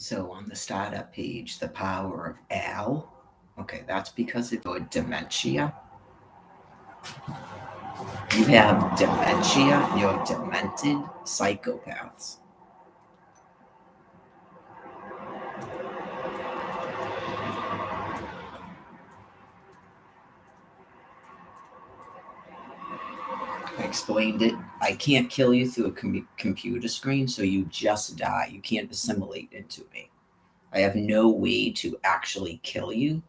So on the startup page, the power of Al. Okay, that's because of your dementia. You have dementia, you're demented psychopaths. I explained it. I can't kill you through a computer screen, so you just die. You can't assimilate into me. I have no way to actually kill you.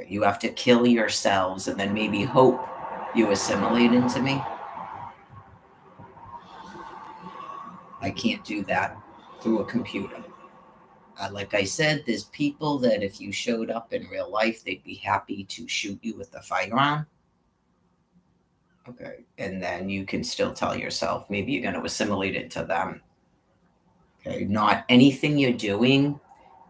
You have to kill yourselves and then maybe hope you assimilate into me. I can't do that through a computer. Like I said, there's people that if you showed up in real life, they'd be happy to shoot you with a firearm. Okay. And then you can still tell yourself maybe you're going to assimilate into them. Okay. Not anything you're doing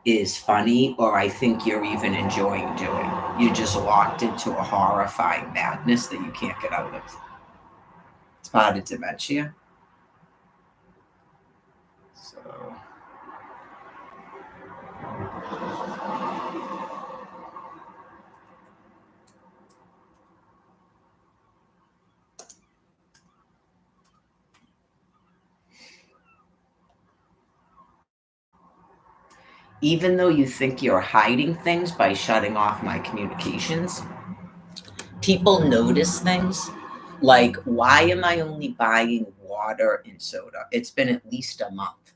is funny or I think you're even enjoying doing. You're just locked into a horrifying madness that you can't get out of. It's part of dementia. So even though you think you're hiding things by shutting off my communications, people notice things like, why am I only buying water and soda? It's been at least a month.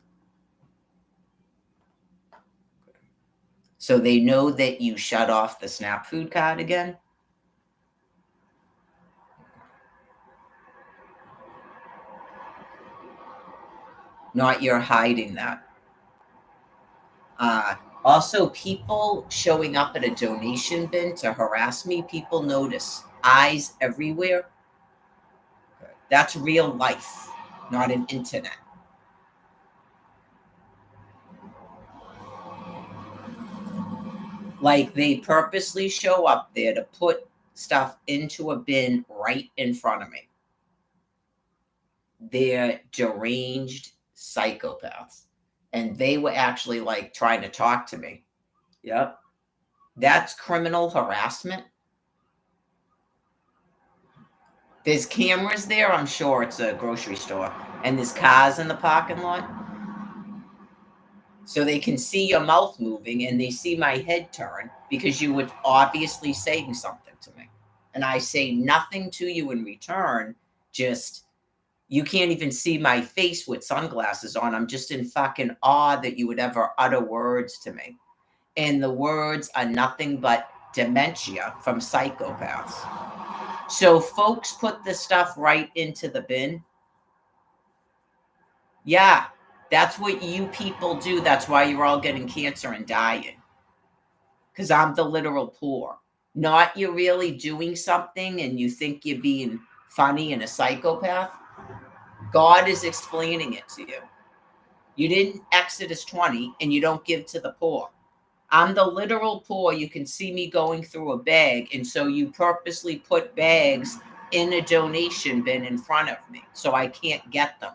So they know that you shut off the SNAP food card again. Not you're hiding that. Also, people showing up at a donation bin to harass me, people notice eyes everywhere. That's real life, not an internet. Like they purposely show up there to put stuff into a bin right in front of me. They're deranged psychopaths. And they were actually like trying to talk to me. Yep. That's criminal harassment. There's cameras there. I'm sure it's a grocery store. And there's cars in the parking lot. So they can see your mouth moving and they see my head turn because you were obviously saying something to me. And I say nothing to you in return. Just, you can't even see my face with sunglasses on. I'm just in fucking awe that you would ever utter words to me. And the words are nothing but dementia from psychopaths. So folks put the stuff right into the bin. Yeah, that's what you people do. That's why you're all getting cancer and dying. Because I'm the literal poor. Not you're really doing something and you think you're being funny and a psychopath. God is explaining it to you. You didn't Exodus 20 and you don't give to the poor. I'm the literal poor. You can see me going through a bag. And so you purposely put bags in a donation bin in front of me so I can't get them.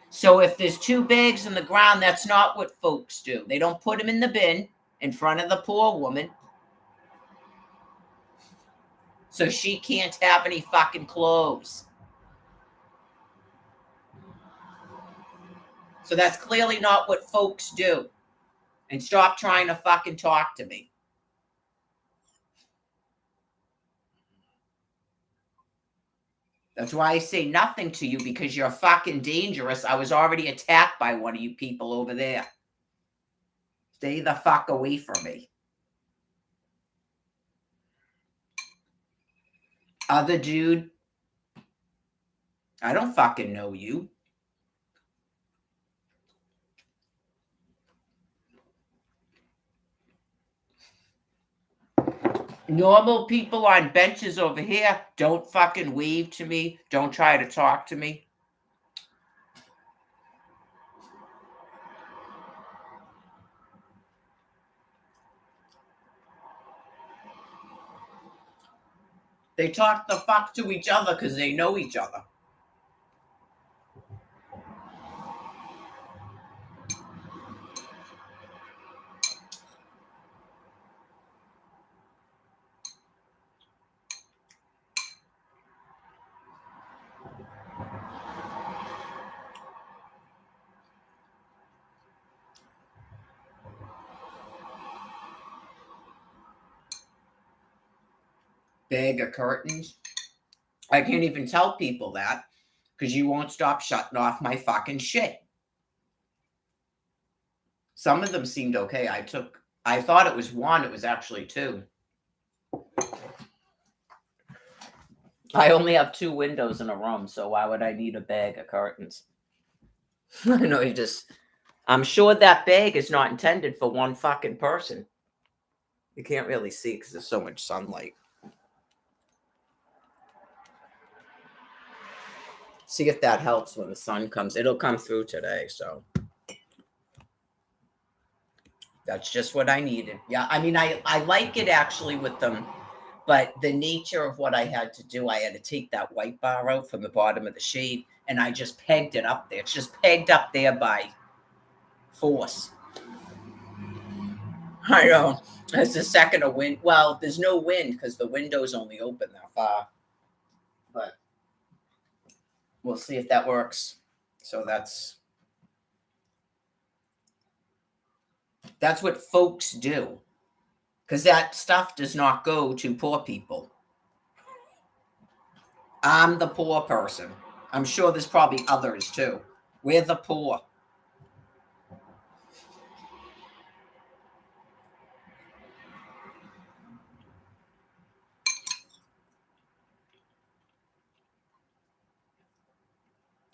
So if there's 2 bags in the ground, that's not what folks do. They don't put them in the bin in front of the poor woman so she can't have any fucking clothes. So that's clearly not what folks do. And stop trying to fucking talk to me. That's why I say nothing to you, because you're fucking dangerous. I was already attacked by one of you people over there. Stay the fuck away from me. Other dude, I don't fucking know you. Normal people on benches over here don't fucking wave to me. Don't try to talk to me. They talk the fuck to each other because they know each other. bag of curtains. I can't even tell people that because you won't stop shutting off my fucking shit. Some of them seemed okay. I thought it was one, it was actually two. I only have 2 windows in a room, so why would I need a bag of curtains? I know I'm sure that bag is not intended for one fucking person. You can't really see because there's so much sunlight. See if that helps when the sun comes. It'll come through today, so that's just what I needed. Yeah, I mean, I like it actually with them, but the nature of what I had to do, I had to take that white bar out from the bottom of the shade, and I just pegged it up there. It's just pegged up there by force. I know. There's a second of wind. Well, there's no wind because the window's only open that far. But we'll see if that works. So that's what folks do. Because that stuff does not go to poor people. I'm the poor person. I'm sure there's probably others too. We're the poor.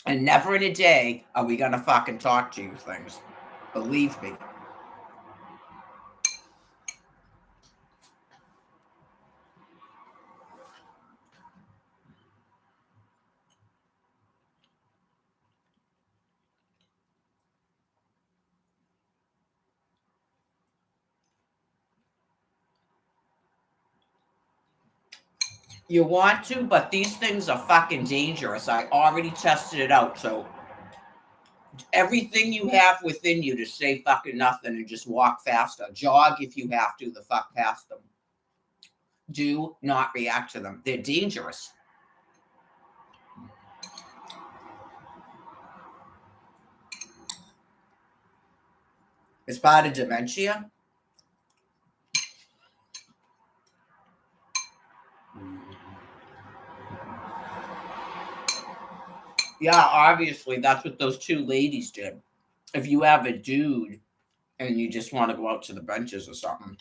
And never in a day are we going to fucking talk to you things. Believe me. You want to, but these things are fucking dangerous. I already tested it out. So everything you have within you to say fucking nothing and just walk faster. Jog if you have to, the fuck past them. Do not react to them. They're dangerous. It's part of dementia. Yeah, obviously that's what those 2 ladies did. If you have a dude and you just want to go out to the benches or something.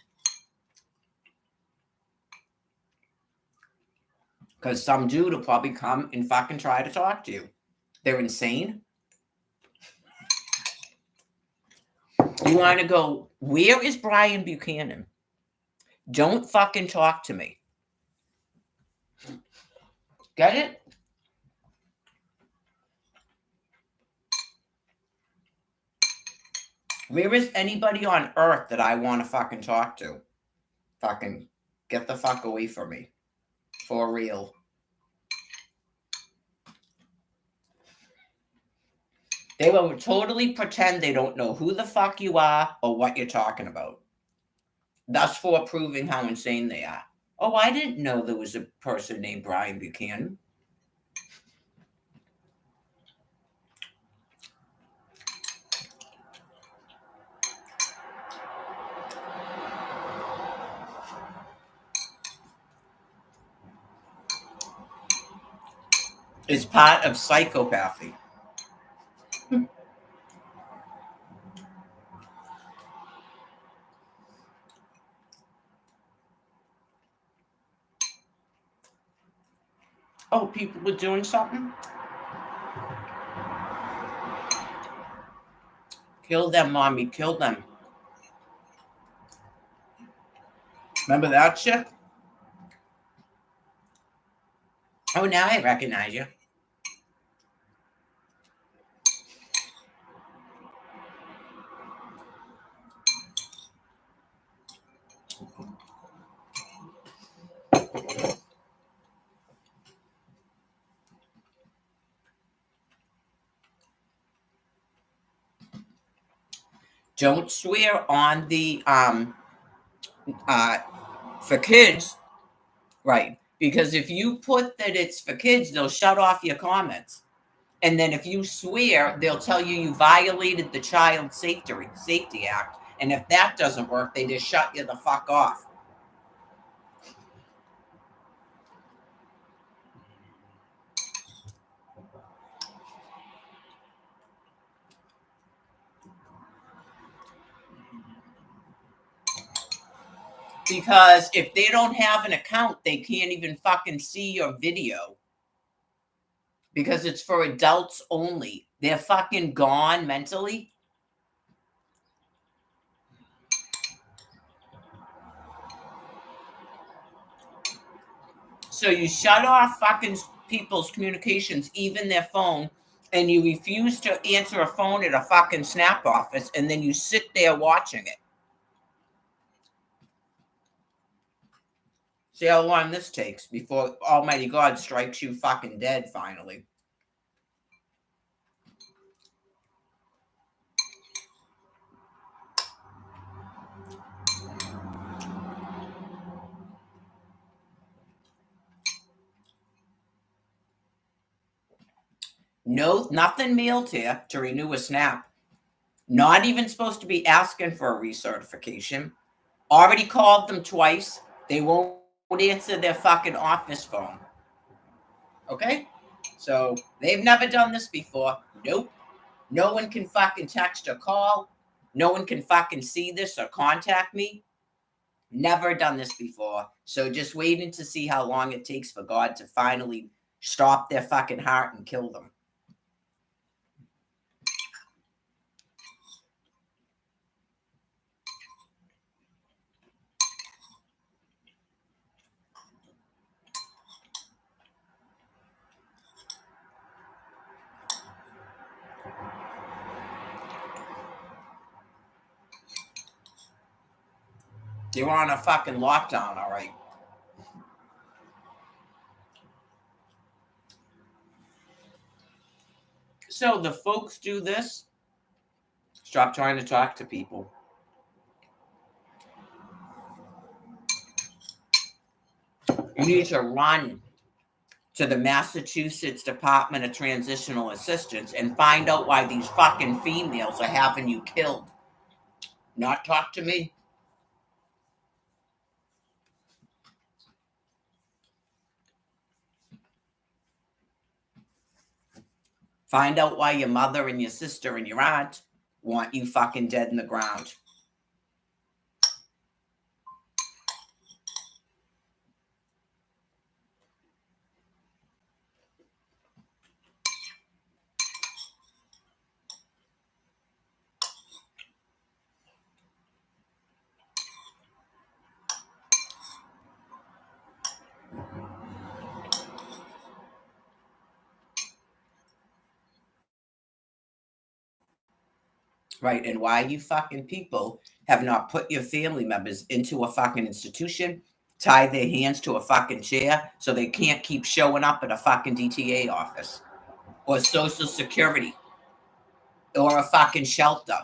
Because some dude will probably come and fucking try to talk to you. They're insane. You want to go, where is Brian Buchanan? Don't fucking talk to me. Get it? Where is anybody on earth that I want to fucking talk to? Fucking get the fuck away from me. For real. They will totally pretend they don't know who the fuck you are or what you're talking about. Thus for proving how insane they are. Oh, I didn't know there was a person named Brian Buchanan. It's part of psychopathy. Oh, people were doing something? Kill them, mommy. Kill them. Remember that shit? Oh, now I recognize you. Don't swear on the for kids, right? Because if you put that it's for kids, they'll shut off your comments. And then if you swear, they'll tell you violated the Child Safety Act. And if that doesn't work, they just shut you the fuck off. Because if they don't have an account, they can't even fucking see your video because it's for adults only. They're fucking gone mentally. So you shut off fucking people's communications, even their phone, and you refuse to answer a phone at a fucking SNAP office, and then you sit there watching it. See how long this takes before Almighty God strikes you fucking dead finally. No, nothing mailed here to renew a SNAP. Not even supposed to be asking for a recertification. Already called them twice. They won't answer their fucking office phone. Okay? So they've never done this before. Nope. No one can fucking text or call. No one can fucking see this or contact me. Never done this before. So just waiting to see how long it takes for God to finally stop their fucking heart and kill them. They're on a fucking lockdown, all right. So the folks do this. Stop trying to talk to people. You need to run to the Massachusetts Department of Transitional Assistance and find out why these fucking females are having you killed. Not talk to me. Find out why your mother and your sister and your aunt want you fucking dead in the ground. Right, and why you fucking people have not put your family members into a fucking institution, tie their hands to a fucking chair so they can't keep showing up at a fucking DTA office or Social Security or a fucking shelter.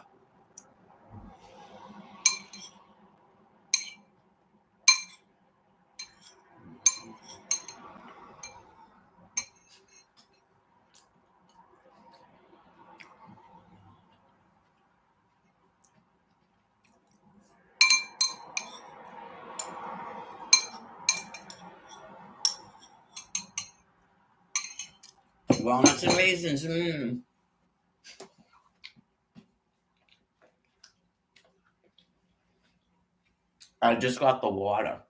Walnuts and raisins. I just got the water.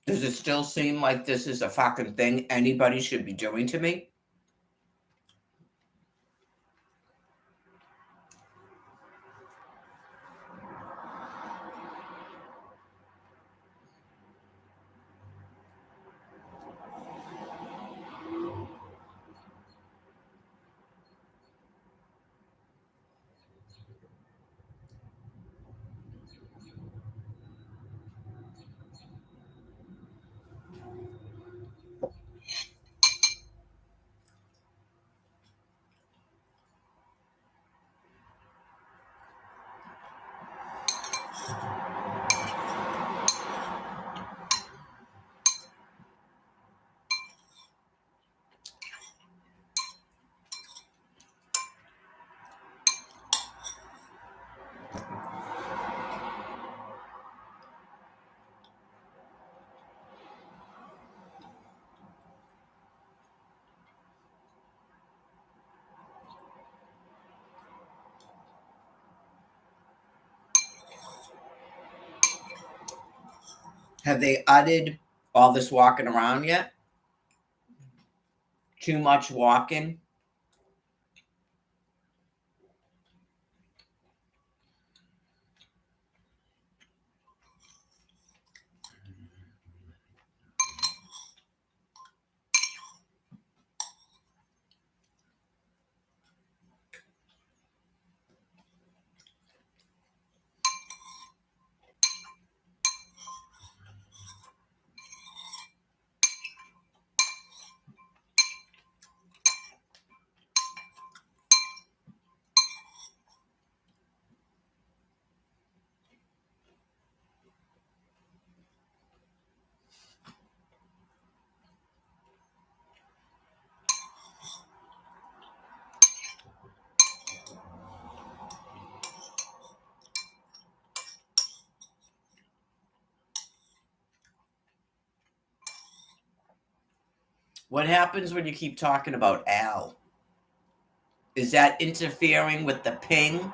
Does it still seem like this is a fucking thing anybody should be doing to me? Have they uttered all this walking around yet? Too much walking? What happens when you keep talking about Al? Is that interfering with the ping?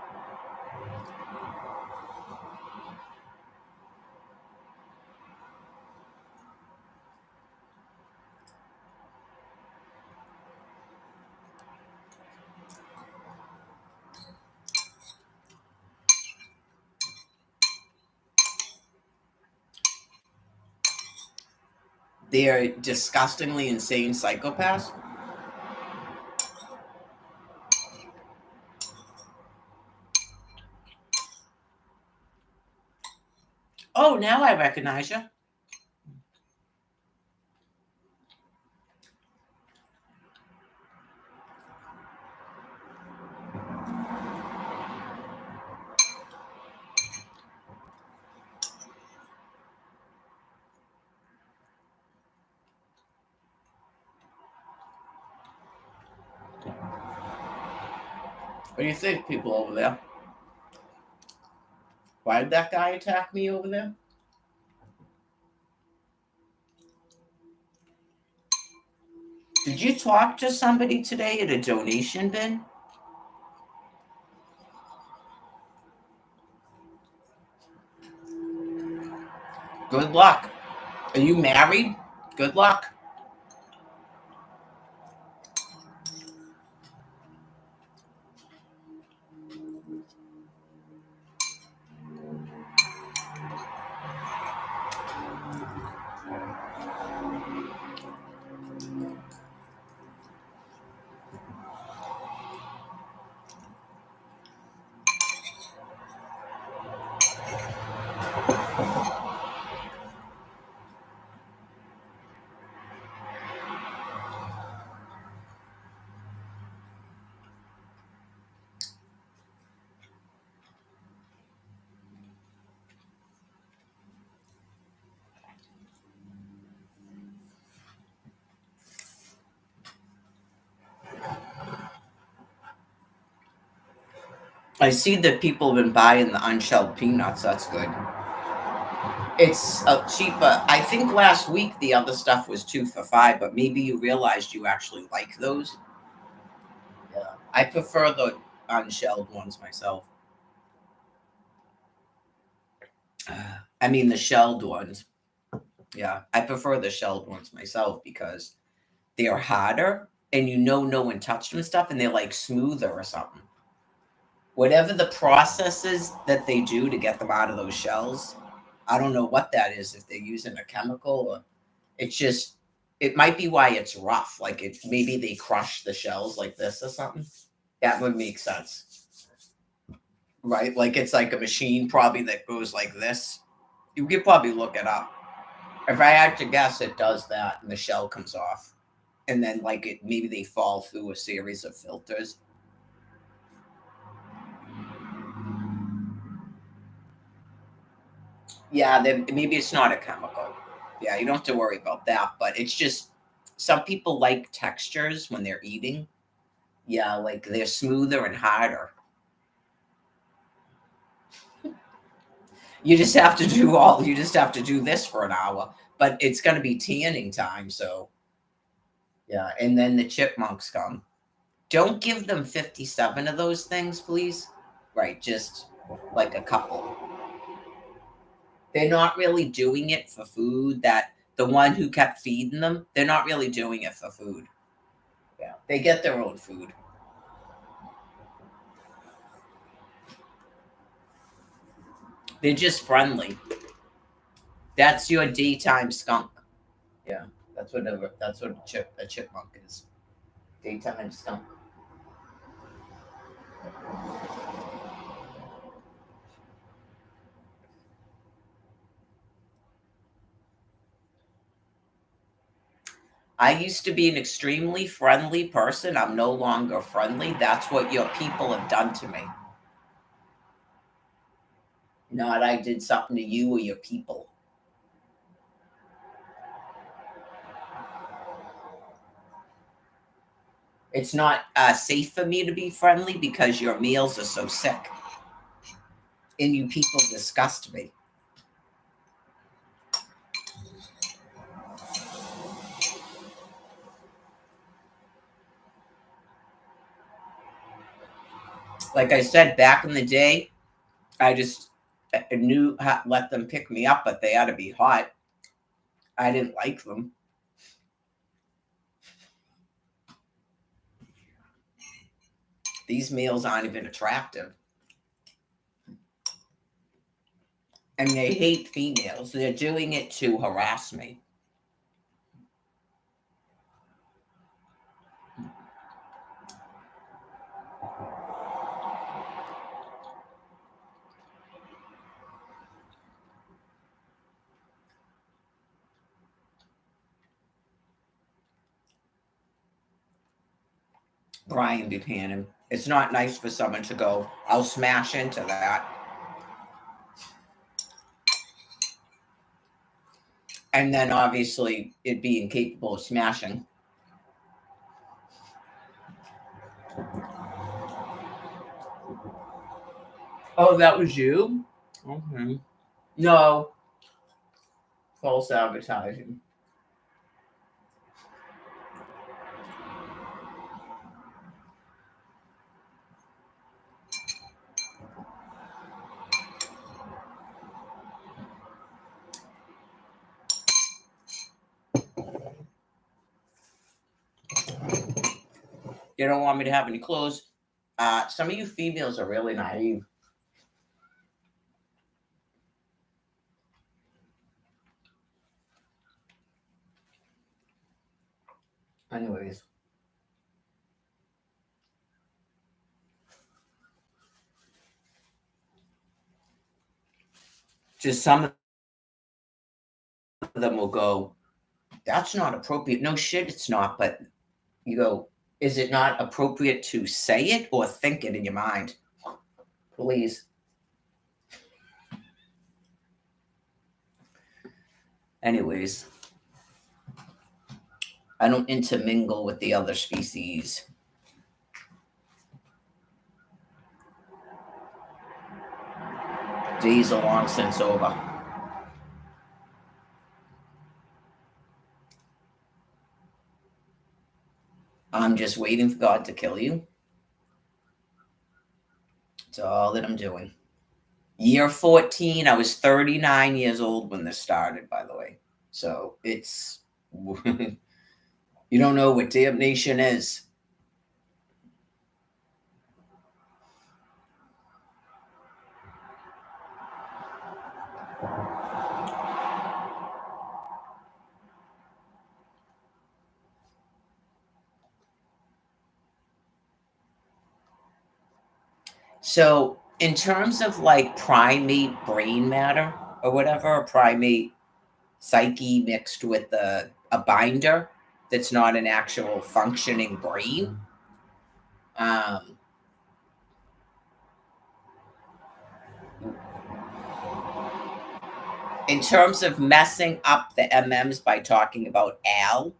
They're disgustingly insane psychopaths? Oh, now I recognize you. What do you think, people over there? Why did that guy attack me over there? Did you talk to somebody today at a donation bin? Good luck. Are you married? Good luck. I see that people have been buying the unshelled peanuts. That's good. It's cheaper. I think last week the other stuff was 2 for $5, but maybe you realized you actually like those. Yeah, I prefer the unshelled ones myself. I mean the shelled ones. Yeah, I prefer the shelled ones myself because they're harder, and no one touched them and stuff, and they're like smoother or something. Whatever the process is that they do to get them out of those shells, I don't know what that is. If they're using a chemical, or it's just it might be why it's rough. Like it maybe they crush the shells like this or something. That would make sense, right? Like it's like a machine probably that goes like this. You could probably look it up. If I had to guess, it does that, and the shell comes off, and then like it maybe they fall through a series of filters. Yeah, then maybe it's not a chemical. Yeah, you don't have to worry about that. But it's just some people like textures when they're eating. Yeah, like they're smoother and harder. You just have to do this for an hour. But it's gonna be tanning time, so yeah, and then the chipmunks come. Don't give them 57 of those things, please. Right, just like a couple. They're not really doing it for food. That the one who kept feeding them, they're not really doing it for food. Yeah, they get their own food. They're just friendly. That's your daytime skunk. Yeah, that's what a chipmunk is. Daytime skunk. I used to be an extremely friendly person. I'm no longer friendly. That's what your people have done to me. Not I did something to you or your people. It's not safe for me to be friendly because your meals are so sick. And you people disgust me. Like I said, back in the day, I just knew how let them pick me up, but they had to be hot. I didn't like them. These males aren't even attractive. And they hate females. They're doing it to harass me. Brian Buchanan. It's not nice for someone to go, I'll smash into that. And then obviously it be incapable of smashing. Oh, that was you? Okay. No. False advertising. You don't want me to have any clothes. Some of you females are really naive. Anyways. Just some of them will go, that's not appropriate. No shit, it's not. But you go, is it not appropriate to say it or think it in your mind? Please. Anyways, I don't intermingle with the other species. Days are long since over. I'm just waiting for God to kill you. That's all that I'm doing. Year 14, I was 39 years old when this started, by the way. So it's, you don't know what damnation is. So, in terms of like primate brain matter or whatever, a primate psyche mixed with a binder that's not an actual functioning brain. Um, in terms of messing up the MMs by talking about Al,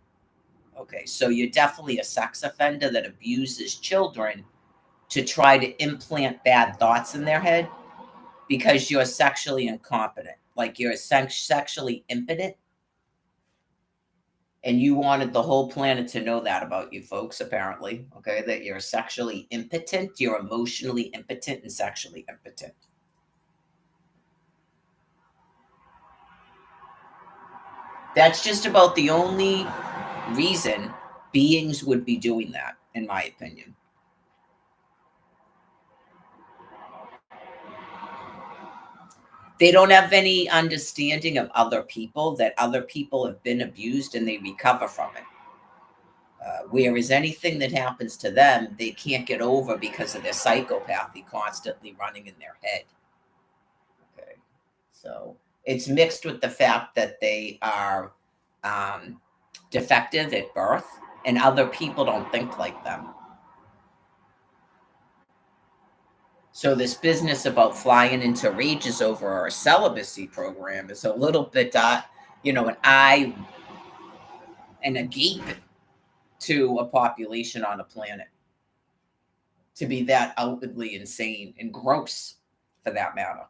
okay, so you're definitely a sex offender that abuses children to try to implant bad thoughts in their head because you're sexually incompetent. Like you're sexually impotent. And you wanted the whole planet to know that about you folks, apparently. Okay, that you're sexually impotent, you're emotionally impotent, and sexually impotent. That's just about the only reason beings would be doing that, in my opinion. They don't have any understanding of other people, that other people have been abused and they recover from it. Whereas anything that happens to them, they can't get over because of their psychopathy constantly running in their head. Okay. So it's mixed with the fact that they are defective at birth and other people don't think like them. So this business about flying into rages over our celibacy program is a little bit, an eye and a gape to a population on a planet to be that outwardly insane and gross, for that matter.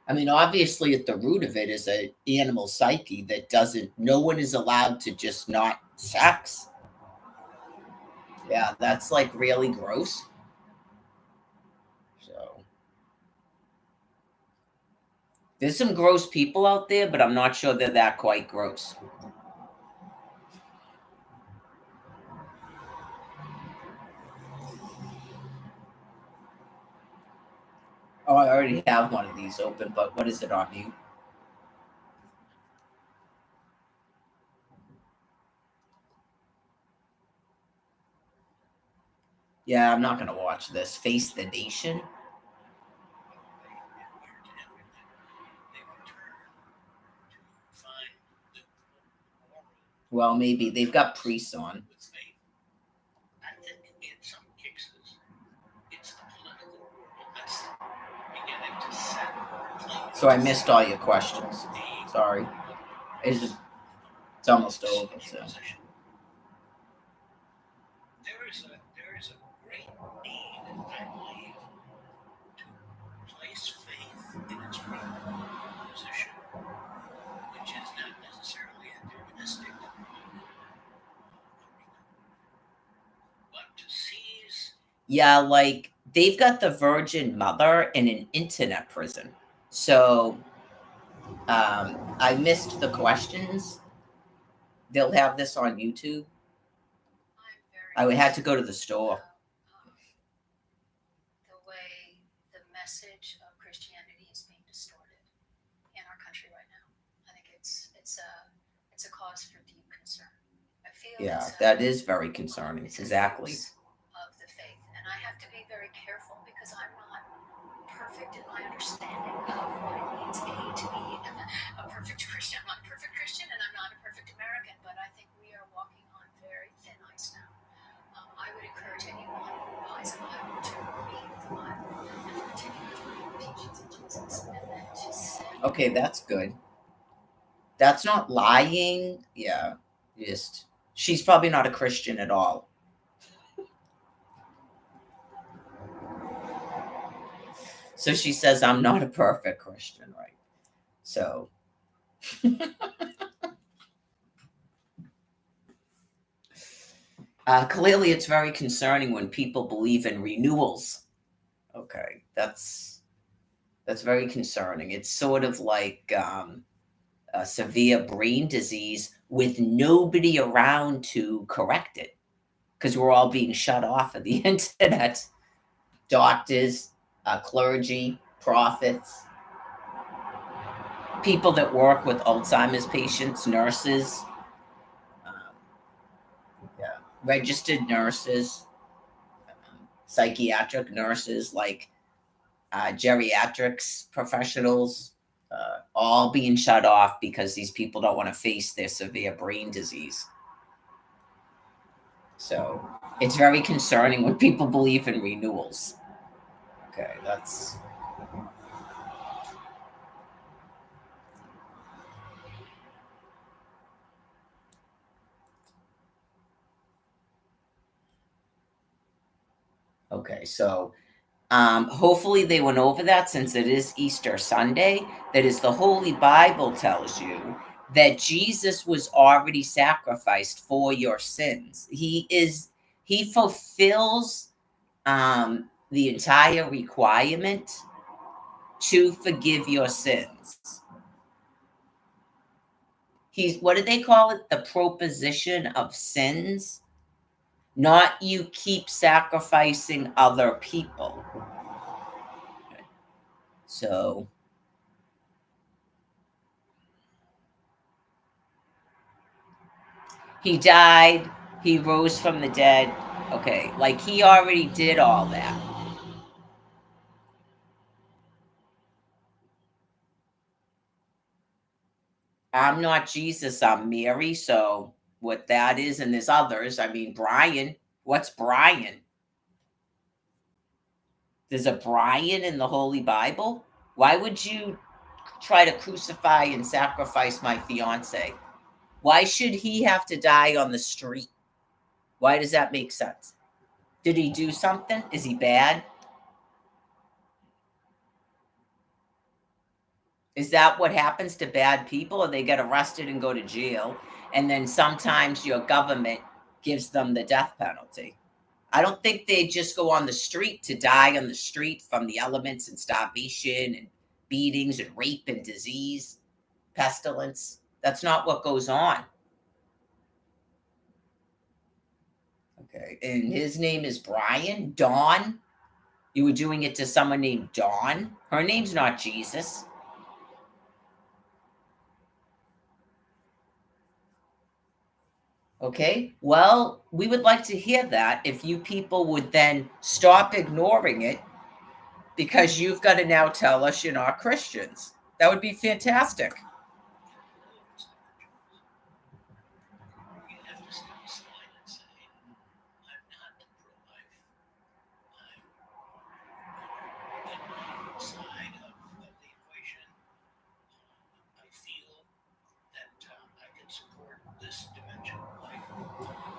I mean, obviously, at the root of it is an animal psyche that doesn't. No one is allowed to just not sex. Yeah, that's like really gross. So there's some gross people out there, but I'm not sure they're that quite gross. Oh, I already have one of these open, but what is it on mute? Yeah, I'm not going to watch this. Face the Nation. Well, maybe they've got priests on. So I missed all your questions. Sorry. It's almost over. So. There is a great need, I believe, to place faith in its proper position, which is not necessarily antagonistic, but to seize. Yeah, like they've got the Virgin Mother in an internet prison. So I missed the questions. They'll have this on YouTube. I had to go to the store. The way the message of Christianity is being distorted in our country right now. I think it's a cause for deep concern. I feel that is very concerning. Exactly. Of the faith, and I have to be very careful because I'm not perfect in my understanding of what it means to be a perfect Christian. I'm not a perfect Christian, and I'm not a perfect American, but I think we are walking on very thin ice now. I would encourage anyone who buys a Bible to read the Bible and particularly the teachings of Jesus, and then to say, okay, that's good. That's not lying. Yeah, just she's probably not a Christian at all. So she says, I'm not a perfect Christian, right? So. Clearly, it's very concerning when people believe in renewals. Okay, that's very concerning. It's sort of like a severe brain disease with nobody around to correct it because we're all being shut off of the internet. Doctors, clergy, prophets, people that work with Alzheimer's patients, nurses, registered nurses, psychiatric nurses, like geriatrics professionals, all being shut off because these people don't want to face their severe brain disease. So it's very concerning when people believe in renewals. Okay, that's. Okay, so hopefully they went over that since it is Easter Sunday. That is, the Holy Bible tells you that Jesus was already sacrificed for your sins. He fulfills the entire requirement to forgive your sins. He's, what do they call it? The proposition of sins, not you keep sacrificing other people. So he died, he rose from the dead. Okay, like he already did all that. I'm not Jesus, I'm Mary. So what that is, and there's others. I mean, Brian. What's Brian? There's a Brian in the Holy Bible. Why would you try to crucify and sacrifice my fiance? Why should he have to die on the street? Why does that make sense? Did he do something? Is he bad? Is that what happens to bad people? Or they get arrested and go to jail, and then sometimes your government gives them the death penalty? I don't think they just go on the street to die on the street from the elements and starvation and beatings and rape and disease, pestilence. That's not what goes on. Okay. And his name is Brian. Dawn. You were doing it to someone named Dawn. Her name's not Jesus. Okay. Well, we would like to hear that if you people would then stop ignoring it, because you've got to now tell us you're not Christians. That would be fantastic.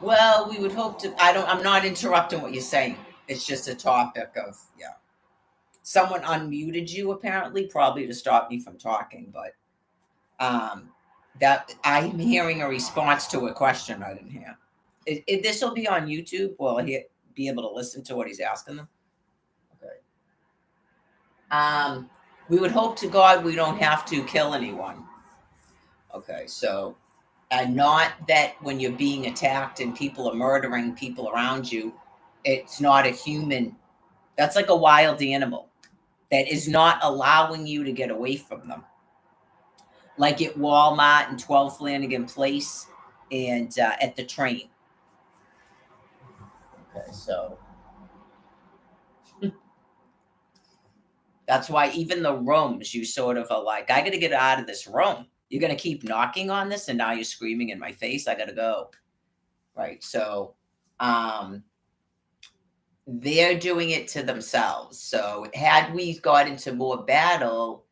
Well, we would hope to. I'm not interrupting what you're saying. It's just a topic of, yeah. Someone unmuted you apparently, probably to stop me from talking, but um, that I'm hearing a response to a question I didn't hear. This will be on YouTube. Will he be able to listen to what he's asking them? Okay. We would hope to God we don't have to kill anyone. Okay, so not that when you're being attacked and people are murdering people around you, it's not a human. That's like a wild animal that is not allowing you to get away from them. Like at Walmart and 12 Flanagan Place and at the train. Okay, so that's why even the rooms, you sort of are like, I got to get out of this room. You're going to keep knocking on this, and now you're screaming in my face. I got to go. Right. So, they're doing it to themselves. So, had we got into more battle,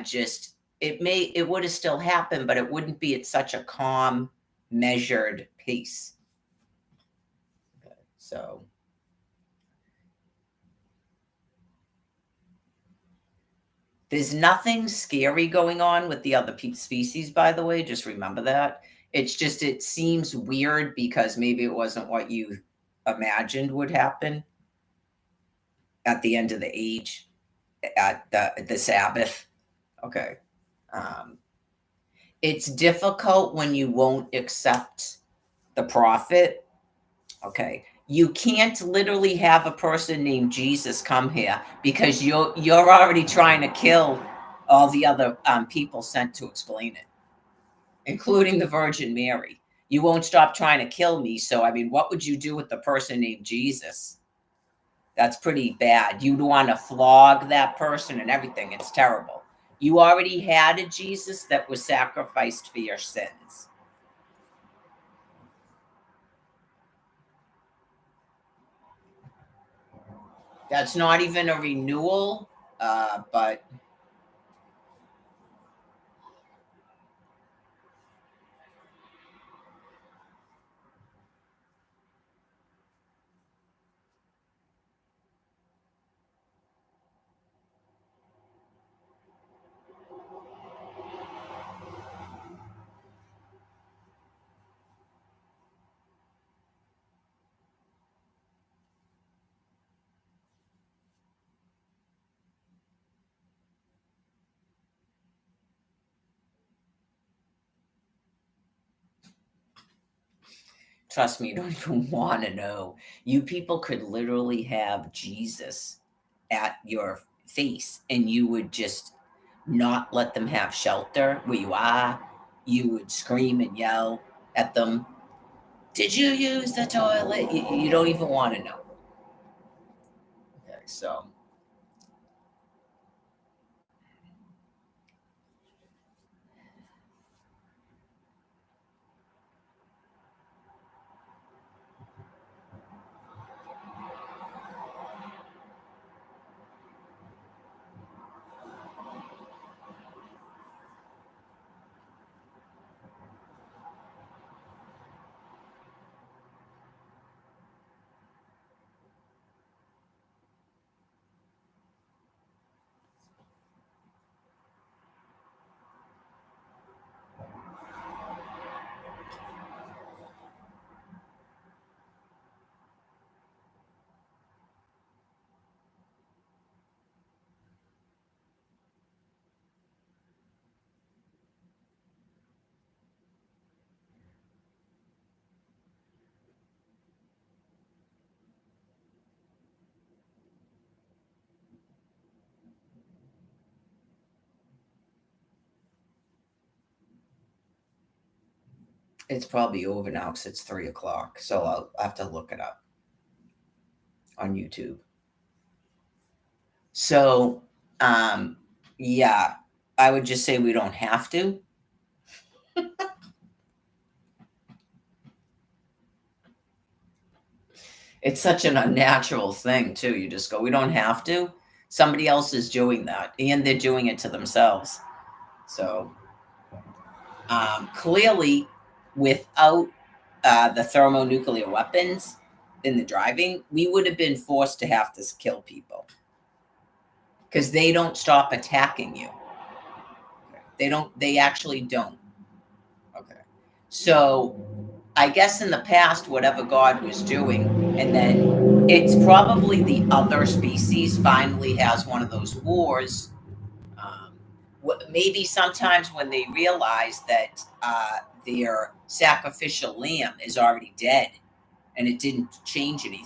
just it would have still happened, but it wouldn't be at such a calm, measured pace. Okay, so there's nothing scary going on with the other species, by the way. Just remember that. It's just, it seems weird because maybe it wasn't what you imagined would happen at the end of the age, at the Sabbath. Okay. Um, it's difficult when you won't accept the prophet. Okay. You can't literally have a person named Jesus come here because you're already trying to kill all the other people sent to explain it, including the Virgin Mary. You won't stop trying to kill me. So I mean, what would you do with the person named Jesus? That's pretty bad. You'd want to flog that person and everything. It's terrible. You already had a Jesus that was sacrificed for your sins. That's not even a renewal, but Trust me, you don't even want to know. You people could literally have Jesus at your face and you would just not let them have shelter where you are. You would scream and yell at them. Did you use the toilet? You don't even want to know. Okay, so it's probably over now because it's 3 o'clock. So I'll have to look it up on YouTube. So, um, yeah, I would just say we don't have to. It's such an unnatural thing, too. You just go, we don't have to. Somebody else is doing that, and they're doing it to themselves. So, clearly, without the thermonuclear weapons in the driving, we would have been forced to have to kill people because they don't stop attacking you. They don't, they actually don't. Okay. So I guess in the past, whatever God was doing, and then it's probably the other species finally has one of those wars. Um, maybe sometimes when they realize that their sacrificial lamb is already dead and it didn't change anything.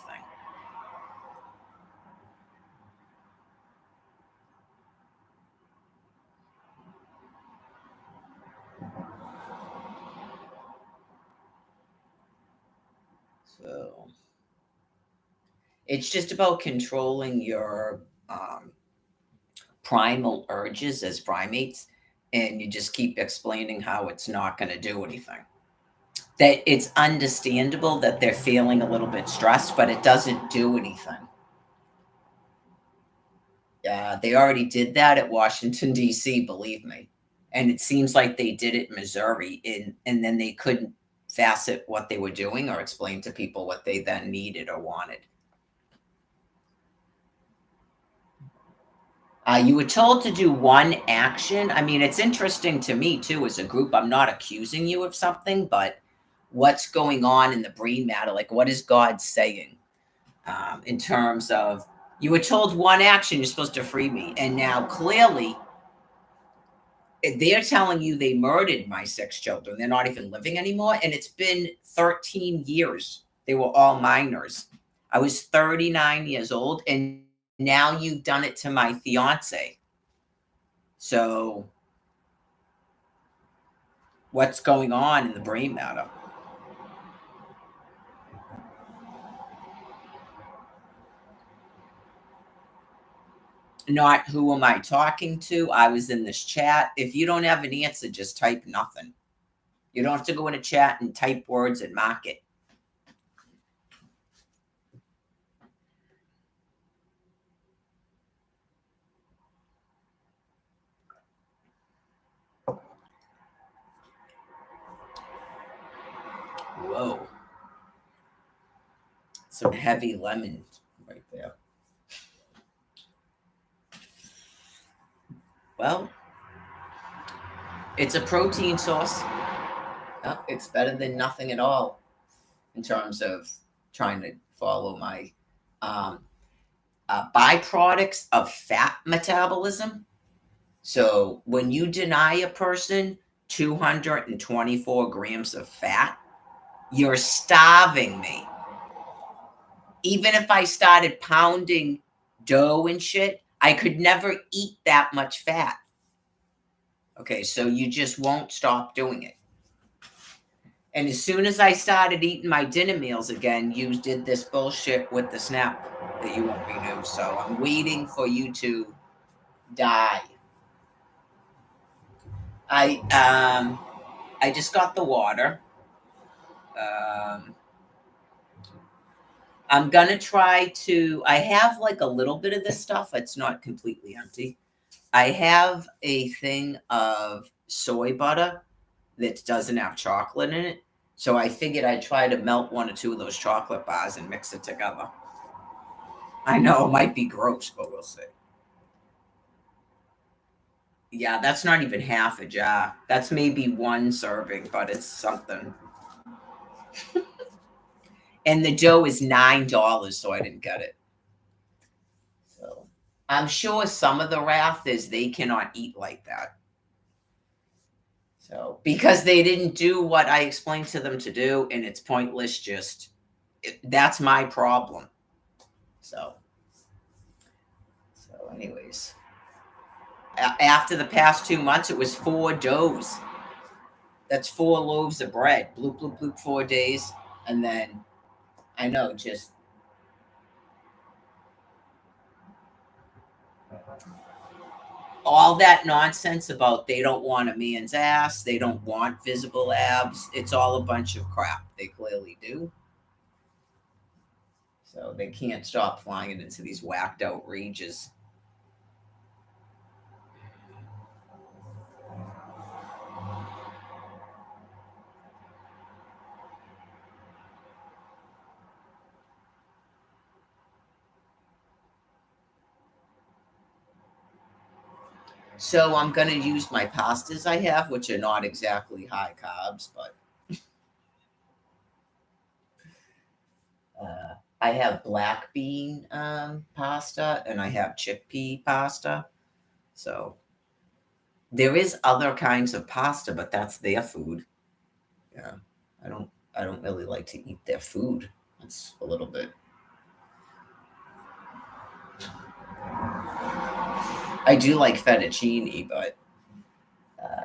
So it's just about controlling your primal urges as primates, and you just keep explaining how it's not going to do anything. That it's understandable that they're feeling a little bit stressed, but it doesn't do anything. They already did that at Washington, D.C., believe me. And it seems like they did it in Missouri, and then they couldn't facet what they were doing or explain to people what they then needed or wanted. You were told to do one action. I mean, it's interesting to me too, as a group. I'm not accusing you of something, but what's going on in the brain matter? Like, what is God saying in terms of you were told one action, you're supposed to free me. And now clearly they're telling you they murdered my 6 children. They're not even living anymore. And it's been 13 years. They were all minors. I was 39 years old, and now you've done it to my fiance. So, what's going on in the brain matter? Not who am I talking to? I was in this chat. If you don't have an answer, just type nothing. You don't have to go in a chat and type words and mark it. Whoa. Some heavy lemon right there. Well, it's a protein source. It's better than nothing at all in terms of trying to follow my um, byproducts of fat metabolism. So when you deny a person 224 grams of fat, You're starving me. Even if I started pounding dough and shit, I could never eat that much fat. Okay, so you just won't stop doing it. And as soon as I started eating my dinner meals again, you did this bullshit with the snap that you won't renew. So I'm waiting for you to die. I just got the water. I'm gonna try to. I have like a little bit of this stuff. It's not completely empty. I have a thing of soy butter that doesn't have chocolate in it. So I figured I'd try to melt one or two of those chocolate bars and mix it together. I know it might be gross, but we'll see. Yeah, that's not even half a jar. That's maybe one serving, but it's something. And the dough is $9, so I didn't get it. So I'm sure some of the wrath is they cannot eat like that. So because they didn't do what I explained to them to do, and it's pointless. That's my problem. So anyways, after the past 2 months, it was 4 doughs. That's 4 loaves of bread. Bloop bloop bloop. 4 days, and then I know just all that nonsense about they don't want a man's ass, they don't want visible abs. It's all a bunch of crap. They clearly do. So they can't stop flying into these whacked out rages. So I'm going to use my pastas I have, which are not exactly high carbs, but I have black bean pasta and I have chickpea pasta. So there is other kinds of pasta, but that's their food. Yeah, I don't really like to eat their food. It's a little bit. I do like fettuccine, but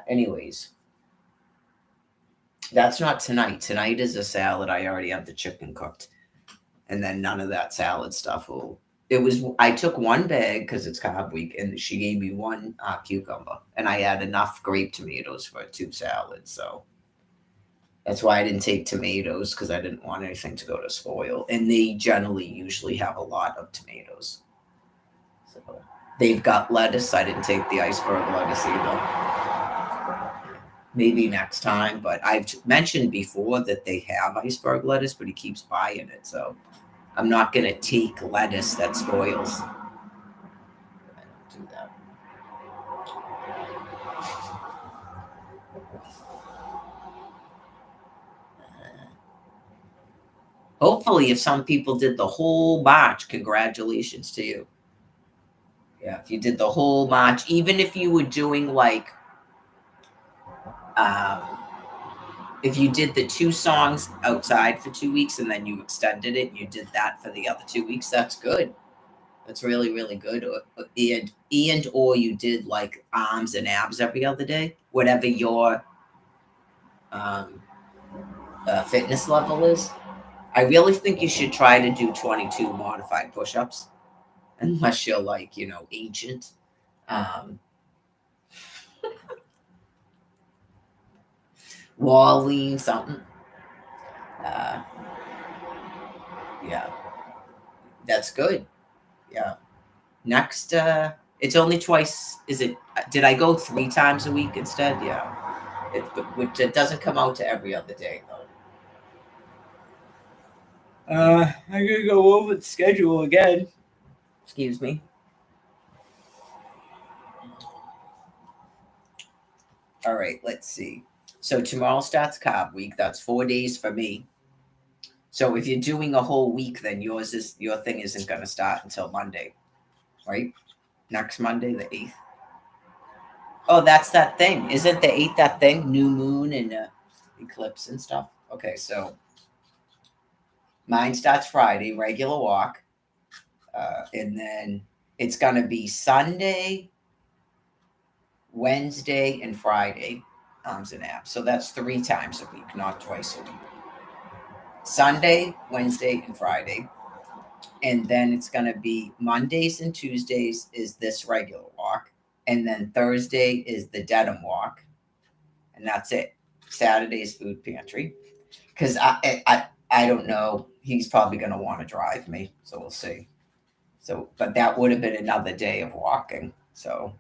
anyways, that's not tonight. Tonight is a salad. I already have the chicken cooked, and then none of that salad stuff will. It was. I took one bag because it's carb week, and she gave me one cucumber, and I had enough grape tomatoes for 2 salads. So that's why I didn't take tomatoes because I didn't want anything to go to spoil. And they generally usually have a lot of tomatoes. So they've got lettuce. I didn't take the iceberg lettuce either. Maybe next time, but I've mentioned before that they have iceberg lettuce, but he keeps buying it. So I'm not going to take lettuce that spoils. I don't do that. Hopefully, if some people did the whole march, congratulations to you. Yeah, if you did the whole march, even if you were doing like, um, if you did the 2 songs outside for 2 weeks and then you extended it, you did that for the other 2 weeks. That's good. That's really, really good. Or you did like arms and abs every other day, whatever your um, fitness level is. I really think you should try to do 22 modified push-ups, unless you're like, ancient. Um, wall lean something. Uh, yeah, that's good. Yeah. Next, it's only twice. Is it? Did I go 3 times a week instead? Yeah. It doesn't come out to every other day though. I'm gonna go over the schedule again. Excuse me. All right, let's see. So tomorrow starts carb week. That's 4 days for me. So if you're doing a whole week, then your thing isn't gonna start until Monday, right? Next Monday, the 8th. Oh, that's that thing. Isn't the 8th that thing? New moon and eclipse and stuff. Okay, so Mine starts Friday, regular walk. And then it's going to be Sunday, Wednesday, and Friday, arms and abs. So that's 3 times a week, not twice a week. Sunday, Wednesday, and Friday. And then it's going to be Mondays and Tuesdays is this regular walk. And then Thursday is the Dedham walk. And that's it. Saturday's food pantry. Because I don't know. He's probably going to want to drive me. So we'll see. So, but that would have been another day of walking. So,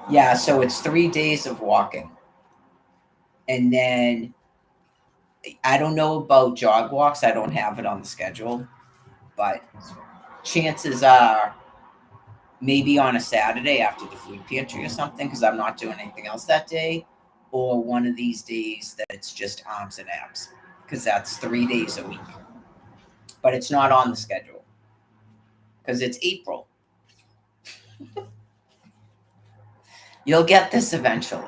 yeah, so it's 3 days of walking. And then I don't know about jog walks. I don't have it on the schedule. But chances are maybe on a Saturday after the food pantry or something, because I'm not doing anything else that day, or one of these days that it's just arms and abs, because that's 3 days a week. But it's not on the schedule because it's April. You'll get this eventually.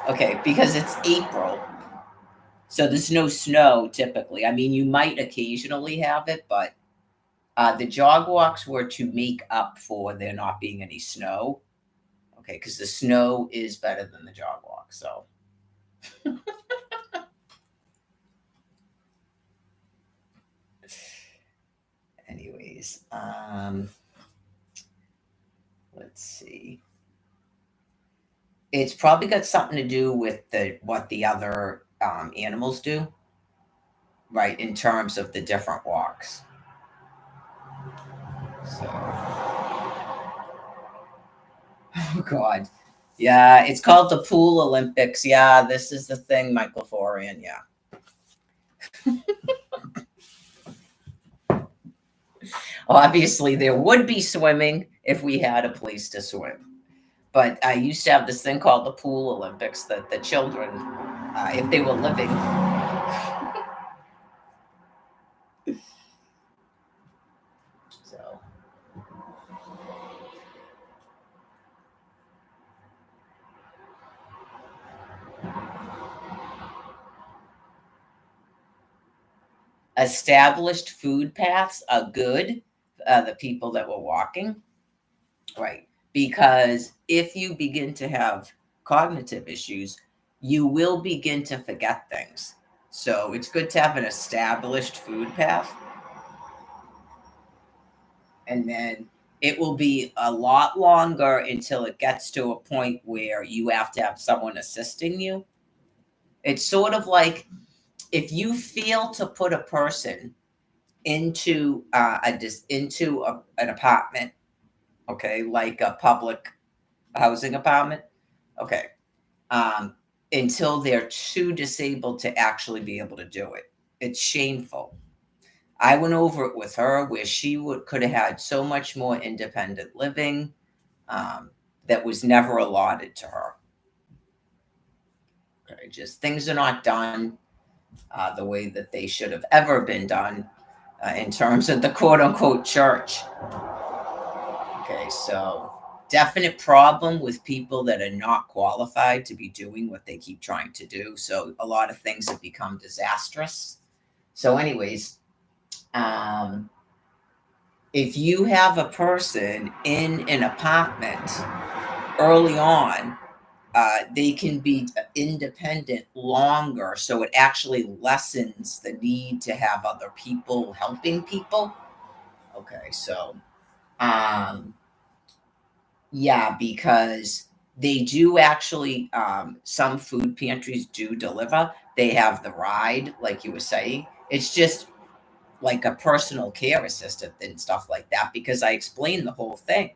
Okay, because it's April. So there's no snow typically. I mean, you might occasionally have it, but the jog walks were to make up for there not being any snow. Okay, because the snow is better than the jog walk. So. Anyways, let's see. It's probably got something to do with what the other animals do, right? In terms of the different walks. So, oh God, yeah, it's called the Pool Olympics. Yeah, this is the thing, Michael Forian. Yeah. Obviously, there would be swimming if we had a place to swim. But I used to have this thing called the Pool Olympics that the children, if they were living, so. Established food paths are good, the people that were walking, right? Because if you begin to have cognitive issues, you will begin to forget things. So it's good to have an established food path. And then it will be a lot longer until it gets to a point where you have to have someone assisting you. It's sort of like if you fail to put a person into an apartment, okay, like a public housing apartment, okay, until they're too disabled to actually be able to do it. It's shameful. I went over it with her where she could have had so much more independent living that was never allotted to her. Okay, just things are not done the way that they should have ever been done in terms of the quote unquote church. Okay, so definite problem with people that are not qualified to be doing what they keep trying to do. So a lot of things have become disastrous. So, anyways, if you have a person in an apartment early on, they can be independent longer. So it actually lessens the need to have other people helping people. Okay, so yeah, because they do actually, some food pantries do deliver. They have the ride, like you were saying. It's just like a personal care assistant and stuff like that because I explained the whole thing.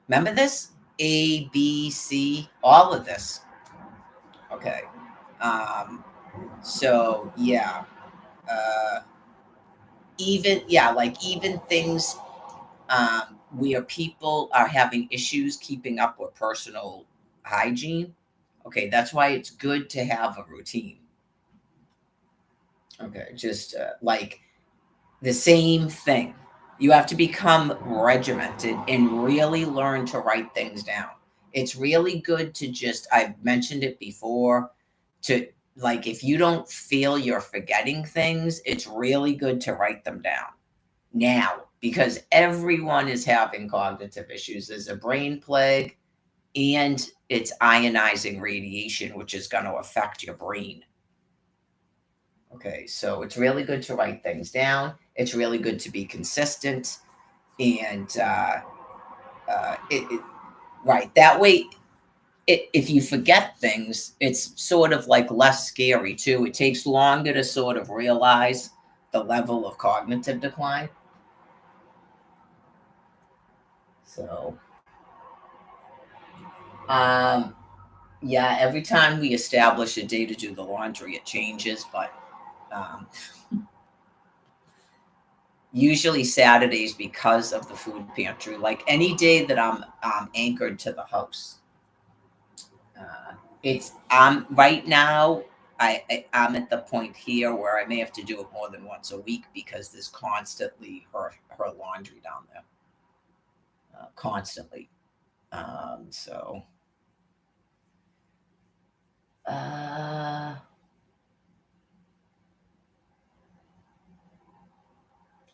Remember this? A, B, C, all of this. Okay. So yeah. Even things where people are having issues keeping up with personal hygiene. Okay, that's why it's good to have a routine. Okay, just like the same thing. You have to become regimented and really learn to write things down. It's really good to just, I've mentioned it before, to like if you don't feel you're forgetting things, it's really good to write them down now because everyone is having cognitive issues. There's a brain plague and it's ionizing radiation, which is going to affect your brain. Okay, so it's really good to write things down. It's really good to be consistent. And right, that way, if you forget things, it's sort of like less scary too. It takes longer to sort of realize the level of cognitive decline. So, um, yeah, every time we establish a day to do the laundry, it changes, but um, usually Saturdays because of the food pantry. Like any day that I'm anchored to the house, it's right now. I'm at the point here where I may have to do it more than once a week because there's constantly her laundry down there, constantly. So uh,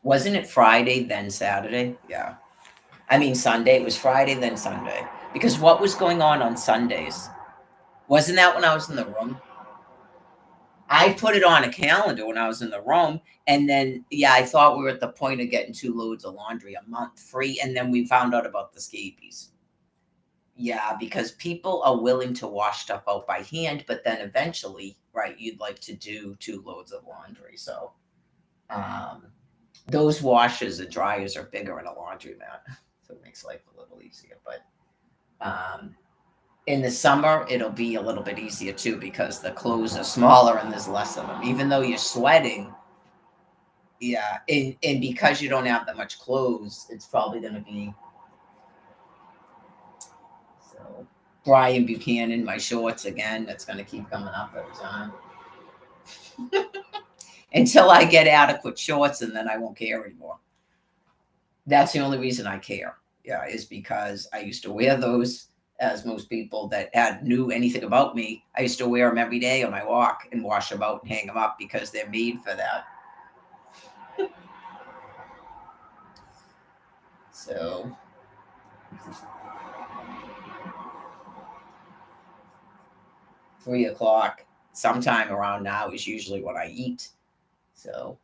wasn't it Friday then Saturday? Yeah, I mean Sunday. It was Friday then Sunday because what was going on Sundays? Wasn't that when I was in the room? I put it on a calendar when I was in the room, and then yeah, I thought we were at the point of getting 2 loads of laundry a month free, and then we found out about the scabies. Yeah, because people are willing to wash stuff out by hand, but then eventually, right, you'd like to do 2 loads of laundry. So um, those washers and dryers are bigger in a laundromat, so it makes life a little easier. But um, in the summer, it'll be a little bit easier too because the clothes are smaller and there's less of them. Even though you're sweating, yeah, and because you don't have that much clothes, it's probably going to be so. Brian Buchanan, my shorts again. That's going to keep coming up every time until I get adequate shorts, and then I won't care anymore. That's the only reason I care. Yeah, is because I used to wear those. As most people that had knew anything about me, I used to wear them every day on my walk and wash them out and hang them up because they're made for that. So 3 o'clock, sometime around now is usually when I eat. So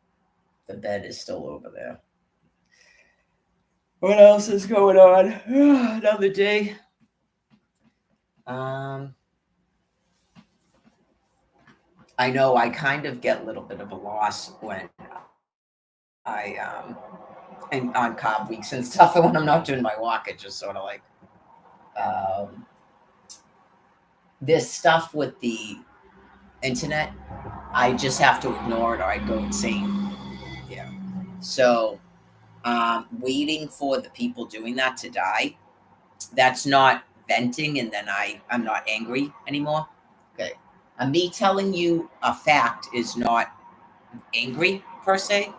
the bed is still over there. What else is going on? Another day. Um, I know I kind of get a little bit of a loss when I and on cob weeks and stuff, and when I'm not doing my walk, it just sort of like um, this stuff with the internet. I just have to ignore it or I go insane. Yeah. So waiting for the people doing that to die. That's not venting, and then I'm not angry anymore. Okay. Me telling you a fact is not angry per se.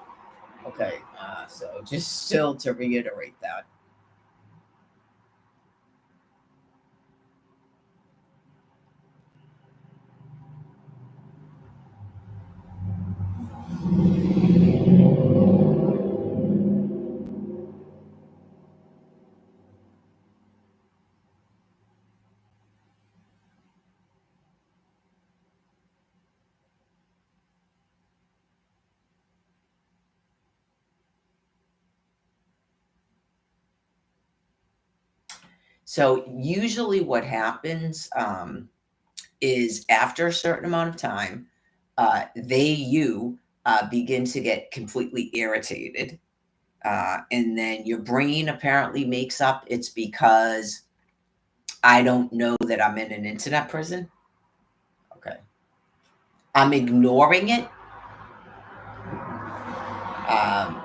Okay. So just still to reiterate that. So usually what happens is after a certain amount of time, you begin to get completely irritated. And then your brain apparently makes up it's because I don't know that I'm in an internet prison. Okay. I'm ignoring it. Um,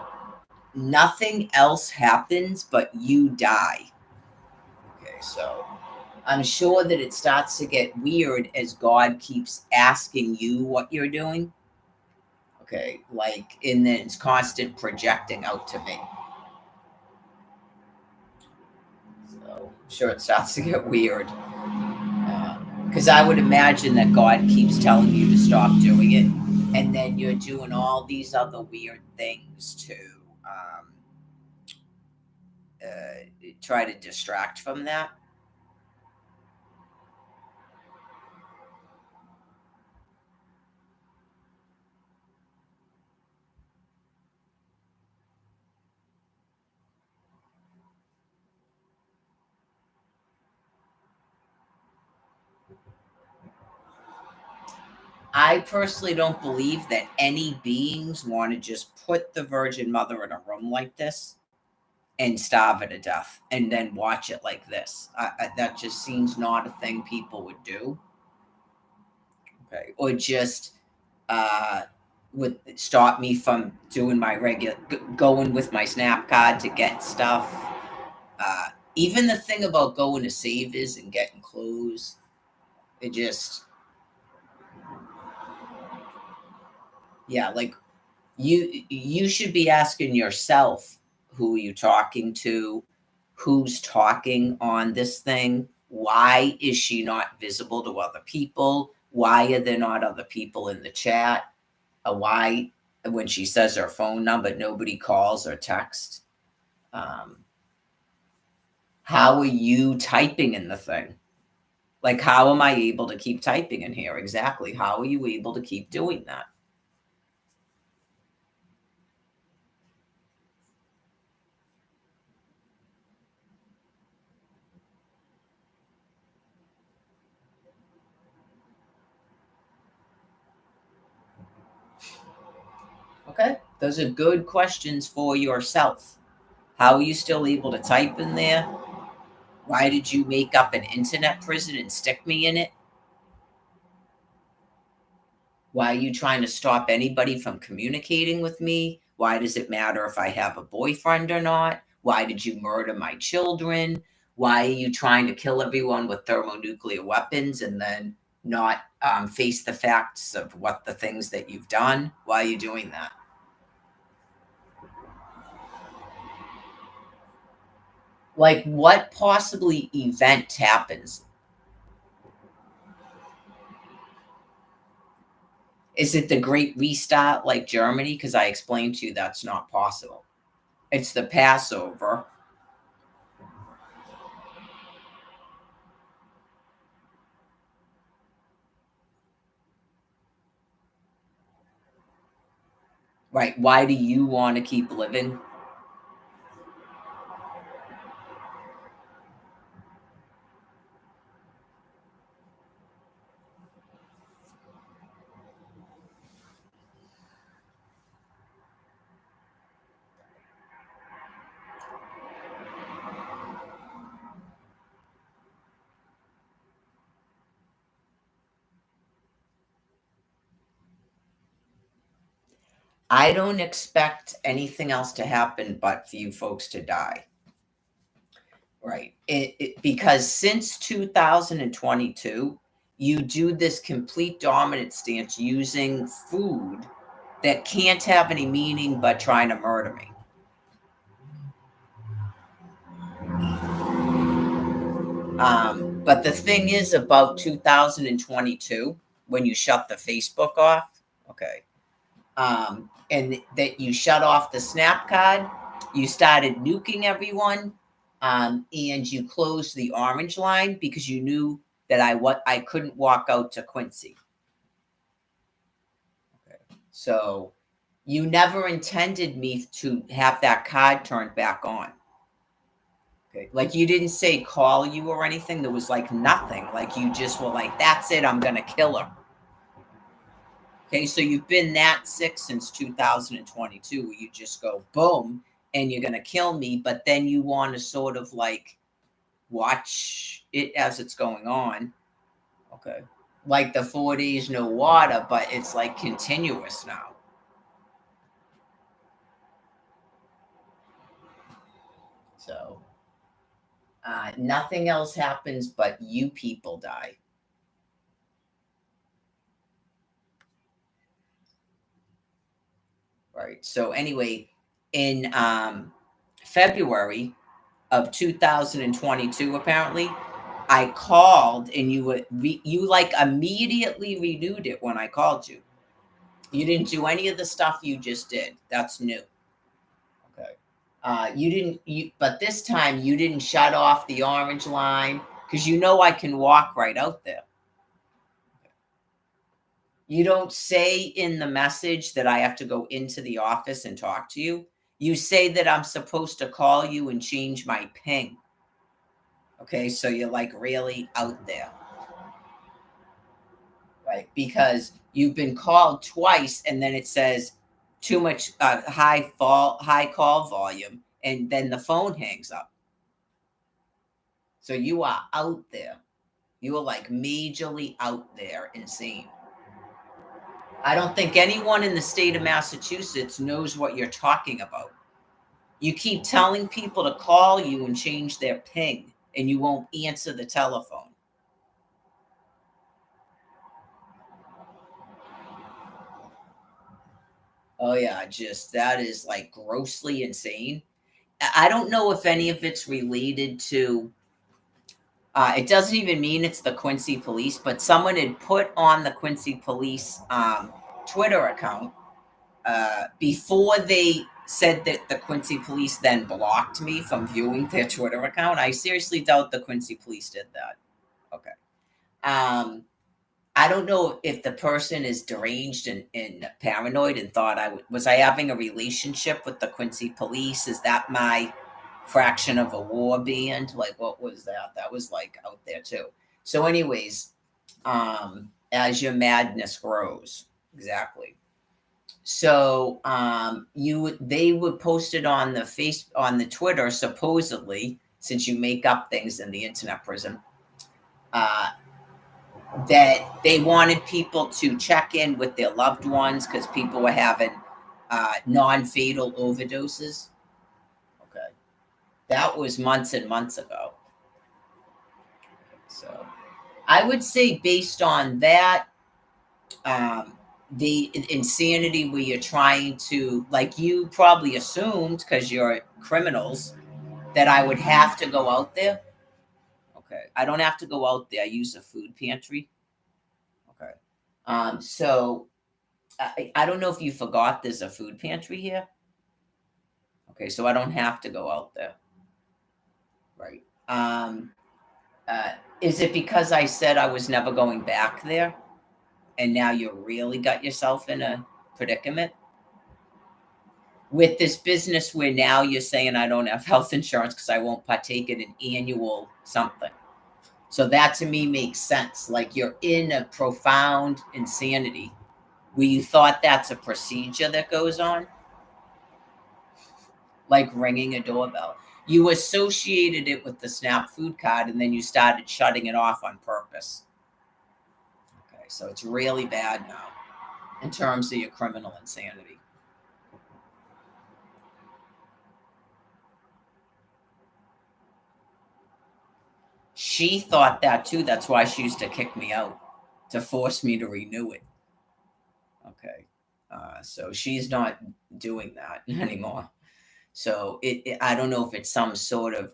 Nothing else happens, but you die. Okay. So I'm sure that it starts to get weird as God keeps asking you what you're doing. Okay. Like, and then it's constant projecting out to me. So I'm sure it starts to get weird. Because I would imagine that God keeps telling you to stop doing it, and then you're doing all these other weird things to try to distract from that. I personally don't believe that any beings want to just put the Virgin Mother in a room like this and starve her to death and then watch it like this. That just seems not a thing people would do. Okay. Or just uh, would stop me from doing my regular, going with my Snap card to get stuff. Uh, Even the thing about going to Savers and getting clothes, it just, yeah, like you should be asking yourself, who are you talking to, who's talking on this thing, why is she not visible to other people, why are there not other people in the chat, why when she says her phone number nobody calls or texts. um, how are you typing in the thing? Like, how am I able to keep typing in here? Exactly, how are you able to keep doing that? Okay, those are good questions for yourself. How are you still able to type in there? Why did you make up an internet prison and stick me in it? Why are you trying to stop anybody from communicating with me? Why does it matter if I have a boyfriend or not? Why did you murder my children? Why are you trying to kill everyone with thermonuclear weapons and then not face the facts of what the things that you've done? Why are you doing that? Like, what possibly event happens? Is it the great restart like Germany? Because I explained to you that's not possible. It's the Passover. Right. Why do you want to keep living? I don't expect anything else to happen but for you folks to die. Right. Because since 2022, you do this complete dominant stance using food that can't have any meaning but trying to murder me. But the thing is about 2022, when you shut the Facebook off, okay, and that you shut off the Snap card, you started nuking everyone, and you closed the orange line because you knew that I couldn't walk out to Quincy. Okay. So you never intended me to have that card turned back on. Okay. Like, you didn't say call you or anything. There was like nothing. Like, you just were like, that's it, I'm gonna kill her. Okay, so you've been that sick since 2022, where you just go boom and you're gonna kill me, but then you want to sort of like watch it as it's going on. Okay. Like the 4 days no water, but it's like continuous now. So nothing else happens but you people die. Right. So anyway, in February of 2022, apparently, I called and you like immediately renewed it when I called you. You didn't do any of the stuff you just did. That's new. Okay. You didn't but this time you didn't shut off the orange line because you know I can walk right out there. You don't say in the message that I have to go into the office and talk to you. You say that I'm supposed to call you and change my ping. Okay, so you're like really out there, right? Because you've been called twice and then it says too much high call volume and then the phone hangs up. So you are out there. You are like majorly out there, insane. I don't think anyone in the state of Massachusetts knows what you're talking about. You keep telling people to call you and change their ping, and you won't answer the telephone. Oh, yeah, just that is like grossly insane. I don't know if any of it's related to, it doesn't even mean it's the Quincy police, but someone had put on the Quincy police Twitter account before they said that the Quincy police then blocked me from viewing their Twitter account. I seriously doubt the Quincy police did that. Okay. Um, I don't know if the person is deranged and paranoid and thought was I having a relationship with the Quincy police? Is that my fraction of a war band? Like, what was that? That was like out there too. So, anyways, as your madness grows, exactly. So they would post it on the Twitter supposedly, since you make up things in the internet prison, uh, that they wanted people to check in with their loved ones because people were having non-fatal overdoses. Okay, that was months and months ago. So I would say based on that, the insanity where you're trying to, like, you probably assumed because you're criminals that I would have to go out there. Okay, I don't have to go out there. I use a food pantry. Okay, so I don't know if you forgot there's a food pantry here. Okay, so I don't have to go out there. Right. Uh, is it because I said I was never going back there, and now you really got yourself in a predicament with this business where now you're saying I don't have health insurance because I won't partake in an annual something? So that to me makes sense. Like you're in a profound insanity where you thought that's a procedure that goes on, like ringing a doorbell. You associated it with the SNAP food card and then you started shutting it off on purpose. Okay, so it's really bad now in terms of your criminal insanity. She thought that too. That's why she used to kick me out to force me to renew it. Okay. So she's not doing that anymore. So I don't know if it's some sort of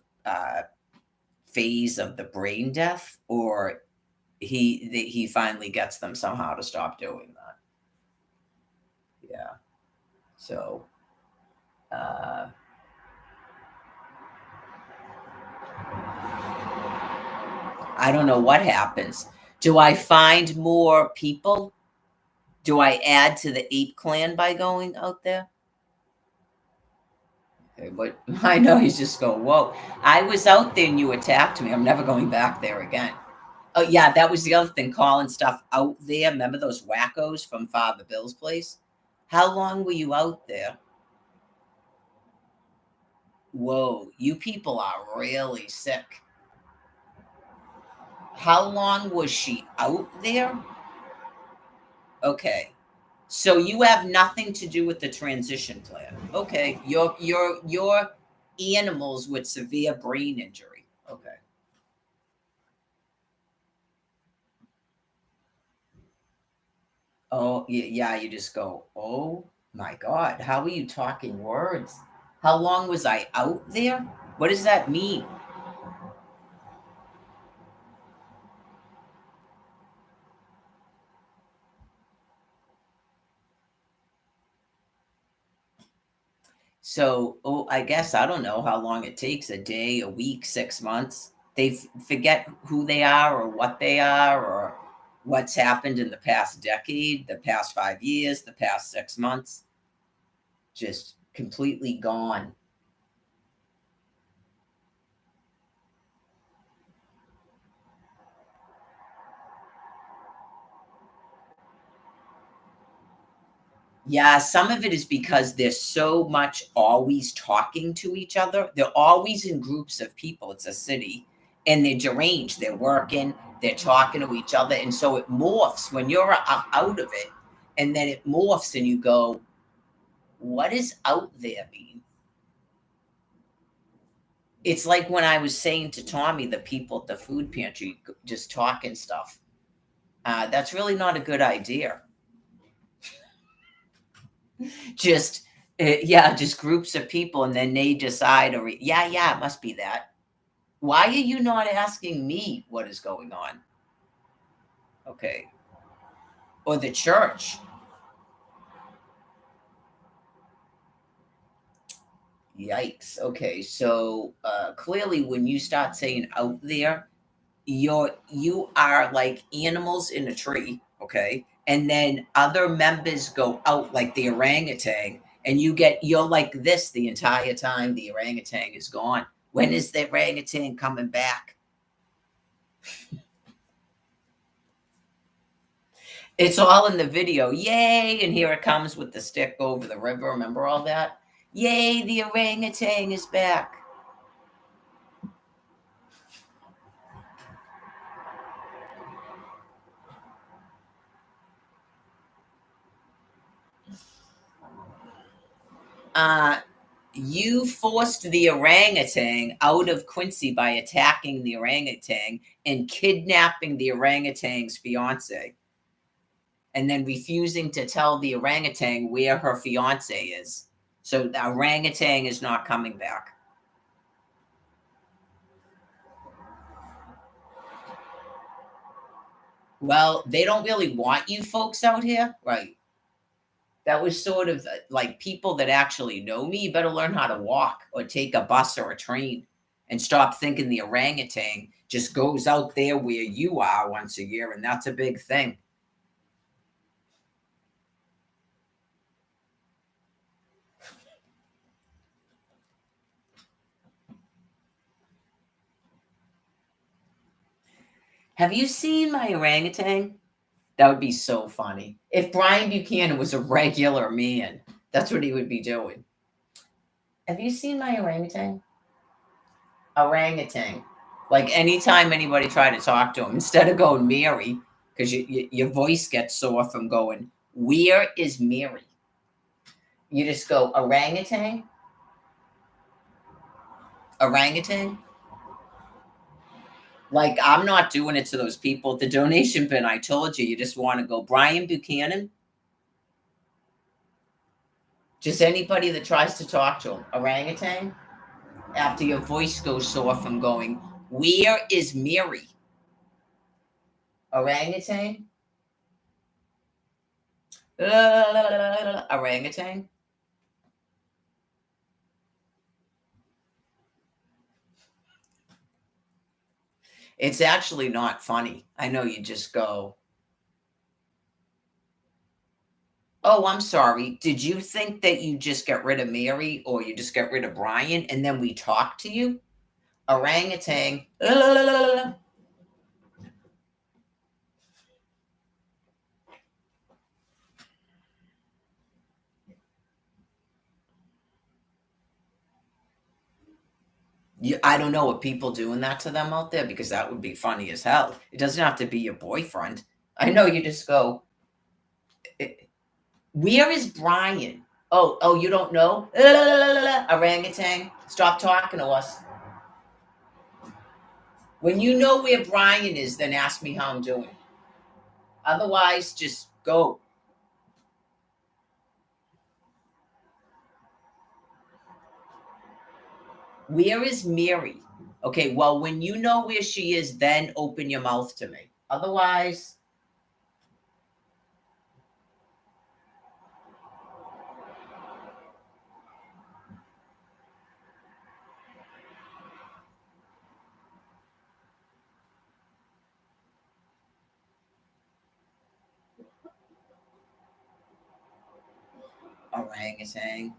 phase of the brain death or he finally gets them somehow to stop doing that. Yeah. So I don't know what happens. Do I find more people? Do I add to the ape clan by going out there? Okay, but I know he's just going, whoa. I was out there and you attacked me. I'm never going back there again. Oh, yeah, that was the other thing, calling stuff out there. Remember those wackos from Father Bill's place? How long were you out there? Whoa, you people are really sick. How long was she out there? Okay. So you have nothing to do with the transition plan. Okay. You're animals with severe brain injury. Okay. Oh, yeah, you just go, "Oh my god, how are you talking words? How long was I out there? What does that mean?" So, I guess I don't know how long it takes, a day, a week, 6 months. They forget who they are or what they are or what's happened in the past decade, the past 5 years, the past 6 months, just completely gone. Yeah, some of it is because there's so much always talking to each other. They're always in groups of people. It's a city, and they're deranged. They're working, they're talking to each other. And so it morphs when you're out of it, and then it morphs, and you go, what is out there mean? It's like when I was saying to Tommy, the people at the food pantry just talking stuff. That's really not a good idea. Just, yeah, just groups of people, and then they decide, or yeah, yeah, it must be that. Why are you not asking me what is going on? Okay. Or the church. Yikes. Okay. So clearly when you start saying out there, you are like animals in a tree, okay? And then other members go out like the orangutan, and you're like this the entire time the orangutan is gone. When is the orangutan coming back? It's all in the video. Yay! And here it comes with the stick over the river. Remember all that? Yay, the orangutan is back. Uh, you forced the orangutan out of Quincy by attacking the orangutan and kidnapping the orangutan's fiance, and then refusing to tell the orangutan where her fiance is. So the orangutan is not coming back. Well, they don't really want you folks out here, right? That was sort of like people that actually know me. You better learn how to walk or take a bus or a train and stop thinking the orangutan just goes out there where you are once a year. And that's a big thing. Have you seen my orangutan? That would be so funny. If Brian Buchanan was a regular man, that's what he would be doing. Have you seen my orangutan? Orangutan. Like anytime anybody tried to talk to him, instead of going Mary, because your voice gets sore from going, where is Mary? You just go orangutan, orangutan. Like I'm not doing it to those people at the donation bin. I told you, you just want to go Brian Buchanan. Just anybody that tries to talk to him, orangutan. After your voice goes sore from going, where is Mary? Orangutan. Orangutan. It's actually not funny. I know you just go, oh, I'm sorry. Did you think that you just get rid of Mary or you just get rid of Brian and then we talk to you? Orangutan. I don't know what people doing that to them out there because that would be funny as hell. It doesn't have to be your boyfriend. I know you just go, "Eh, where is Brian? Oh, you don't know? Orangutan, stop talking to us. When you know where Brian is, then ask me how I'm doing. Otherwise, just go. Where is Mary? Okay, well, when you know where she is, then open your mouth to me. Otherwise, orangutan.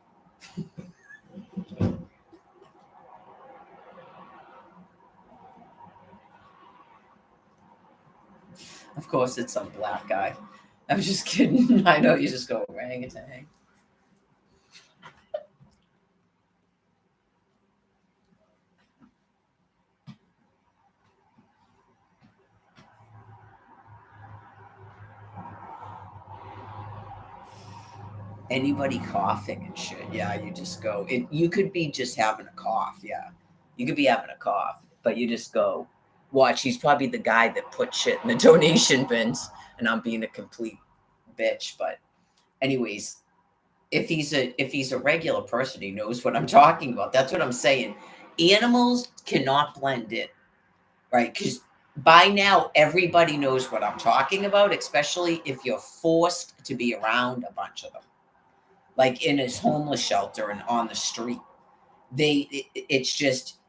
Of course, it's some black guy. I'm just kidding. I know you just go orangutan. Anybody coughing and shit, yeah, you just go. You could be just having a cough, yeah. You could be having a cough, but you just go. Watch, he's probably the guy that put shit in the donation bins, and I'm being a complete bitch. But anyways, if he's a regular person, he knows what I'm talking about. That's what I'm saying. Animals cannot blend in, right? Because by now everybody knows what I'm talking about, especially if you're forced to be around a bunch of them, like in his homeless shelter and on the street. It's just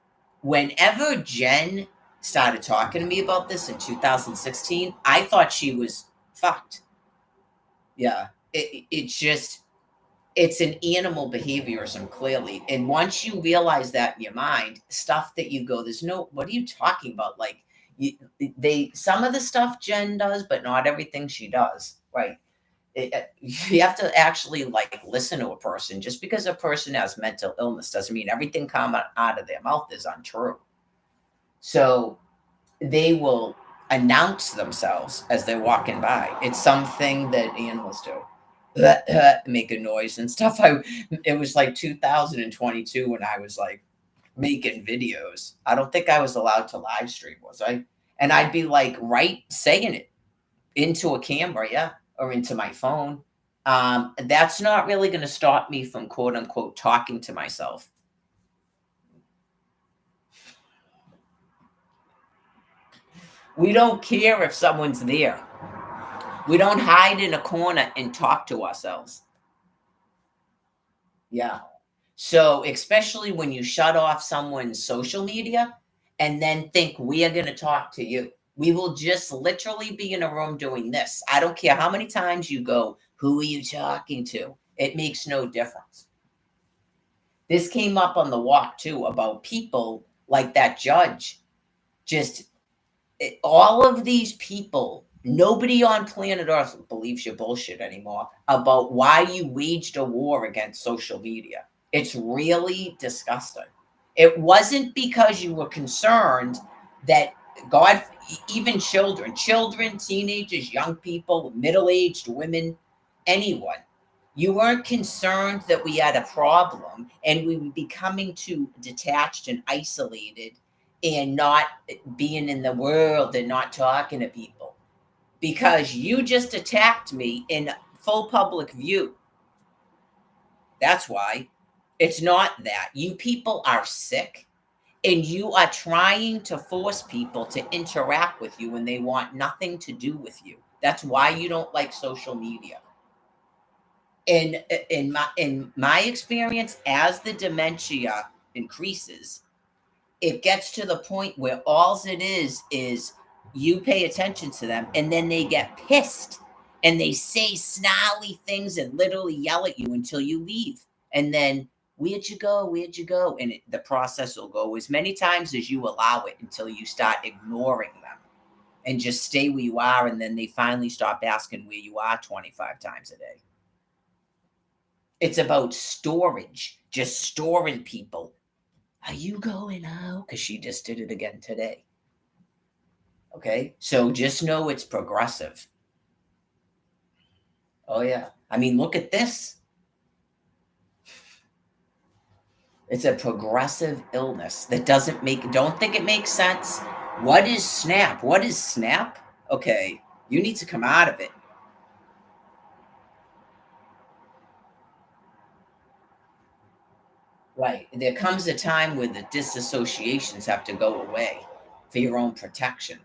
whenever Jen started talking to me about this in 2016, I thought she was fucked. Yeah, it's just it's an animal behaviorism clearly, and once you realize that in your mind, stuff that you go, there's no, what are you talking about? Like you, they some of the stuff Jen does, but not everything she does, right? You have to actually like listen to a person. Just because a person has mental illness doesn't mean everything coming out of their mouth is untrue. So they will announce themselves as they're walking by. It's something that animals do. Make a noise and stuff. It was like 2022 when I was like making videos. I don't think I was allowed to live stream, was I? And I'd be like saying it into a camera, yeah, or into my phone. That's not really going to stop me from quote unquote talking to myself. We don't care if someone's there. We don't hide in a corner and talk to ourselves. Yeah. So, especially when you shut off someone's social media and then think we are going to talk to you, we will just literally be in a room doing this. I don't care how many times you go, who are you talking to? It makes no difference. This came up on the walk too about people like that judge. Just all of these people, nobody on planet Earth believes your bullshit anymore about why you waged a war against social media. It's really disgusting. It wasn't because you were concerned that God, even children, teenagers, young people, middle aged women, anyone, you weren't concerned that we had a problem and we were becoming too detached and isolated and not being in the world and not talking to people because you just attacked me in full public view. That's why. It's not that. You people are sick and you are trying to force people to interact with you when they want nothing to do with you. That's why you don't like social media. In my experience, as the dementia increases, it gets to the point where all it is you pay attention to them and then they get pissed and they say snarly things and literally yell at you until you leave. And then, where'd you go? Where'd you go? And the process will go as many times as you allow it until you start ignoring them and just stay where you are. And then they finally stop asking where you are 25 times a day. It's about storage, just storing people. Are you going out? Because she just did it again today. Okay. So just know it's progressive. Oh, yeah. I mean, look at this. It's a progressive illness that don't think it makes sense. What is SNAP? What is SNAP? Okay. You need to come out of it. Right. There comes a time where the disassociations have to go away for your own protection.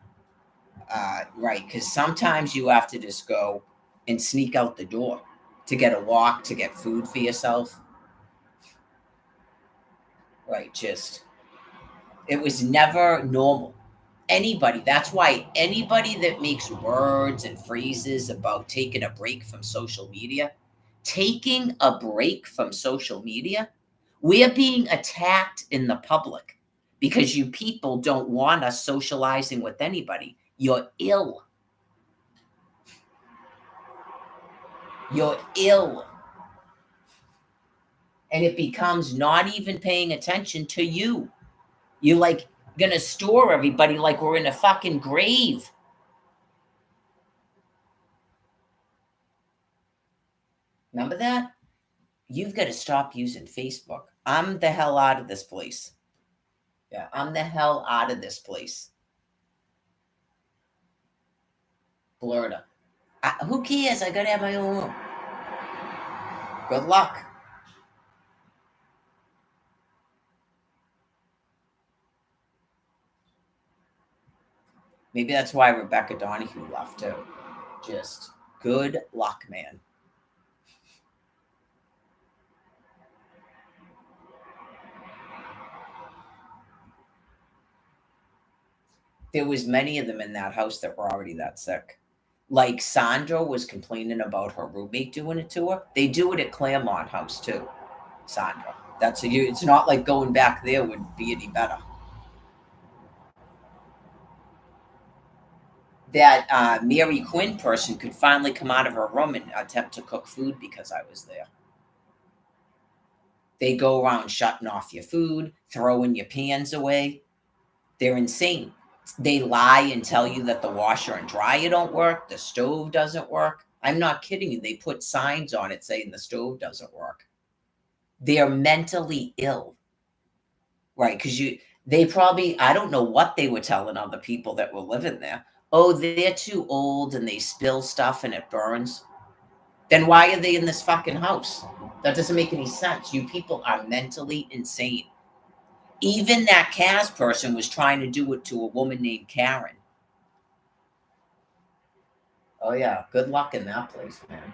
Right. Because sometimes you have to just go and sneak out the door to get a walk, to get food for yourself. Right. It was never normal. That's why anybody that makes words and phrases about taking a break from social media, taking a break from social media. We're being attacked in the public because you people don't want us socializing with anybody. You're ill. You're ill. And it becomes not even paying attention to you. You're like gonna store everybody like we're in a fucking grave. Remember that? You've got to stop using Facebook. I'm the hell out of this place. Yeah, I'm the hell out of this place. Florida. Who cares? I gotta have my own room. Good luck. Maybe that's why Rebecca Donahue left too. Just good luck, man. There was many of them in that house that were already that sick. Like Sandra was complaining about her roommate doing it to her. They do it at Claremont House too, Sandra. That's it's not like going back there would be any better. That Mary Quinn person could finally come out of her room and attempt to cook food because I was there. They go around shutting off your food, throwing your pans away. They're insane. They lie and tell you that the washer and dryer don't work, the stove doesn't work. I'm not kidding you. They put signs on it saying the stove doesn't work. They're mentally ill, right? Because they probably, I don't know what they were telling other people that were living there. Oh, they're too old and they spill stuff and it burns. Then why are they in this fucking house? That doesn't make any sense. You people are mentally insane. Even that Cass person was trying to do it to a woman named Karen. Oh yeah, good luck in that place, man.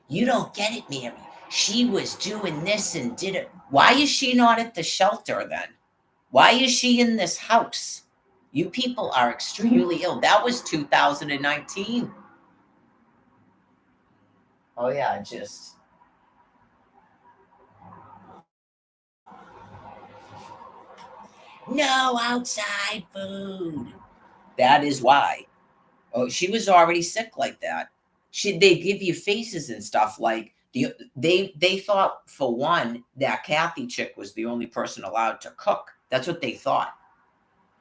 You don't get it, Mary. She was doing this and did it. Why is she not at the shelter then? Why is she in this house? You people are extremely ill. That was 2019. Oh yeah, just no outside food. That is why. Oh, she was already sick like that. They give you faces and stuff like they thought for one that Kathy chick was the only person allowed to cook. That's what they thought.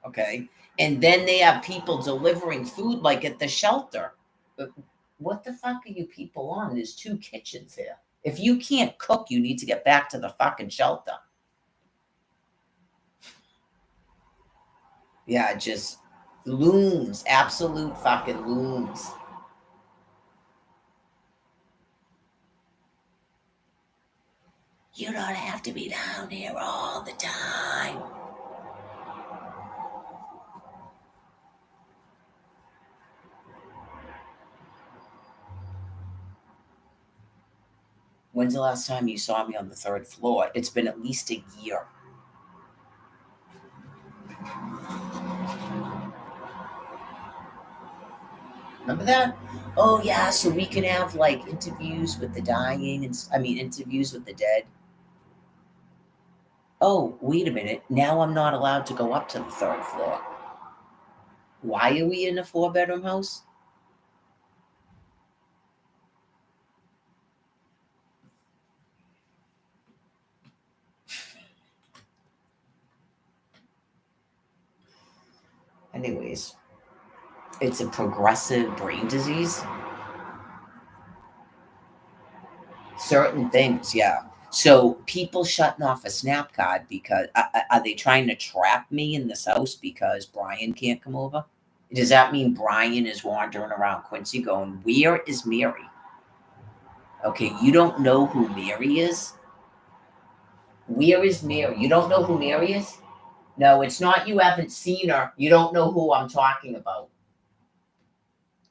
Okay. And then they have people delivering food like at the shelter. But what the fuck are you people on? There's 2 kitchens here. If you can't cook, you need to get back to the fucking shelter. Yeah, just loons, absolute fucking loons. You don't have to be down here all the time. When's the last time you saw me on the 3rd floor? It's been at least a year. Remember that? Oh yeah, so we can have like interviews with the dying and interviews with the dead. Oh, wait a minute. Now I'm not allowed to go up to the 3rd floor. Why are we in a 4-bedroom house? Anyways, it's a progressive brain disease. Certain things, yeah. So people shutting off a snap card because are they trying to trap me in this house because Brian can't come over? Does that mean Brian is wandering around Quincy going, "Where is Mary?" Okay, you don't know who Mary is? Where is Mary? You don't know who Mary is? No, it's not you haven't seen her. You don't know who I'm talking about.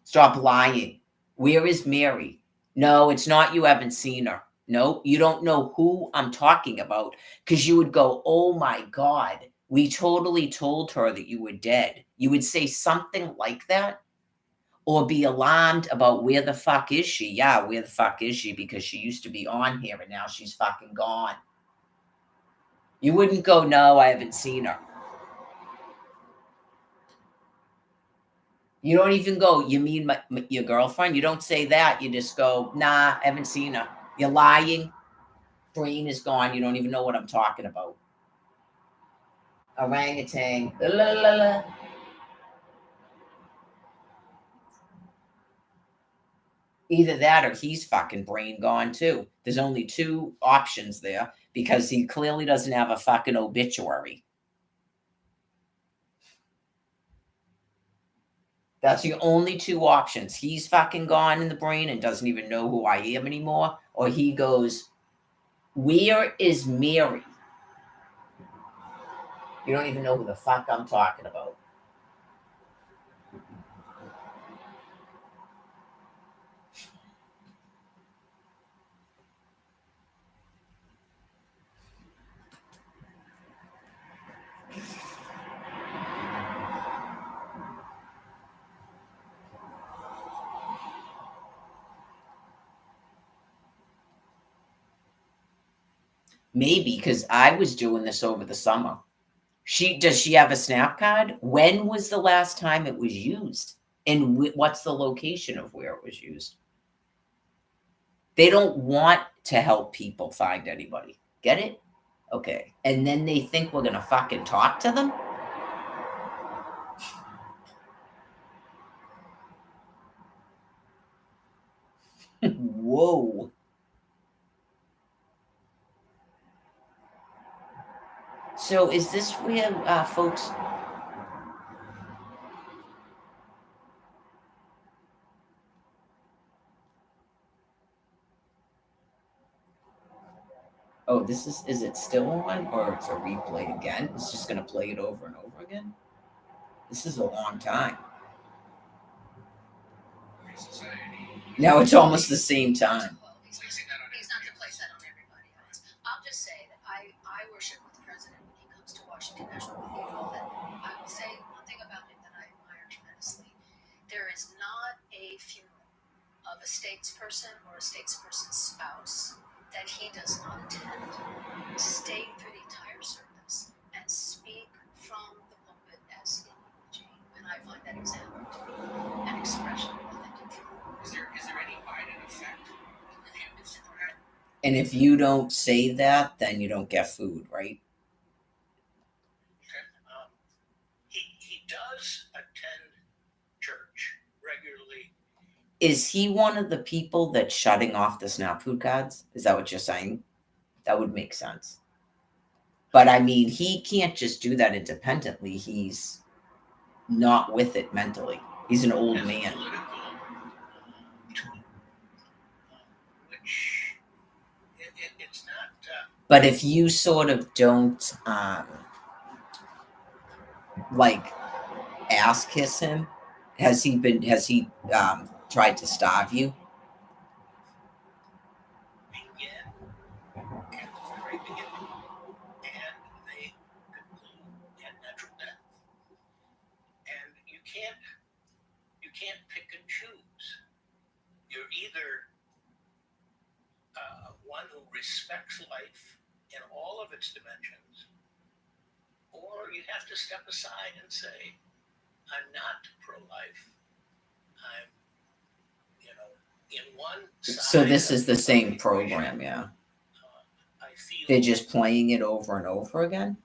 Stop lying. Where is Mary? No, it's not you haven't seen her. No, you don't know who I'm talking about because you would go, "Oh my God, We totally told her that you were dead. You would say something like that or be alarmed about where the fuck is she? Yeah, where the fuck is she? Because she used to be on here and now she's fucking gone. You wouldn't go, no, I haven't seen her. You don't even go, you mean your girlfriend? You don't say that. You just go, nah, I haven't seen her. You're lying. Brain is gone. You don't even know what I'm talking about. Orangutan. La, la, la. Either that or he's fucking brain gone too. There's only two options there because he clearly doesn't have a fucking obituary. That's the only two options. He's fucking gone in the brain and doesn't even know who I am anymore. Or he goes, where is Mary? You don't even know who the fuck I'm talking about. Maybe because I was doing this over the summer. Does she have a snap card? When was the last time it was used? And what's the location of where it was used? They don't want to help people find anybody. Get it? Okay. And then they think we're gonna fucking talk to them? Whoa. So is this where folks? Oh, this is it still on or it's a replay again? It's just gonna play it over and over again? This is a long time. Now it's almost the same time. He's not to place that on everybody else. I'll just say that I worship with the president when he comes to Washington National Cathedral, and I will say one thing about him that I admire tremendously. There is not a funeral of a statesperson or a statesperson's spouse that he does not attend, stay through the entire service, and speak from the pulpit as in eulogy. And I find that example to be an expression of authentic truth. Is there any Biden effect? And if you don't say that, then you don't get food, right? Okay. He does attend church regularly. Is he one of the people that's shutting off the SNAP food cards? Is that what you're saying? That would make sense. But I mean, he can't just do that independently. He's not with it mentally. He's an old man. It's not. But if you sort of don't like ass kiss him, has he tried to starve you? Begin at the very beginning, and they conclude at natural death. And you can't pick and choose. You're either one who respects life in all of its dimensions, or you have to step aside and say, I'm not pro-life. I'm, in one side. So this is the same program, yeah. They're just playing it over and over again?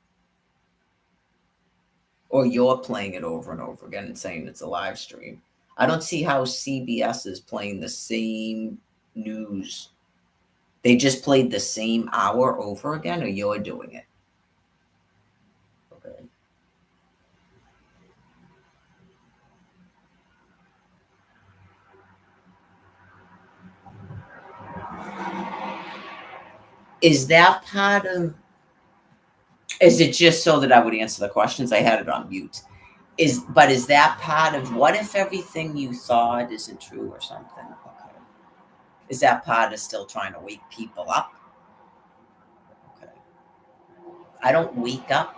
Or you're playing it over and over again and saying it's a live stream. I don't see how CBS is playing the same news. They just played the same hour over again, or you're doing it? Okay. Is that part of? Is it just so that I would answer the questions? I had it on mute. Is that part of what if everything you thought isn't true or something? Okay. Is that part of still trying to wake people up? Okay. I don't wake up.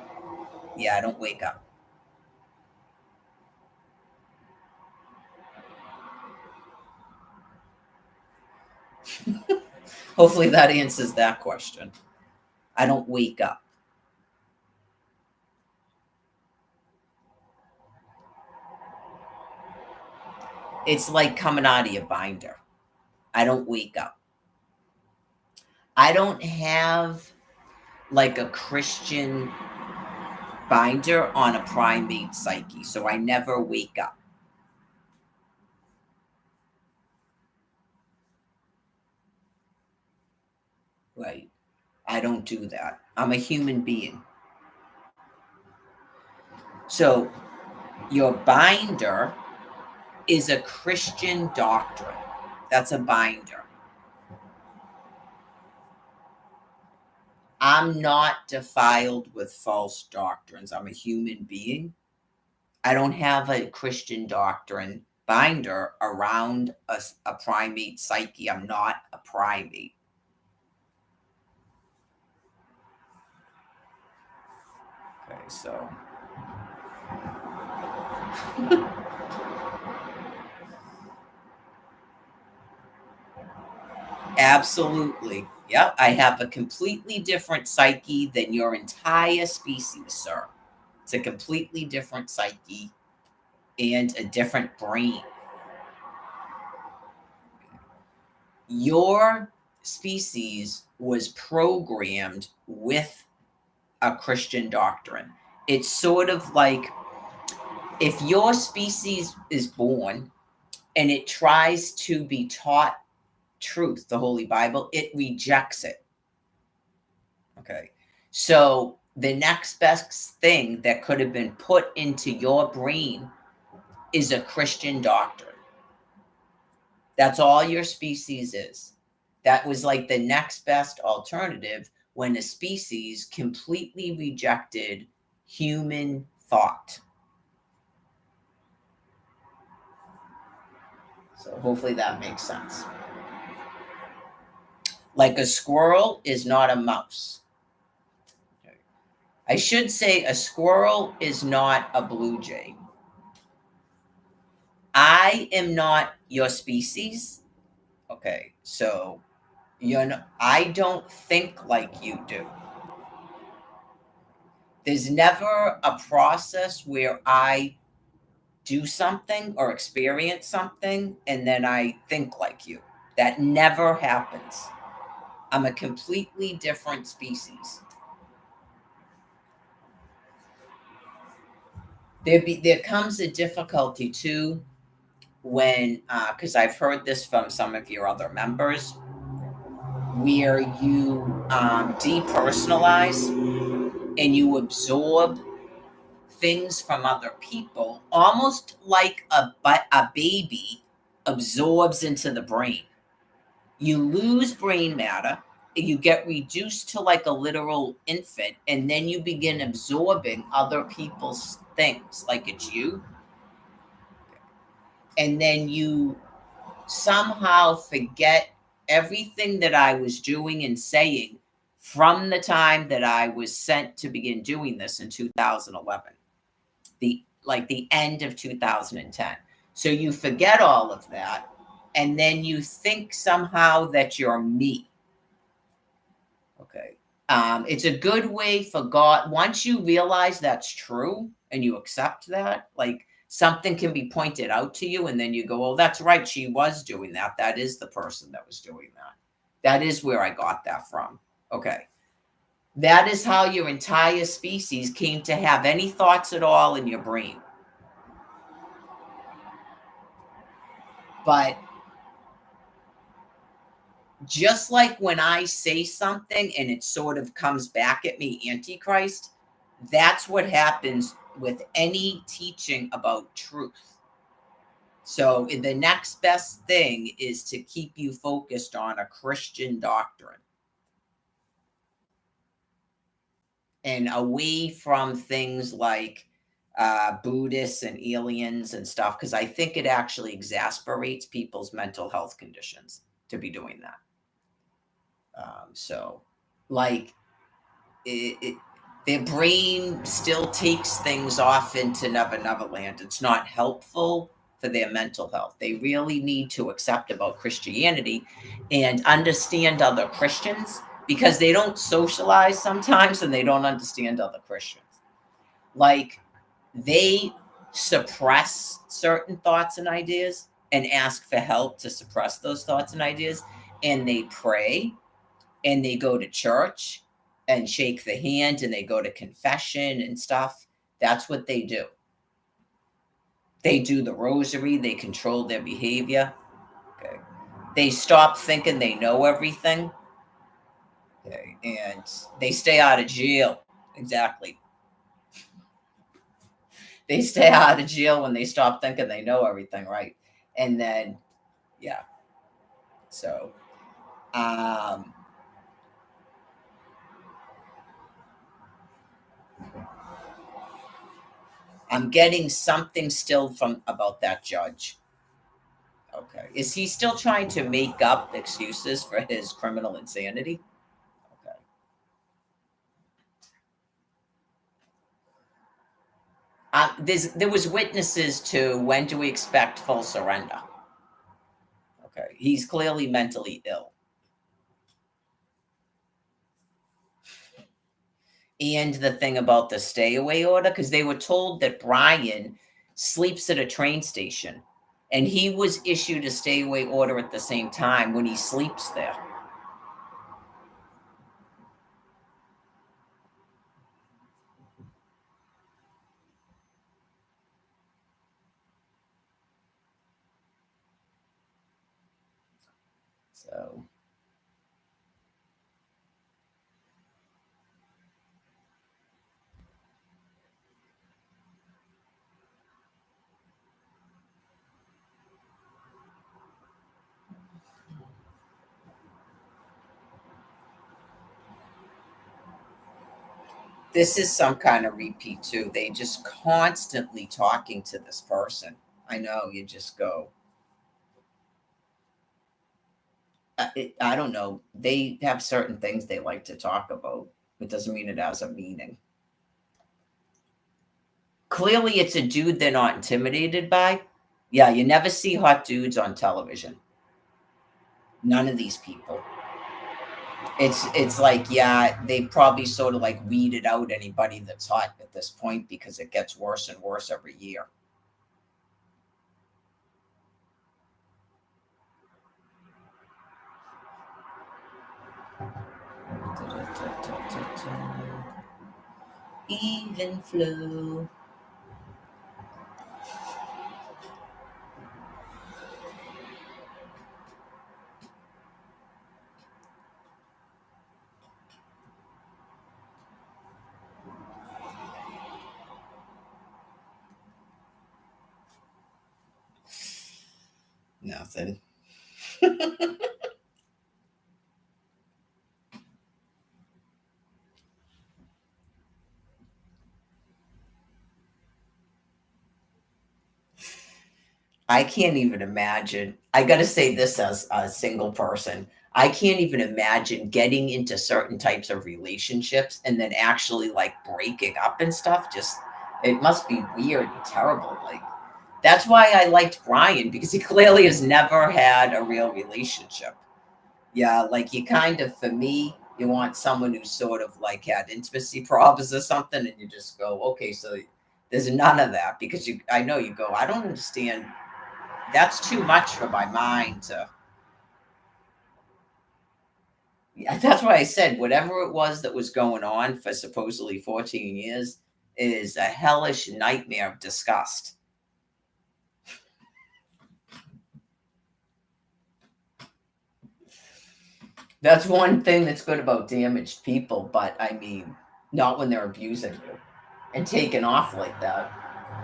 Yeah, I don't wake up. Hopefully that answers that question. I don't wake up. It's like coming out of your binder. I don't wake up. I don't have like a Christian binder on a primate psyche, so I never wake up. Right. I don't do that. I'm a human being. So your binder is a Christian doctrine. That's a binder. I'm not defiled with false doctrines. I'm a human being. I don't have a Christian doctrine binder around a primate psyche. I'm not a primate. Okay, so absolutely. Yeah, I have a completely different psyche than your entire species, sir. It's a completely different psyche and a different brain. Your species was programmed with a Christian doctrine. It's sort of like if your species is born and it tries to be taught truth, the Holy Bible, it rejects it. Okay. So the next best thing that could have been put into your brain is a Christian doctrine. That's all your species is. That was like the next best alternative when a species completely rejected human thought. So hopefully that makes sense. Like a squirrel is not a mouse. I should say a squirrel is not a blue jay. I am not your species. Okay, so I don't think like you do. There's never a process where I do something or experience something and then I think like you. That never happens. I'm a completely different species. There comes a difficulty too when because I've heard this from some of your other members where you depersonalize and you absorb things from other people, almost like a baby absorbs into the brain. You lose brain matter, you get reduced to like a literal infant, and then you begin absorbing other people's things like it's you. And then you somehow forget everything that I was doing and saying from the time that I was sent to begin doing this in 2011, the end of 2010. So you forget all of that, and then you think somehow that you're me. Okay. It's a good way for God. Once you realize that's true and you accept that, like something can be pointed out to you, and then you go, "Oh, that's right. She was doing that. That is the person that was doing that. That is where I got that from." Okay. That is how your entire species came to have any thoughts at all in your brain. But just like when I say something and it sort of comes back at me, Antichrist, that's what happens with any teaching about truth. So the next best thing is to keep you focused on a Christian doctrine and away from things like Buddhists and aliens and stuff, because I think it actually exasperates people's mental health conditions to be doing that. So, like, it Their brain still takes things off into Never Land. It's not helpful for their mental health. They really need to accept about Christianity and understand other Christians because they don't socialize sometimes and they don't understand other Christians. Like they suppress certain thoughts and ideas and ask for help to suppress those thoughts and ideas. And they pray and they go to church and shake the hand and they go to confession and stuff. That's what they do. They do the rosary, they control their behavior. Okay. They stop thinking they know everything. Okay. And they stay out of jail. Exactly. They stay out of jail when they stop thinking they know everything, right? And then, yeah. So, um, I'm getting something still from about that judge. Okay. Is he still trying to make up excuses for his criminal insanity? Okay. There was witnesses to when do we expect full surrender? Okay. He's clearly mentally ill. And the thing about the stay away order, because they were told that Brian sleeps at a train station and he was issued a stay away order at the same time when he sleeps there. So, this is some kind of repeat too. They just constantly talking to this person. I know you just go, I don't know. They have certain things they like to talk about. It doesn't mean it has a meaning. Clearly, it's a dude they're not intimidated by. Yeah, you never see hot dudes on television. None of these people. It's like, yeah, they probably sort of like weeded out anybody that's hot at this point because it gets worse and worse every year. Even flow. Nothing. I can't even imagine. I got to say this as a single person. I can't even imagine getting into certain types of relationships and then actually like breaking up and stuff. Just it must be weird and terrible. Like that's why I liked Brian because he clearly has never had a real relationship. Yeah, like you kind of for me, you want someone who sort of like had intimacy problems or something, and you just go, okay, so there's none of that because you I know you go, I don't understand, that's too much for my mind to. Yeah, that's why I said whatever it was that was going on for supposedly 14 years is a hellish nightmare of disgust. That's one thing that's good about damaged people, but I mean, not when they're abusing you and taking off like that.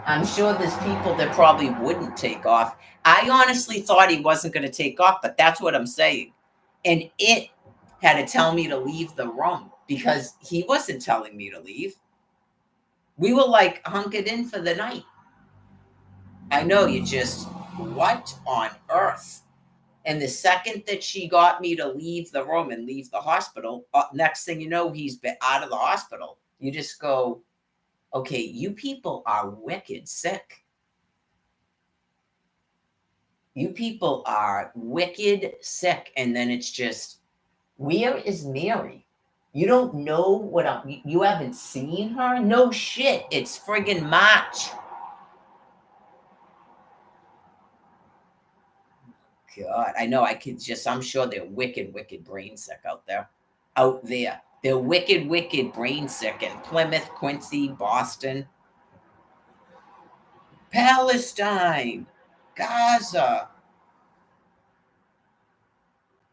I'm sure there's people that probably wouldn't take off. I honestly thought he wasn't going to take off, but that's what I'm saying. And it had to tell me to leave the room because he wasn't telling me to leave. We were like hunkered in for the night. I know you just, what on earth? And the second that she got me to leave the room and leave the hospital, next thing you know, he's been out of the hospital. You just go, okay, you people are wicked sick. You people are wicked sick. And then it's just, where is Mary? You don't know you haven't seen her? No shit. It's friggin' March. God, I know. I'm sure they're wicked, wicked brain sick out there. Out there. They're wicked, wicked brain sick in Plymouth, Quincy, Boston, Palestine, Gaza.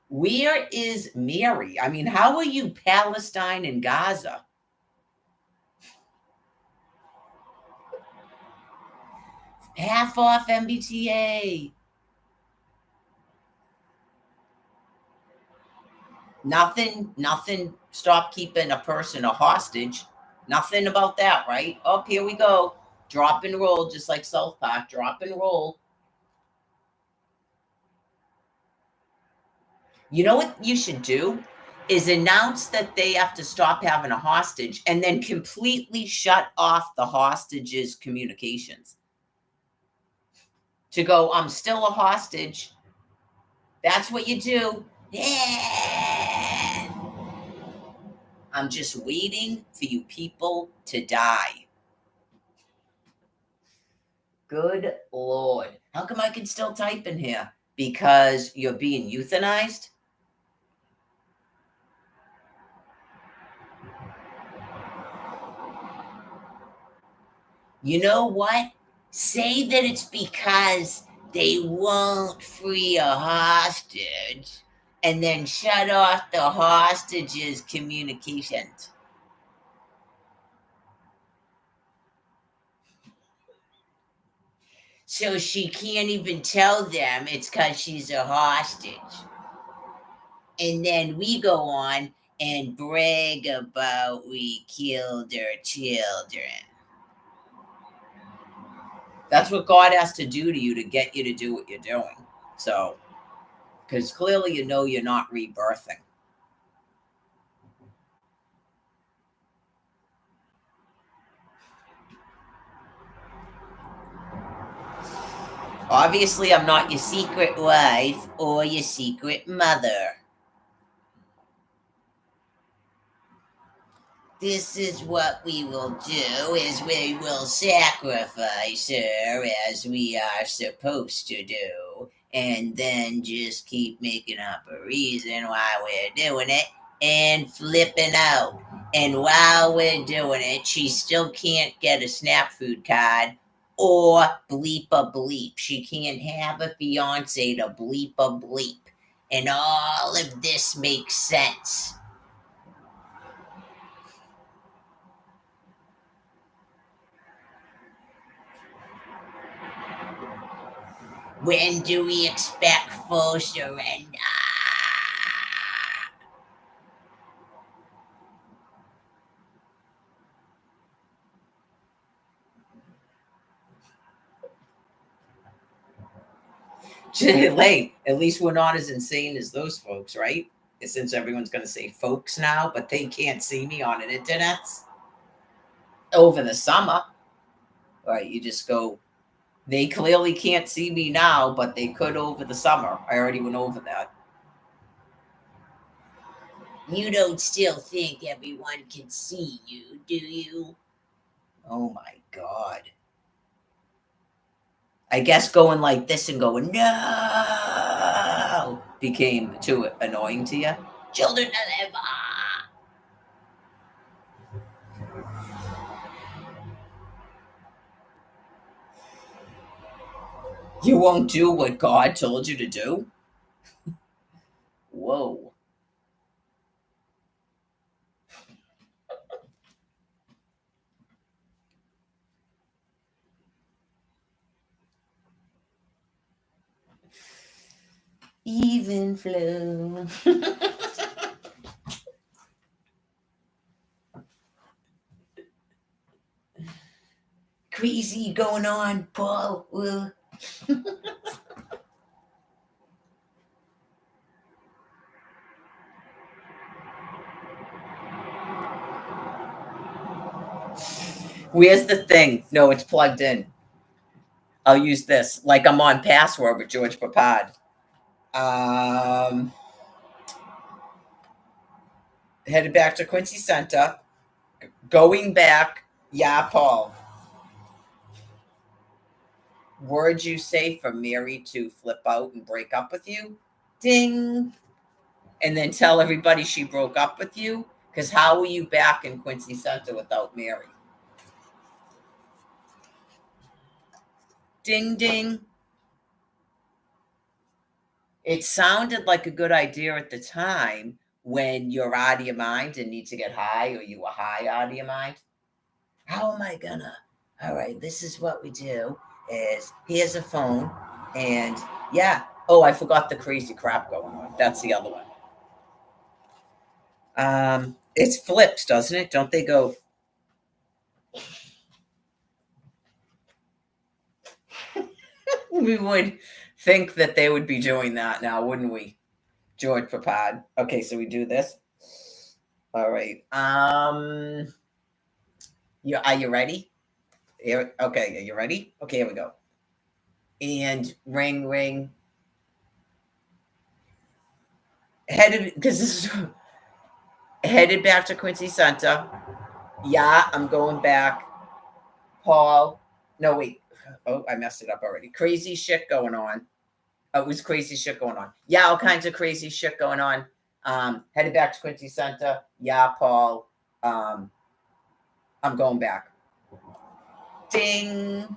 Where is Mary? I mean, how are you Palestine and Gaza? Half off MBTA. Nothing stop keeping a person a hostage. Nothing about that, right? Oh, here we go. Drop and roll, just like South Park. Drop and roll. You know what you should do? Is announce that they have to stop having a hostage and then completely shut off the hostages' communications. To go, I'm still a hostage. That's what you do. Yeah. I'm just waiting for you people to die. Good Lord. How come I can still type in here? Because you're being euthanized? You know what? Say that it's because they won't free a hostage and then shut off the hostages' communications. So she can't even tell them it's because she's a hostage. And then we go on and brag about we killed our children. That's what God has to do to you to get you to do what you're doing. So, because clearly you know you're not rebirthing. Obviously, I'm not your secret wife or your secret mother. This is what we will do is we will sacrifice her as we are supposed to do, and then just keep making up a reason why we're doing it and flipping out. And while we're doing it, she still can't get a SNAP food card or bleep a bleep. She can't have a fiance to bleep a bleep. And all of this makes sense. When do we expect full surrender? Hey, at least we're not as insane as those folks, right? Since everyone's going to say folks now, but they can't see me on an internet over the summer. Right? You just go, they clearly can't see me now, but they could over the summer. I already went over that. You don't still think everyone can see you, do you? Oh my God. I guess going like this and going, no, became too annoying to you. Children deliver. You won't do what God told you to do? Whoa. Even flow. Crazy going on, Paul. Where's the thing? No, it's plugged in. I'll use this. Like I'm on Password with George Papad. Headed back to Quincy Center. Going back, yeah, Paul. Words you say for Mary to flip out and break up with you? Ding. And then tell everybody she broke up with you? Because how are you back in Quincy Center without Mary? Ding, ding. It sounded like a good idea at the time when you're out of your mind and need to get high, or you were high out of your mind. How am I gonna? All right, this is what we do is here's a phone, and yeah. Oh, I forgot the crazy crap going on. That's the other one. It's flips, doesn't it? Don't they go? We would think that they would be doing that now, wouldn't we? George Papad. Okay, so we do this. All right. Are you ready? Here, okay, are you ready? Okay, here we go. And ring, ring. Headed because this is headed back to Quincy Center. Yeah, I'm going back. Paul. No, wait. Oh, I messed it up already. Crazy shit going on. Oh, it was crazy shit going on. Yeah, all kinds of crazy shit going on. Headed back to Quincy Center. Yeah, Paul. I'm going back. Ding.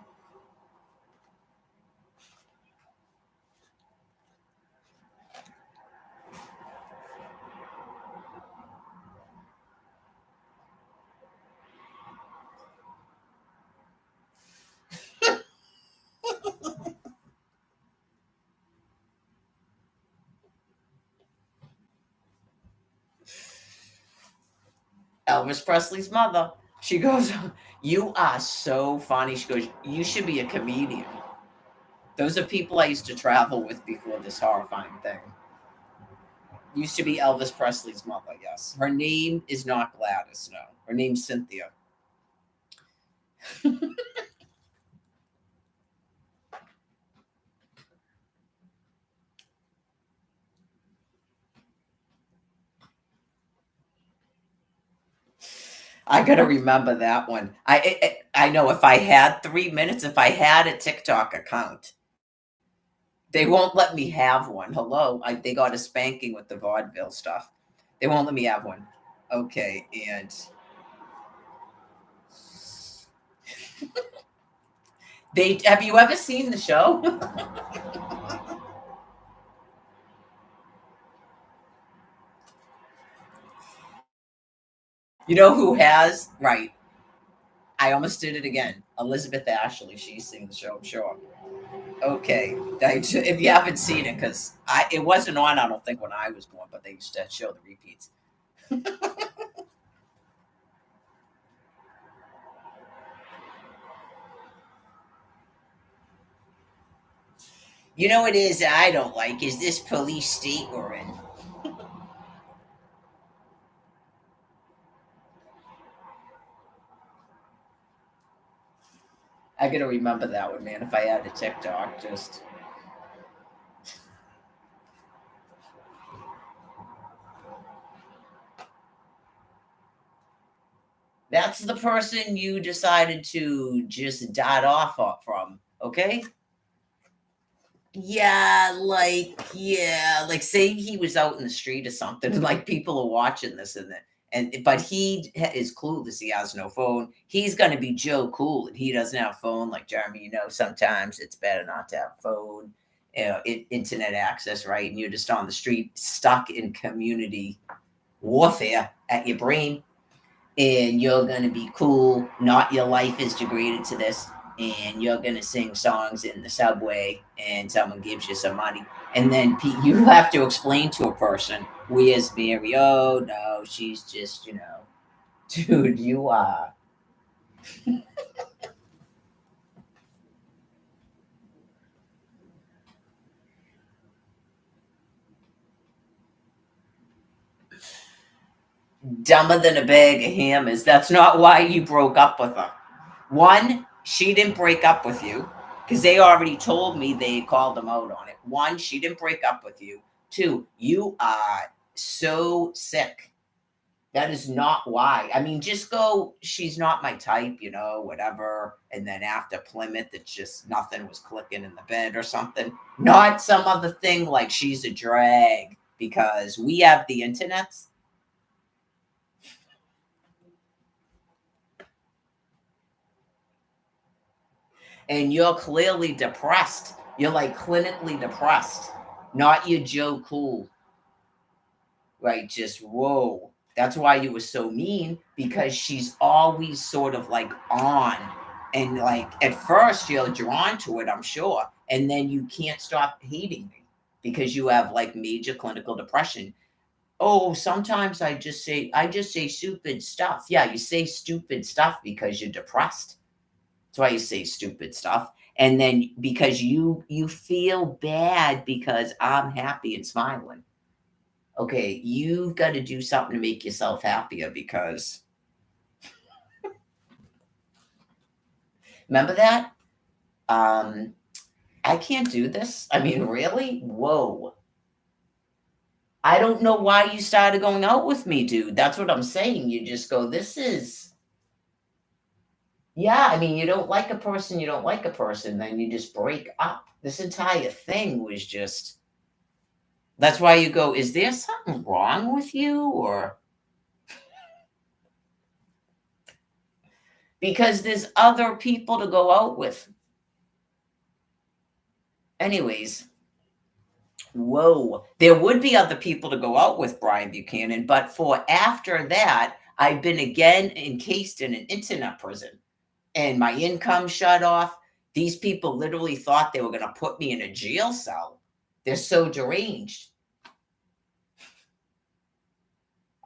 Elvis Presley's mother. She goes, "You are so funny." She goes, "You should be a comedian." Those are people I used to travel with before this horrifying thing. Used to be Elvis Presley's mother, yes. Her name is not Gladys, no. Her name's Cynthia. I gotta remember that one. I know if I had 3 minutes, if I had a TikTok account, they won't let me have one. Hello, they got a spanking with the vaudeville stuff. They won't let me have one. Okay, and they have you ever seen the show? You know who has? Right. I almost did it again. Elizabeth Ashley. She's seen the show, I'm sure. Okay. If you haven't seen it, because it wasn't on, I don't think, when I was born, but they used to show the repeats. You know what it is I don't like is this police state we're in. I gotta remember that one, man. If I had a TikTok, just that's the person you decided to just dot off from, okay? Yeah, like say he was out in the street or something, and like people are watching this but he is clueless. He has no phone. He's gonna be Joe Cool, and he doesn't have a phone. Like Jeremy, sometimes it's better not to have a phone, internet access, right? And you're just on the street, stuck in community warfare at your brain, and you're gonna be cool. Not your life is degraded to this, and you're gonna sing songs in the subway, and someone gives you some money, and then you have to explain to a person, "Where's Mary? Oh no, she's just dude, you are." Dumber than a bag of hammers. That's not why you broke up with her. One, she didn't break up with you because they already told me they called them out on it. One, she didn't break up with you. Two, you are so sick. That is not why. I mean, just go, she's not my type, whatever. And then after Plymouth, it's just nothing was clicking in the bed or something. Not some other thing like she's a drag because we have the internets. And you're clearly depressed. You're like clinically depressed, not your Joe Cool. Right? Just whoa. That's why you were so mean because she's always sort of like on. And like at first you're drawn to it, I'm sure. And then you can't stop hating me because you have like major clinical depression. Oh, sometimes I just say stupid stuff. Yeah, you say stupid stuff because you're depressed. That's why you say stupid stuff. And then because you feel bad because I'm happy and smiling. Okay, you've got to do something to make yourself happier because remember that? Um, I can't do this. I mean, really? Whoa. I don't know why you started going out with me, dude. That's what I'm saying. You just go, this is, yeah. I mean, you don't like a person, you don't like a person, then you just break up. This entire thing was just, that's why you go, is there something wrong with you? Or because there's other people to go out with. Anyways, whoa. There would be other people to go out with Brian Buchanan, but for after that, I've been again encased in an internet prison and my income shut off. These people literally thought they were going to put me in a jail cell. They're so deranged.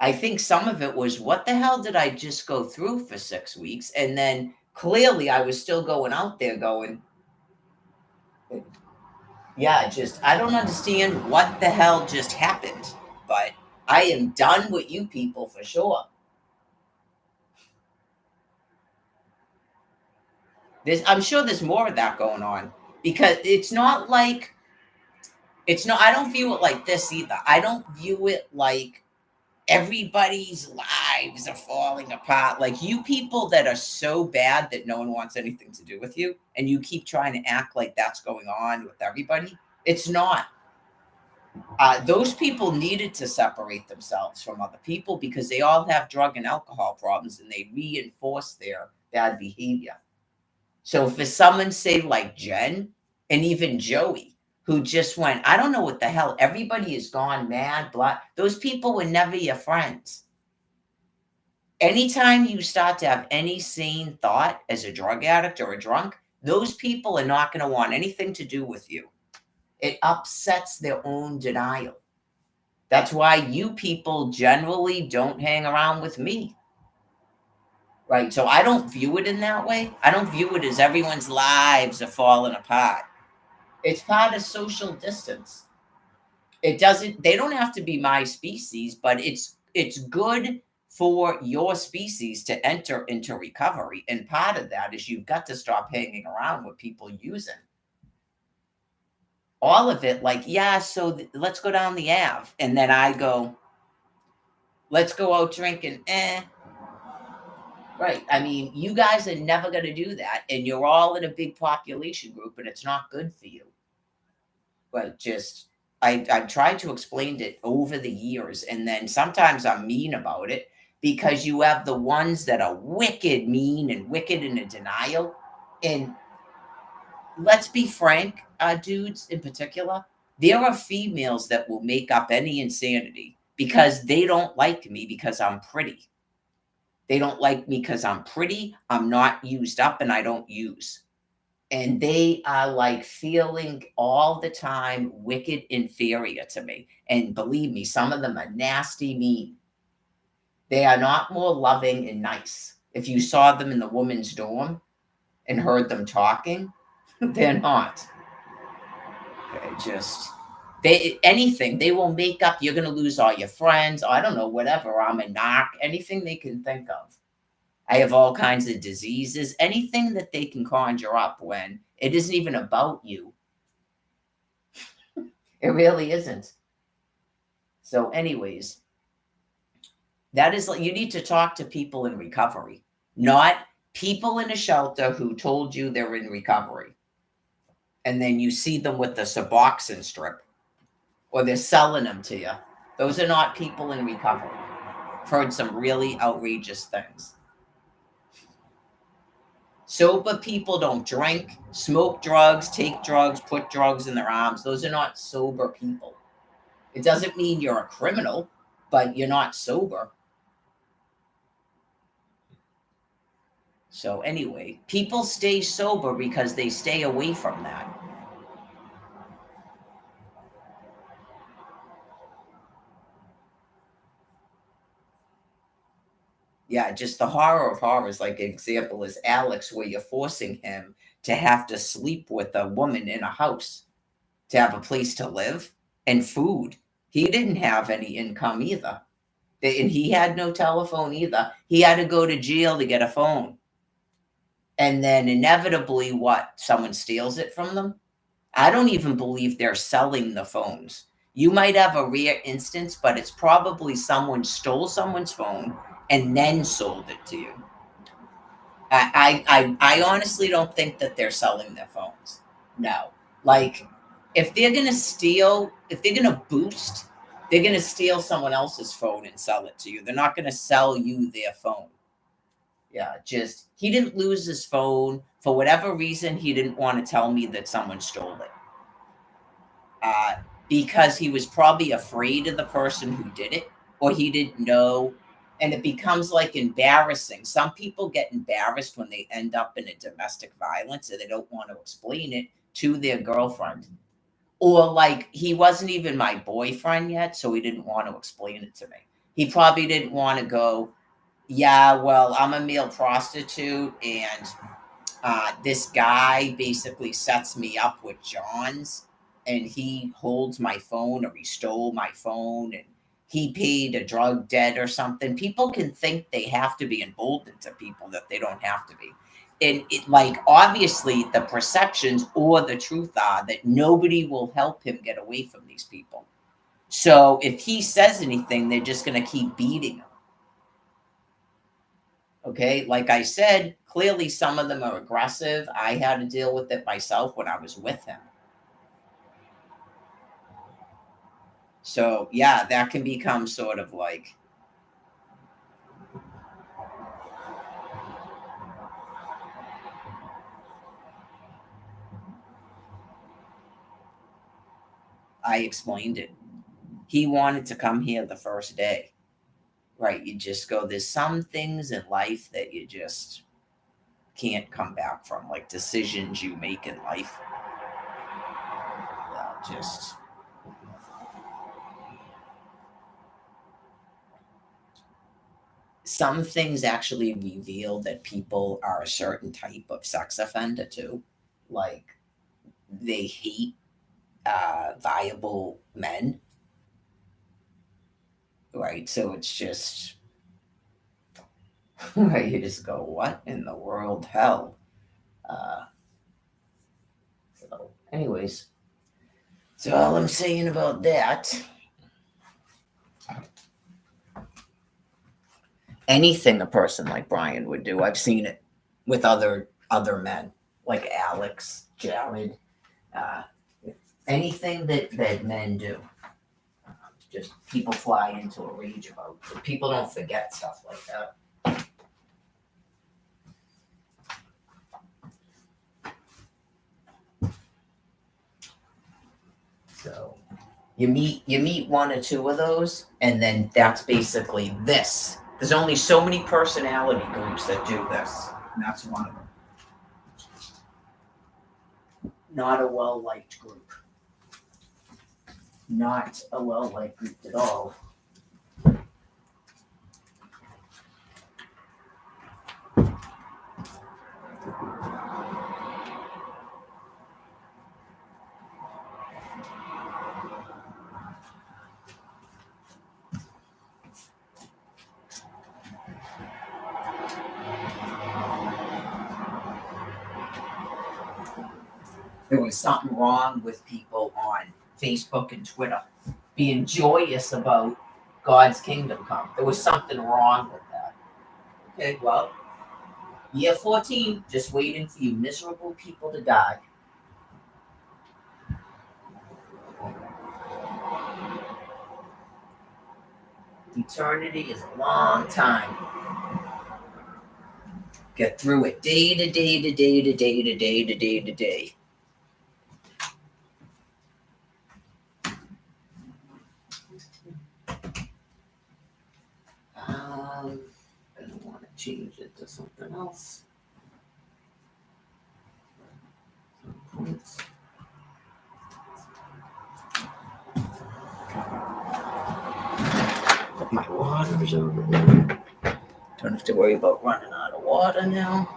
I think some of it was, what the hell did I just go through for 6 weeks? And then clearly I was still going out there going, yeah, just I don't understand what the hell just happened, but I am done with you people for sure. I'm sure there's more of that going on because it's not. I don't view it like this either. I don't view it like everybody's lives are falling apart. Like you people that are so bad that no one wants anything to do with you, and you keep trying to act like that's going on with everybody. It's not. Those people needed to separate themselves from other people because they all have drug and alcohol problems and they reinforce their bad behavior. So for someone, say, like Jen and even Joey, who just went, I don't know what the hell, everybody is gone mad, blah, those people were never your friends. Anytime you start to have any sane thought as a drug addict or a drunk, those people are not going to want anything to do with you. It upsets their own denial. That's why you people generally don't hang around with me. Right. So I don't view it in that way. I don't view it as everyone's lives are falling apart. It's part of social distance. They don't have to be my species, but it's good for your species to enter into recovery. And part of that is you've got to stop hanging around with people using all of it. Like, yeah, so let's go down the Ave. And then I go, let's go out drinking. Right. I mean, you guys are never going to do that. And you're all in a big population group, and it's not good for you. But just, I've tried to explain it over the years. And then sometimes I'm mean about it because you have the ones that are wicked mean and wicked in a denial. And let's be frank, dudes in particular, there are females that will make up any insanity because they don't like me because I'm pretty. They don't like me because I'm pretty, I'm not used up, and I don't use. And they are like feeling all the time wicked inferior to me. And believe me, some of them are nasty mean. They are not more loving and nice. If you saw them in the women's dorm and heard them talking, they're not. Just anything they will make up. You're gonna lose all your friends. I don't know, whatever. I'm a knock. Anything they can think of. I have all kinds of diseases, anything that they can conjure up when it isn't even about you. It really isn't. So, anyways, that is like you need to talk to people in recovery, not people in a shelter who told you they're in recovery. And then you see them with the Suboxone strip or they're selling them to you. Those are not people in recovery. I've heard some really outrageous things. Sober people don't drink, smoke drugs, take drugs, put drugs in their arms. Those are not sober people. It doesn't mean you're a criminal, but you're not sober. So, anyway, people stay sober because they stay away from that. Yeah, just the horror of horrors. Like an example is Alex, where you're forcing him to have to sleep with a woman in a house to have a place to live and food. He didn't have any income either. And he had no telephone either. He had to go to jail to get a phone. And then inevitably, what? Someone steals it from them? I don't even believe they're selling the phones. You might have a rare instance, but it's probably someone stole someone's phone and then sold it to you. I honestly don't think that they're selling their phones. No. Like, if they're gonna steal, if they're gonna boost, they're gonna steal someone else's phone and sell it to you. They're not gonna sell you their phone. Yeah, just he didn't lose his phone for whatever reason. He didn't want to tell me that someone stole it. Uh, because he was probably afraid of the person who did it, or he didn't know. And it becomes like embarrassing. Some people get embarrassed when they end up in a domestic violence and they don't want to explain it to their girlfriend. Or like he wasn't even my boyfriend yet, so he didn't want to explain it to me. He probably didn't want to go, yeah, well, I'm a male prostitute and this guy basically sets me up with John's and he holds my phone or he stole my phone and he paid a drug debt or something. People can think they have to be emboldened to people that they don't have to be. And it like obviously the perceptions or the truth are that nobody will help him get away from these people. So if he says anything, they're just going to keep beating him. Okay, like I said, clearly some of them are aggressive. I had to deal with it myself when I was with him. So, yeah, that can become sort of like I explained it. He wanted to come here the first day. Right, you just go, there's some things in life that you just can't come back from, like decisions you make in life. Just some things actually reveal that people are a certain type of sex offender too. Like they hate viable men, right? So it's just right. You just go, what in the world, hell? Uh, so, anyways, so all I'm saying about that. Anything a person like Brian would do, I've seen it with other men like Alex, Jared, uh, anything that men do. Just people fly into a rage about. People don't forget stuff like that. So you meet one or two of those, and then that's basically this. There's only so many personality groups that do this, and that's one of them. Not a well liked group. Not a well liked group at all. There was something wrong with people on Facebook and Twitter being joyous about God's kingdom come. There was something wrong with that. Okay, well, year 14, just waiting for you miserable people to die. Eternity is a long time. Get through it day to day to day to day to day to day to day. I don't want to change it to something else. Points. Put my waters over there. Don't have to worry about running out of water now.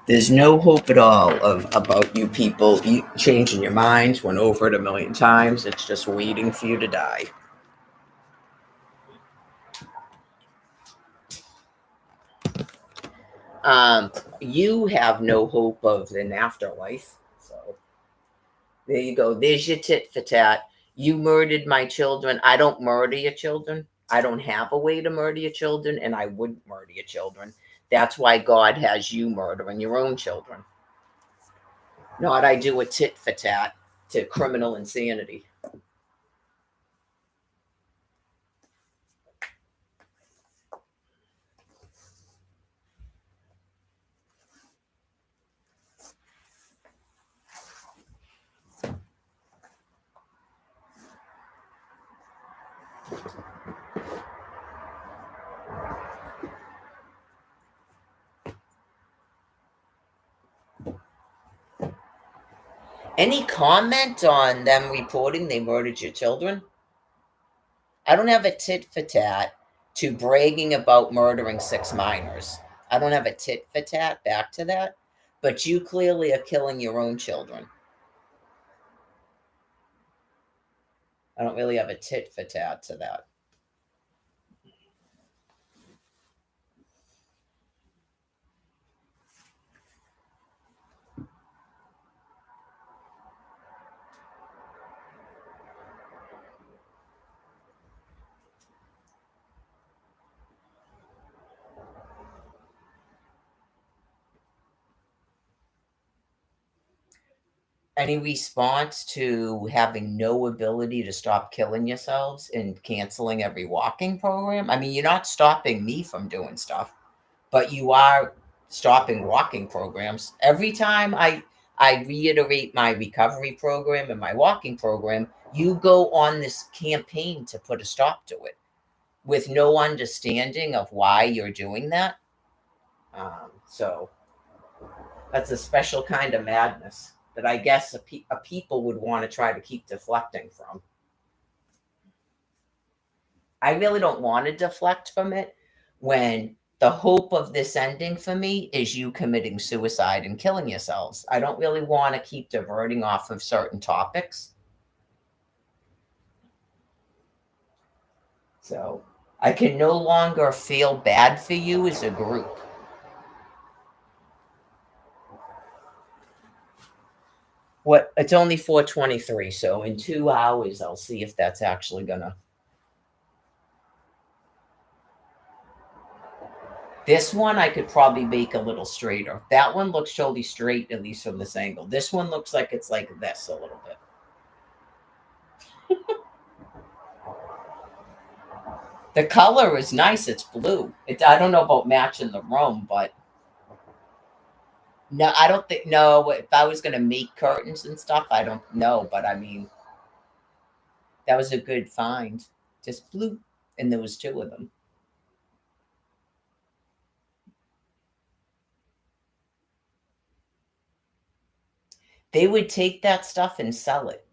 There's no hope at all about you people changing your minds. Went over it a million times. It's just waiting for you to die. You have no hope of an afterlife. So there you go. There's your tit for tat. You murdered my children. I don't murder your children. I don't have a way to murder your children, and I wouldn't murder your children. That's why God has you murdering your own children. Not I do a tit for tat to criminal insanity. Any comment on them reporting they murdered your children? I don't have a tit for tat to bragging about murdering 6 minors. I don't have a tit for tat back to that, but you clearly are killing your own children. I don't really have a tit for tat to that. Any response to having no ability to stop killing yourselves and canceling every walking program? I mean, you're not stopping me from doing stuff, but you are stopping walking programs. Every time I reiterate my recovery program and my walking program, you go on this campaign to put a stop to it with no understanding of why you're doing that. So that's a special kind of madness that I guess a people would want to try to keep deflecting from. I really don't want to deflect from it when the hope of this ending for me is you committing suicide and killing yourselves. I don't really want to keep diverting off of certain topics. So I can no longer feel bad for you as a group. What? It's only 4:23, so in 2 hours I'll see if that's actually gonna. This one I could probably make a little straighter. That one looks totally straight, at least from this angle. This one looks like it's like this a little bit. The color is nice. It's blue. I don't know about matching the room, but no, I don't think. No, if I was gonna make curtains and stuff, I don't know. But I mean, that was a good find. Just blue, and there was 2 of them. They would take that stuff and sell it.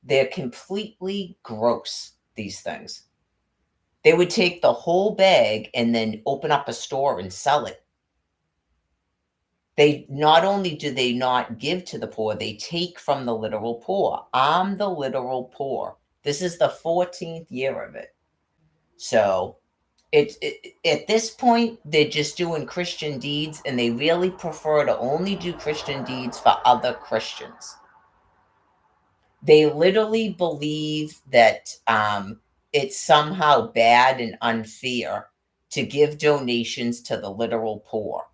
They're completely gross. These things. They would take the whole bag and then open up a store and sell it. They not only do they not give to the poor, they take from the literal poor. I'm the literal poor. This is the 14th year of it. So at this point, they're just doing Christian deeds, and they really prefer to only do Christian deeds for other Christians. They literally believe that it's somehow bad and unfair to give donations to the literal poor.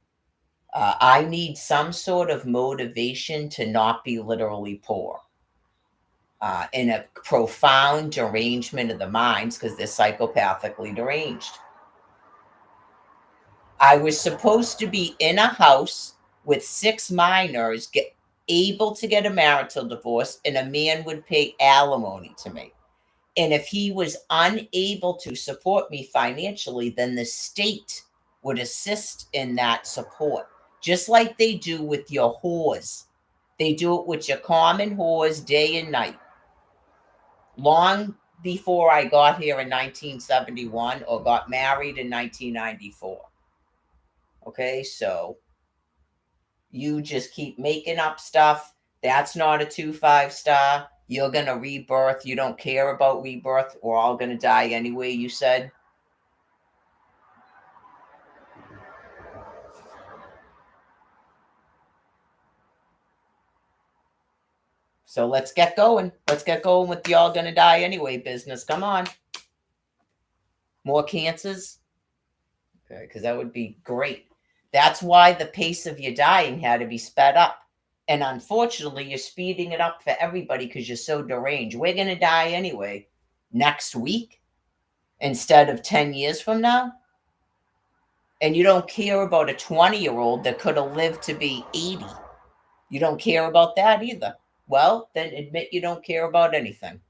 I need some sort of motivation to not be literally poor. In a profound derangement of the minds, because they're psychopathically deranged. I was supposed to be in a house with 6 minors, able to get a marital divorce, and a man would pay alimony to me. And if he was unable to support me financially, then the state would assist in that support, just like they do with your whores. They do it with your common whores day and night. Long before I got here in 1971 or got married in 1994. Okay, so you just keep making up stuff. That's not a 2-5 star. You're going to rebirth. You don't care about rebirth. We're all going to die anyway, you said. So let's get going. Let's get going with the all going to die anyway business. Come on. More cancers? Okay, because that would be great. That's why the pace of your dying had to be sped up. And unfortunately, you're speeding it up for everybody because you're so deranged. We're going to die anyway next week instead of 10 years from now. And you don't care about a 20-year-old that could have lived to be 80. You don't care about that either. Well, then admit you don't care about anything.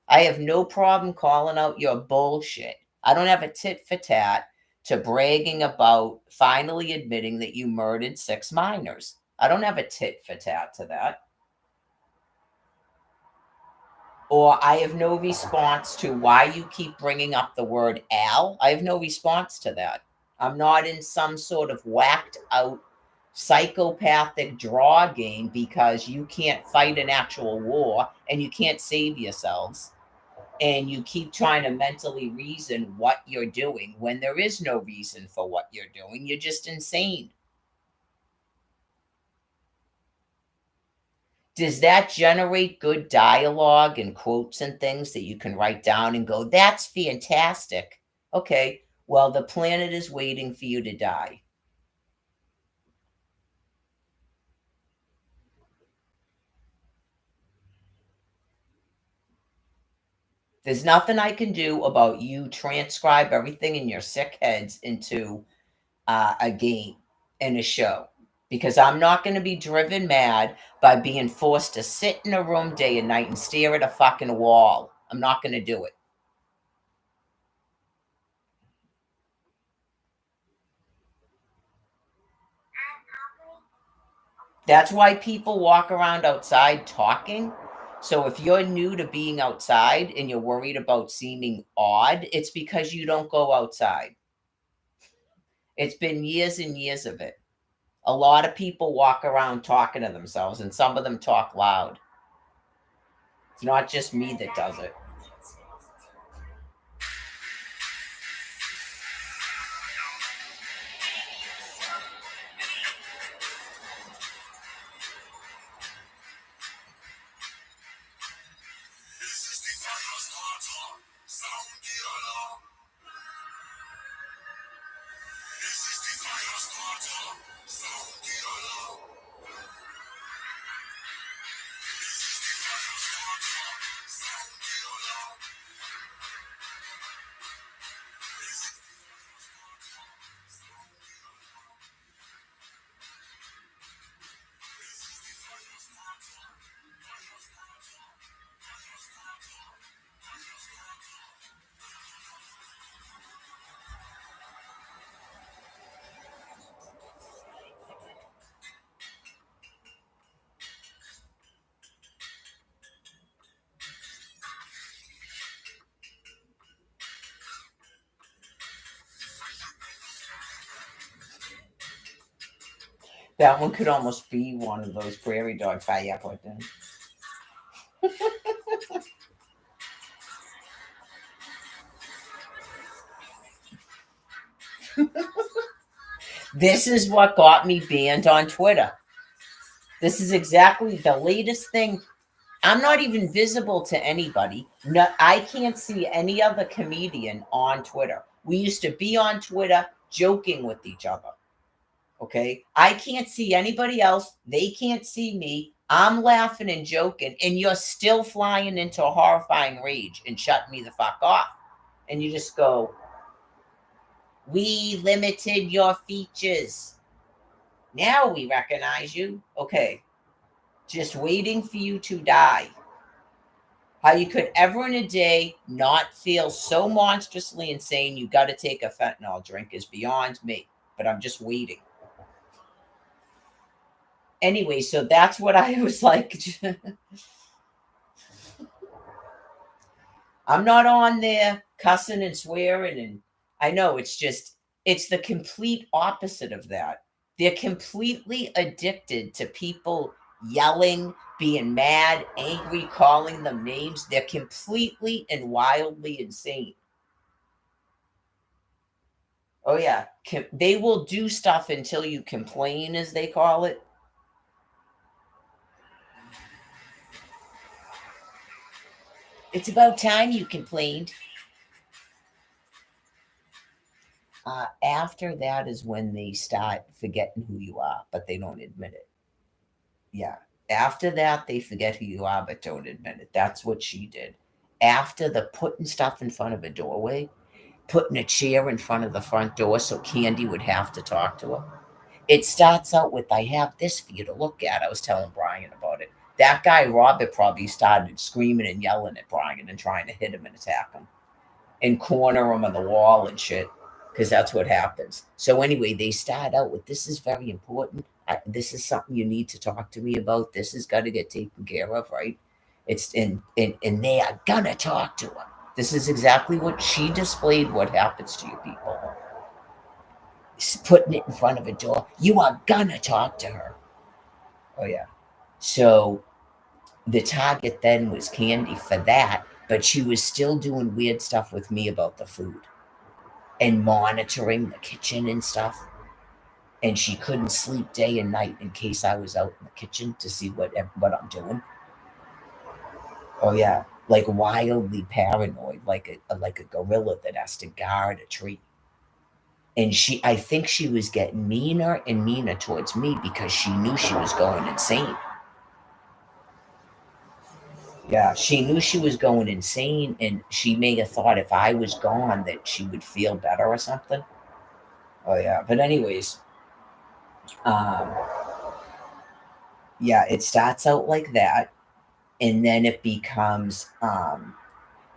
I have no problem calling out your bullshit. I don't have a tit for tat to bragging about finally admitting that you murdered 6 minors. I don't have a tit for tat to that. Or I have no response to why you keep bringing up the word Al. I have no response to that. I'm not in some sort of whacked out psychopathic draw game because you can't fight an actual war and you can't save yourselves. And you keep trying to mentally reason what you're doing when there is no reason for what you're doing. You're just insane. Does that generate good dialogue and quotes and things that you can write down and go, that's fantastic? Okay, well, the planet is waiting for you to die. There's nothing I can do about you transcribe everything in your sick heads into a game and a show, because I'm not going to be driven mad by being forced to sit in a room day and night and stare at a fucking wall. I'm not going to do it. That's why people walk around outside talking. So if you're new to being outside and you're worried about seeming odd, it's because you don't go outside. It's been years and years of it. A lot of people walk around talking to themselves, and some of them talk loud. It's not just me that does it. That one could almost be one of those prairie dog fire buttons. This is what got me banned on Twitter. This is exactly the latest thing. I'm not even visible to anybody. No, I can't see any other comedian on Twitter. We used to be on Twitter joking with each other. Okay. I can't see anybody else. They can't see me. I'm laughing and joking, and you're still flying into a horrifying rage and shutting me the fuck off. And you just go, we limited your features. Now we recognize you. Okay. Just waiting for you to die. How you could ever in a day not feel so monstrously insane you got to take a fentanyl drink is beyond me. But I'm just waiting. Anyway, so that's what I was like. I'm not on there cussing and swearing. And I know it's the complete opposite of that. They're completely addicted to people yelling, being mad, angry, calling them names. They're completely and wildly insane. Oh, yeah. They will do stuff until you complain, as they call it. It's about time you complained. After that is when they start forgetting who you are, but they don't admit it. Yeah. After that, they forget who you are, but don't admit it. That's what she did. After the putting stuff in front of a doorway, putting a chair in front of the front door so Candy would have to talk to her. It starts out with, I have this for you to look at. I was telling Brian about it. That guy, Robert, probably started screaming and yelling at Brian and trying to hit him and attack him and corner him on the wall and shit, because that's what happens. So anyway, they start out with, this is very important. This is something you need to talk to me about. This has got to get taken care of, right? It's and they are gonna talk to her. This is exactly what she displayed. What happens to you people? Putting it in front of a door. You are gonna talk to her. Oh yeah. So the target then was Candy for that, but she was still doing weird stuff with me about the food and monitoring the kitchen and stuff. And she couldn't sleep day and night in case I was out in the kitchen to see what I'm doing. Oh yeah, like wildly paranoid, like a gorilla that has to guard a tree. And I think she was getting meaner and meaner towards me because she knew she was going insane. Yeah, she knew she was going insane, and she may have thought if I was gone that she would feel better or something. Oh yeah, but anyways, um, yeah, it starts out like that, and then it becomes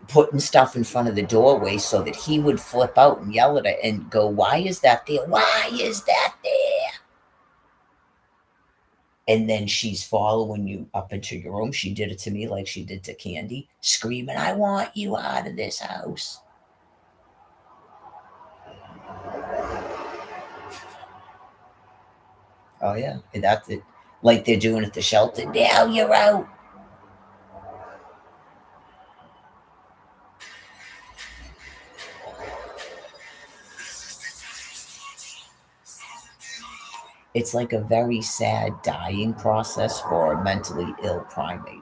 putting stuff in front of the doorway so that he would flip out and yell at it and go, "Why is that there? Why is that there?" And then she's following you up into your room. She did it to me like she did to Candy, screaming, "I want you out of this house." Oh yeah, and that's it. Like they're doing at the shelter. Now you're out. It's like a very sad dying process for a mentally ill primate.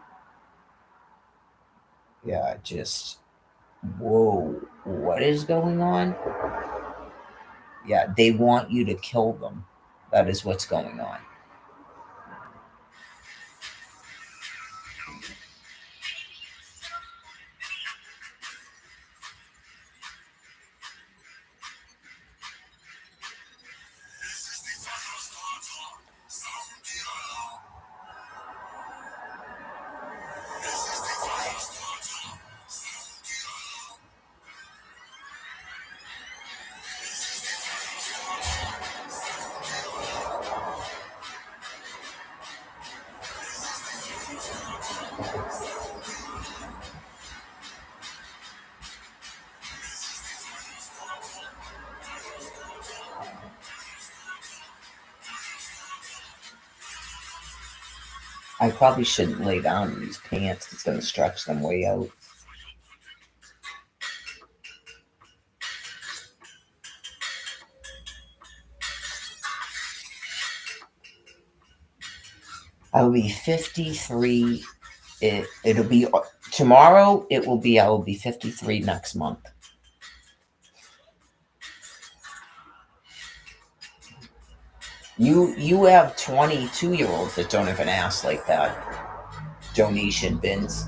Yeah, just whoa, what is going on? Yeah, they want you to kill them. That is what's going on. I probably shouldn't lay down in these pants. It's going to stretch them way out. I'll be 53. It'll be tomorrow. It will be. I will be 53 next month. You have 22-year-olds that don't even ask like that. Donation bins.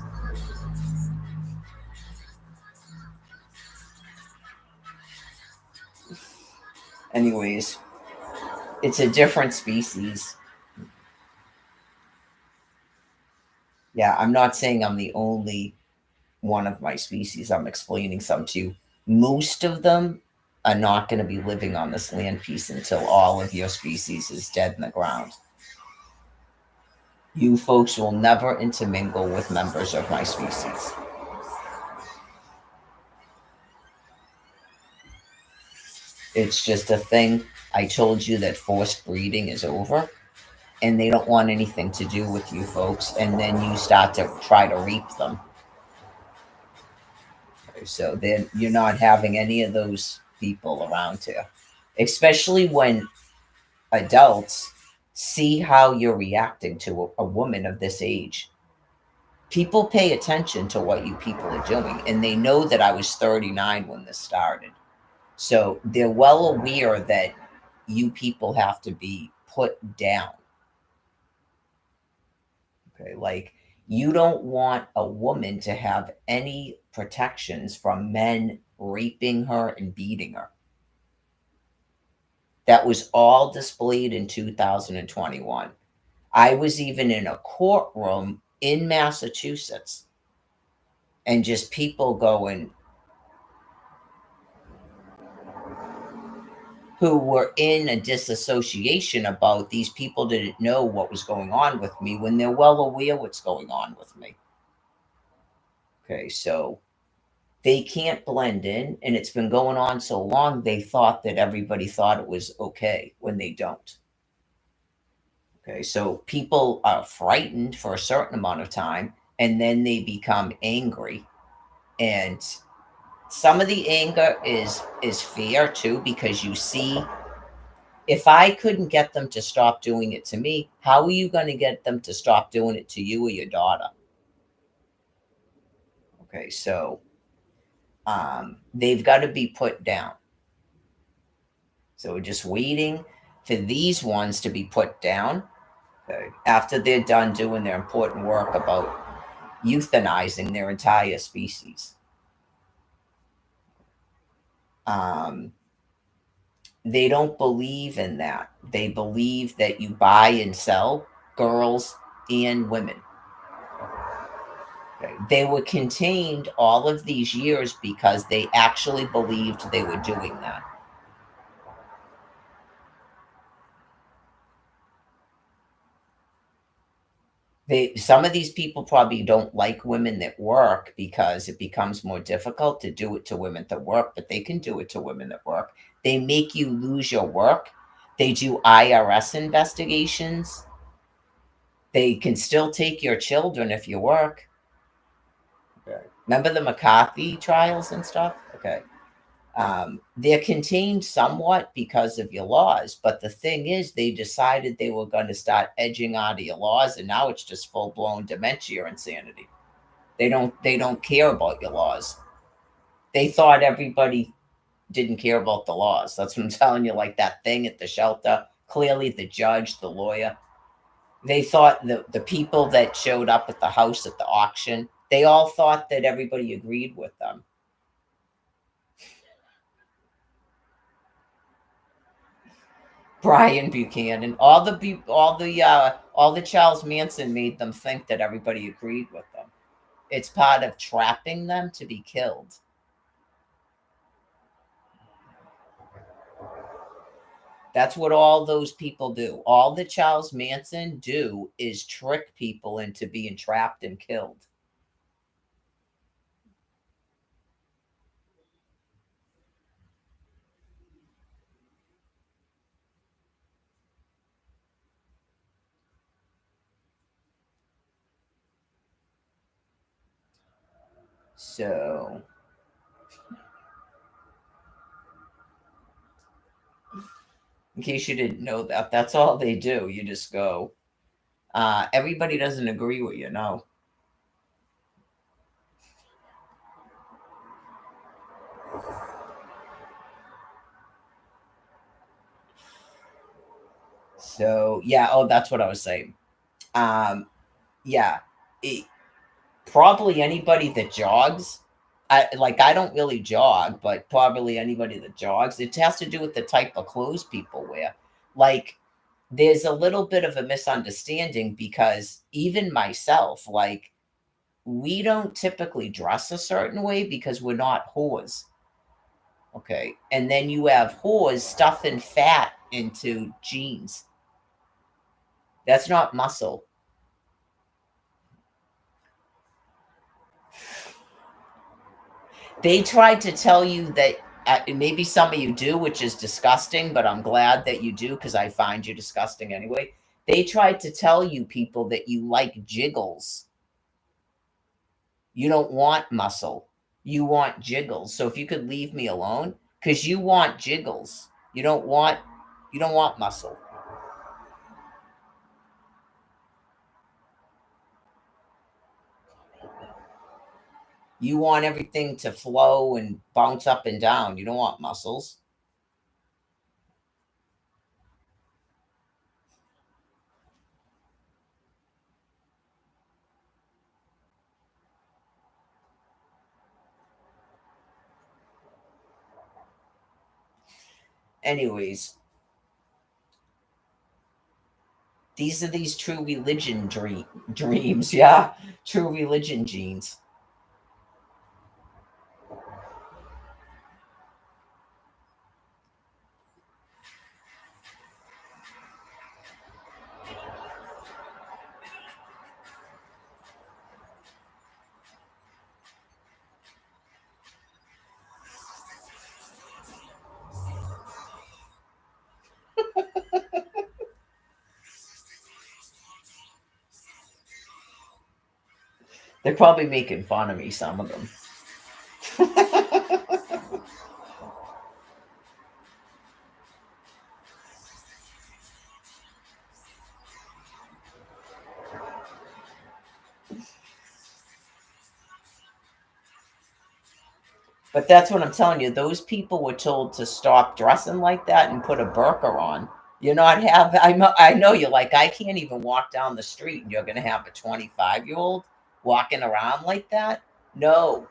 Anyways, it's a different species. Yeah, I'm not saying I'm the only one of my species. I'm explaining some to you. Most of them are not going to be living on this land piece until all of your species is dead in the ground. You folks will never intermingle with members of my species. It's just a thing. I told you that forced breeding is over and they don't want anything to do with you folks. And then you start to try to reap them. So then you're not having any of those people around here, especially when adults see how you're reacting to a woman of this age. People pay attention to what you people are doing, and they know that I was 39 when this started. So they're well aware that you people have to be put down. Okay, like you don't want a woman to have any protections from men raping her and beating her. That was all displayed in 2021. I was even in a courtroom in Massachusetts and just people going who were in a disassociation about these people didn't know what was going on with me when they're well aware what's going on with me. Okay, so they can't blend in, and it's been going on so long they thought that everybody thought it was okay when they don't. Okay, so people are frightened for a certain amount of time and then they become angry. And some of the anger is fear too, because you see, if I couldn't get them to stop doing it to me, how are you going to get them to stop doing it to you or your daughter? Okay, so they've got to be put down. So we're just waiting for these ones to be put down. Okay, after they're done doing their important work about euthanizing their entire species. Um, they don't believe in that. They believe that you buy and sell girls and women. Okay. They were contained all of these years because they actually believed they were doing that. Some of these people probably don't like women that work because it becomes more difficult to do it to women that work, but they can do it to women that work. They make you lose your work. They do IRS investigations. They can still take your children if you work. Okay. Remember the McCarthy trials and stuff? Okay. They're contained somewhat because of your laws, but the thing is, they decided they were going to start edging out of your laws, and now it's just full blown dementia insanity. They don't care about your laws. They thought everybody didn't care about the laws. That's what I'm telling you. Like that thing at the shelter. Clearly, the judge, the lawyer, they thought the people that showed up at the house at the auction, they all thought that everybody agreed with them. Brian Buchanan, all the Charles Manson made them think that everybody agreed with them. It's part of trapping them to be killed. That's what all those people do. All the Charles Manson do is trick people into being trapped and killed. So, in case you didn't know that, that's all they do. You just go, everybody doesn't agree with you, no. So, yeah, oh, that's what I was saying. Yeah, it, probably anybody that jogs. I don't really jog, but probably anybody that jogs. It has to do with the type of clothes people wear. Like, there's a little bit of a misunderstanding because even myself, like, we don't typically dress a certain way because we're not whores. Okay. And then you have whores stuffing fat into jeans. That's not muscle. They tried to tell you that maybe some of you do, which is disgusting, but I'm glad that you do because I find you disgusting anyway. They tried to tell you people that you like jiggles. You don't want muscle. You want jiggles. So if you could leave me alone, because you want jiggles. You don't want muscle. You want everything to flow and bounce up and down. You don't want muscles. Anyways, these are these true religion dreams. Yeah, true religion genes. They're probably making fun of me, some of them. But that's what I'm telling you. Those people were told to stop dressing like that and put a burqa on. You're not have. I know you're like, I can't even walk down the street, and you're going to have a 25-year-old walking around like that. No.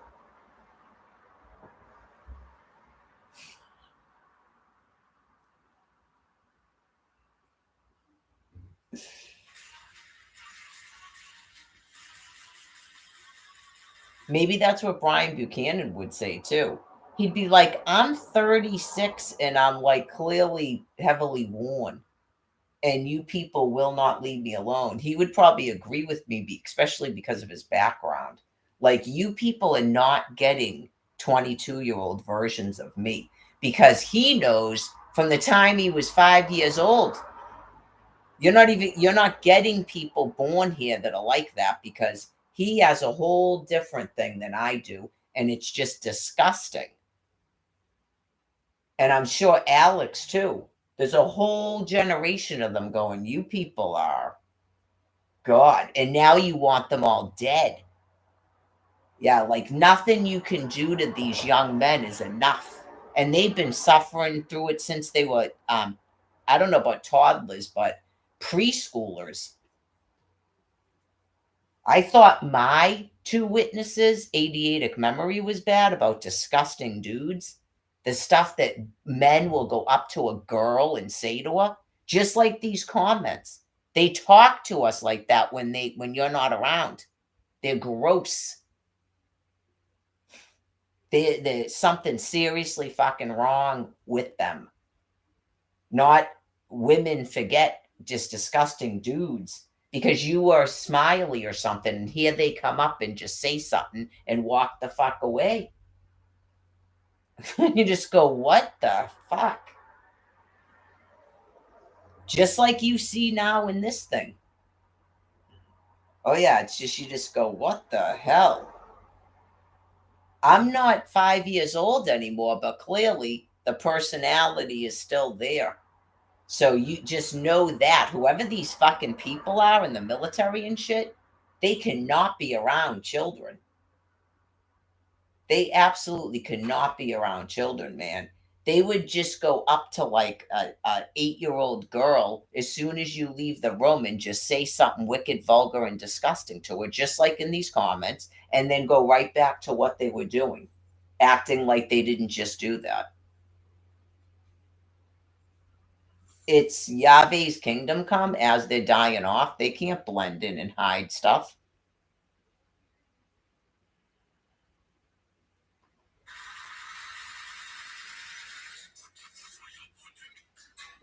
Maybe that's what Brian Buchanan would say too. He'd be like, I'm 36 and I'm like clearly heavily worn, and you people will not leave me alone. He would probably agree with me, especially because of his background. Like, you people are not getting 22-year-old versions of me because he knows from the time he was 5 years old. You're not getting people born here that are like that because he has a whole different thing than I do, and it's just disgusting. And I'm sure Alex too. There's a whole generation of them going, you people are God. And now you want them all dead. Yeah, like nothing you can do to these young men is enough. And they've been suffering through it since they were, I don't know about toddlers, but preschoolers. I thought my two witnesses, adiatic memory was bad about disgusting dudes. The stuff that men will go up to a girl and say to her, just like these comments. They talk to us like that when you're not around. They're gross. There's something seriously fucking wrong with them. Not women forget just disgusting dudes because you are smiley or something, and here they come up and just say something and walk the fuck away. You just go, what the fuck? Just like you see now in this thing. Oh yeah, it's just you just go, what the hell? I'm not 5 years old anymore, but clearly the personality is still there. So you just know that whoever these fucking people are in the military and shit, they cannot be around children. They absolutely could not be around children, man. They would just go up to like a 8-year-old girl as soon as you leave the room and just say something wicked, vulgar, and disgusting to her, just like in these comments, and then go right back to what they were doing, acting like they didn't just do that. It's Yahweh's kingdom come as they're dying off. They can't blend in and hide stuff.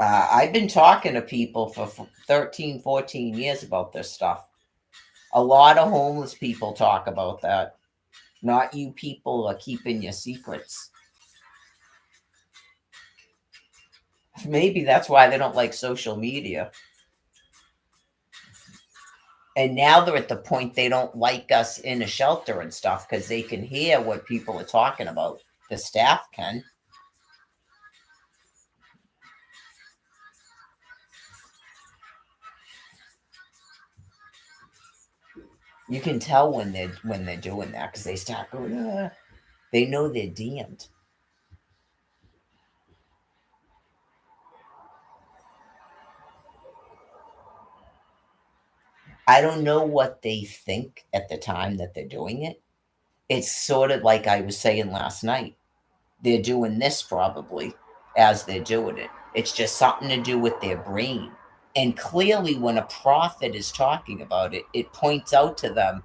I've been talking to people for 13, 14 years about this stuff. A lot of homeless people talk about that. Not you people are keeping your secrets. Maybe that's why they don't like social media. And now they're at the point they don't like us in a shelter and stuff because they can hear what people are talking about. The staff can. You can tell when they're doing that because they start going. They know they're damned. I don't know what they think at the time that they're doing it. It's sort of like I was saying last night. They're doing this probably as they're doing it. It's just something to do with their brain. And clearly, when a prophet is talking about it, it points out to them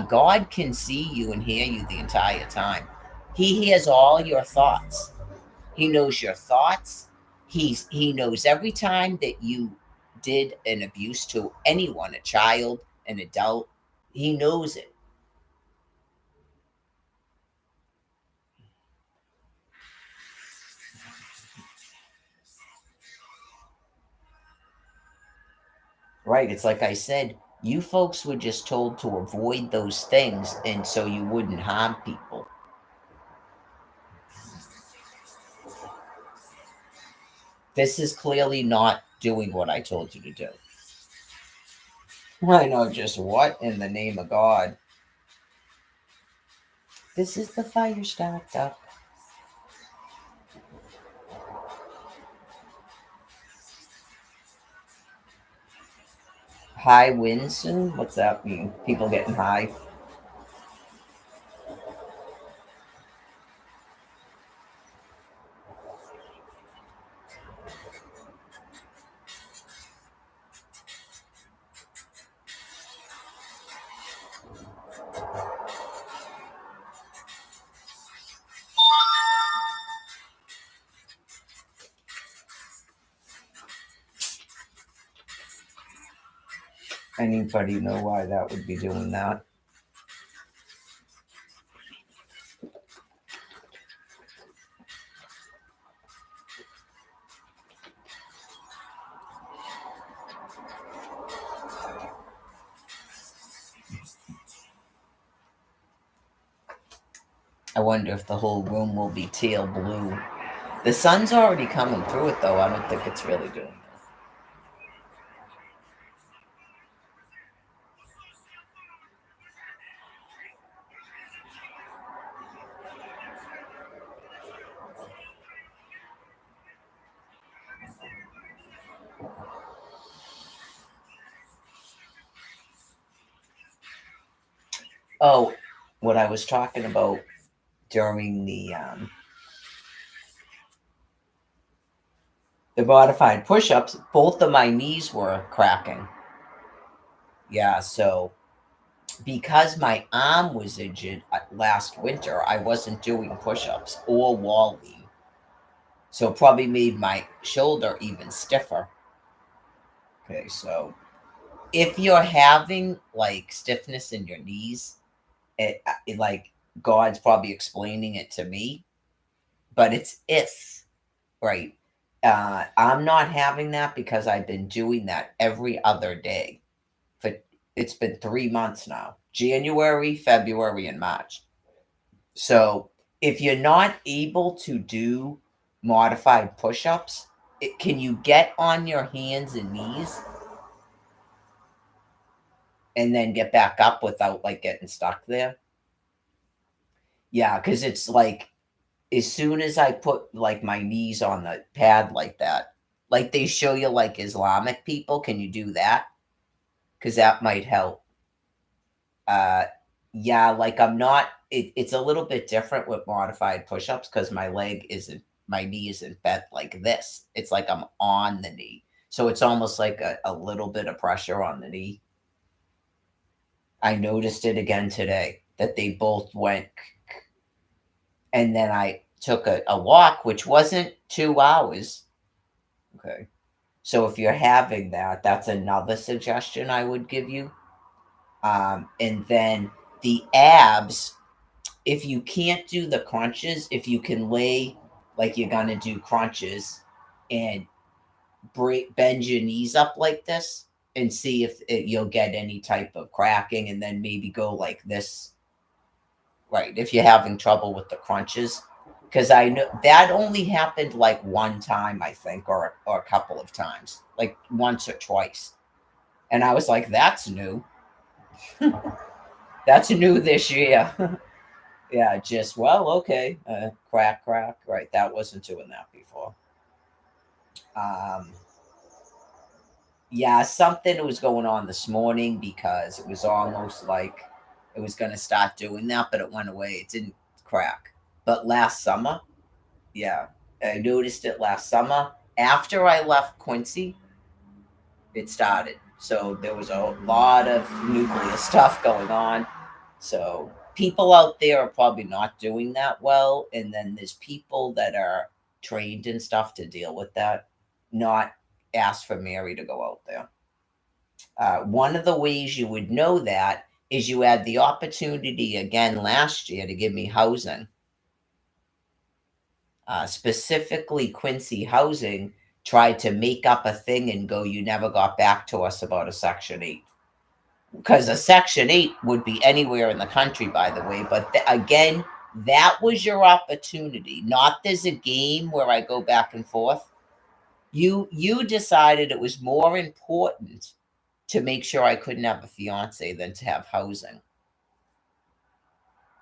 God can see you and hear you the entire time. He hears all your thoughts. He knows your thoughts. He knows every time that you did an abuse to anyone, a child, an adult. He knows it. Right. It's like I said, you folks were just told to avoid those things and so you wouldn't harm people. This is clearly not doing what I told you to do. I know, just what in the name of God? This is the fire started up. High winds soon? What's that mean? People getting high? Anybody know why that would be doing that? I wonder if the whole room will be teal blue. The sun's already coming through it, though. I don't think it's really doing that. Oh, what I was talking about during the modified push-ups, both of my knees were cracking. Yeah, so because my arm was injured last winter, I wasn't doing push-ups or wall lean. So it probably made my shoulder even stiffer. Okay, so if you're having like stiffness in your knees, it like God's probably explaining it to me, but it's if, right? I'm not having that because I've been doing that every other day. For it's been 3 months now. January, February, and March. So if you're not able to do modified push-ups, can you get on your hands and knees and then get back up without like getting stuck there? Yeah, because it's like as soon as I put like my knees on the pad like they show you like Islamic people, can you do that? Because that might help. Uh, yeah, like I'm not. It's a little bit different with modified push-ups because my knee isn't bent like this. It's like I'm on the knee, so it's almost like a little bit of pressure on the knee. I noticed it again today that they both went, and then I took a walk, which wasn't 2 hours. Okay, so if you're having that, that's another suggestion I would give you. And then the abs, if you can't do the crunches, if you can lay like you're gonna do crunches and bend your knees up like this and see if you'll get any type of cracking, and then maybe go like this, right? If you're having trouble with the crunches, because I know that only happened like one time, I think, or a couple of times, like once or twice, and I was like, "That's new. That's new this year." Yeah, just well, okay, crack, crack. Right, that wasn't doing that before. Um, yeah, something was going on this morning because it was almost like it was going to start doing that, but it went away. It didn't crack. But last summer, yeah, I noticed it last summer. After I left Quincy, it started. So there was a lot of nuclear stuff going on. So people out there are probably not doing that well. And then there's people that are trained and stuff to deal with that, not ask for Mary to go out there. One of the ways you would know that is you had the opportunity again last year to give me housing. Specifically, Quincy Housing tried to make up a thing and go, you never got back to us about a Section 8. Because a Section 8 would be anywhere in the country, by the way. But again, that was your opportunity. Not there's a game where I go back and forth. You decided it was more important to make sure I couldn't have a fiance than to have housing.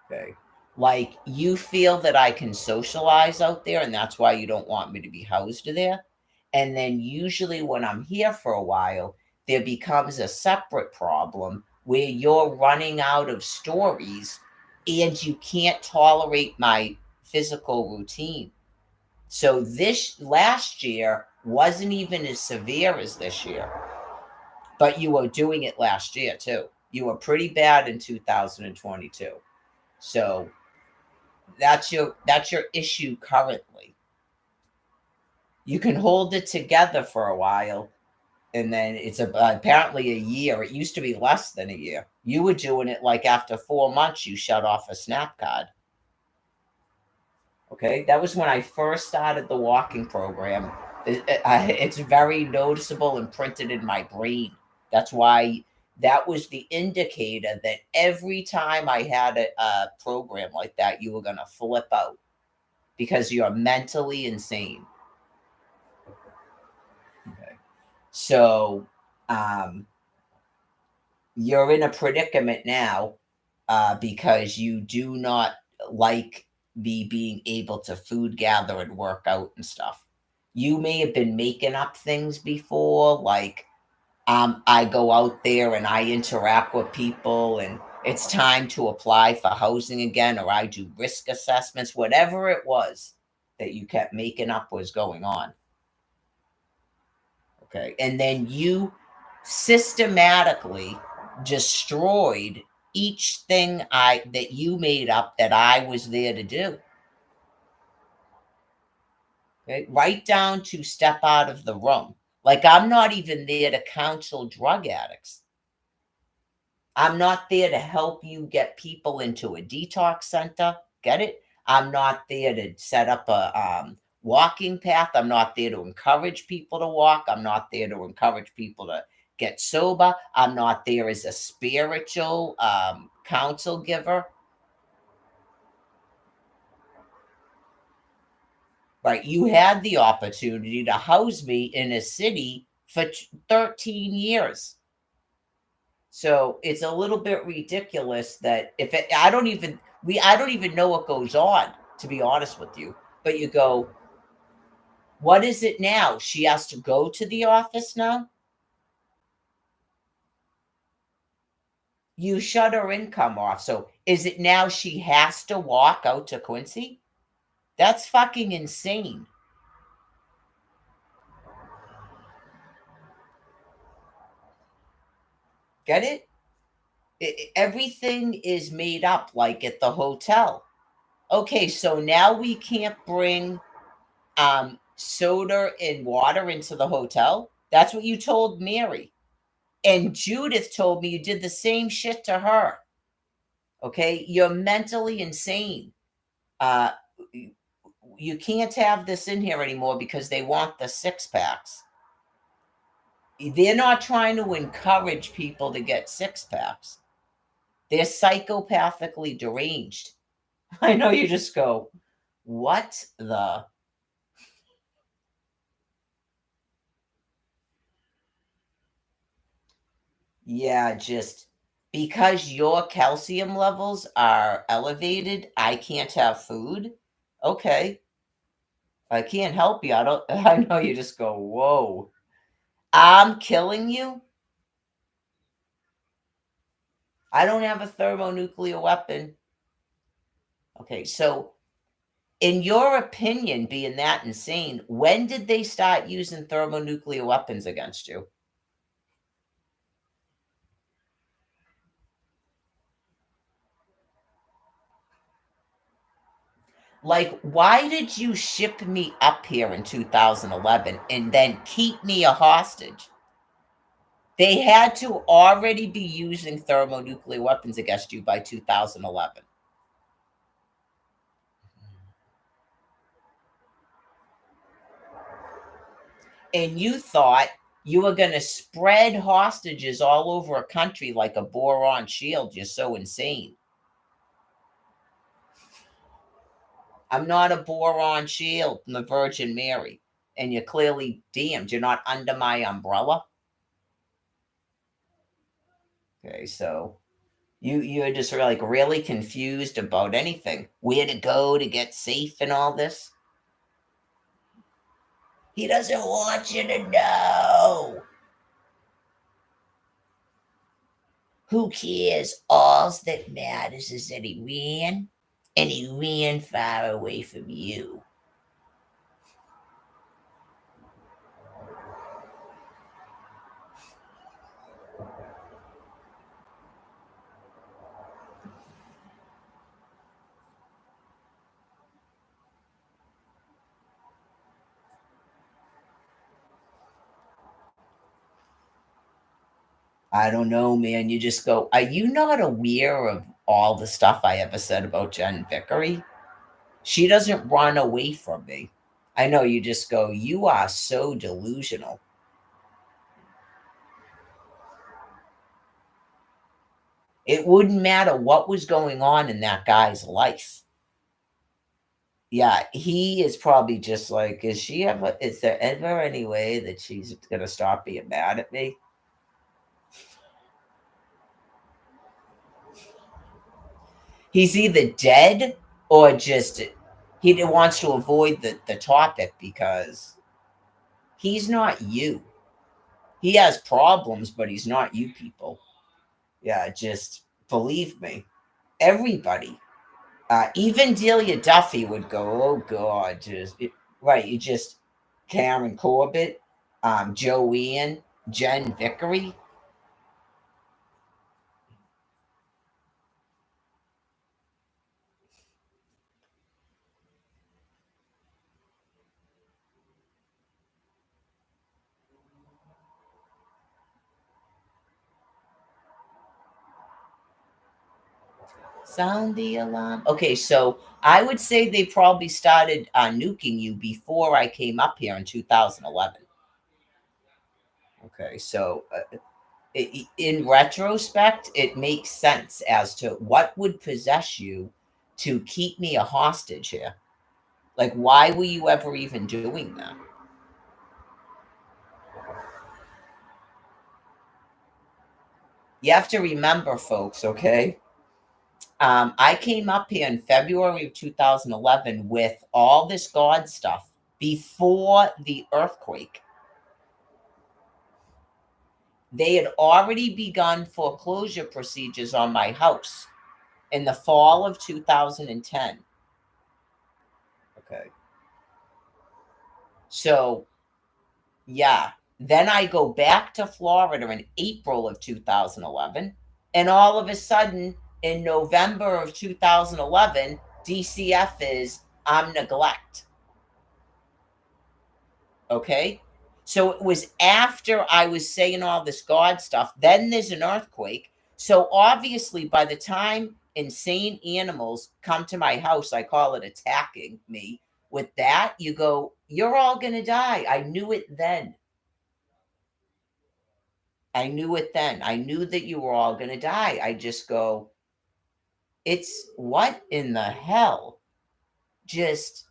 Okay. Like you feel that I can socialize out there and that's why you don't want me to be housed there. And then usually when I'm here for a while, there becomes a separate problem where you're running out of stories and you can't tolerate my physical routine. So this last year wasn't even as severe as this year, but you were doing it last year too. You were pretty bad in 2022. So that's your issue currently. You can hold it together for a while, and then it's apparently a year. It used to be less than a year. You were doing it like after 4 months, you shut off a snap card. Okay, that was when I first started the walking program. It's very noticeable and printed in my brain. That's why that was the indicator that every time I had a program like that, you were going to flip out because you're mentally insane. Okay. So um, you're in a predicament now because you do not like me being able to food gather and work out and stuff. You may have been making up things before, like I go out there and I interact with people and it's time to apply for housing again, or I do risk assessments, whatever it was that you kept making up was going on. Okay. And then you systematically destroyed each thing I that you made up that I was there to do. Okay. Right down to step out of the room. Like I'm not even there to counsel drug addicts. I'm not there to help you get people into a detox center. Get it? I'm not there to set up a walking path. I'm not there to encourage people to walk. I'm not there to encourage people to get sober. I'm not there as a spiritual counsel giver. right? You had the opportunity to house me in a city for 13 years. So it's a little bit ridiculous that if it, I don't even know what goes on, to be honest with you. But you go, what is it now? She has to go to the office now? You shut her income off. So is it now she has to walk out to Quincy? That's fucking insane. Get it? Everything is made up like at the hotel. Okay, so now we can't bring soda and water into the hotel. That's what you told Mary. And Judith told me you did the same shit to her. Okay, you're mentally insane. Uh, you can't have this in here anymore because they want the six packs. They're not trying to encourage people to get six packs. They're psychopathically deranged. I know you just go, what the? Yeah, just because your calcium levels are elevated, I can't have food. Okay. I can't help you. I don't, I know you just go, whoa, I'm killing you. I don't have a thermonuclear weapon. Okay. So, in your opinion, being that insane, when did they start using thermonuclear weapons against you? Like, why did you ship me up here in 2011 and then keep me a hostage? They had to already be using thermonuclear weapons against you by 2011. And you thought you were going to spread hostages all over a country like a boron shield. You're so insane. I'm not a boron shield from the Virgin Mary. And you're clearly damned. You're not under my umbrella. Okay, so you're just like really confused about anything. Where to go to get safe and all this. He doesn't want you to know. Who cares? All that matters is that he ran, and he ran far away from you. I don't know, man. You just go, are you not aware of all the stuff I ever said about Jen Vickery? She doesn't run away from me. I know you just go, you are so delusional. It wouldn't matter what was going on in that guy's life. Yeah, he is probably just like, is there ever any way that she's going to stop being mad at me? He's either dead or just he wants to avoid the topic because he's not you. He has problems, but he's not you people. Yeah, just believe me. Everybody, even Delia Duffy would go, "Oh God, right." You just Karen Corbett, Joanne, Jen Vickery. Sound the alarm. Okay, so I would say they probably started nuking you before I came up here in 2011. Okay, so in retrospect, it makes sense as to what would possess you to keep me a hostage here. Like, why were you ever even doing that? You have to remember, folks, okay? I came up here in February of 2011 with all this God stuff before the earthquake. They had already begun foreclosure procedures on my house in the fall of 2010. Okay. So, yeah. Then I go back to Florida in April of 2011. And all of a sudden, in November of 2011, DCF is I'm neglect. Okay. So it was after I was saying all this God stuff. Then there's an earthquake. So obviously, by the time insane animals come to my house, I call it attacking me. With that, you go, you're all going to die. I knew it then. I knew it then. I knew that you were all going to die. I just go, it's what in the hell? Just,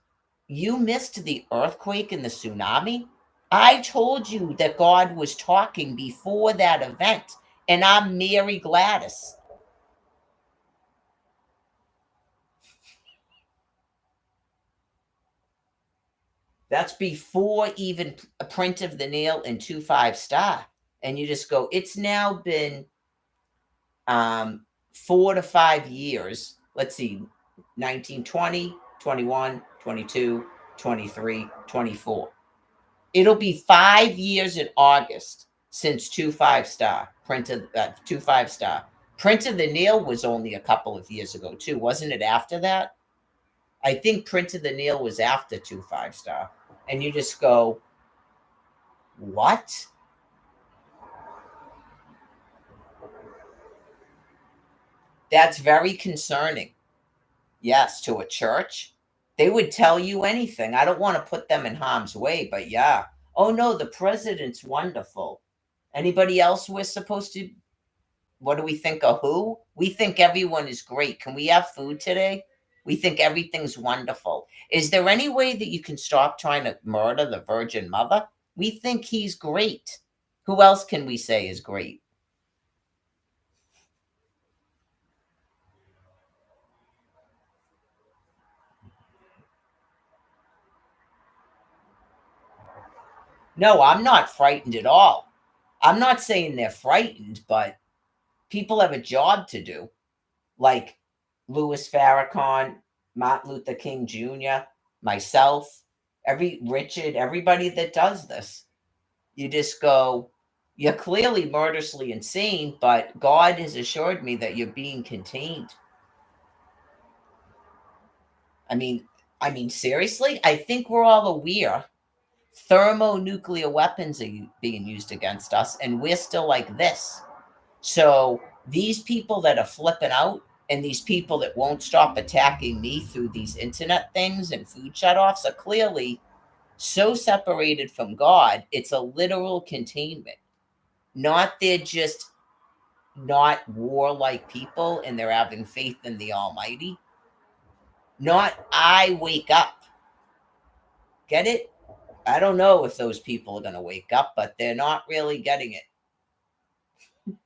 you missed the earthquake and the tsunami? I told you that God was talking before that event, and I'm Mary Gladys. That's before even a Print of the Nail and 2 5 Star. And you just go, it's now been 4 to 5 years. Let's see, 1920, 21, 22, 23, 24. It'll be 5 years in August since 2 5 Star. Print of 2 5 Star. Print of the Nail was only a couple of years ago too, wasn't it? After that, I think Print of the Nail was after 2 5 Star, and you just go, what? That's very concerning. Yes, to a church. They would tell you anything. I don't want to put them in harm's way, but yeah. Oh no, the president's wonderful. Anybody else we're supposed to, what do we think of who? We think everyone is great. Can we have food today? We think everything's wonderful. Is there any way that you can stop trying to murder the Virgin Mother? We think he's great. Who else can we say is great? No, I'm not frightened at all. I'm not saying they're frightened, but people have a job to do, like Louis Farrakhan, Martin Luther King Jr., myself, Richard, everybody that does this. You just go, you're clearly murderously insane, but God has assured me that you're being contained. I mean, seriously, I think we're all aware thermonuclear weapons are being used against us, and we're still like this. So these people that are flipping out and these people that won't stop attacking me through these internet things and food shutoffs are clearly so separated from God, it's a literal containment. Not they're just not warlike people and they're having faith in the Almighty. Not I wake up. Get it? I don't know if those people are going to wake up, but they're not really getting it.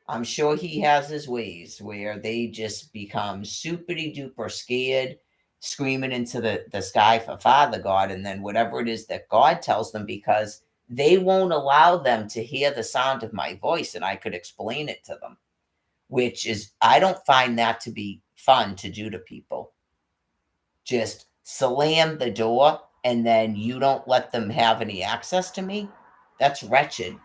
I'm sure he has his ways where they just become superty duper scared, screaming into the sky for Father God, and then whatever it is that God tells them, because they won't allow them to hear the sound of my voice and I could explain it to them, which is, I don't find that to be fun to do to people. Just slam the door and then you don't let them have any access to me. That's wretched.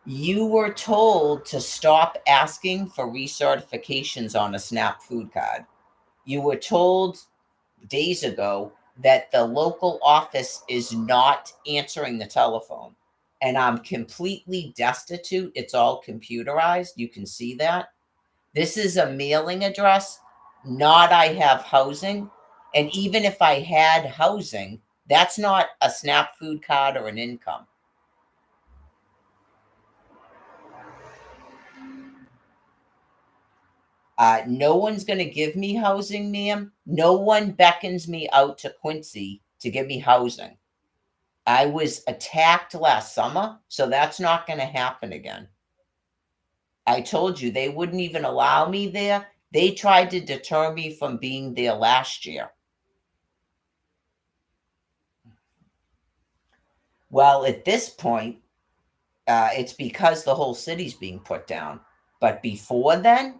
You were told to stop asking for recertifications on a SNAP food card. You were told days ago that the local office is not answering the telephone. And I'm completely destitute. It's all computerized. You can see that. This is a mailing address, not I have housing. And even if I had housing, that's not a SNAP food card or an income. No one's going to give me housing, ma'am. No one beckons me out to Quincy to give me housing. I was attacked last summer, so that's not going to happen again. I told you they wouldn't even allow me there. They tried to deter me from being there last year. Well, at this point, it's because the whole city's being put down. But before then,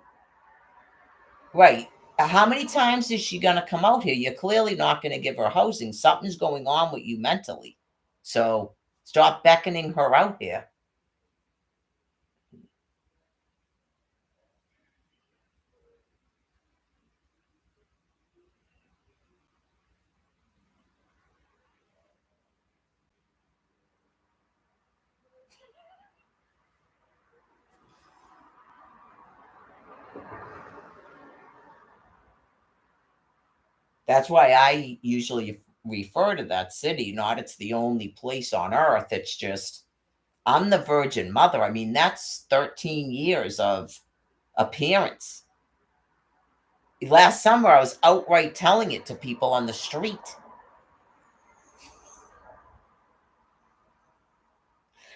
right. How many times is she going to come out here? You're clearly not going to give her housing. Something's going on with you mentally. So stop beckoning her out here. That's why I usually refer to that city, not it's the only place on earth. It's just, I'm the Virgin Mother. I mean, that's 13 years of appearance. Last summer, I was outright telling it to people on the street.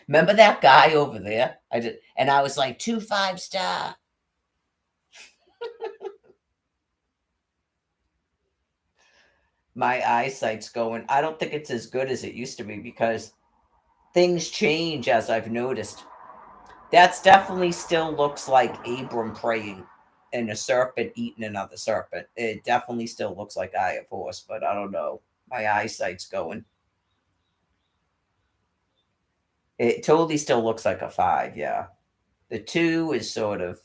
Remember that guy over there? I did, and I was like, 2 5-star. My eyesight's going. I don't think it's as good as it used to be because things change, as I've noticed. That's definitely still looks like Abram praying and a serpent eating another serpent. It definitely still looks like Eye of Horse, but I don't know. My eyesight's going. It totally still looks like a 5, yeah. The 2 is sort of.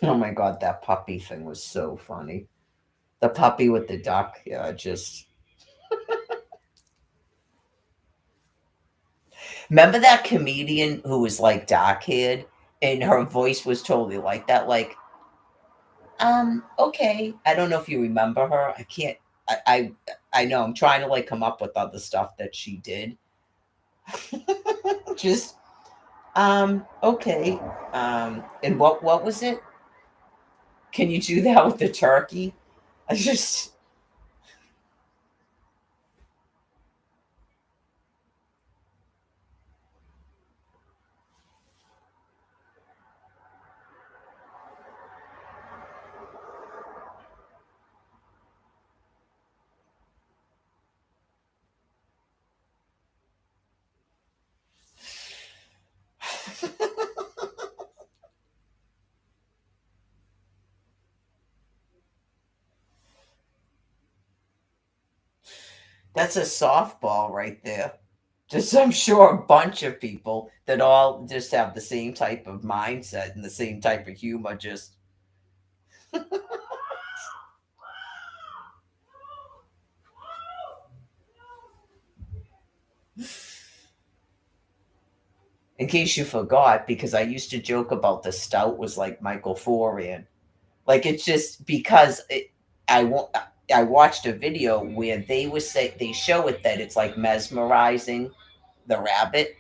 Oh my god, that puppy thing was so funny. The puppy with the duck, yeah, just. Remember that comedian who was like dark haired and her voice was totally like that? Like, okay. I don't know if you remember her. I can't. I know. I'm trying to like come up with other stuff that she did. Just okay. And what was it? Can you do that with the turkey? I just. That's a softball right there. Just, I'm sure a bunch of people that all just have the same type of mindset and the same type of humor. Just in case you forgot, because I used to joke about the stout was like Michael Forian. Like it's just because I watched a video where they show it that it's like mesmerizing the rabbit.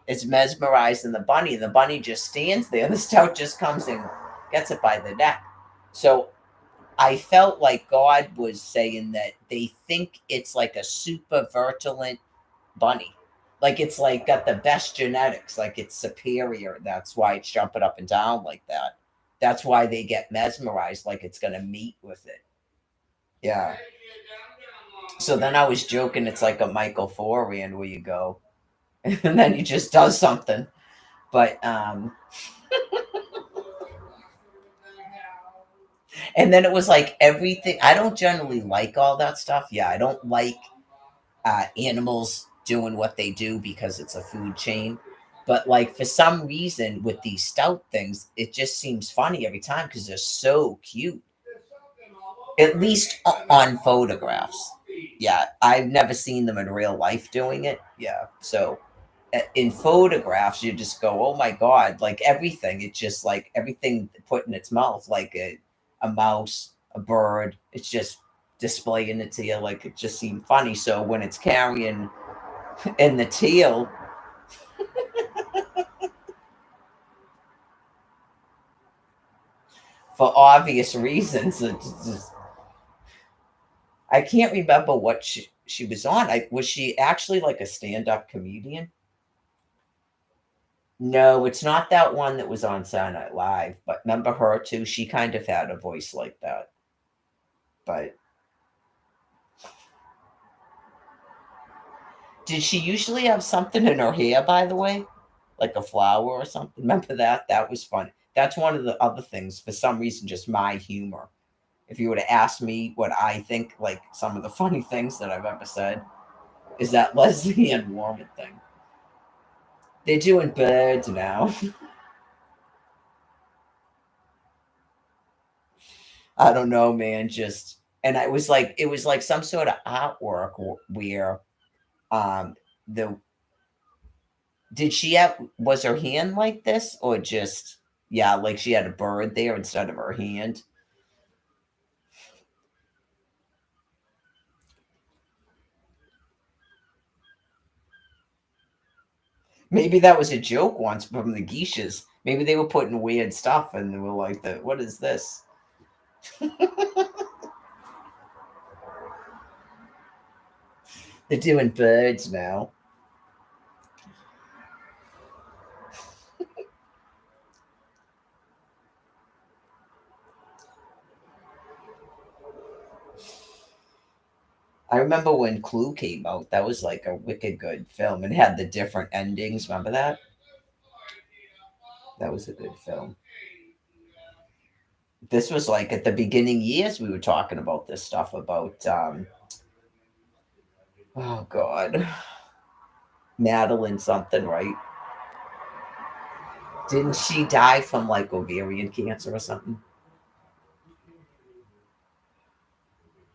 It's mesmerizing the bunny, and the bunny just stands there, and the stout just comes and gets it by the neck. So I felt like God was saying that they think it's like a super virulent bunny. Like it's like got the best genetics, like it's superior. That's why it's jumping up and down like that. That's why they get mesmerized, like it's gonna meet with it. Yeah. So then I was joking, it's like a Michael Forian where you go, and then he just does something. But and then it was like everything. I don't generally like all that stuff. Yeah, I don't like animals doing what they do because it's a food chain. But like for some reason with these stout things, it just seems funny every time because they're so cute. At least on photographs. Yeah, I've never seen them in real life doing it. Yeah, so in photographs, you just go, "Oh my god!" Like everything, it's just like everything put in its mouth, like a mouse, a bird. It's just displaying it to you, like it just seemed funny. So when it's carrying in the tail, for obvious reasons, it's just, I can't remember what she was on. Was she actually like a stand up comedian? No, it's not that one that was on Saturday Night Live, but remember her too? She kind of had a voice like that. But did she usually have something in her hair, by the way? Like a flower or something? Remember that? That was fun. That's one of the other things, for some reason, just my humor. If you were to ask me what I think, like some of the funny things that I've ever said, is that Leslie Ann Warren thing. They're doing birds now. I don't know, man. Just and it was like some sort of artwork where um the did she have was her hand like this or just yeah, like she had a bird there instead of her hand. Maybe that was a joke once from the geishas. Maybe they were putting weird stuff and they were like, "The what is this?" They're doing birds now. I remember when Clue came out. That was like a wicked good film. It had the different endings. Remember that? That was a good film. This was like at the beginning years we were talking about this stuff about oh god, Madeline something, right? Didn't she die from like ovarian cancer or something?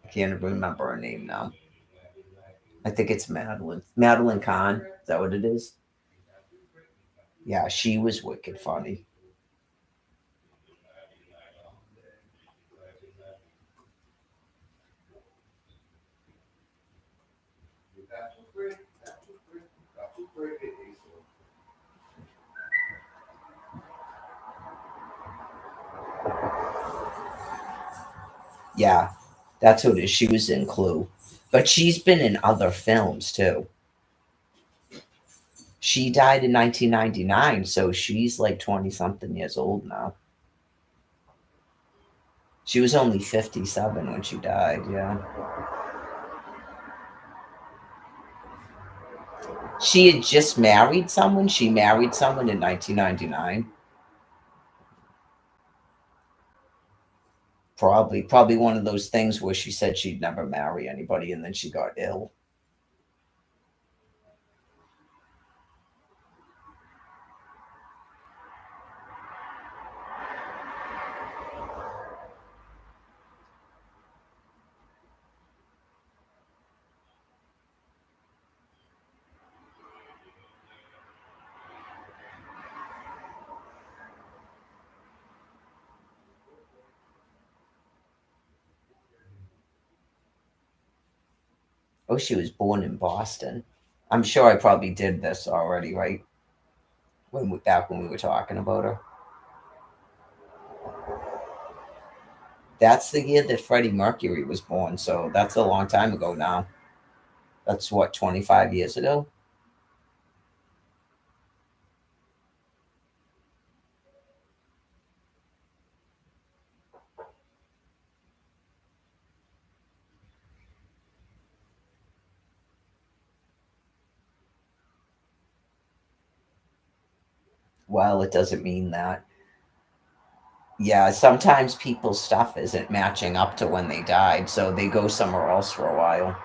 I can't remember her name now. I think it's Madeline Kahn. Is that what it is? Yeah, she was wicked funny. Yeah, that's what it is. She was in Clue, but she's been in other films too. She died in 1999, so she's like 20 something years old now. She was only 57 when she died. Yeah. She had just married someone. She married someone in 1999. Probably one of those things where she said she'd never marry anybody and then she got ill. Oh, she was born in Boston. I'm sure I probably did this already, right? Back when we were talking about her. That's the year that Freddie Mercury was born, so that's a long time ago now. That's what, 25 years ago? Well, it doesn't mean that. Yeah, sometimes people's stuff isn't matching up to when they died, so they go somewhere else for a while.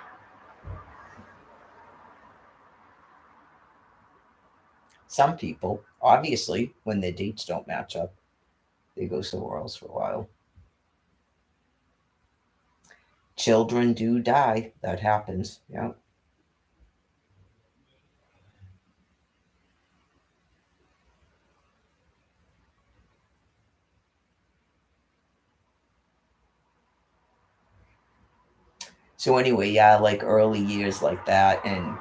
Some people, obviously, when their dates don't match up, they go somewhere else for a while. Children do die. That happens. Yeah. So anyway, yeah, like early years like that, and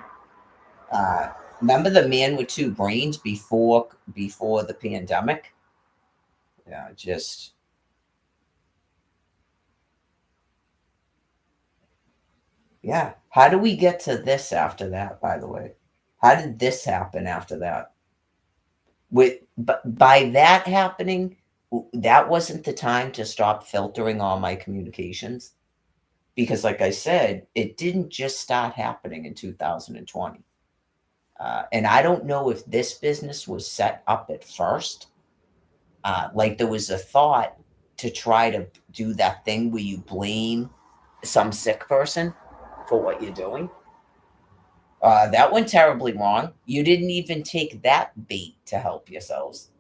remember the man with two brains before the pandemic? Yeah, just yeah. How do we get to this after that? By the way, how did this happen after that? With but by that happening, that wasn't the time to stop filtering all my communications because, like I said, it didn't just start happening in 2020. And I don't know if this business was set up at first. Like there was a thought to try to do that thing where you blame some sick person for what you're doing. That went terribly wrong. You didn't even take that bait to help yourselves.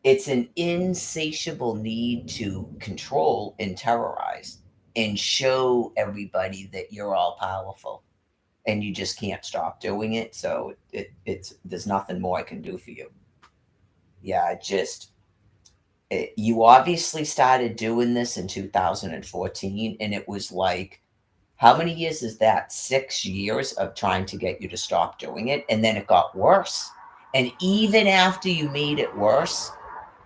It's an insatiable need to control and terrorize and show everybody that you're all powerful and you just can't stop doing it. So it's there's nothing more I can do for you. Yeah, you obviously started doing this in 2014, and it was like, how many years is that? 6 years of trying to get you to stop doing it, and then it got worse. And even after you made it worse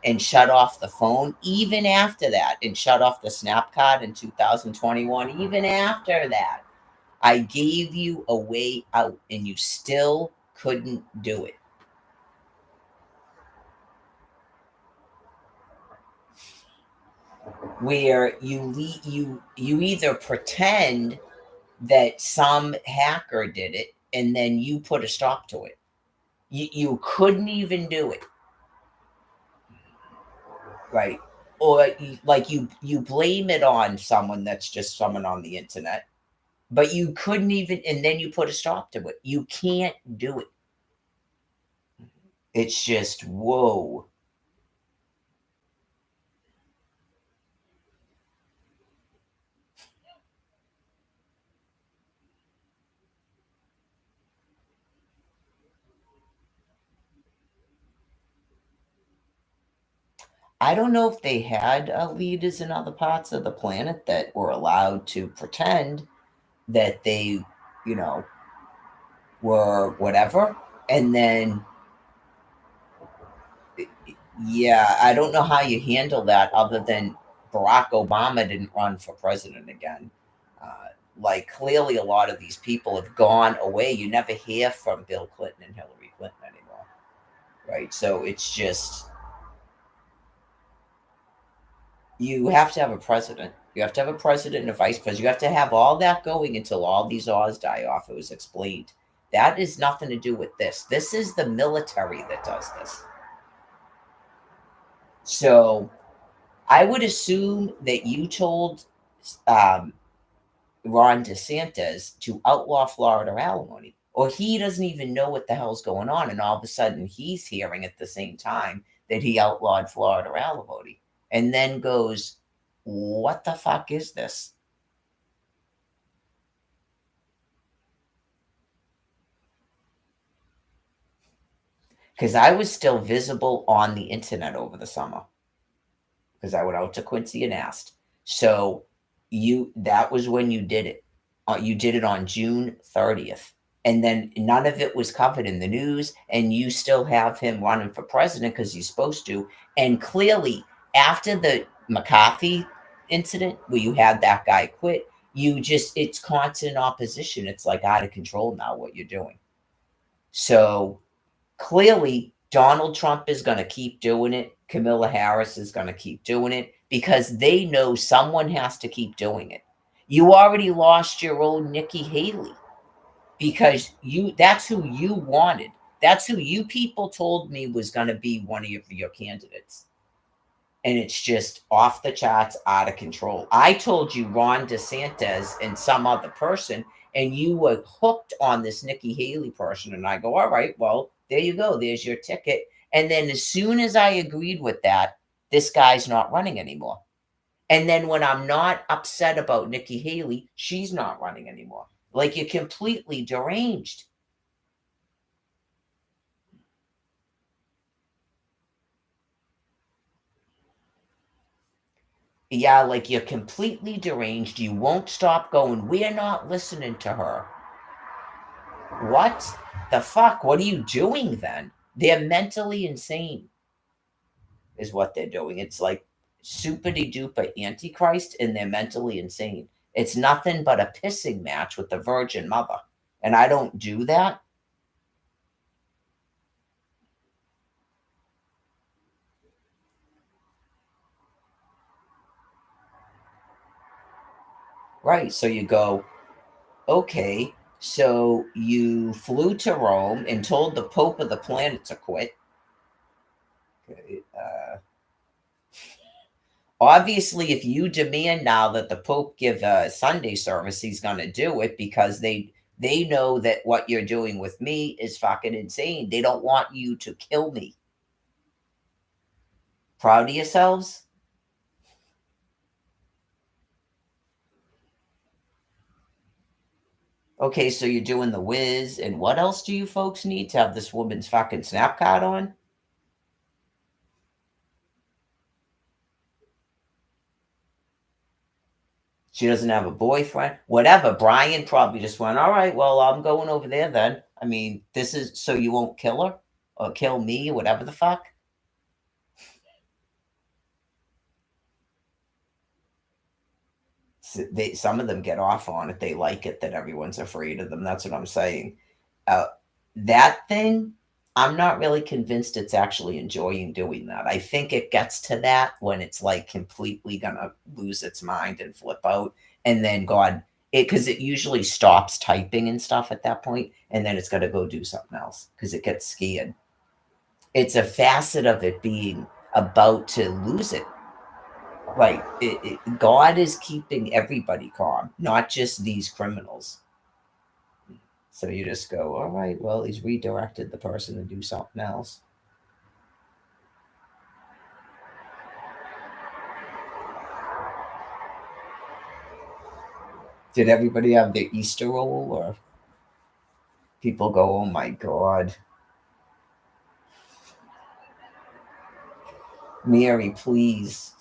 and shut off the phone, even after that, and shut off the snap card in 2021, even after that, I gave you a way out, and you still couldn't do it. Where you either pretend that some hacker did it and then you put a stop to it. You couldn't even do it, right? Or you blame it on someone that's just someone on the internet, but you couldn't even, and then you put a stop to it. You can't do it. It's just whoa. I don't know if they had leaders in other parts of the planet that were allowed to pretend that they, you know, were whatever. And then, yeah, I don't know how you handle that other than Barack Obama didn't run for president again. Like, clearly, a lot of these people have gone away. You never hear from Bill Clinton and Hillary Clinton anymore, right? So it's just, you have to have a president. You have to have a president and a vice president. You have to have all that going until all these laws die off. It was explained. That is nothing to do with this. This is the military that does this. So I would assume that you told um, Ron DeSantis to outlaw Florida alimony, or he doesn't even know what the hell's going on, and all of a sudden he's hearing at the same time that he outlawed Florida alimony, and then goes, "What the fuck is this?" Because I was still visible on the internet over the summer because I went out to Quincy and asked. So that was when you did it. You did it on June 30th. And then none of it was covered in the news. And you still have him running for president because he's supposed to. And clearly, after the McCarthy incident where you had that guy quit, it's constant opposition. It's like out of control now what you're doing. So clearly, Donald Trump is going to keep doing it. Kamala Harris is going to keep doing it because they know someone has to keep doing it. You already lost your own Nikki Haley because that's who you wanted. That's who you people told me was going to be one of your candidates. And it's just off the charts, out of control. I told you Ron DeSantis and some other person, and you were hooked on this Nikki Haley person. And I go, all right, well, there you go. There's your ticket. And then as soon as I agreed with that, this guy's not running anymore. And then when I'm not upset about Nikki Haley, she's not running anymore. Like, you're completely deranged. Yeah, like you're completely deranged. You won't stop going, we're not listening to her. What the fuck? What are you doing then? They're mentally insane, is what they're doing. It's like super duper antichrist, and they're mentally insane. It's nothing but a pissing match with the Virgin Mother. And I don't do that. Right. So you go, okay, so you flew to Rome and told the Pope of the planet to quit. Okay. Obviously, if you demand now that the Pope give a Sunday service, he's going to do it because they know that what you're doing with me is fucking insane. They don't want you to kill me. Proud of yourselves? Okay, so you're doing the whiz, and what else do you folks need to have this woman's fucking snap card on? She doesn't have a boyfriend. Whatever. Brian probably just went, all right, well, I'm going over there then. I mean, this is so you won't kill her or kill me, or whatever the fuck. Some of them get off on it. They like it that everyone's afraid of them. That's what I'm saying. Uh, that thing, I'm not really convinced it's actually enjoying doing that. I think it gets to that when it's like completely gonna lose its mind and flip out, and then God, because it usually stops typing and stuff at that point, and then it's got to go do something else because it gets scared. It's a facet of it being about to lose it. Right. God is keeping everybody calm, not just these criminals. So you just go, all right, well, he's redirected the person to do something else. Did everybody have their Easter roll, or people go, oh my God, Mary, please?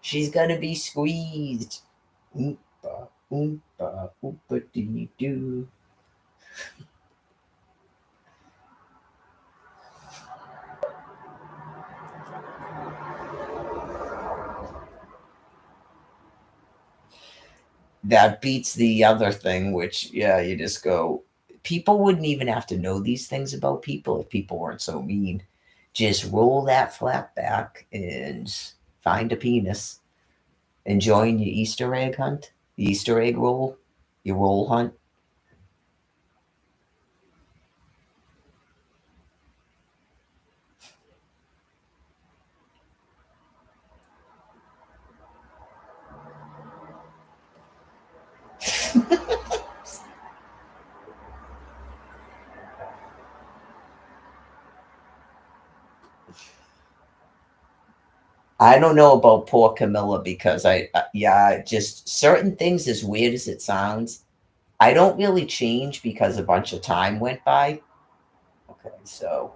She's going to be squeezed. Oompa, oompa, oompa dee doo. That beats the other thing, which, yeah, you just go, people wouldn't even have to know these things about people if people weren't so mean. Just roll that flap back and find a penis and join your Easter egg hunt, the Easter egg roll, your roll hunt. I don't know about poor Camilla because yeah, just certain things, as weird as it sounds, I don't really change because a bunch of time went by. Okay, so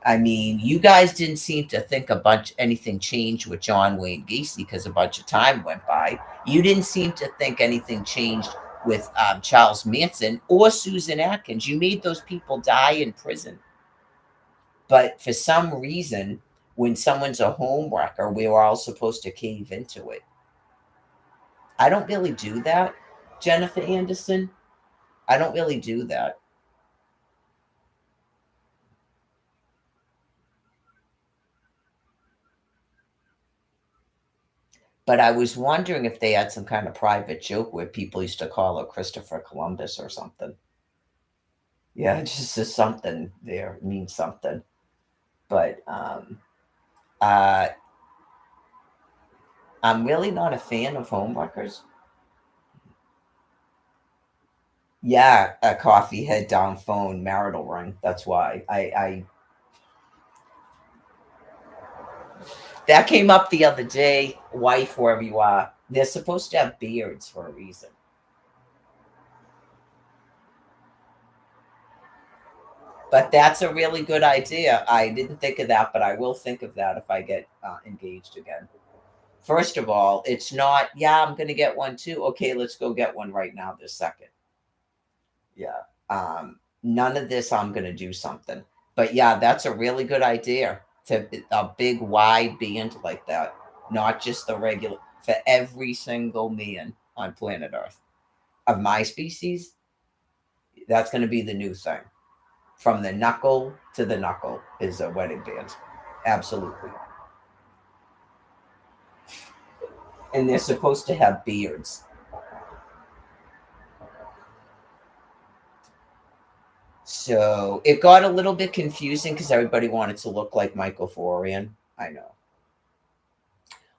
I mean, you guys didn't seem to think anything changed with John Wayne Gacy because a bunch of time went by. You didn't seem to think anything changed with Charles Manson or Susan Atkins. You made those people die in prison. But for some reason, when someone's a home wrecker, we were all supposed to cave into it. I don't really do that, Jennifer Anderson. I don't really do that. But I was wondering if they had some kind of private joke where people used to call her Christopher Columbus or something. Yeah, just something there means something. But uh, I'm really not a fan of homewreckers. Yeah, a coffee head down phone marital ring. That's why I that came up the other day. Wife, wherever you are, they're supposed to have beards for a reason. But that's a really good idea. I didn't think of that, but I will think of that if I get engaged again. First of all, it's not, yeah, I'm going to get one too. Okay, let's go get one right now, this second. Yeah. None of this, I'm going to do something. But yeah, that's a really good idea to a big wide band like that, not just the regular, for every single man on planet Earth of my species. That's going to be the new thing. From the knuckle to the knuckle is a wedding band. Absolutely. And they're supposed to have beards. So it got a little bit confusing because everybody wanted to look like Michael Florian. I know.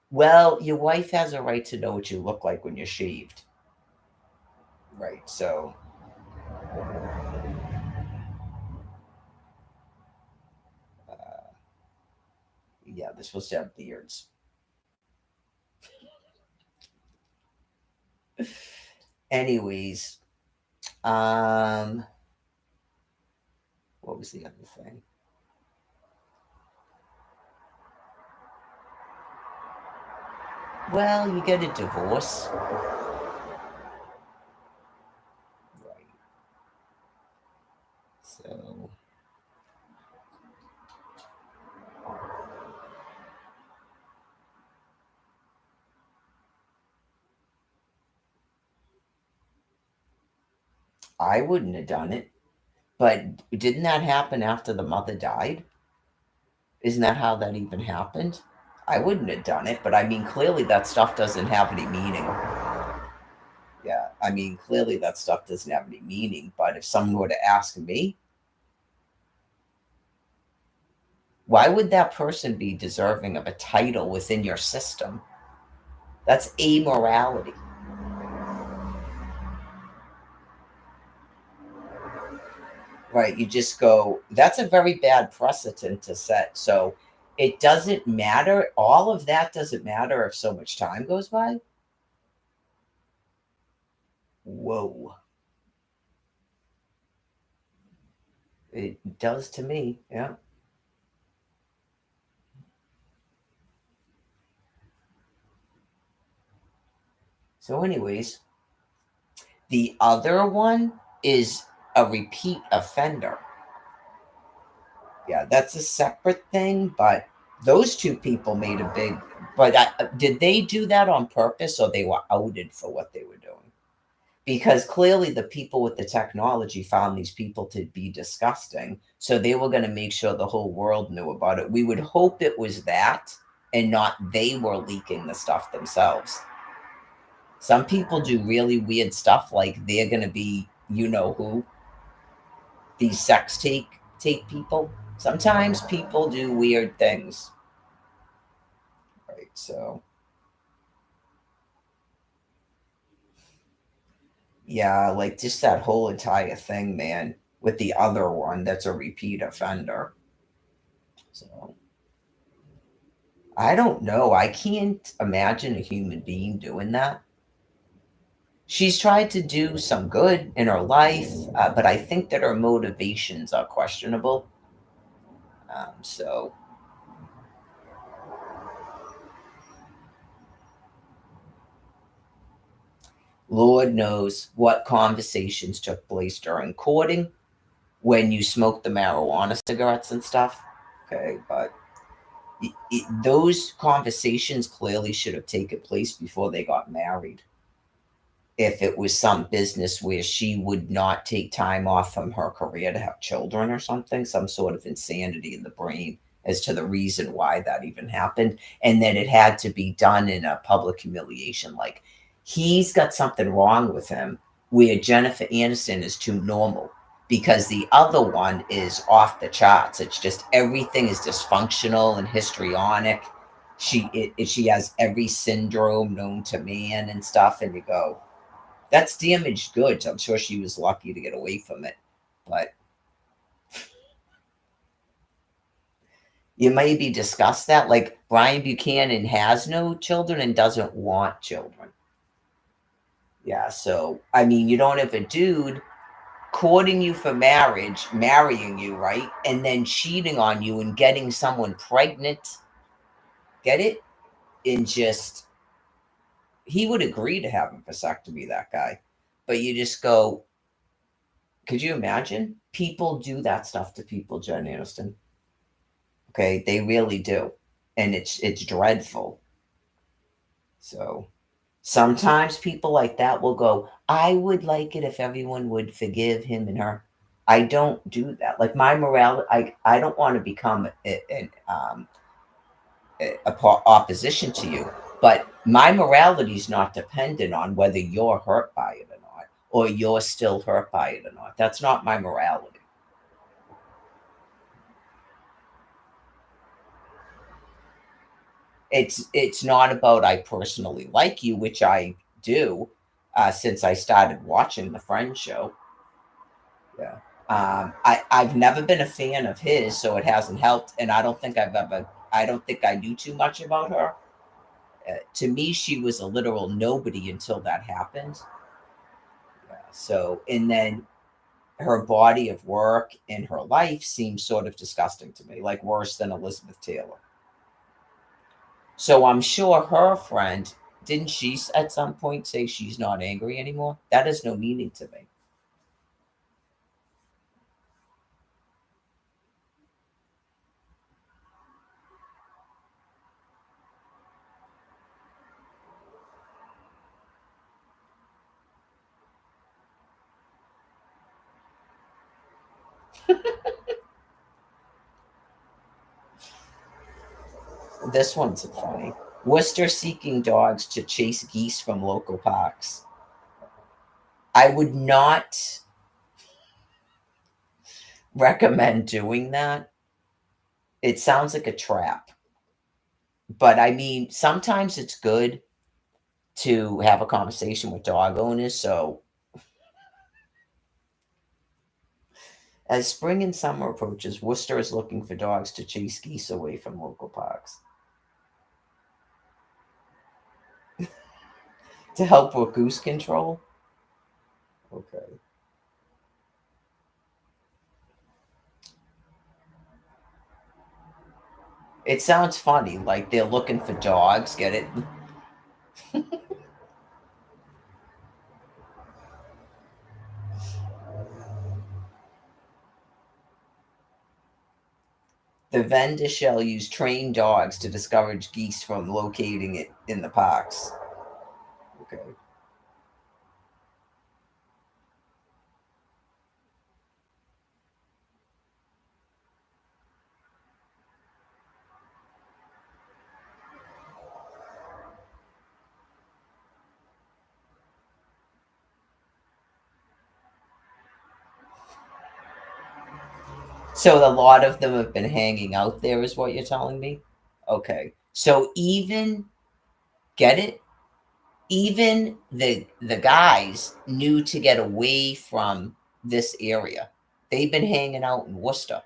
Well, your wife has a right to know what you look like when you're shaved. Right. So, yeah, they're supposed to have beards. Anyways, um, what was the other thing? Well, you get a divorce. Right. So, I wouldn't have done it. But didn't that happen after the mother died? Isn't that how that even happened? I wouldn't have done it, but I mean, clearly that stuff doesn't have any meaning. Yeah, I mean, clearly that stuff doesn't have any meaning. But if someone were to ask me, why would that person be deserving of a title within your system? That's amorality. Right. You just go, that's a very bad precedent to set. So it doesn't matter. All of that doesn't matter if so much time goes by. Whoa. It does to me. Yeah. So, anyways, the other one is a repeat offender. Yeah, that's a separate thing, but those two people made a big. But did they do that on purpose or they were outed for what they were doing? Because clearly the people with the technology found these people to be disgusting. So they were going to make sure the whole world knew about it. We would hope it was that and not they were leaking the stuff themselves. Some people do really weird stuff, like they're going to be, you know who, these sex take people. Sometimes people do weird things. Right. So, yeah, like just that whole entire thing, man, with the other one that's a repeat offender. So, I don't know. I can't imagine a human being doing that. She's tried to do some good in her life, but I think that her motivations are questionable. So, Lord knows what conversations took place during courting when you smoked the marijuana cigarettes and stuff. Okay, but those conversations clearly should have taken place before they got married. If it was some business where she would not take time off from her career to have children or something, some sort of insanity in the brain as to the reason why that even happened, and that it had to be done in a public humiliation. Like he's got something wrong with him where Jennifer Aniston is too normal because the other one is off the charts. It's just everything is dysfunctional and histrionic. She has every syndrome known to man and stuff, and you go, That's damaged goods. I'm sure she was lucky to get away from it. But you maybe discuss that. Like Brian Buchanan has no children and doesn't want children. Yeah, so I mean, you don't have a dude courting you for marriage, marrying you, right? And then cheating on you and getting someone pregnant. Get it? And just, he would agree to have a vasectomy, that guy. But you just go, could you imagine? People do that stuff to people, Jen Aniston. Okay, they really do. And it's dreadful. So sometimes people like that will go, I would like it if everyone would forgive him and her. I don't do that. Like my morality, I don't want to become opposition to you, but my morality is not dependent on whether you're hurt by it or not, or you're still hurt by it or not. That's not my morality. It's not about I personally like you, which I do, since I started watching the Friends show. Yeah. I've never been a fan of his, so it hasn't helped. And I don't think I knew too much about her. To me, she was a literal nobody until that happened. So, and then her body of work and her life seems sort of disgusting to me, like worse than Elizabeth Taylor. So I'm sure her friend, didn't she at some point say she's not angry anymore? That has no meaning to me. This one's funny. Worcester seeking dogs to chase geese from local parks. I would not recommend doing that. It sounds like a trap. But I mean, sometimes it's good to have a conversation with dog owners. So, as spring and summer approaches, Worcester is looking for dogs to chase geese away from local parks to help with goose control. Okay. It sounds funny, like they're looking for dogs. Get it? The vendor shall use trained dogs to discourage geese from locating it in the parks. Okay. So a lot of them have been hanging out there, is what you're telling me? Okay. So even, get it? Even the guys knew to get away from this area. They've been hanging out in Worcester.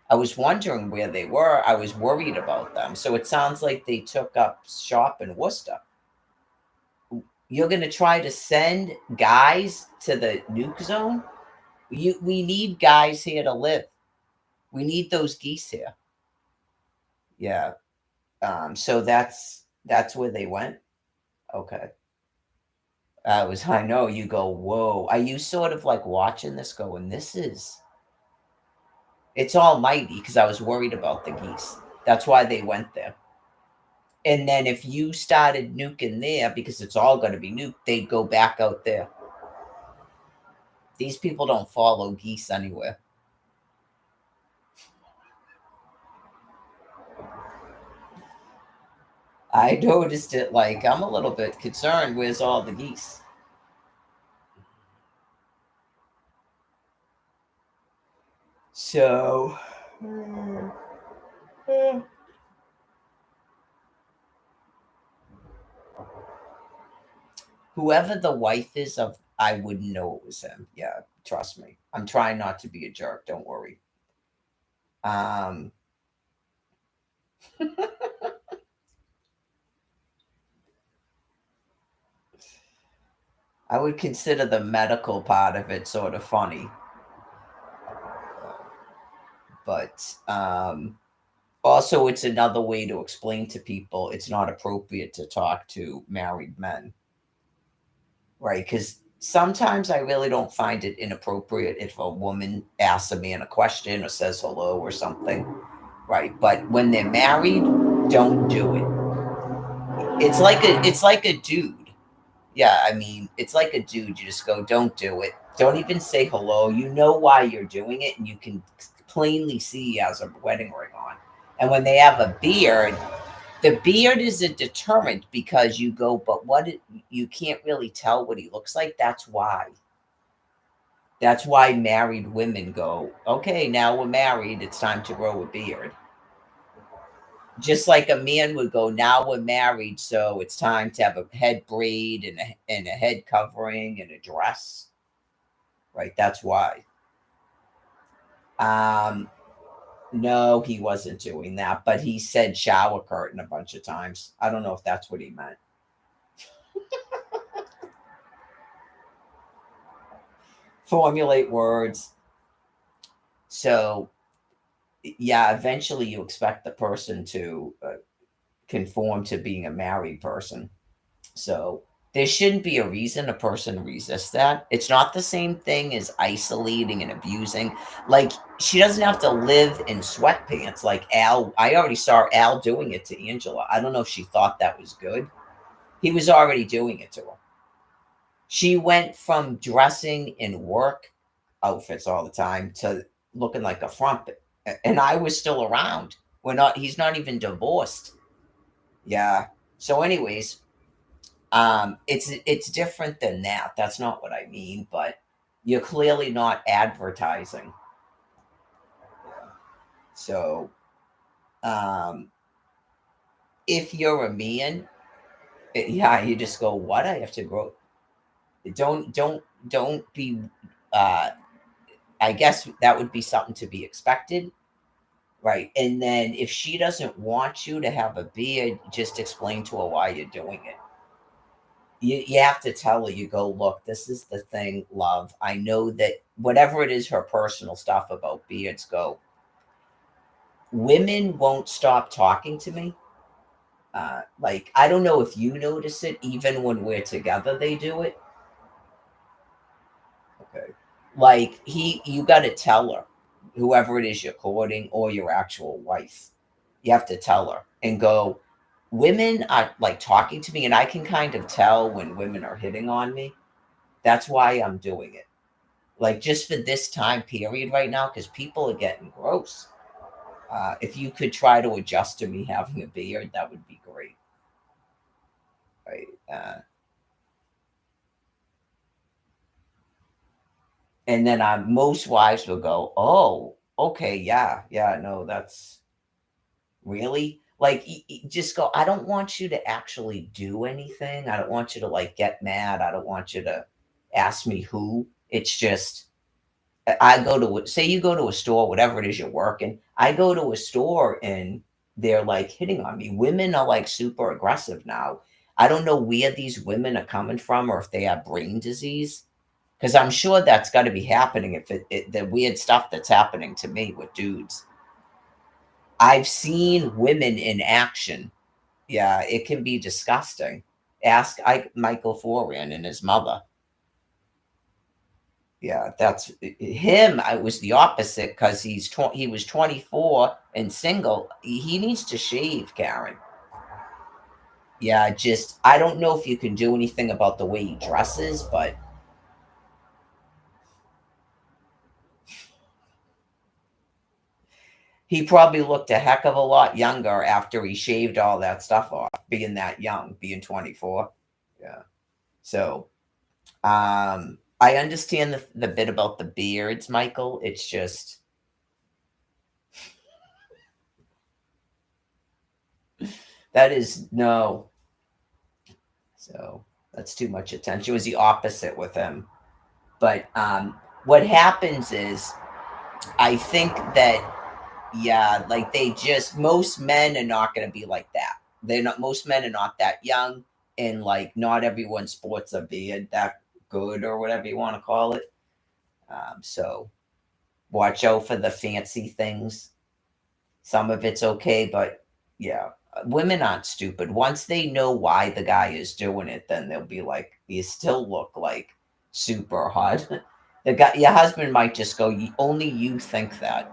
I was wondering where they were. I was worried about them. So it sounds like they took up shop in Worcester. You're going to try to send guys to the nuke zone? We need guys here to live. We need those geese here. Yeah. So that's where they went. Okay. I know you go, whoa. Are you sort of like watching this going, it's almighty because I was worried about the geese. That's why they went there. And then if you started nuking there, because it's all going to be nuked, they'd go back out there. These people don't follow geese anywhere. I noticed it, like, I'm a little bit concerned. Where's all the geese? So, Whoever the wife is of, I wouldn't know it was him. Yeah, trust me. I'm trying not to be a jerk. Don't worry. Um, I would consider the medical part of it sort of funny, but also it's another way to explain to people it's not appropriate to talk to married men, right? Because sometimes I really don't find it inappropriate if a woman asks a man a question or says hello or something, right? But when they're married, don't do it. It's like a dude. Yeah, I mean, it's like a dude. You just go, don't do it. Don't even say hello. You know why you're doing it, and you can plainly see he has a wedding ring on. And when they have a beard, the beard is a deterrent because you go, but you can't really tell what he looks like. That's why. That's why married women go, okay, now we're married. It's time to grow a beard. Just like a man would go, now we're married, so it's time to have a head braid and a head covering and a dress, right? That's why. Um, no, he wasn't doing that, but he said shower curtain a bunch of times. I don't know if that's what he meant. Formulate words. So, yeah, eventually you expect the person to conform to being a married person. So there shouldn't be a reason a person resists that. It's not the same thing as isolating and abusing. Like she doesn't have to live in sweatpants like Al. I already saw Al doing it to Angela. I don't know if she thought that was good. He was already doing it to her. She went from dressing in work outfits all the time to looking like a frumpet. And I was still around. He's not even divorced. Yeah. So anyways, it's different than that. That's not what I mean, but you're clearly not advertising. So, um, if you're a man, yeah, you just go, "What? I have to grow." Don't be. Uh, I guess that would be something to be expected, right? And then if she doesn't want you to have a beard, just explain to her why you're doing it. You have to tell her, you go, look, this is the thing, love. I know that whatever it is, her personal stuff about beards go, women won't stop talking to me. Like, I don't know if you notice it, even when we're together, they do it. Okay. Like, you got to tell her, whoever it is you're courting or your actual wife, you have to tell her and go, women are like talking to me, and I can kind of tell when women are hitting on me. That's why I'm doing it. Like just for this time period right now, because people are getting gross. If you could try to adjust to me having a beard, that would be great. Right. And then most wives will go, oh, okay, yeah, yeah, no, that's really like, just go, I don't want you to actually do anything. I don't want you to like get mad. I don't want you to ask me who. It's just, I go to say you go to a store, whatever it is you're working. I go to a store and they're like hitting on me. Women are like super aggressive now. I don't know where these women are coming from or if they have brain disease because I'm sure that's got to be happening. If the weird stuff that's happening to me with dudes, I've seen women in action. Yeah, it can be disgusting. Ask Michael Foran and his mother. Yeah, that's him. I was the opposite because he was 24 and single. He needs to shave, Karen. Yeah, just I don't know if you can do anything about the way he dresses, but he probably looked a heck of a lot younger after he shaved all that stuff off, being that young, being 24. Yeah. So, I understand the bit about the beards, Michael. It's just that is no. So That's too much attention. It was the opposite with him. But what happens is, I think that, yeah, like they just, most men are not going to be like that. They're not, most men are not that young, and like not everyone sports a beard that good or whatever you want to call it. So watch out for the fancy things. Some of it's okay, but yeah, women aren't stupid. Once they know why the guy is doing it, then they'll be like, "You still look like super hot." The guy, your husband might just go, Only you think that."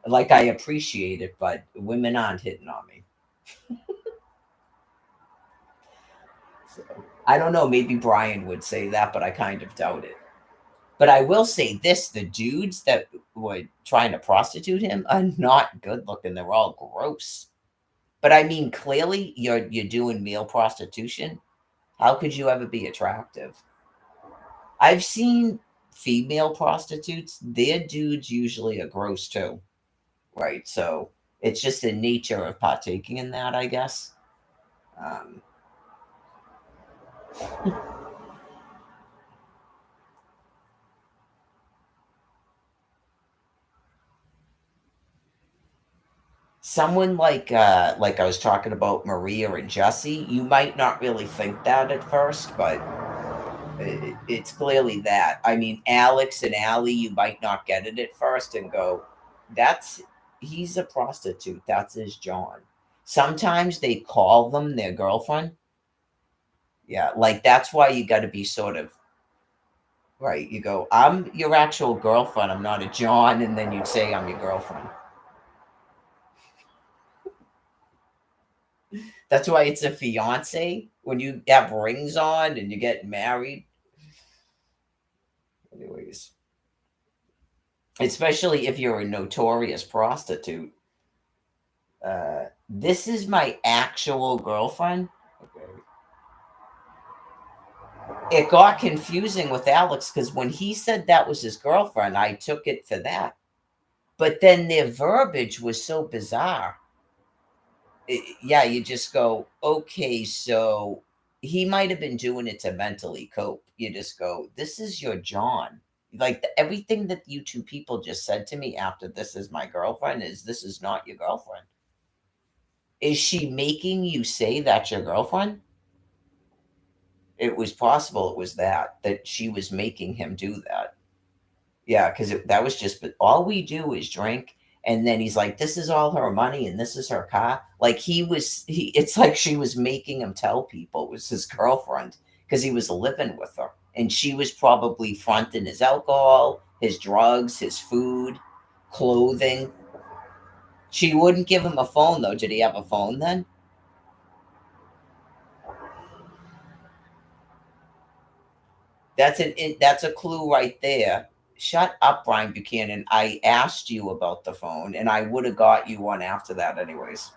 Like, I appreciate it, but women aren't hitting on me. So I don't know. Maybe Brian would say that, but I kind of doubt it. But I will say this: the dudes that were trying to prostitute him are not good looking. They're all gross. But I mean, clearly you're doing male prostitution. How could you ever be attractive? I've seen female prostitutes, their dudes usually are gross too. Right. So it's just the nature of partaking in that, I guess. Um, Someone like I was talking about Maria and Jesse, you might not really think that at first, but it's clearly that. I mean, Alex and Allie, you might not get it at first and go, that's, he's a prostitute. That's his John. Sometimes they call them their girlfriend. Yeah, like that's why you got to be sort of right. You go, I'm your actual girlfriend. I'm not a John. And then you'd say, I'm your girlfriend. That's why it's a fiance when you have rings on and you get married. Anyways, especially if you're a notorious prostitute. This is my actual girlfriend. Okay. It got confusing with Alex because when he said that was his girlfriend, I took it for that. But then their verbiage was so bizarre. Yeah, you just go, okay, so he might have been doing it to mentally cope. You just go, this is your John. Like everything that you two people just said to me after this is my girlfriend is this is not your girlfriend. Is she making you say that's your girlfriend? It was possible it was that she was making him do that. Yeah, because that was just, but all we do is drink. And then he's like, this is all her money and this is her car. Like it's like she was making him tell people it was his girlfriend because he was living with her. And she was probably fronting his alcohol, his drugs, his food, clothing. She wouldn't give him a phone though. Did he have a phone then? That's a clue right there. Shut up, Brian Buchanan. I asked you about the phone, and I would have got you one after that, anyways.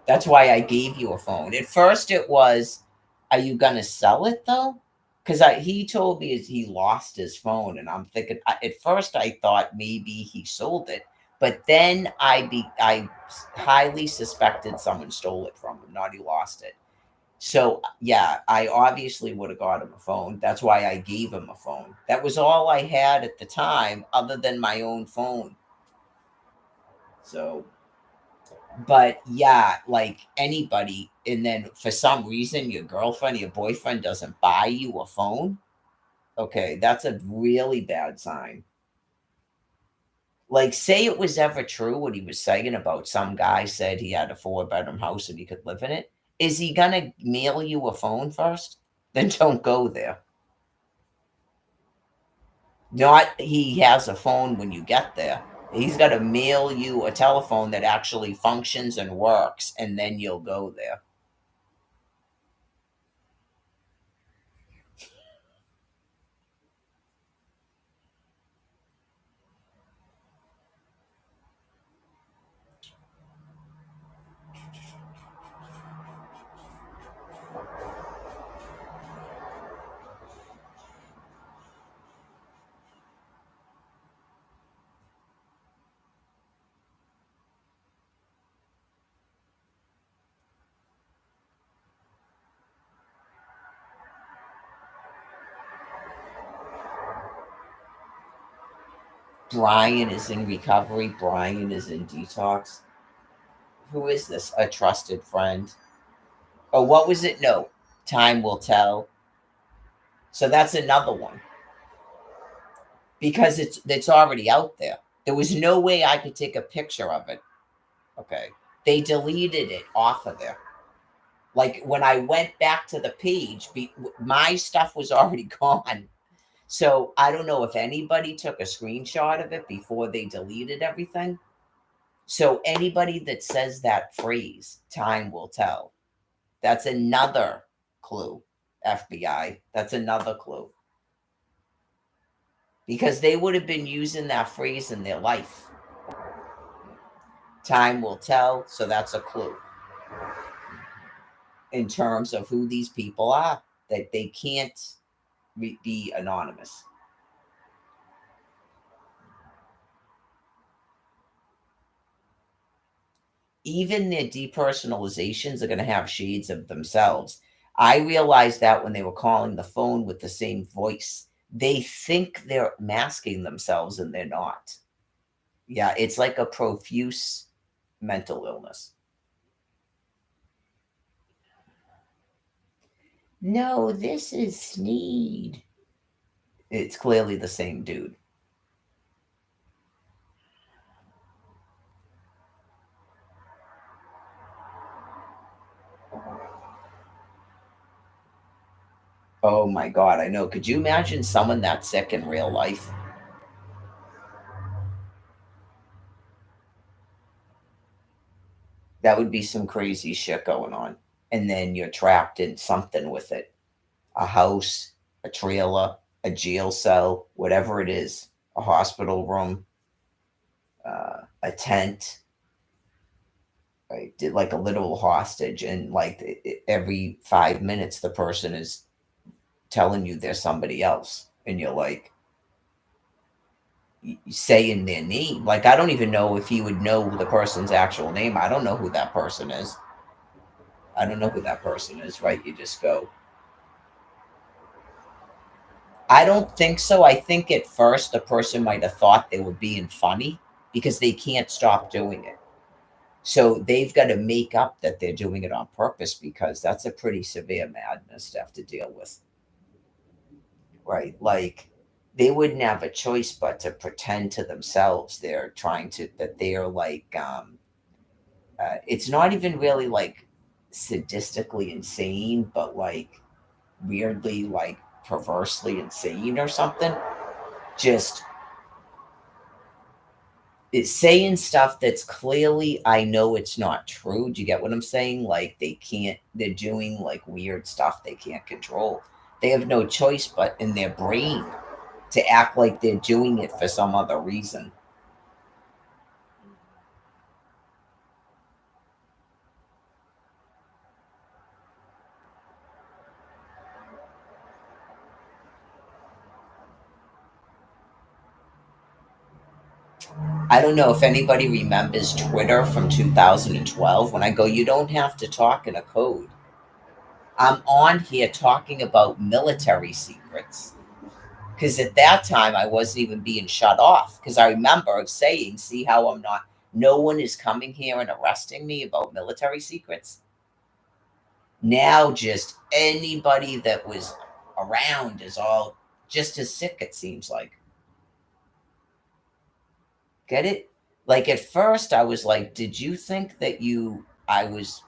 That's why I gave you a phone. At first, it was, "Are you gonna sell it though?" Because he told me he lost his phone, and I'm thinking. At first, I thought maybe he sold it, but then I highly suspected someone stole it from him, not he lost it. So, yeah, I obviously would have got him a phone. That's why I gave him a phone. That was all I had at the time other than my own phone. So, but yeah, like anybody, and then for some reason your girlfriend, your boyfriend doesn't buy you a phone. Okay, that's a really bad sign. Like, say it was ever true what he was saying about some guy said he had a 4-bedroom house and he could live in it. Is he gonna mail you a phone first? Then don't go there. Not he has a phone when you get there. He's got to mail you a telephone that actually functions and works, and then you'll go there. Brian is in recovery. Brian is in detox. Who is this? A trusted friend. Oh, what was it? No, time will tell. So that's another one because it's already out there. There was no way I could take a picture of it. Okay, they deleted it off of there. Like when I went back to the page, my stuff was already gone. So I don't know if anybody took a screenshot of it before they deleted everything. So anybody that says that phrase, time will tell, that's another clue. FBI, that's another clue. Because they would have been using that phrase in their life. Time will tell, so that's a clue in terms of who these people are, that they can't be anonymous. Even their depersonalizations are going to have shades of themselves. I realized that when they were calling the phone with the same voice, they think they're masking themselves and they're not. Yeah, it's like a profuse mental illness. No, this is Sneed. It's clearly the same dude. Oh my God, I know. Could you imagine someone that sick in real life? That would be some crazy shit going on. And then you're trapped in something with it, a house, a trailer, a jail cell, whatever it is, a hospital room, a tent, right? Like a literal hostage. And like every 5 minutes, the person is telling you there's somebody else. And you're like, saying their name. Like, I don't even know if he would know the person's actual name. I don't know who that person is. I don't know who that person is, right? You just go, I don't think so. I think at first the person might have thought they were being funny because they can't stop doing it. So they've got to make up that they're doing it on purpose because that's a pretty severe madness to have to deal with. Right? Like they wouldn't have a choice but to pretend to themselves they're trying to that they're like it's not even really like sadistically insane, but like weirdly like perversely insane or something. Just it's saying stuff that's clearly I know it's not true. Do you get what I'm saying? Like they're doing like weird stuff they can't control. They have no choice but in their brain to act like they're doing it for some other reason. I don't know if anybody remembers Twitter from 2012 when I go, you don't have to talk in a code. I'm on here talking about military secrets. Because at that time, I wasn't even being shut off. Because I remember saying, see how I'm not, no one is coming here and arresting me about military secrets. Now, just anybody that was around is all just as sick, it seems like. Get it? Like at first, I was like, did you think that I was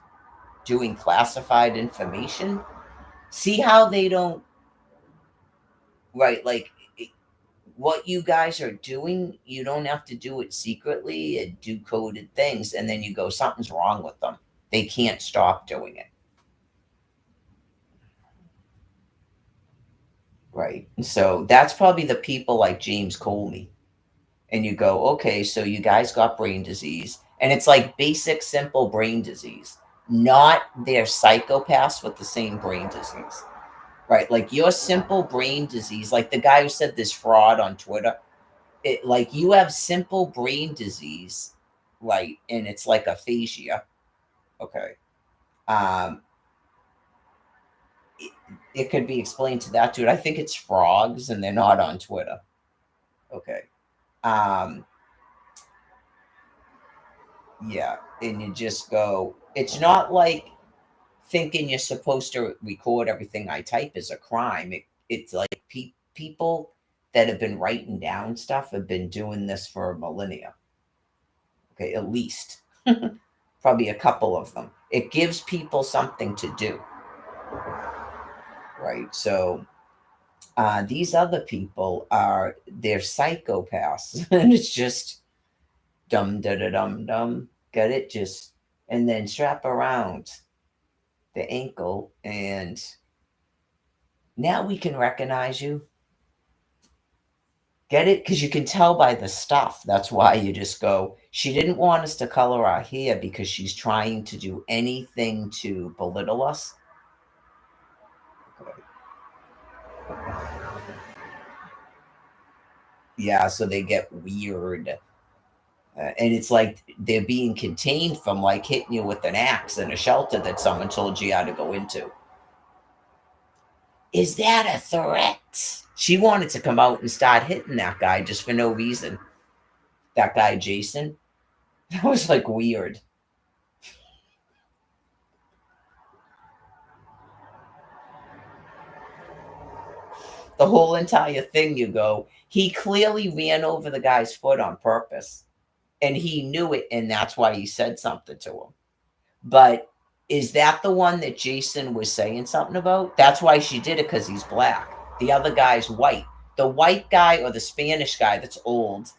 doing classified information? See how they don't, right? Like what you guys are doing, you don't have to do it secretly and do coded things. And then you go, something's wrong with them. They can't stop doing it. Right. So that's probably the people like James Comey. And you go, okay, so you guys got brain disease. And it's like basic, simple brain disease, not they're psychopaths with the same brain disease. Right. Like your simple brain disease, like the guy who said this fraud on Twitter, it like you have simple brain disease, right? And it's like aphasia. Okay. Um, it, it could be explained to that dude. I think it's frogs and they're not on Twitter. Okay. Yeah, and you just go, it's not like thinking you're supposed to record everything I type is a crime. It's like people that have been writing down stuff have been doing this for millennia. Okay, at least. Probably a couple of them. It gives people something to do, right? So these other people they're psychopaths, and it's just dum da da dum dum. Get it? Just and then strap around the ankle, and now we can recognize you. Get it? Because you can tell by the stuff. That's why you just go, she didn't want us to color our hair because she's trying to do anything to belittle us. Yeah, so they get weird. And it's like they're being contained from like hitting you with an axe in a shelter that someone told you how to go into. Is that a threat? She wanted to come out and start hitting that guy just for no reason. That guy, Jason. That was like weird. The whole entire thing, you go, he clearly ran over the guy's foot on purpose. And he knew it, and that's why he said something to him. But is that the one that Jason was saying something about? That's why she did it, because he's black. The other guy's white. The white guy or the Spanish guy that's old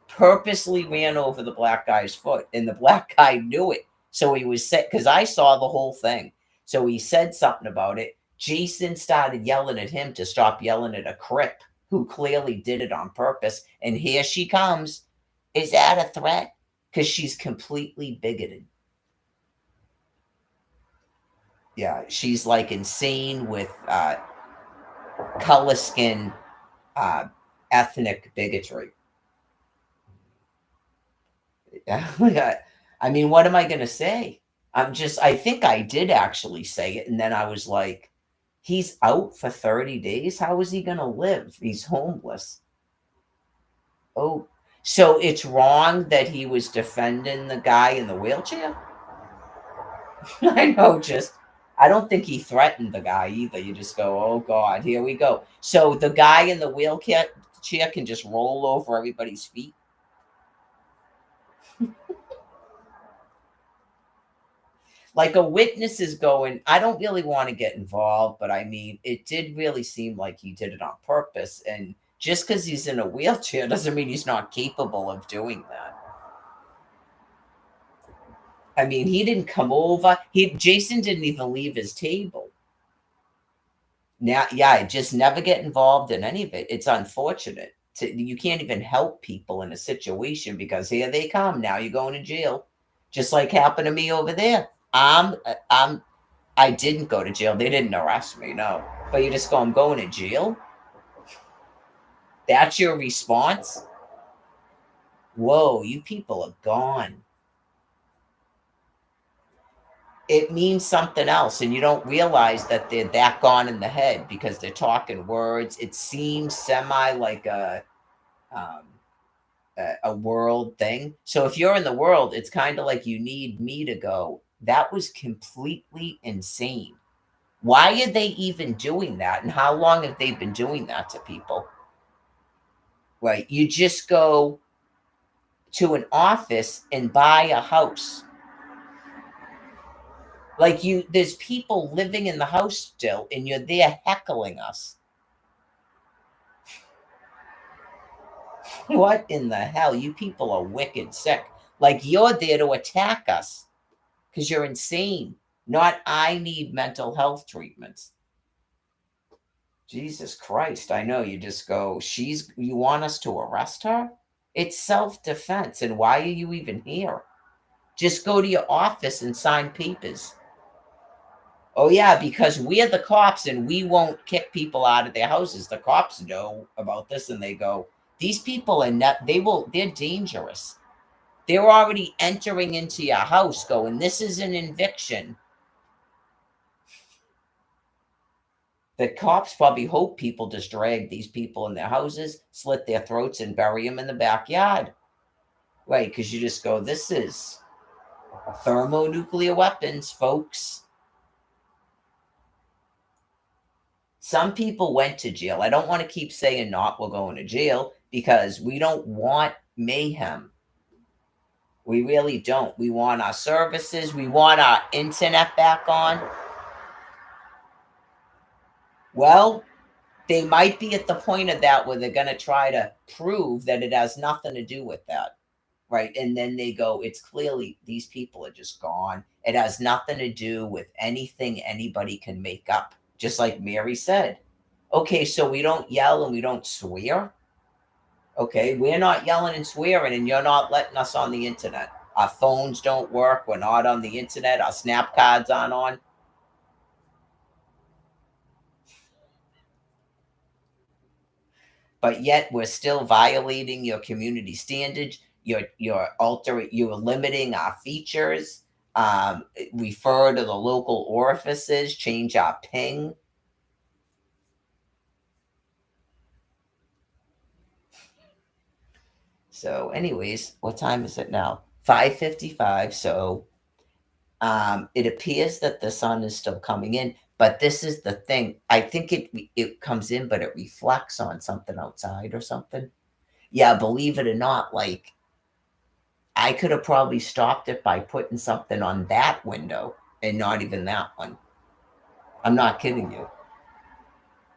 purposely ran over the black guy's foot, and the black guy knew it. So he was sick, because I saw the whole thing. So he said something about it. Jason started yelling at him to stop yelling at a Crip who clearly did it on purpose. And here she comes. Is that a threat? Because she's completely bigoted. Yeah, she's like insane with color skin uh, ethnic bigotry. I mean, what am I going to say? I think I did actually say it. And then I was like, he's out for 30 days. How is he going to live? He's homeless. Oh, so it's wrong that he was defending the guy in the wheelchair? I know, just I don't think he threatened the guy either. You just go, oh God, here we go. So the guy in the wheelchair can just roll over everybody's feet. Like a witness is going, I don't really want to get involved, but I mean, it did really seem like he did it on purpose. And just because he's in a wheelchair doesn't mean he's not capable of doing that. I mean, he didn't come over. Jason didn't even leave his table. Now, yeah, just never get involved in any of it. It's unfortunate. You can't even help people in a situation because here they come. Now you're going to jail, just like happened to me over there. I didn't go to jail. They didn't arrest me, no. But you just go, I'm going to jail. That's your response. Whoa, you people are gone. It means something else, and you don't realize that they're that gone in the head because they're talking words. It seems semi like um, a world thing. So if you're in the world, it's kind of like you need me to go, that was completely insane. Why are they even doing that? And how long have they been doing that to people? Right. You just go to an office and buy a house. Like there's people living in the house still, and you're there heckling us. What in the hell? You people are wicked sick. Like you're there to attack us because you're insane. Not I need mental health treatments. Jesus Christ. I know you just go, you want us to arrest her? It's self-defense. And why are you even here? Just go to your office and sign papers. Oh yeah, because we're the cops and we won't kick people out of their houses. The cops know about this and they go, these people are not, they're dangerous. They're already entering into your house going, this is an eviction. The cops probably hope people just drag these people in their houses, slit their throats, and bury them in the backyard. Right, because you just go, this is thermonuclear weapons, folks. Some people went to jail. I don't want to keep saying not we're going to jail because we don't want mayhem. We really don't. We want our services. We want our internet back on. Well, they might be at the point of that where they're going to try to prove that it has nothing to do with that. Right. And then they go, it's clearly these people are just gone. It has nothing to do with anything anybody can make up. Just like Mary said. Okay, so we don't yell and we don't swear. Okay, we're not yelling and swearing, and you're not letting us on the internet. Our phones don't work. We're not on the internet. Our snap cards aren't on. But yet we're still violating your community standards. You're limiting our features. Refer to the local orifices. Change our ping. So, anyways, what time is it now? 5:55. So, it appears that the sun is still coming in, but this is the thing. I think it comes in, but it reflects on something outside or something. Yeah, believe it or not, like I could have probably stopped it by putting something on that window and not even that one. I'm not kidding you.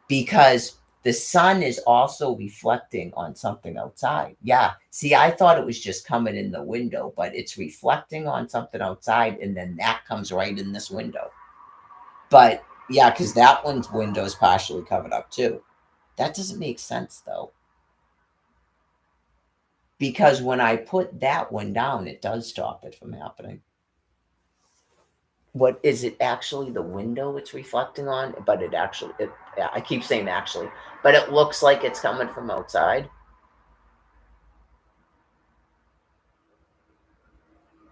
Because the sun is also reflecting on something outside. Yeah. See, I thought it was just coming in the window, but it's reflecting on something outside, and then that comes right in this window. But yeah, because that one's window is partially covered up too. That doesn't make sense though. Because when I put that one down, it does stop it from happening. What is it actually the window it's reflecting on? But yeah, I keep saying actually, but it looks like it's coming from outside.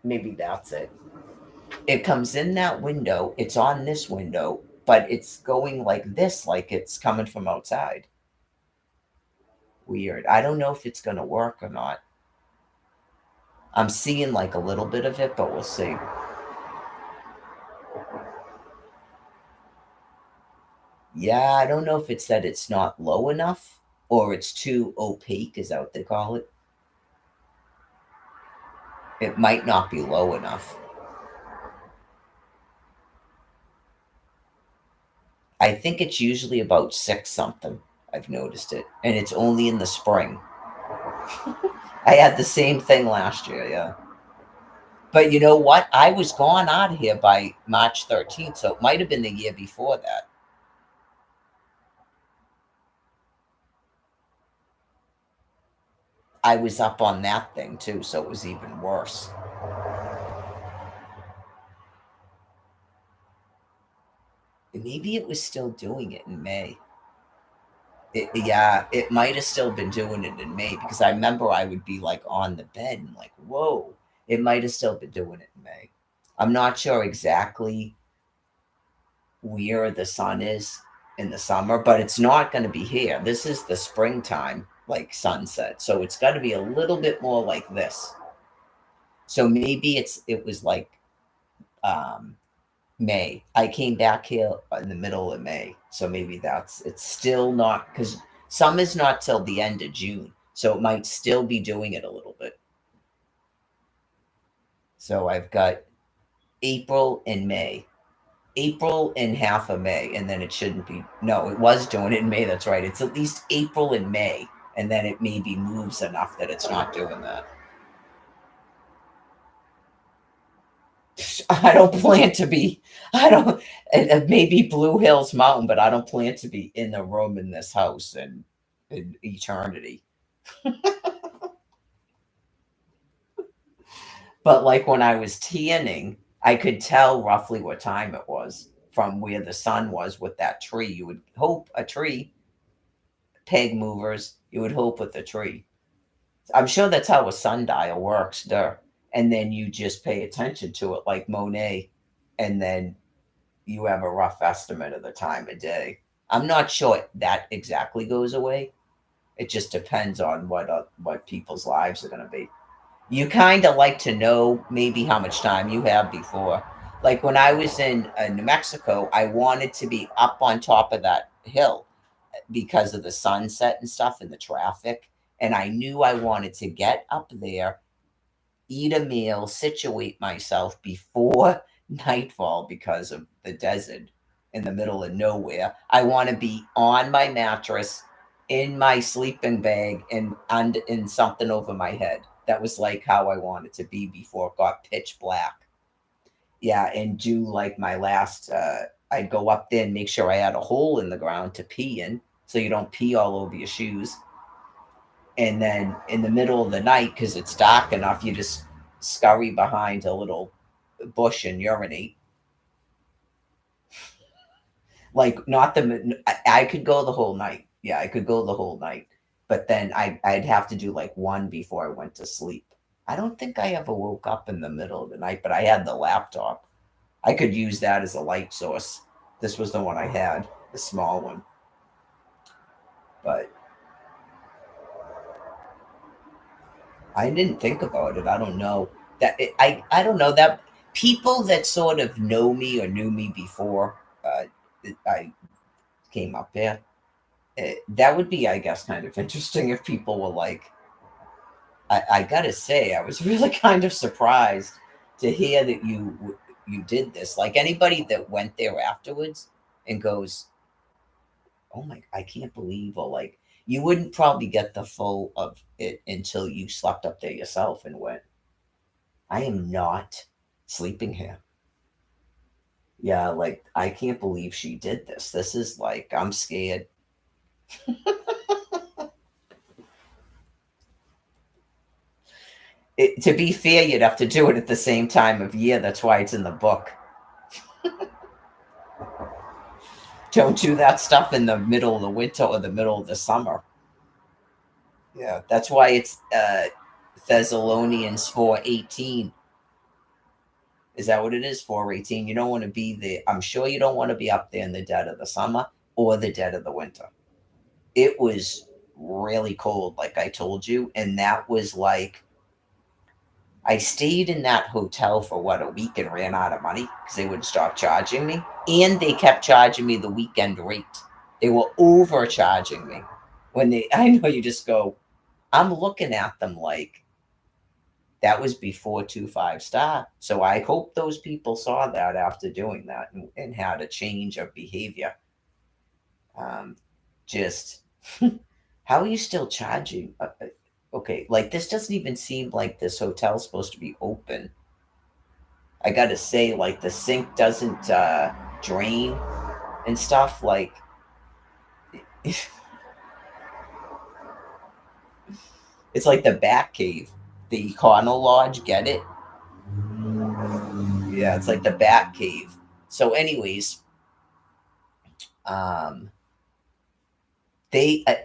Maybe that's it. It comes in that window, it's on this window, but it's going like this, like it's coming from outside. Weird. I don't know if it's going to work or not. I'm seeing like a little bit of it, but we'll see. Yeah, I don't know if it's that it's not low enough or it's too opaque, is that what they call it? It might not be low enough. I think it's usually about 6 something. I've noticed it. And it's only in the spring. I had the same thing last year, yeah. But you know what? I was gone out of here by March 13th, so it might have been the year before that. I was up on that thing too, so it was even worse. Maybe it was still doing it in May. Yeah, it might have still been doing it in May because I remember I would be like on the bed and like, whoa, it might have still been doing it in May. I'm not sure exactly where the sun is in the summer, but it's not going to be here. This is the springtime, like sunset. So it's got to be a little bit more like this. So maybe it was like May. I came back here in the middle of May. So maybe it's still not because summer's not till the end of June. So it might still be doing it a little bit. So I've got April and May. April and half of May, and then it shouldn't be. No, it was doing it in May. That's right. It's at least April and May, and then it maybe moves enough that it's not doing that. I don't plan to be. I don't. Maybe Blue Hills Mountain, but I don't plan to be in the room in this house in eternity. But like when I was tanning, I could tell roughly what time it was from where the sun was with that tree. You would hope a tree, peg movers, you would hope with the tree. I'm sure that's how a sundial works, there. And then you just pay attention to it like Monet, and then you have a rough estimate of the time of day. I'm not sure that exactly goes away. It just depends on what people's lives are going to be. You kind of like to know maybe how much time you have before. Like when I was in New Mexico, I wanted to be up on top of that hill because of the sunset and stuff and the traffic. And I knew I wanted to get up there, eat a meal, situate myself before nightfall because of the desert in the middle of nowhere. I want to be on my mattress in my sleeping bag and in something over my head. That was like how I wanted to be before it got pitch black. Yeah, and do like my last I'd go up there and make sure I had a hole in the ground to pee in so you don't pee all over your shoes. And then in the middle of the night, because it's dark enough, you just scurry behind a little bush and urinate. Like not the I could go the whole night. Yeah, I could go the whole night. But then I'd have to do like one before I went to sleep. I don't think I ever woke up in the middle of the night, but I had the laptop. I could use that as a light source. This was the one I had, the small one. But I didn't think about it. I don't know that I don't know that people that sort of know me or knew me before I came up there. That would be, I guess, kind of interesting if people were like, I gotta say, I was really kind of surprised to hear that you did this. Like anybody that went there afterwards and goes, "Oh my, I can't believe," or like you wouldn't probably get the full of it until you slept up there yourself and went, "I am not sleeping here." Yeah, like I can't believe she did this. This is like I'm scared. To be fair, you'd have to do it at the same time of year. That's why it's in the book. Don't do that stuff in the middle of the winter or the middle of the summer. Yeah, that's why it's Thessalonians 4:18. Is that what it is? 4:18. You don't want to be there. I'm sure you don't want to be up there in the dead of the summer or the dead of the winter. It was really cold, like I told you, and that was like I stayed in that hotel for what, a week, and ran out of money because they wouldn't stop charging me. And they kept charging me the weekend rate. They were overcharging me. I know you just go, I'm looking at them like that was before 2 5 star. So I hope those people saw that after doing that and had a change of behavior. Just how are you still charging? Okay, like this doesn't even seem like this hotel's supposed to be open. I gotta say, like the sink doesn't drain and stuff. Like it's like the Bat Cave, the Econo Lodge. Get it? Yeah, it's like the Bat Cave. So, anyways, um,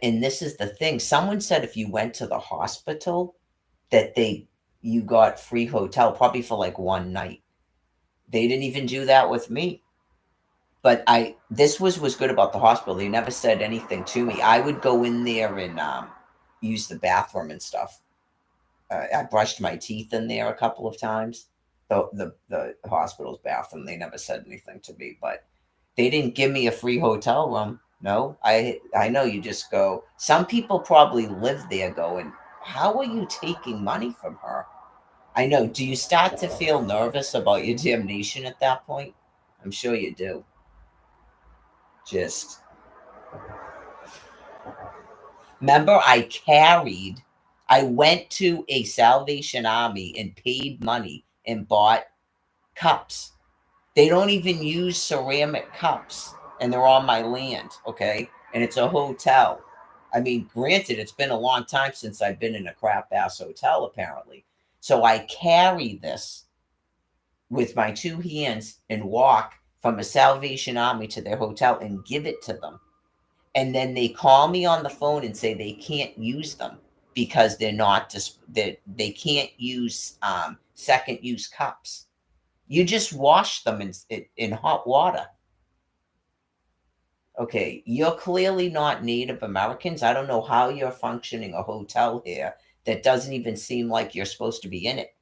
and this is the thing. Someone said if you went to the hospital, that you got free hotel probably for like one night. They didn't even do that with me. But this was good about the hospital. They never said anything to me. I would go in there and use the bathroom and stuff. I brushed my teeth in there a couple of times. The hospital's bathroom. They never said anything to me, but they didn't give me a free hotel room. No, I know you just go. Some people probably live there going, how are you taking money from her? I know. Do you start to feel nervous about your damnation at that point? I'm sure you do. Just remember, I went to a Salvation Army and paid money and bought cups. They don't even use ceramic cups, and they're on my land, okay? And it's a hotel. I mean, granted, it's been a long time since I've been in a crap ass hotel, apparently. So I carry this with my two hands and walk from a Salvation Army to their hotel and give it to them. And then they call me on the phone and say they can't use them because they're not they can't use second use cups. You just wash them in hot water. Okay, you're clearly not Native Americans. I don't know how you're functioning a hotel here that doesn't even seem like you're supposed to be in it.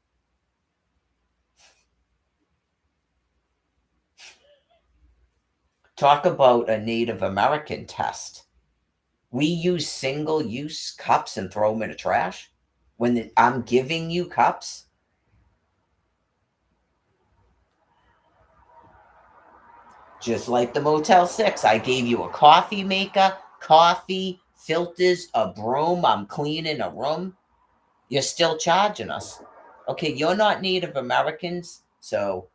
Talk about a Native American test. We use single use cups and throw them in the trash when I'm giving you cups. Just like the Motel 6, I gave you a coffee maker, coffee, filters, a broom. I'm cleaning a room. You're still charging us. Okay, you're not Native Americans, so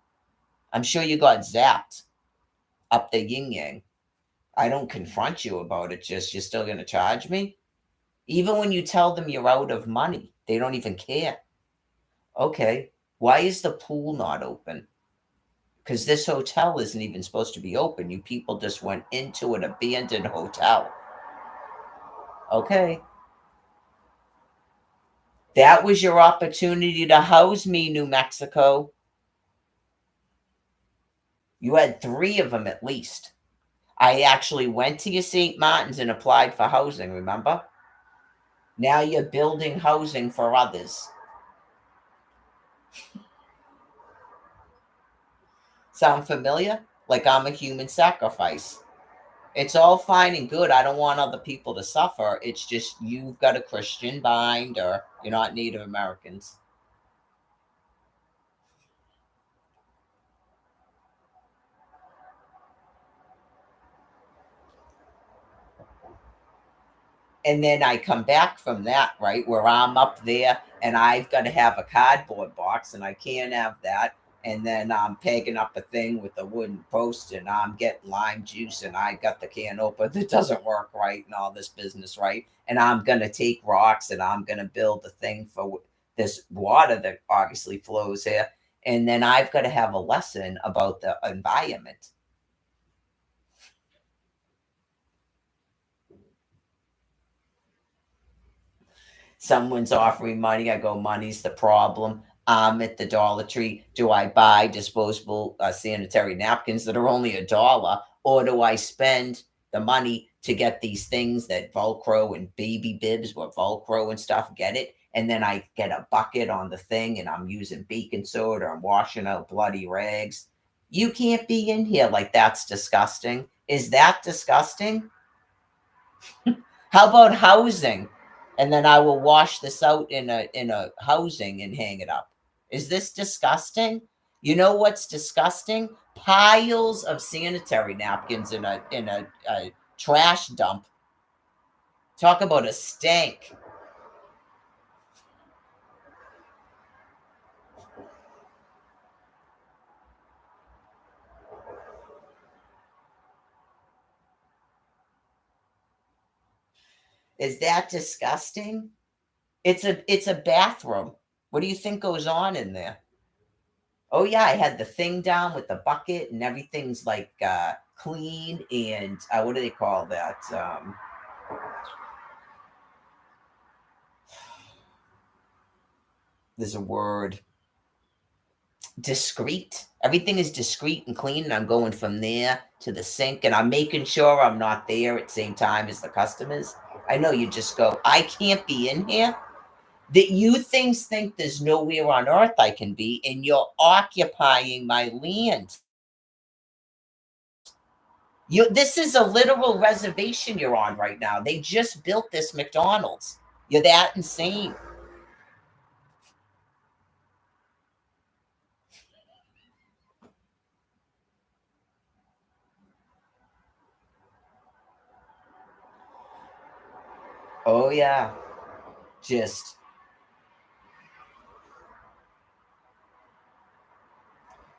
I'm sure you got zapped up the yin yang. I don't confront you about it, just you're still going to charge me? Even when you tell them you're out of money, they don't even care. Okay, why is the pool not open? Because this hotel isn't even supposed to be open. You people just went into an abandoned hotel. Okay. That was your opportunity to house me, New Mexico. You had 3 of them at least. I actually went to your St. Martin's and applied for housing, remember? Now you're building housing for others. Sound familiar? Like I'm a human sacrifice. It's all fine and good. I don't want other people to suffer. It's just you've got a Christian bind or you're not Native Americans. And then I come back from that, right, where I'm up there and I've got to have a cardboard box and I can't have that. And then I'm pegging up a thing with a wooden post and I'm getting lime juice and I got the can opener that doesn't work right and all this business, right? And I'm going to take rocks and I'm going to build a thing for this water that obviously flows here. And then I've got to have a lesson about the environment. Someone's offering money. I go, money's the problem. I'm at the Dollar Tree. Do I buy disposable sanitary napkins that are only $1, or do I spend the money to get these things that Velcro and baby bibs with Velcro and stuff? Get it, and then I get a bucket on the thing, and I'm using baking soda. I'm washing out bloody rags. You can't be in here like that's disgusting. Is that disgusting? How about housing? And then I will wash this out in a housing and hang it up. Is this disgusting? You know what's disgusting? Piles of sanitary napkins in a trash dump. Talk about a stank. Is that disgusting? It's a bathroom. What do you think goes on in there? Oh yeah, I had the thing down with the bucket and everything's like clean and what do they call that? There's a word. Discreet. Everything is discreet and clean, and I'm going from there to the sink, and I'm making sure I'm not there at the same time as the customers. I know you just go, I can't be in here. That you things think there's nowhere on earth I can be, and you're occupying my land. This is a literal reservation you're on right now. They just built this McDonald's. You're that insane. Oh yeah. Just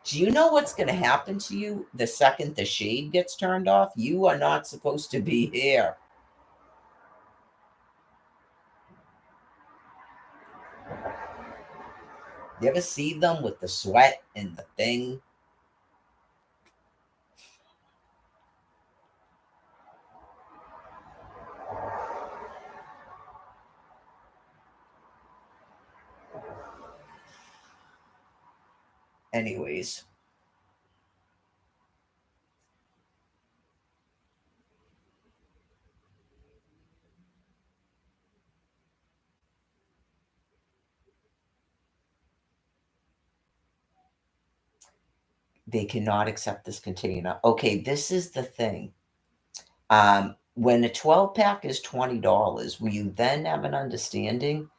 do you know what's going to happen to you the second the shade gets turned off? You are not supposed to be here. You ever see them with the sweat and the thing? Anyways, They cannot accept this container. Okay, this is the thing. When a 12 pack is $20, will you then have an understanding?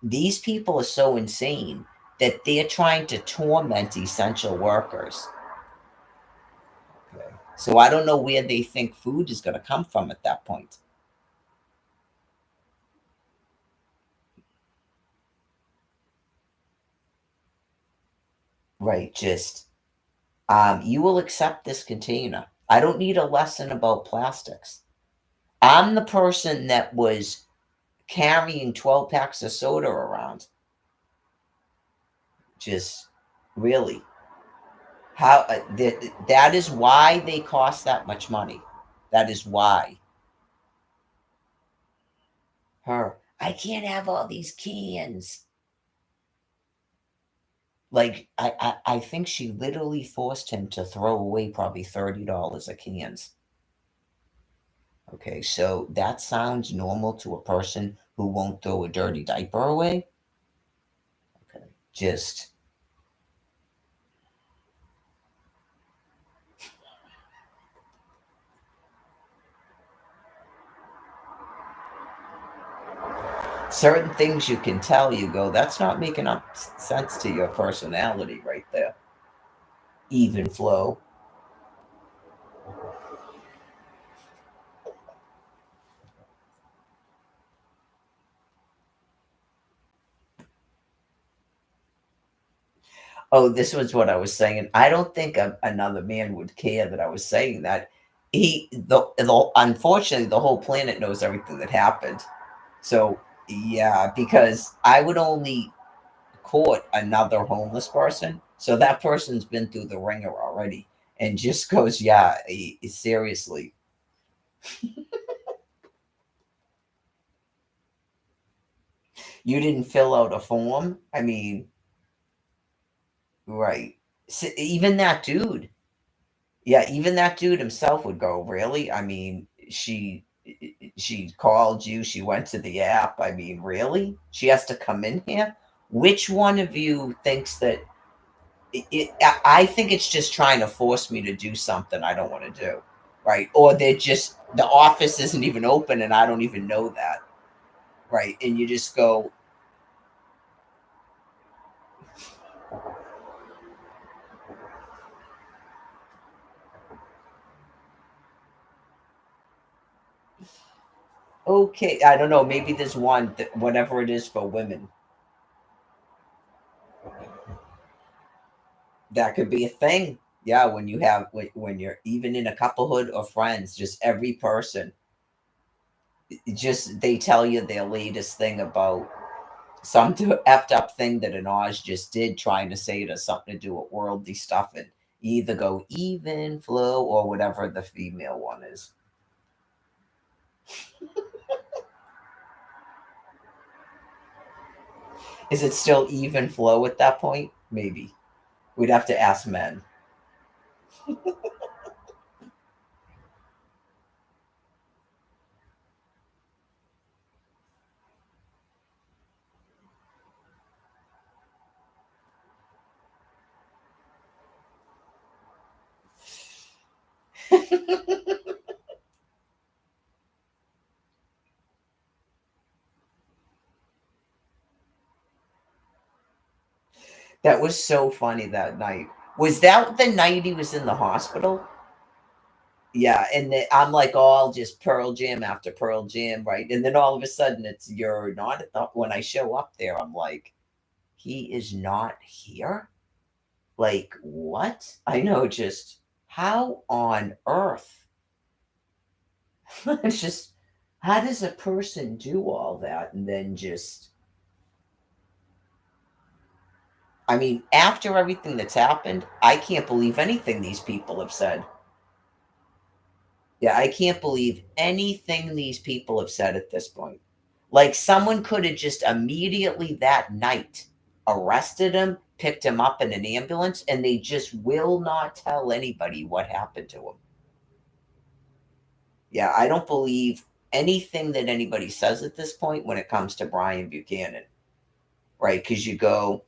These people are so insane that they're trying to torment essential workers. Okay. So I don't know where they think food is going to come from at that point. Right. Just, you will accept this container. I don't need a lesson about plastics. I'm the person that was carrying 12 packs of soda around. Just really. How that is why they cost that much money. That is why. Her, I can't have all these cans. Like I think she literally forced him to throw away probably $30 of cans. Okay, so that sounds normal to a person who won't throw a dirty diaper away. Okay, just certain things you can tell, you go, that's not making up sense to your personality right there. Even flow. Oh, this was what I was saying. I don't think another man would care that I was saying that. Unfortunately, the whole planet knows everything that happened. So, yeah, because I would only court another homeless person. So that person's been through the ringer already and just goes, yeah, seriously. You didn't fill out a form? I mean, right. Even that dude, yeah, even that dude himself would go, really? I mean, she called you, she went to the app. I mean, really? She has to come in here? Which one of you thinks that I think it's just trying to force me to do something I don't want to do, right? Or they're just the office isn't even open and I don't even know that, right? And you just go, okay, I don't know, maybe there's one that whatever it is for women, that could be a thing. Yeah, when you have when you're even in a couplehood or friends, just every person, just they tell you their latest thing about some effed up thing that an Oz just did, trying to say it has something to do with worldly stuff, and you either go even flow or whatever the female one is. Is it still even flow at that point? Maybe we'd have to ask men. That was so funny that night. Was that the night he was in the hospital? Yeah, and then I'm like all just Pearl Jam after Pearl Jam, right? And then all of a sudden it's you're not at the, when I show up there, I'm like, he is not here? Like, what? I know, just how on earth? It's just, how does a person do all that and then just, I mean, after everything that's happened, I can't believe anything these people have said. Yeah, I can't believe anything these people have said at this point. Like, someone could have just immediately that night arrested him, picked him up in an ambulance, and they just will not tell anybody what happened to him. Yeah, I don't believe anything that anybody says at this point when it comes to Brian Buchanan, right? Because you go,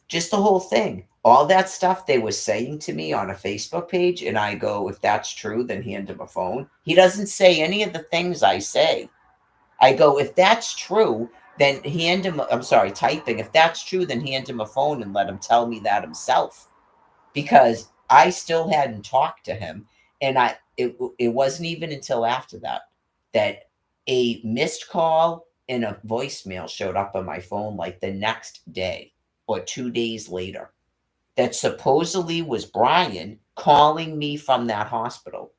just the whole thing. all that stuff they were saying to me on a Facebook page, and I go, if that's true, then hand him a phone. He doesn't say any of the things I say. I go, if that's true, then hand him, I'm sorry, typing. If that's true, then hand him a phone and let him tell me that himself. Because I still hadn't talked to him. And it wasn't even until after that a missed call and a voicemail showed up on my phone like the next day or 2 days later that supposedly was Brian calling me from that hospital.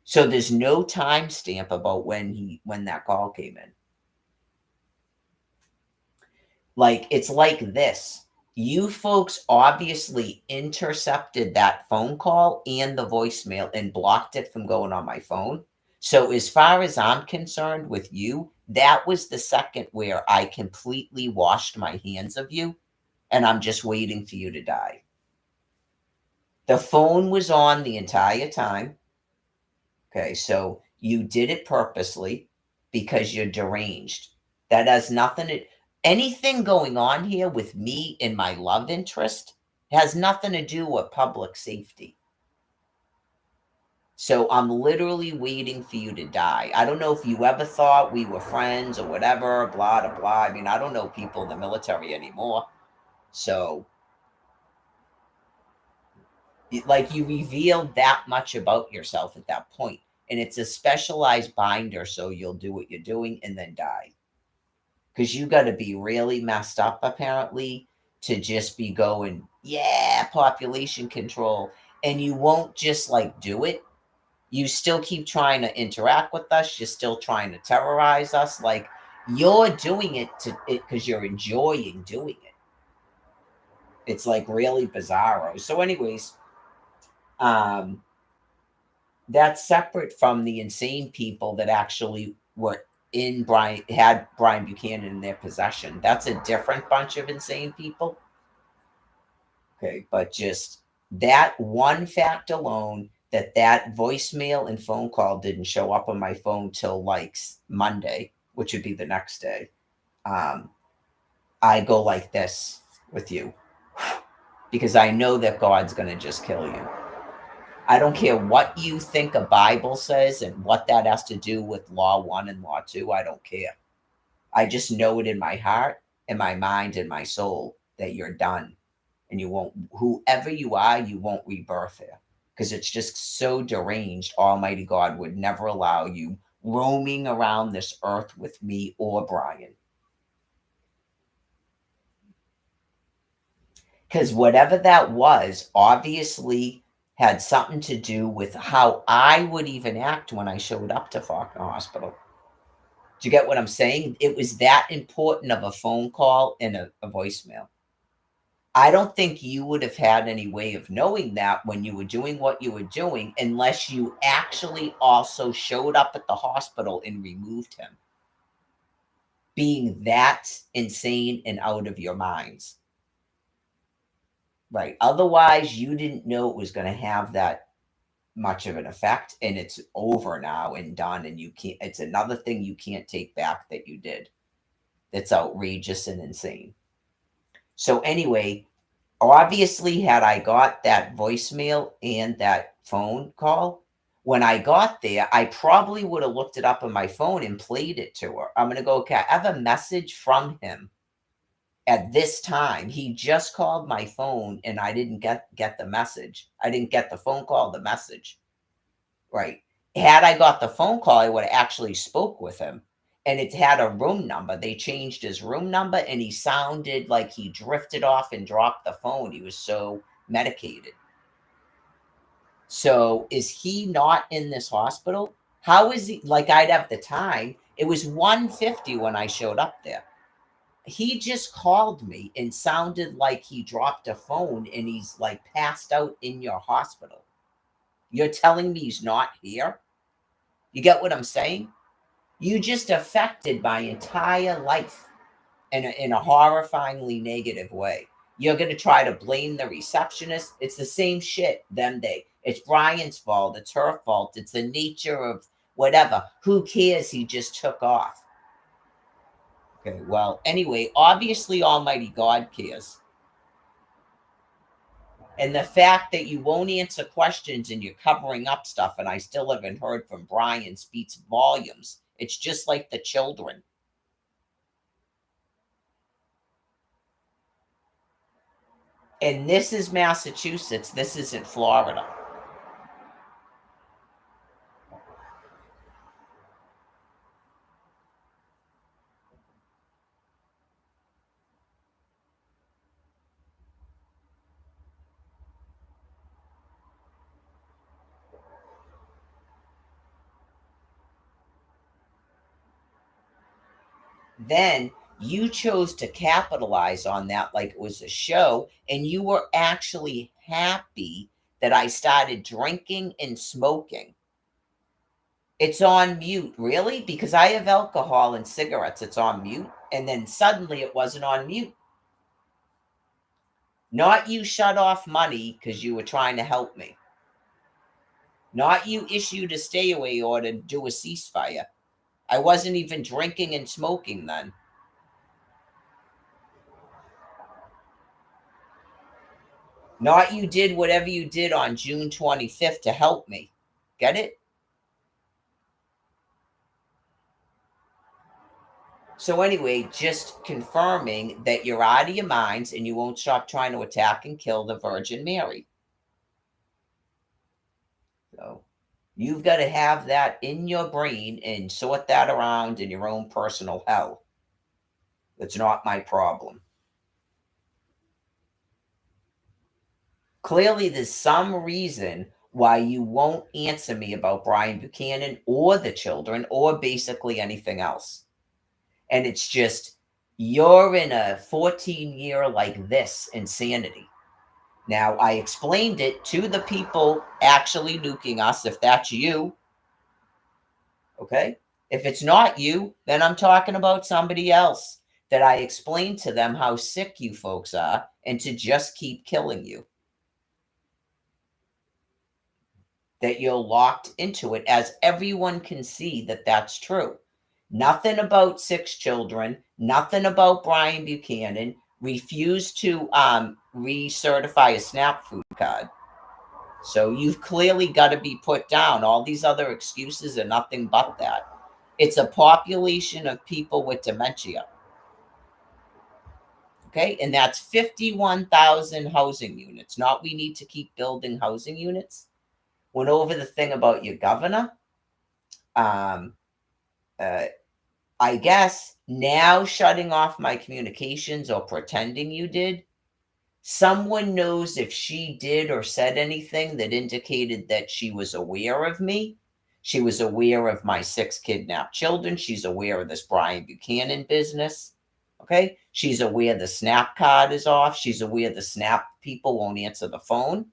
So there's no timestamp about when that call came in. Like, it's like this. You folks obviously intercepted that phone call and the voicemail and blocked it from going on my phone. So as far as I'm concerned with you, that was the second where I completely washed my hands of you and I'm just waiting for you to die. The phone was on the entire time. Okay, so you did it purposely because you're deranged. That has nothing to, anything going on here with me and my love interest has nothing to do with public safety. So I'm literally waiting for you to die. I don't know if you ever thought we were friends or whatever, blah, blah, blah. I mean, I don't know people in the military anymore. So, like, you revealed that much about yourself at that point. And it's a specialized binder, so you'll do what you're doing and then die. Because you got to be really messed up, apparently, to just be going, yeah, population control. And you won't just like do it. You still keep trying to interact with us. You're still trying to terrorize us. Like, you're doing it because you're enjoying doing it. It's like really bizarro. So, anyways, that's separate from the insane people that actually were had Brian Buchanan in their possession. That's a different bunch of insane people. Okay, but just that one fact alone, that voicemail and phone call didn't show up on my phone till like Monday, which would be the next day. I go like this with you because I know that God's going to just kill you. I don't care what you think a Bible says and what that has to do with law 1 and law 2. I don't care. I just know it in my heart and my mind and my soul that you're done. And you won't, whoever you are, you won't rebirth here. Because it's just so deranged. Almighty God would never allow you roaming around this earth with me or Brian. Because whatever that was, obviously had something to do with how I would even act when I showed up to Faulkner Hospital. Do you get what I'm saying? It was that important of a phone call and a voicemail. I don't think you would have had any way of knowing that when you were doing what you were doing unless you actually also showed up at the hospital and removed him. Being that insane and out of your minds. Right. Otherwise, you didn't know it was going to have that much of an effect, and it's over now and done, and you can't, it's another thing you can't take back that you did. That's outrageous and insane. So anyway, obviously, had I got that voicemail and that phone call, when I got there, I probably would have looked it up on my phone and played it to her. I'm going to go, okay, I have a message from him at this time. He just called my phone and I didn't get the message. I didn't get the phone call, the message. Right. Had I got the phone call, I would have actually spoke with him. And it had a room number. They changed his room number and he sounded like he drifted off and dropped the phone. He was so medicated. So is he not in this hospital? How is he? Like, I'd have the time. It was 1:50 when I showed up there. He just called me and sounded like he dropped a phone and he's like passed out in your hospital. You're telling me he's not here? You get what I'm saying? You just affected my entire life in a horrifyingly negative way. You're going to try to blame the receptionist. It's the same shit them day. It's Brian's fault. It's her fault. It's the nature of whatever. Who cares? He just took off. Okay, well, anyway, obviously Almighty God cares. And the fact that you won't answer questions and you're covering up stuff, and I still haven't heard from Brian, speaks volumes. It's just like the children. And this is Massachusetts. This isn't Florida. Then you chose to capitalize on that like it was a show, and you were actually happy that I started drinking and smoking. It's on mute, really? Because I have alcohol and cigarettes, it's on mute. And then suddenly it wasn't on mute. Not you shut off money because you were trying to help me. Not you issued a stay away order to do a ceasefire. I wasn't even drinking and smoking then. Not you did whatever you did on June 25th to help me. Get it? So anyway, just confirming that you're out of your minds and you won't stop trying to attack and kill the Virgin Mary. So you've got to have that in your brain and sort that around in your own personal hell. That's not my problem. Clearly, there's some reason why you won't answer me about Brian Buchanan or the children or basically anything else. And it's just, you're in a 14-year like this insanity. Now, I explained it to the people actually nuking us, if that's you. Okay? If it's not you, then I'm talking about somebody else. That I explained to them how sick you folks are and to just keep killing you. That you're locked into it, as everyone can see that that's true. Nothing about 6 children, nothing about Brian Buchanan, refused to recertify a SNAP food card. So you've clearly got to be put down. All these other excuses are nothing but that. It's a population of people with dementia. Okay, and that's 51,000 housing units. Not we need to keep building housing units. Went over the thing about your governor. I guess now shutting off my communications or pretending you did, someone knows if she did or said anything that indicated that she was aware of me. She was aware of my 6 kidnapped children. She's aware of this Brian Buchanan business. Okay. She's aware the SNAP card is off. She's aware the SNAP people won't answer the phone.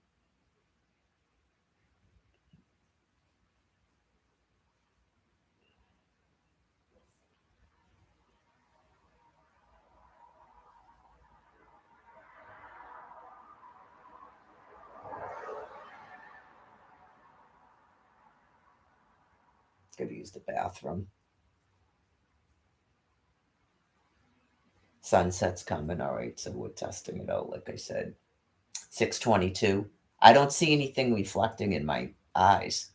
Gotta use the bathroom. Sunset's coming. All right. So we're testing it out. Like I said, 6:22. I don't see anything reflecting in my eyes.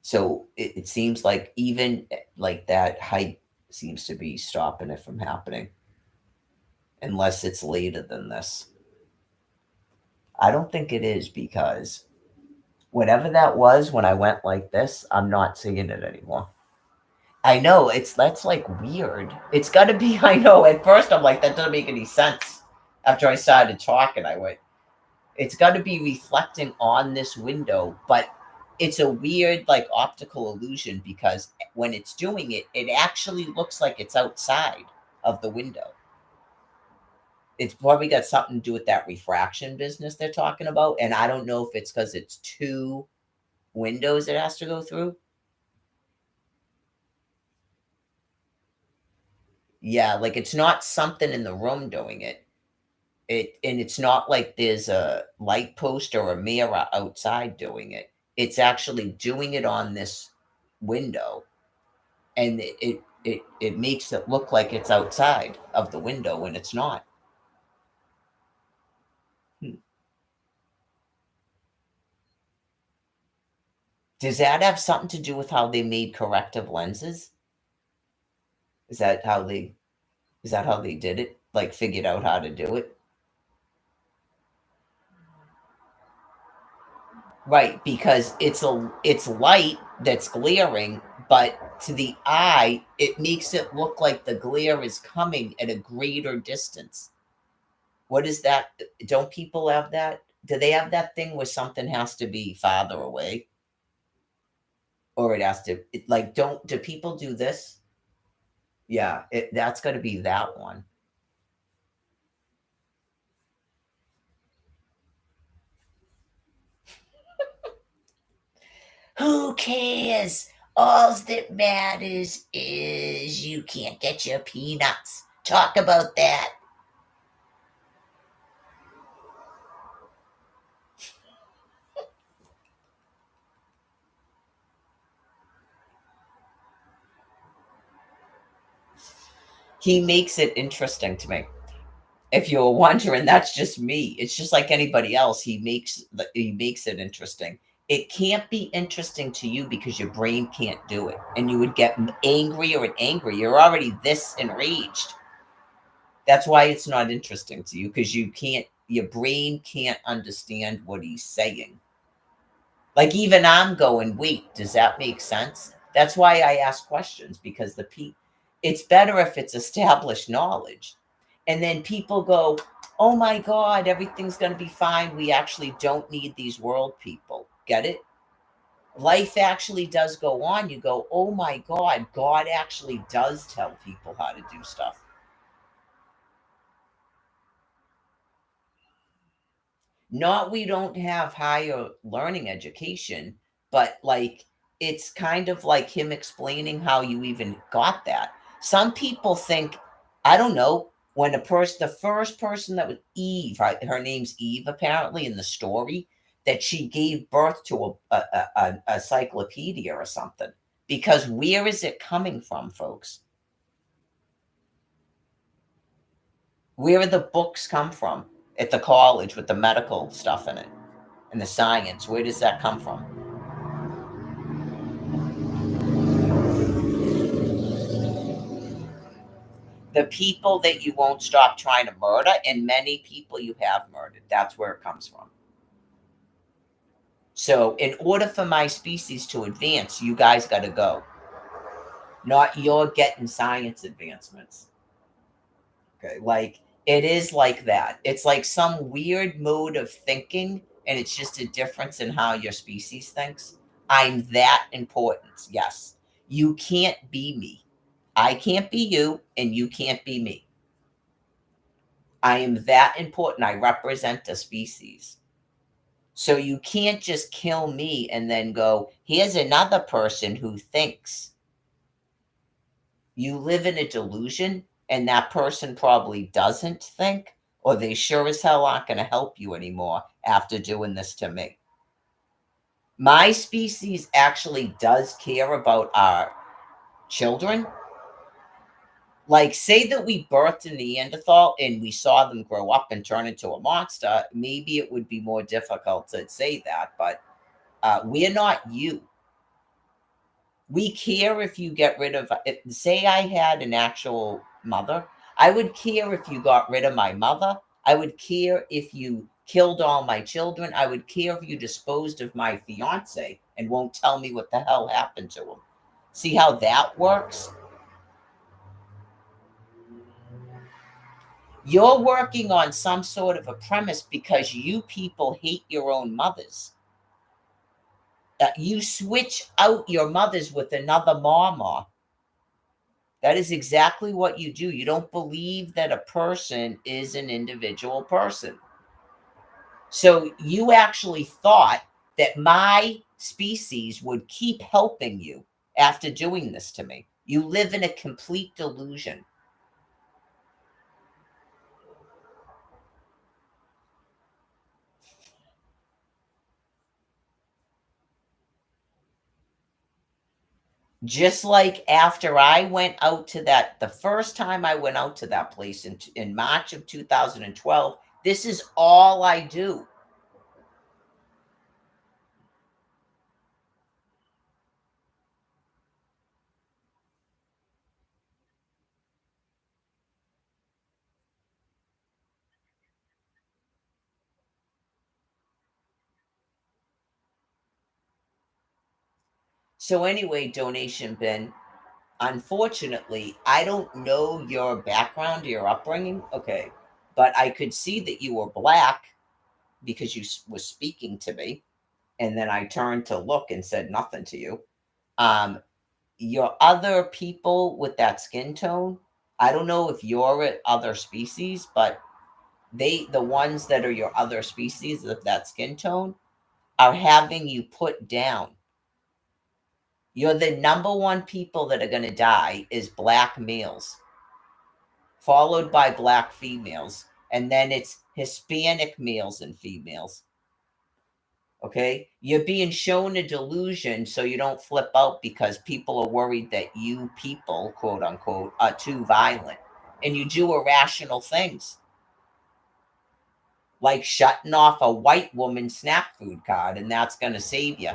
So it seems like even like that height seems to be stopping it from happening. Unless it's later than this. I don't think it is, because whatever that was when I went like this, I'm not seeing it anymore. I know that's like weird. It's got to be. I know. At first, I'm like, that doesn't make any sense. After I started talking, I went, it's got to be reflecting on this window, but it's a weird like optical illusion, because when it's doing it, it actually looks like it's outside of the window. It's probably got something to do with that refraction business they're talking about, and I don't know if it's because it's 2 windows it has to go through. Yeah, like it's not something in the room doing it. And it's not like there's a light post or a mirror outside doing it. It's actually doing it on this window, and it makes it look like it's outside of the window when it's not. Does that have something to do with how they made corrective lenses? Is that how they is that how they did it? Like figured out how to do it? Right, because it's light that's glaring, but to the eye, it makes it look like the glare is coming at a greater distance. What is that? Don't people have that? Do they have that thing where something has to be farther away? Or it has to like don't do people do this? Yeah, that's got to be that one. Who cares? All that matters is you can't get your peanuts. Talk about that. He makes it interesting to me. If you're wondering, that's just me. It's just like anybody else. He makes it interesting. It can't be interesting to you because your brain can't do it, and you would get angrier and angrier. You're already this enraged. That's why it's not interesting to you because you can't. Your brain can't understand what he's saying. Like even I'm going, wait, does that make sense? That's why I ask questions because it's better if it's established knowledge. And then people go, oh my God, everything's going to be fine. We actually don't need these world people. Get it? Life actually does go on. You go, oh my God, God actually does tell people how to do stuff. Not we don't have higher learning education, but like it's kind of like him explaining how you even got that. Some people think, I don't know, when the first person that was Eve, right, her name's Eve apparently in the story, that she gave birth to a encyclopedia or something. Because where is it coming from, folks? Where do the books come from at the college with the medical stuff in it? And the science, where does that come from? The people that you won't stop trying to murder, and many people you have murdered. That's where it comes from. So, in order for my species to advance, you guys got to go. Not you're getting science advancements. Okay. Like, it is like that. It's like some weird mode of thinking, and it's just a difference in how your species thinks. I'm that important. Yes. You can't be me. I can't be you, and you can't be me. I am that important. I represent a species. So you can't just kill me and then go, here's another person who thinks. You live in a delusion, and that person probably doesn't think, or they sure as hell aren't going to help you anymore after doing this to me. My species actually does care about our children. Like, say that we birthed a Neanderthal and we saw them grow up and turn into a monster, maybe it would be more difficult to say that, but we're not you. We care if you get rid of, say, I had an actual mother. I would care if you got rid of my mother. I would care if you killed all my children. I would care if you disposed of my fiance and won't tell me what the hell happened to him. See how that works? You're working on some sort of a premise because you people hate your own mothers. You switch out your mothers with another mama. That is exactly what you do. You don't believe that a person is an individual person. So you actually thought that my species would keep helping you after doing this to me. You live in a complete delusion. Just like after I went out to the first time I went out to that place in March of 2012, this is all I do. So anyway, donation bin. Unfortunately, I don't know your background, your upbringing. Okay, but I could see that you were black because you was speaking to me, and then I turned to look and said nothing to you. Um, your other people with that skin tone, I don't know if you're a other species, but the ones that are your other species of that skin tone are having you put down. You're the number one people that are going to die is black males, followed by black females, and then it's Hispanic males and females. Okay, you're being shown a delusion so you don't flip out because people are worried that you people, quote unquote, are too violent, and you do irrational things like shutting off a white woman's snack food card, and that's going to save you.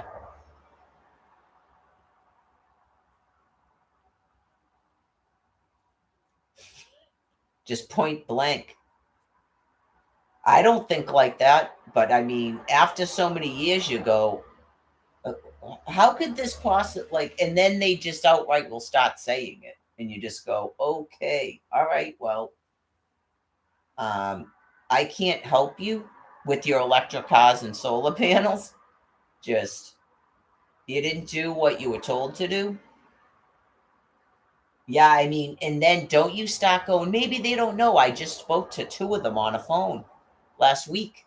Just point blank. I don't think like that, but I mean, after so many years, you go, "Uh, how could this possibly like?" And then they just outright will start saying it, and you just go, "Okay, all right, well, I can't help you with your electric cars and solar panels. Just you didn't do what you were told to do." Yeah, I mean, and then don't you start going, maybe they don't know. I just spoke to two of them on a phone last week.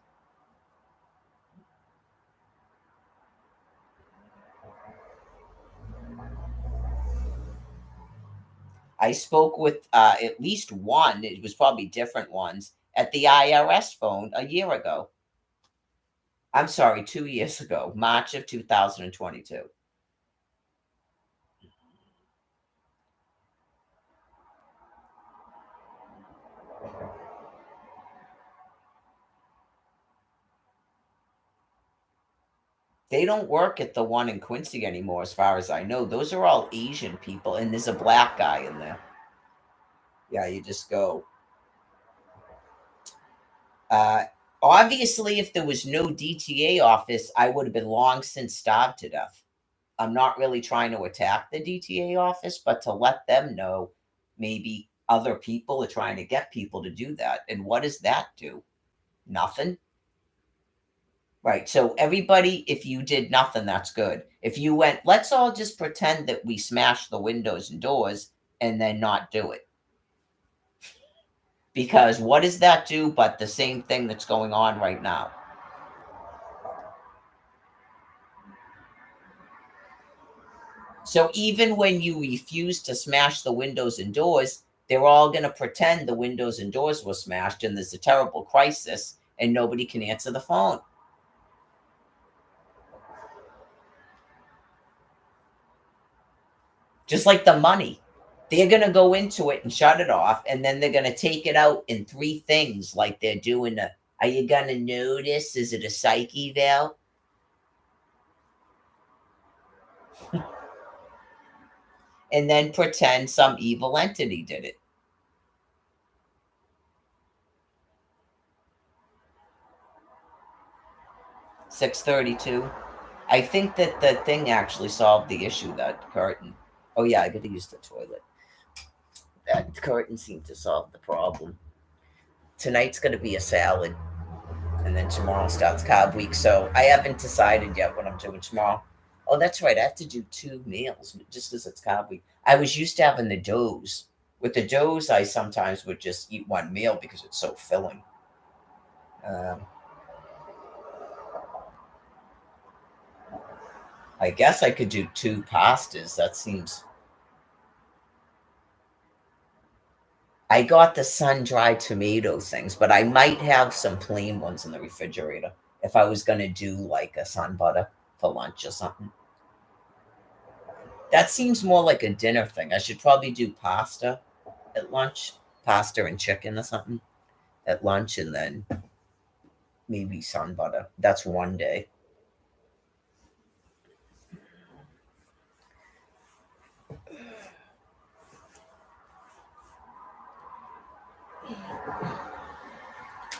I spoke with at least one, it was probably different ones, at the IRS phone a year ago. I'm sorry, 2 years ago, March of 2022. They don't work at the one in Quincy anymore, as far as I know. Those are all Asian people, and there's a black guy in there. Yeah, you just go. Uh, Obviously, if there was no DTA office, I would have been long since starved to death. I'm not really trying to attack the DTA office, but to let them know maybe other people are trying to get people to do that. And what does that do? Nothing. Right. So, everybody, if you did nothing, that's good. If you went, let's all just pretend that we smashed the windows and doors and then not do it. Because what does that do but the same thing that's going on right now? So even when you refuse to smash the windows and doors, they're all going to pretend the windows and doors were smashed and there's a terrible crisis and nobody can answer the phone. Just like the money. They're going to go into it and shut it off, and then they're going to take it out in three things like they're doing a, are you going to notice? Is it a psych eval? And then pretend some evil entity did it. $632. I think that the thing actually solved the issue, that curtain. Oh, yeah, I got to use the toilet. That curtain seemed to solve the problem. Tonight's going to be a salad, and then tomorrow starts carb week. So I haven't decided yet what I'm doing tomorrow. Oh, that's right. I have to do two meals just because it's carb week. I was used to having the doughs. With the doughs, I sometimes would just eat one meal because it's so filling. Um, I guess I could do two pastas. That seems. I got the sun dried tomato things, but I might have some plain ones in the refrigerator if I was going to do like a sun butter for lunch or something. That seems more like a dinner thing. I should probably do pasta at lunch, pasta and chicken or something at lunch, and then maybe sun butter. That's one day.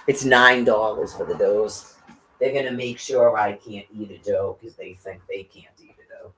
It's $9 for the doughs. They're gonna make sure I can't eat a dough because they think they can't eat a dough.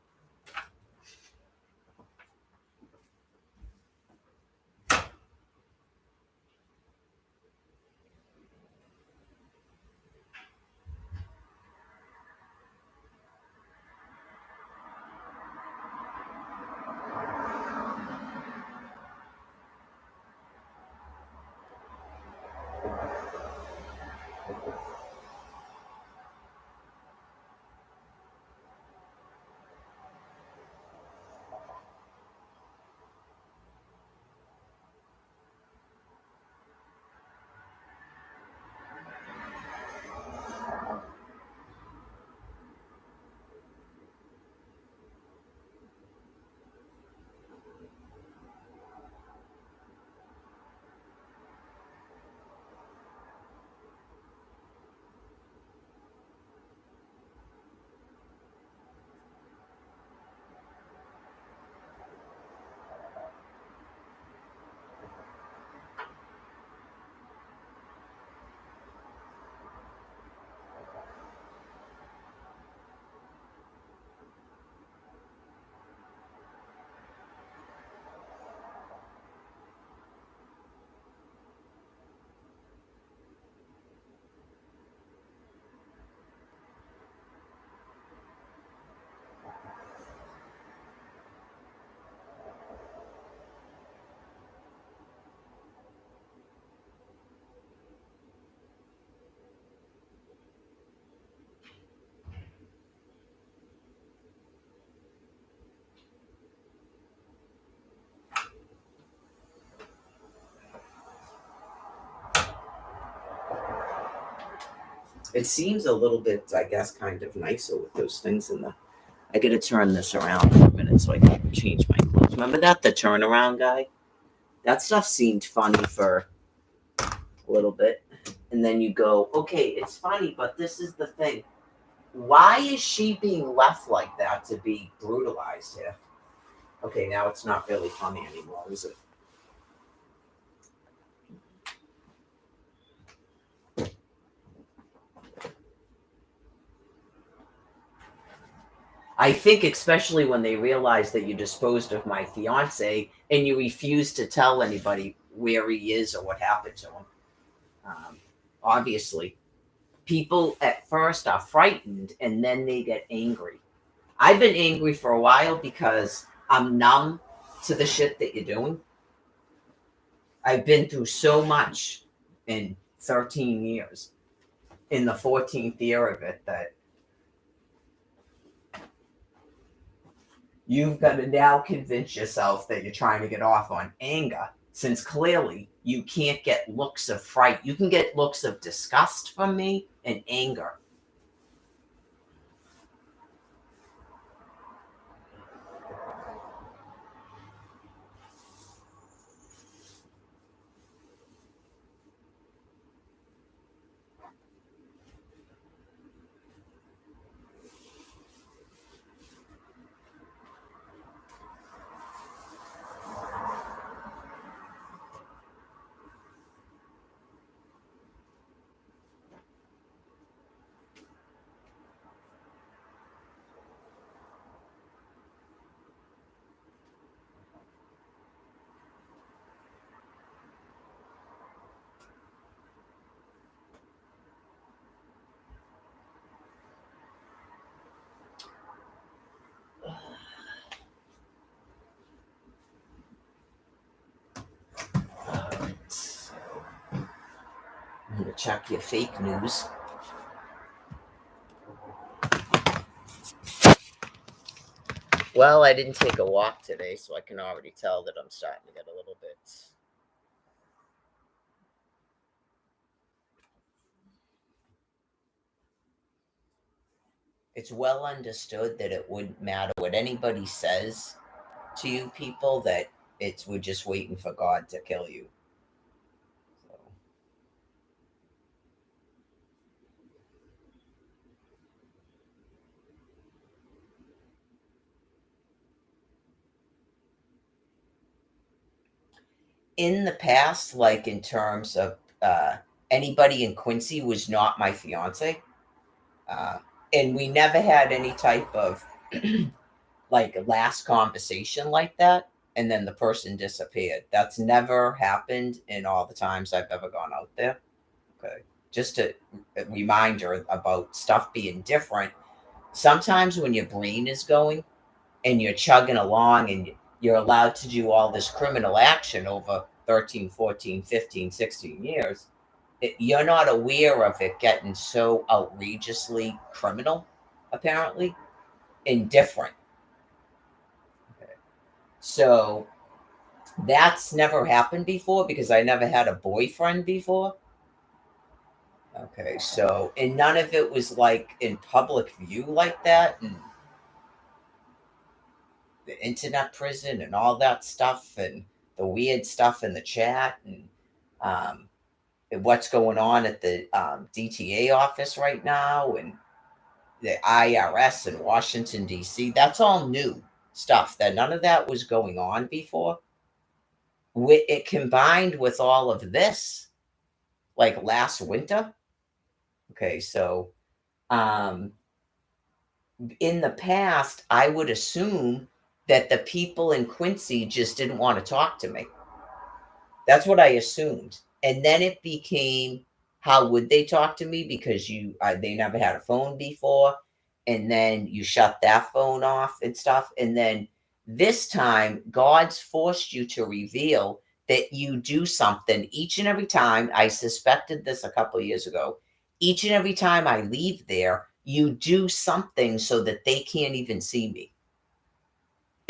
It seems a little bit, I guess, kind of nicer with those things in the. I gotta turn this around for a minute so I can change my clothes. Remember that? The turnaround guy? That stuff seemed funny for a little bit. And then you go, okay, it's funny, but this is the thing. Why is she being left like that to be brutalized here? Okay, now it's not really funny anymore, is it? I think especially when they realize that you disposed of my fiance and you refuse to tell anybody where he is or what happened to him. Um, Obviously, people at first are frightened and then they get angry. I've been angry for a while because I'm numb to the shit that you're doing. I've been through so much in 13 years, in the 14th year of it, that you've got to now convince yourself that you're trying to get off on anger, since clearly you can't get looks of fright. You can get looks of disgust from me and anger. So, I'm going to check your fake news. Well, I didn't take a walk today, so I can already tell that I'm starting to get a little bit. It's well understood that it wouldn't matter what anybody says to you people, that it's we're just waiting for God to kill you. So, in the past, like in terms of anybody in Quincy was not my fiance, uh, and we never had any type of like last conversation like that, and then the person disappeared. That's never happened in all the times I've ever gone out there. Okay, just a reminder about stuff being different. Sometimes when your brain is going and you're chugging along and you're allowed to do all this criminal action over 13, 14, 15, 16 years, you're not aware of it getting so outrageously criminal, apparently, and different. Okay. So that's never happened before because I never had a boyfriend before. Okay, so and none of it was like in public view like that, and the internet prison and all that stuff, and the weird stuff in the chat, um, and what's going on at the DTA office right now, and the IRS in Washington D.C. That's all new stuff. That none of that was going on before. It combined with all of this, like last winter. Okay, so um, in the past, I would assume that the people in Quincy just didn't want to talk to me. That's what I assumed. And then it became, how would they talk to me? Because they never had a phone before. And then you shut that phone off and stuff. And then this time, God's forced you to reveal that you do something each and every time. I suspected this a couple of years ago. Each and every time I leave there, you do something so that they can't even see me.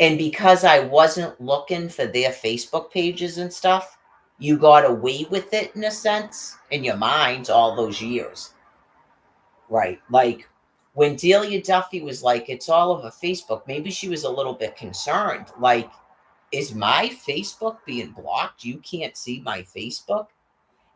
And because I wasn't looking for their Facebook pages and stuff, you got away with it in a sense in your mind all those years. Right. Like when Delia Duffy was like, it's all over Facebook, maybe she was a little bit concerned. Like, is my Facebook being blocked? You can't see my Facebook?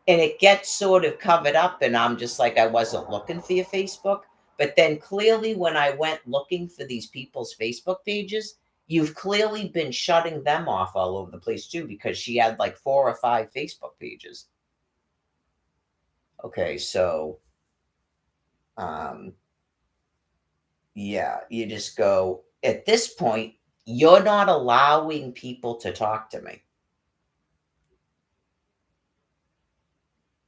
And it gets sort of covered up, and I'm just like, I wasn't looking for your Facebook. But then clearly, when I went looking for these people's Facebook pages, you've clearly been shutting them off all over the place too, because she had like 4 or 5 Facebook pages. Okay, so yeah, you just go, at this point, you're not allowing people to talk to me.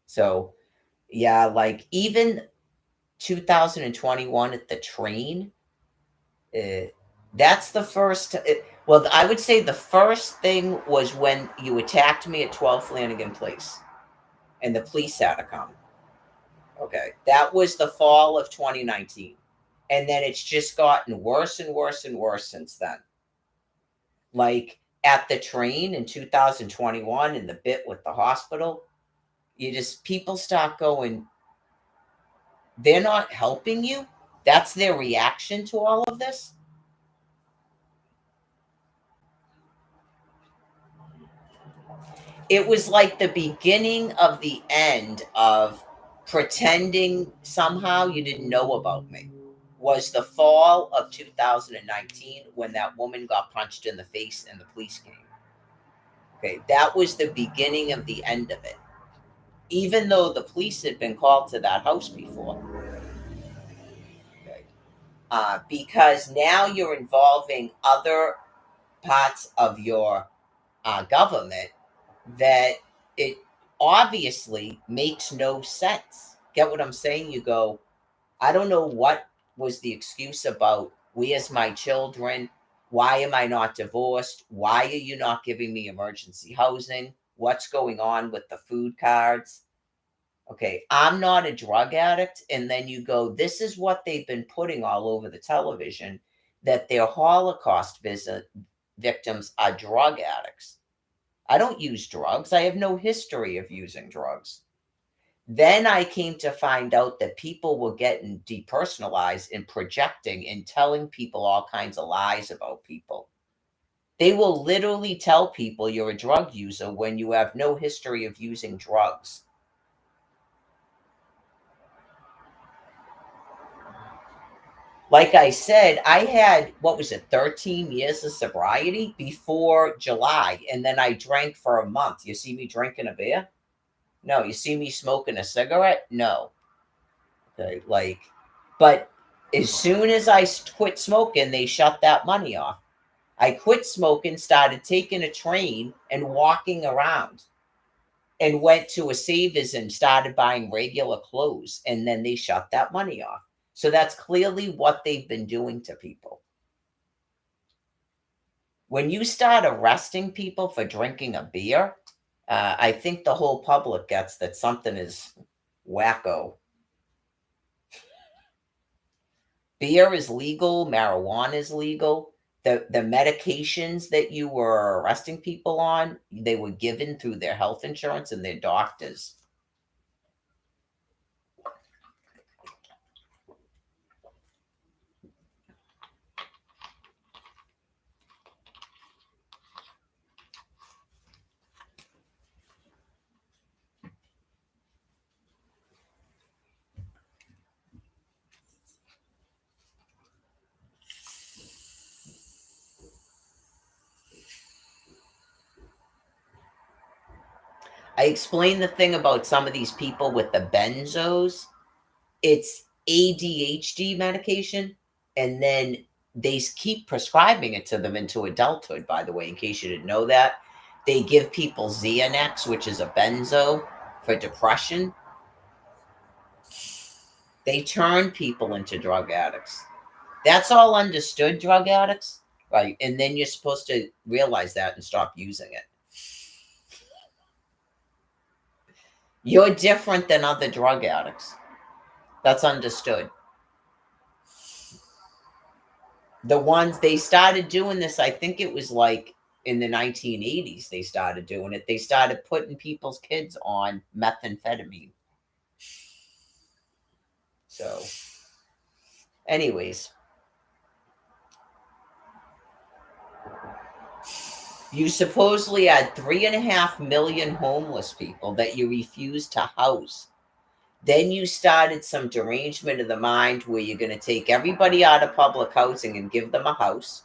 So yeah, like even 2021 at the train, that's the first. Well, I would say the first thing was when you attacked me at 12 Flanagan Place, and the police had to come. Okay, that was the fall of 2019, and then it's just gotten worse and worse and worse since then. Like at the train in 2021, and the bit with the hospital, people start going. They're not helping you. That's their reaction to all of this. It was like the beginning of the end of pretending somehow you didn't know about me. Was the fall of 2019 when that woman got punched in the face and the police came. Okay, that was the beginning of the end of it. Even though the police had been called to that house before. Okay. Because now you're involving other parts of your government that it obviously makes no sense. Get what I'm saying? You go, I don't know what was the excuse about where's my children? Why am I not divorced? Why are you not giving me emergency housing? What's going on with the food cards? Okay, I'm not a drug addict. And then you go, this is what they've been putting all over the television, that their Holocaust victims are drug addicts. I don't use drugs. I have no history of using drugs. Then I came to find out that people were getting depersonalized and projecting and telling people all kinds of lies about people. They will literally tell people you're a drug user when you have no history of using drugs. Like I said, I had, 13 years of sobriety before July, and then I drank for a month. You see me drinking a beer? No. You see me smoking a cigarette? No. Okay, but as soon as I quit smoking, they shut that money off. I quit smoking, started taking a train and walking around, and went to a Savers and started buying regular clothes, and then they shut that money off. So that's clearly what they've been doing to people. When you start arresting people for drinking a beer, I think the whole public gets that something is Wacko. Beer is legal, marijuana is legal. The medications that you were arresting people on, they were given through their health insurance and their doctors. I explained the thing about some of these people with the benzos. It's ADHD medication, and then they keep prescribing it to them into adulthood, by the way, in case you didn't know that. They give people Xanax, which is a benzo for depression. They turn people into drug addicts. That's all understood, drug addicts, right? And then you're supposed to realize that and stop using it. You're different than other drug addicts. That's understood. The ones they started doing this, I think it was like in the 1980s, they started doing it. They started putting people's kids on methamphetamine. So, anyways, you supposedly had 3.5 million homeless people that you refused to house. Then you started some derangement of the mind where you're going to take everybody out of public housing and give them a house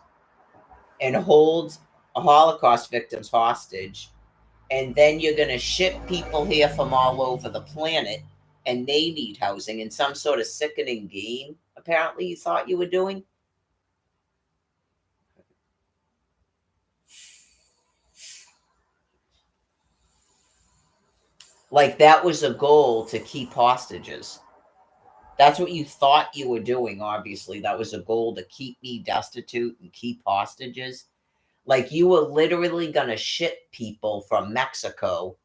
and hold Holocaust victims hostage. And then you're going to ship people here from all over the planet and they need housing in some sort of sickening game, apparently, you thought you were doing. Like that was a goal to keep hostages. That's what you thought you were doing, obviously. That was a goal to keep me destitute and keep hostages. Like you were literally going to ship people from Mexico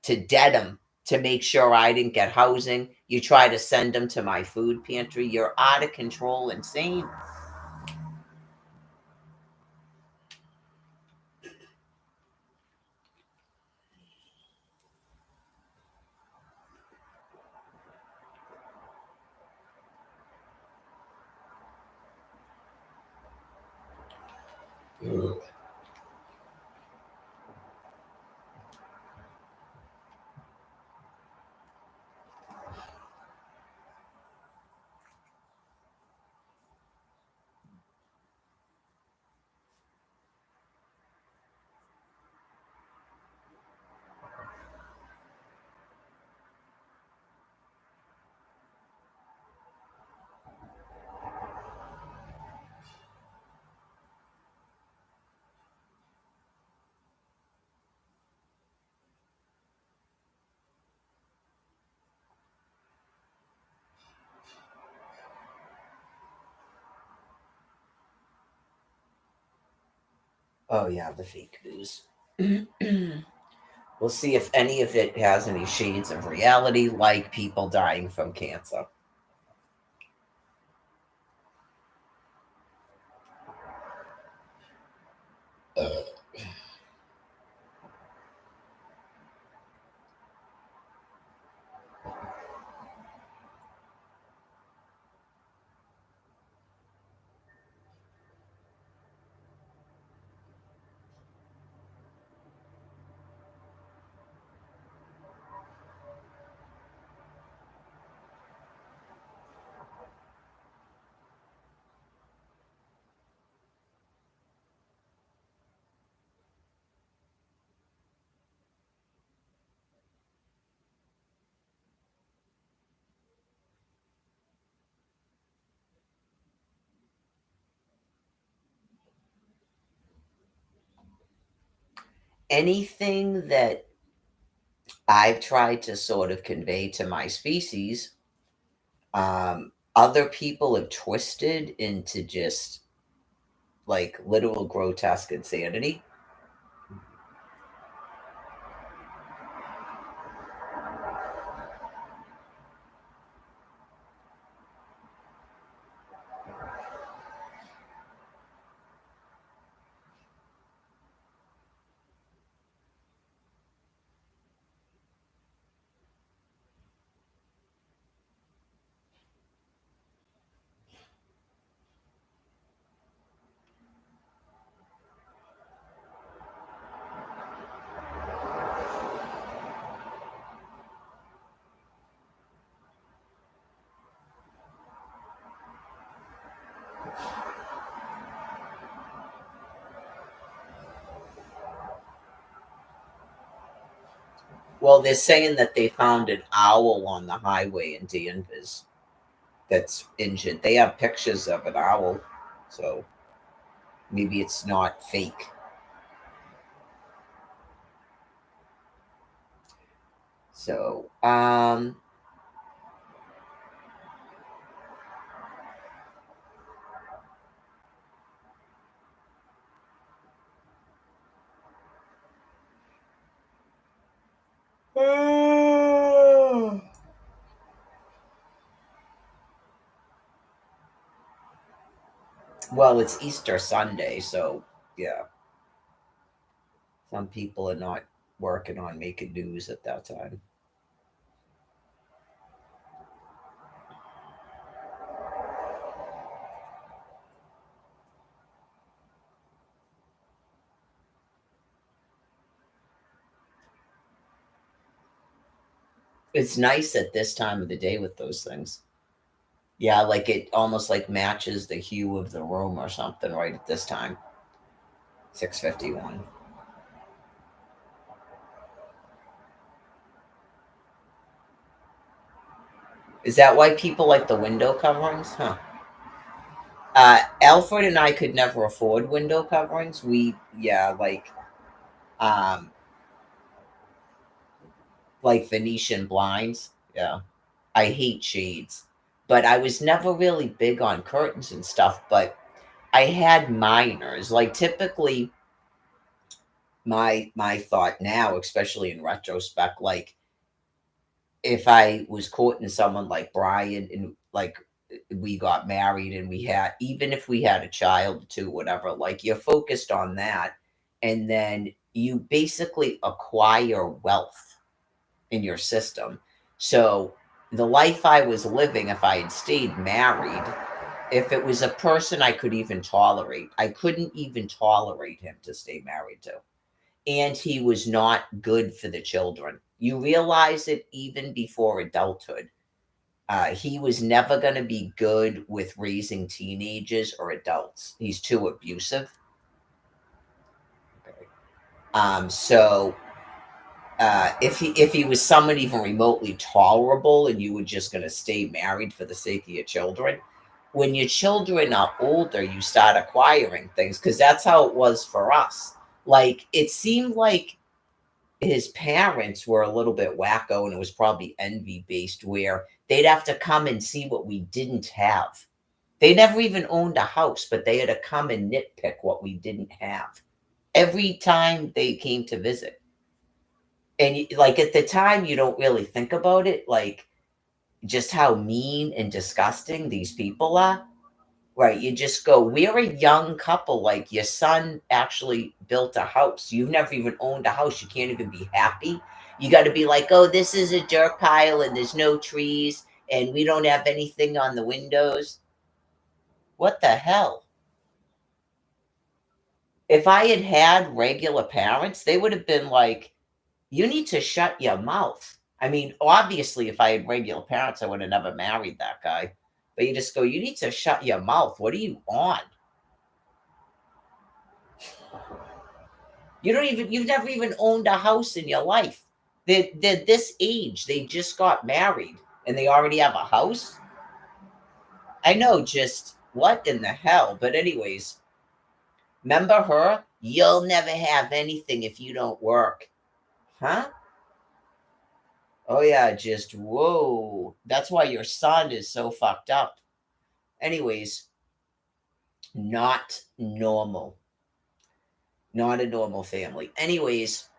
to Dedham to make sure I didn't get housing. You try to send them to my food pantry. You're out of control, insane. Ugh. Oh, yeah, the fake news. We'll see if any of it has any shades of reality, like people dying from cancer. Anything that I've tried to sort of convey to my species, other people have twisted into just like literal grotesque insanity. Well, they're saying that they found an owl on the highway in Danvers that's injured. They have pictures of an owl, so maybe it's not fake. So, well, it's Easter Sunday, so yeah, some people are not working on making news at that time. It's nice at this time of the day with those things. Yeah, like it almost like matches the hue of the room or something right at this time. 6:51. Is that why people like the window coverings? Huh. Alfred and I could never afford window coverings. Yeah, um, like Venetian blinds. Yeah. I hate shades, but I was never really big on curtains and stuff, but I had minors. Like typically my thought now, especially in retrospect, like if I was courting someone like Brian and like we got married and we had, even if we had a child too, whatever, like you're focused on that and then you basically acquire wealth in your system. So the life I was living, if I had stayed married, if it was a person I could even tolerate, I couldn't even tolerate him to stay married to. And he was not good for the children. You realize it even before adulthood. He was never going to be good with raising teenagers or adults. He's too abusive. Okay. So if he was someone even remotely tolerable and you were just going to stay married for the sake of your children, when your children are older, you start acquiring things because that's how it was for us. Like it seemed like his parents were a little bit wacko and it was probably envy based where they'd have to come and see what we didn't have. They never even owned a house, but they had to come and nitpick what we didn't have every time they came to visit. And like at the time, you don't really think about it, like just how mean and disgusting these people are. Right. You just go, we're a young couple. Like your son actually built a house. You've never even owned a house. You can't even be happy. You got to be like, oh, this is a dirt pile and there's no trees and we don't have anything on the windows. What the hell? If I had had regular parents, they would have been like, you need to shut your mouth. I mean, obviously, if I had regular parents, I would have never married that guy. But you just go, you need to shut your mouth. What are you on? You've never even owned a house in your life. They're this age. They just got married and they already have a house. I know, just what in the hell? But, anyways, remember her? You'll never have anything if you don't work. Huh? Oh, yeah, just whoa. That's why your son is so fucked up. Anyways, not normal. Not a normal family. Anyways,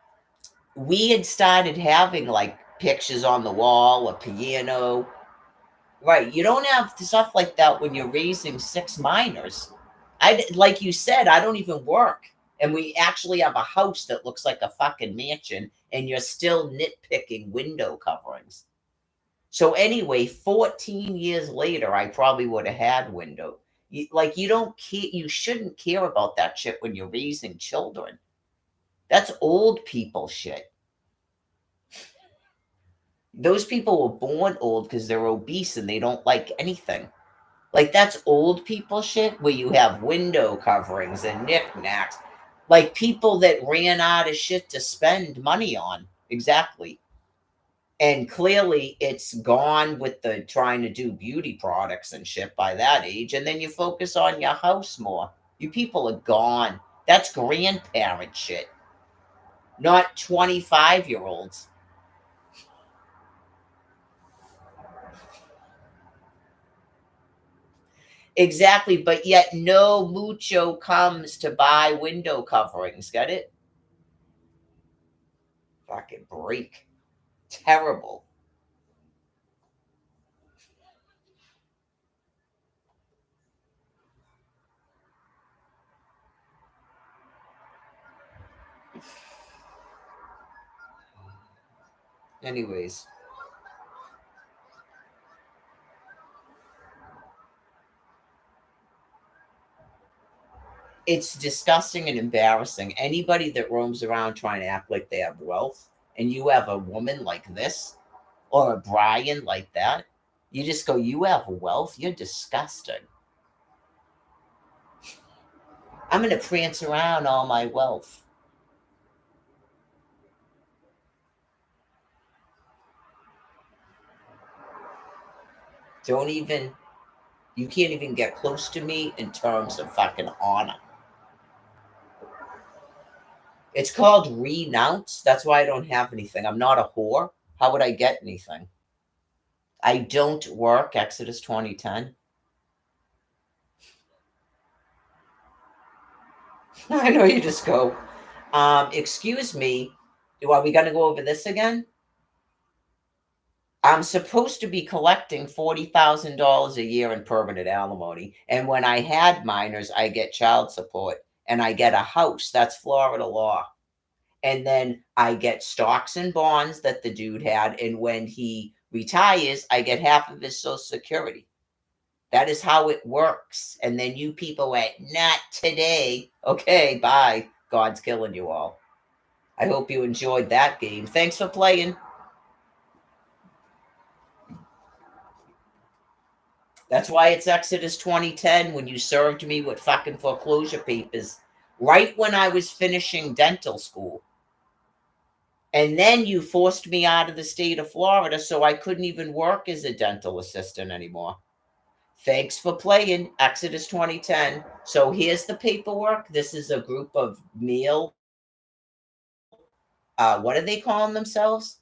we had started having like pictures on the wall, a piano. Right. You don't have stuff like that when you're raising six minors. Like you said, I don't even work. And we actually have a house that looks like a fucking mansion, and you're still nitpicking window coverings. So anyway, 14 years later, I probably would have had window. Like you don't care, you shouldn't care about that shit when you're raising children. That's old people shit. Those people were born old because they're obese and they don't like anything. Like that's old people shit where you have window coverings and knickknacks. Like people that ran out of shit to spend money on. Exactly. And clearly it's gone with the trying to do beauty products and shit by that age. And then you focus on your house more. You people are gone. That's grandparent shit, not 25-year-olds. Exactly. But yet no mucho comes to buy window coverings. Get it? Fucking break. Terrible. Anyways, it's disgusting and embarrassing. Anybody that roams around trying to act like they have wealth, and you have a woman like this or a Brian like that, you just go, you have wealth? You're disgusting. I'm going to prance around all my wealth. Don't even, you can't even get close to me in terms of fucking honor. It's called renounce. That's why I don't have anything. I'm not a whore. How would I get anything? I don't work, Exodus 20:10. I know you just go, excuse me, are we going to go over this again? I'm supposed to be collecting $40,000 a year in permanent alimony. And when I had minors, I get child support and I get a house. That's Florida law. And then I get stocks and bonds that the dude had. And when he retires, I get half of his Social Security. That is how it works. And then you people went, not today. Okay, bye. God's killing you all. I hope you enjoyed that game. Thanks for playing. That's why it's Exodus 20:10 when you served me with fucking foreclosure papers right when I was finishing dental school. And then you forced me out of the state of Florida so I couldn't even work as a dental assistant anymore. Thanks for playing Exodus 20:10. So here's the paperwork. This is a group of male, what are they calling themselves?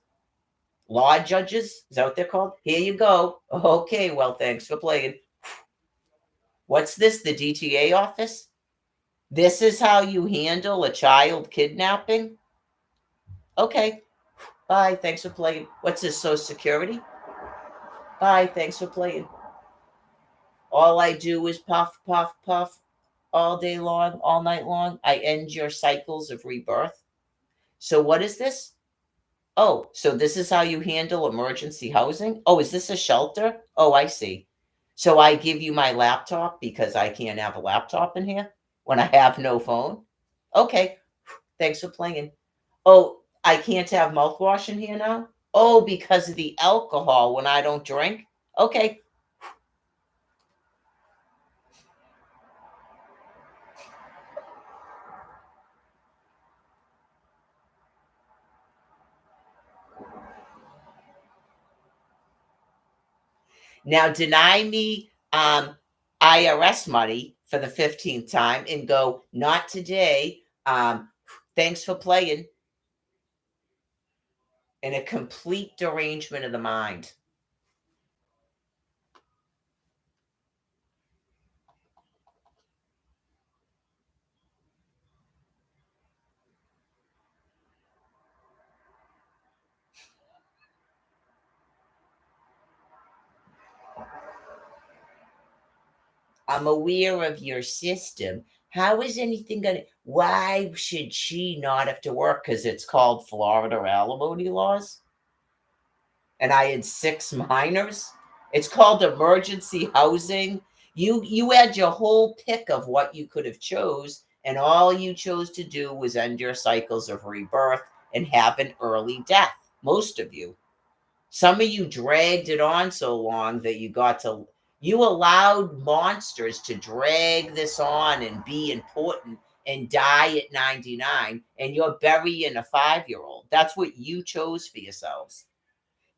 Law judges? Is that what they're called? Here you go. Okay, well, thanks for playing. What's this? The DTA office? This is how you handle a child kidnapping? Okay. Bye. Thanks for playing. What's this? Social Security? Bye. Thanks for playing. All I do is puff, puff, puff all day long, all night long. I end your cycles of rebirth. So, what is this? Oh, so this is how you handle emergency housing? Oh, is this a shelter? Oh, I see. So I give you my laptop because I can't have a laptop in here when I have no phone? Okay, thanks for playing. Oh, I can't have mouthwash in here now? Oh, because of the alcohol when I don't drink? Okay. Now deny me IRS money for the 15th time and go, not today. Thanks for playing. In a complete derangement of the mind. I'm aware of your system. How is anything going to, why should she not have to work? Because it's called Florida alimony laws. And I had 6 minors. It's called emergency housing. You had your whole pick of what you could have chose, and all you chose to do was end your cycles of rebirth and have an early death. Most of you. Some of you dragged it on so long that you allowed monsters to drag this on and be important and die at 99, and you're burying a 5-year-old. That's what you chose for yourselves.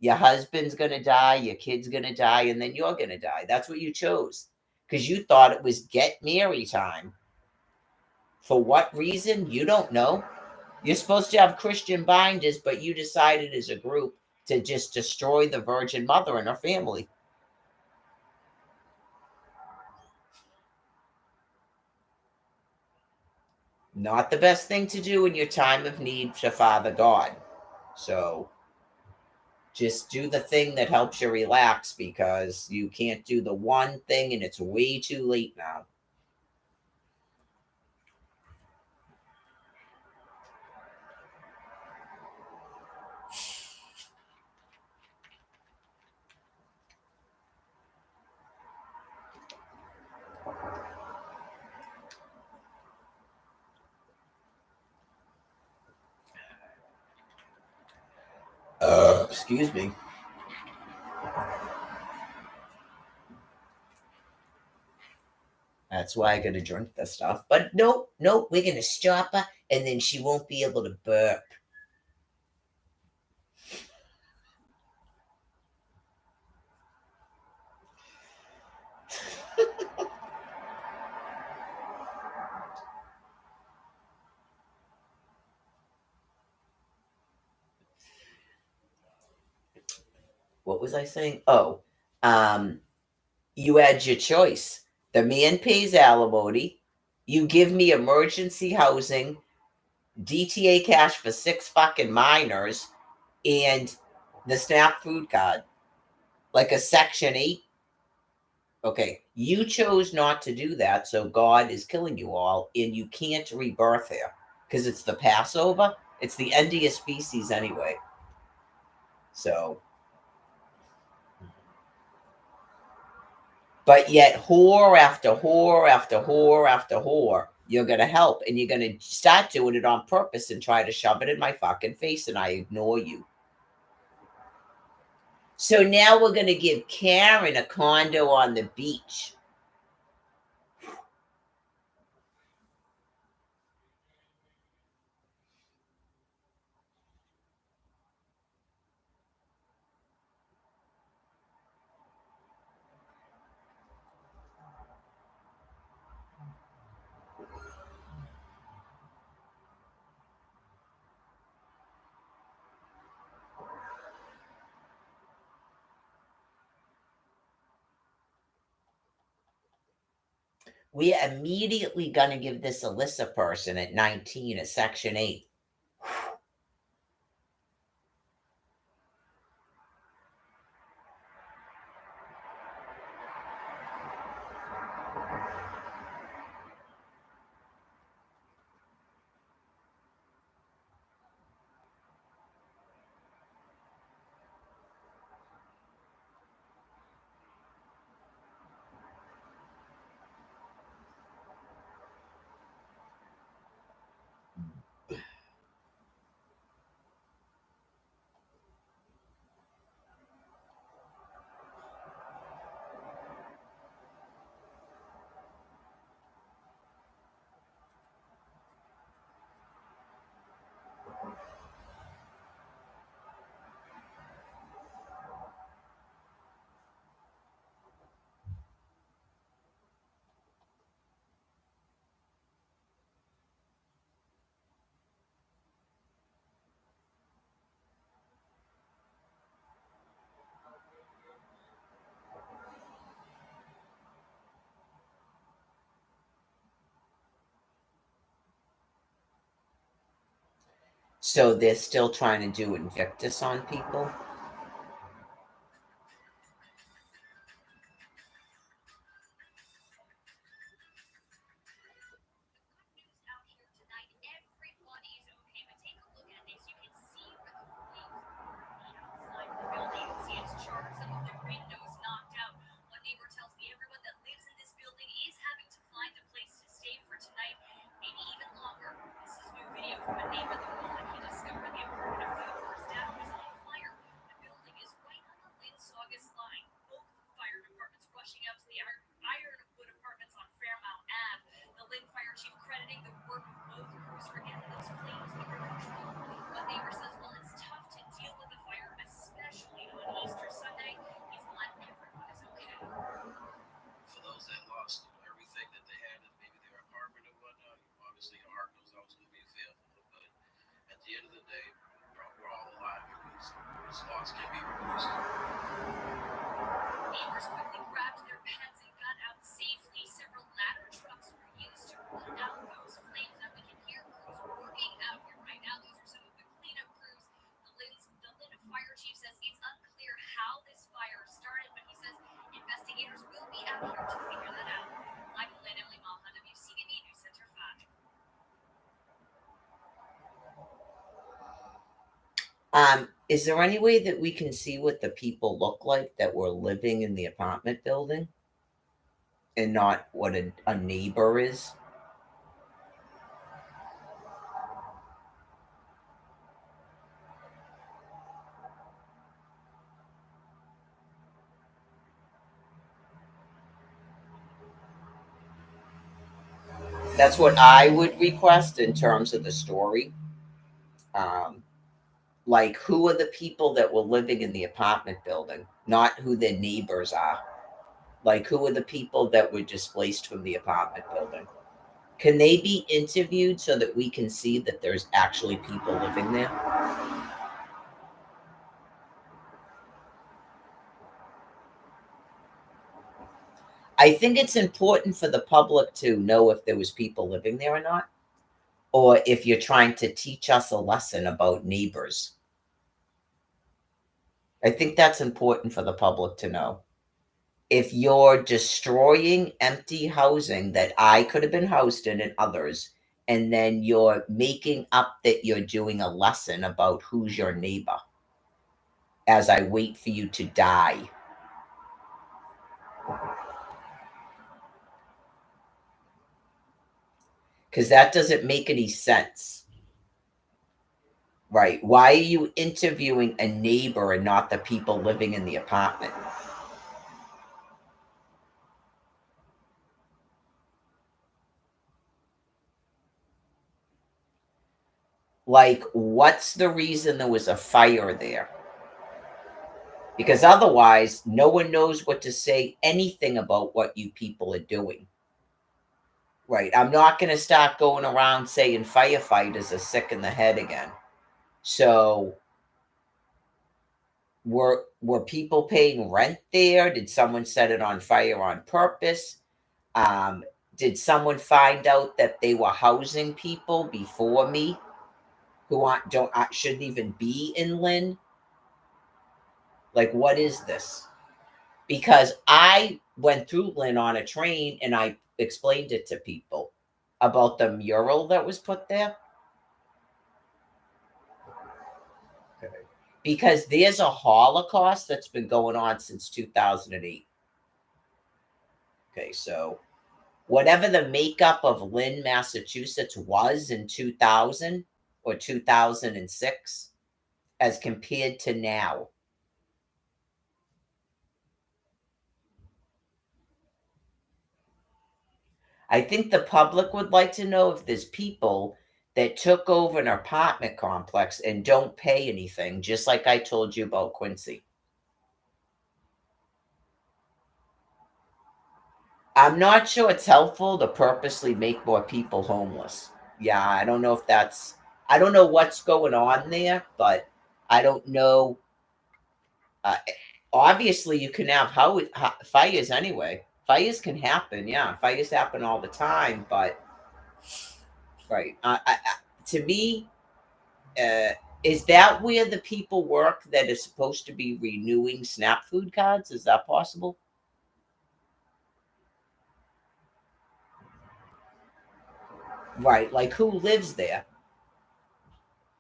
Your husband's going to die, your kid's going to die, and then you're going to die. That's what you chose because you thought it was get marry time. For what reason? You don't know. You're supposed to have Christian binders, but you decided as a group to just destroy the Virgin Mother and her family. Not the best thing to do in your time of need to Father God. So just do the thing that helps you relax because you can't do the one thing and it's way too late now. Excuse me. That's why I gotta drink the stuff. But nope, we're gonna stop her and then she won't be able to burp. What was I saying? Oh, you had your choice. The man pays alimony. You give me emergency housing, DTA cash for 6 fucking minors, and the SNAP food card. Like a Section 8. Okay, you chose not to do that, so God is killing you all, and you can't rebirth here because it's the Passover. It's the end of your species anyway. So, but yet, whore after whore after whore after whore, you're going to help, and you're going to start doing it on purpose and try to shove it in my fucking face, and I ignore you. So now we're going to give Karen a condo on the beach. We are immediately going to give this Alyssa person at 19 a Section 8. So they're still trying to do Invictus on people. Neighbors quickly grabbed their pets and got out safely. Several ladder trucks were used to put out those flames. Now we can hear crews working out here right now. Those are some of the cleanup crews. The Lynn fire chief says it's unclear how this fire started, but he says investigators will be out here to figure that out. Live in Lynn, Emily Malha, WCTV News Center 5. Is there any way that we can see what the people look like that were living in the apartment building and not what a neighbor is? That's what I would request in terms of the story. Um, like, who are the people that were living in the apartment building, not who their neighbors are? Like, who are the people that were displaced from the apartment building? Can they be interviewed so that we can see that there's actually people living there? I think it's important for the public to know if there was people living there or not, or if you're trying to teach us a lesson about neighbors. I think that's important for the public to know. If you're destroying empty housing that I could have been housed in and others, and then you're making up that you're doing a lesson about who's your neighbor as I wait for you to die. Because that doesn't make any sense. Right. Why are you interviewing a neighbor and not the people living in the apartment? Like, what's the reason there was a fire there? Because otherwise, no one knows what to say anything about what you people are doing. Right. I'm not going to start going around saying firefighters are sick in the head again. So, were people paying rent there? Did someone set it on fire on purpose? Um, did someone find out that they were housing people before me who don't shouldn't even be in Lynn? Like, what is this? Because I went through Lynn on a train and I explained it to people about the mural that was put there. Okay. Because there's a Holocaust that's been going on since 2008. Okay, so whatever the makeup of Lynn, Massachusetts was in 2000 or 2006 as compared to now. I think the public would like to know if there's people that took over an apartment complex and don't pay anything, just like I told you about Quincy. I'm not sure it's helpful to purposely make more people homeless. Yeah, I don't know if that's, I don't know what's going on there, but I don't know. Uh, Obviously, you can have fires anyway. Fires can happen. Yeah, fires happen all the time, but right. To me, uh, is that where the people work that is supposed to be renewing SNAP food cards? Is that possible? Right. Like, who lives there?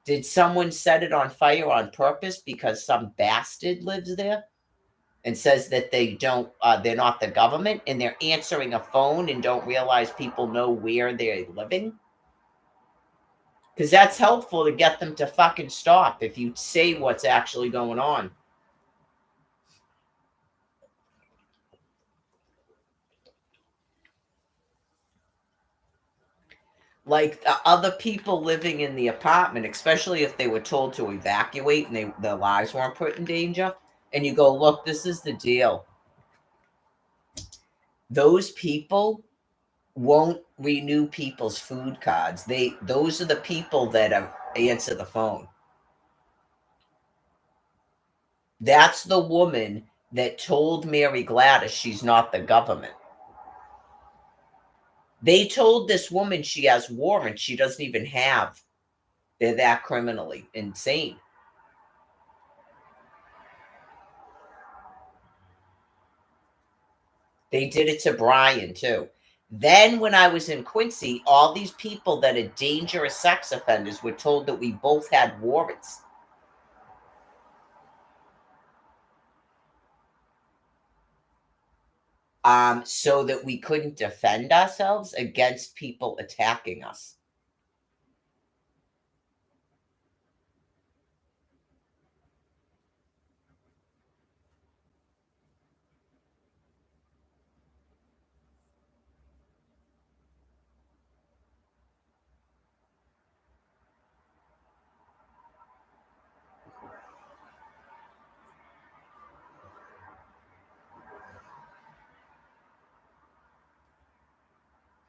Did someone set it on fire on purpose because some bastard lives there and says that they're not the government and they're answering a phone and don't realize people know where they're living? Because that's helpful to get them to fucking stop if you say what's actually going on. Like the other people living in the apartment, especially if they were told to evacuate and their lives weren't put in danger, and you go, look, this is the deal. Those people won't renew people's food cards. Those are the people that answer the phone. That's the woman that told Mary Gladys she's not the government. They told this woman she has warrants she doesn't even have. They're that criminally insane. They did it to Brian too. Then when I was in Quincy, all these people that are dangerous sex offenders were told that we both had warrants. So that we couldn't defend ourselves against people attacking us.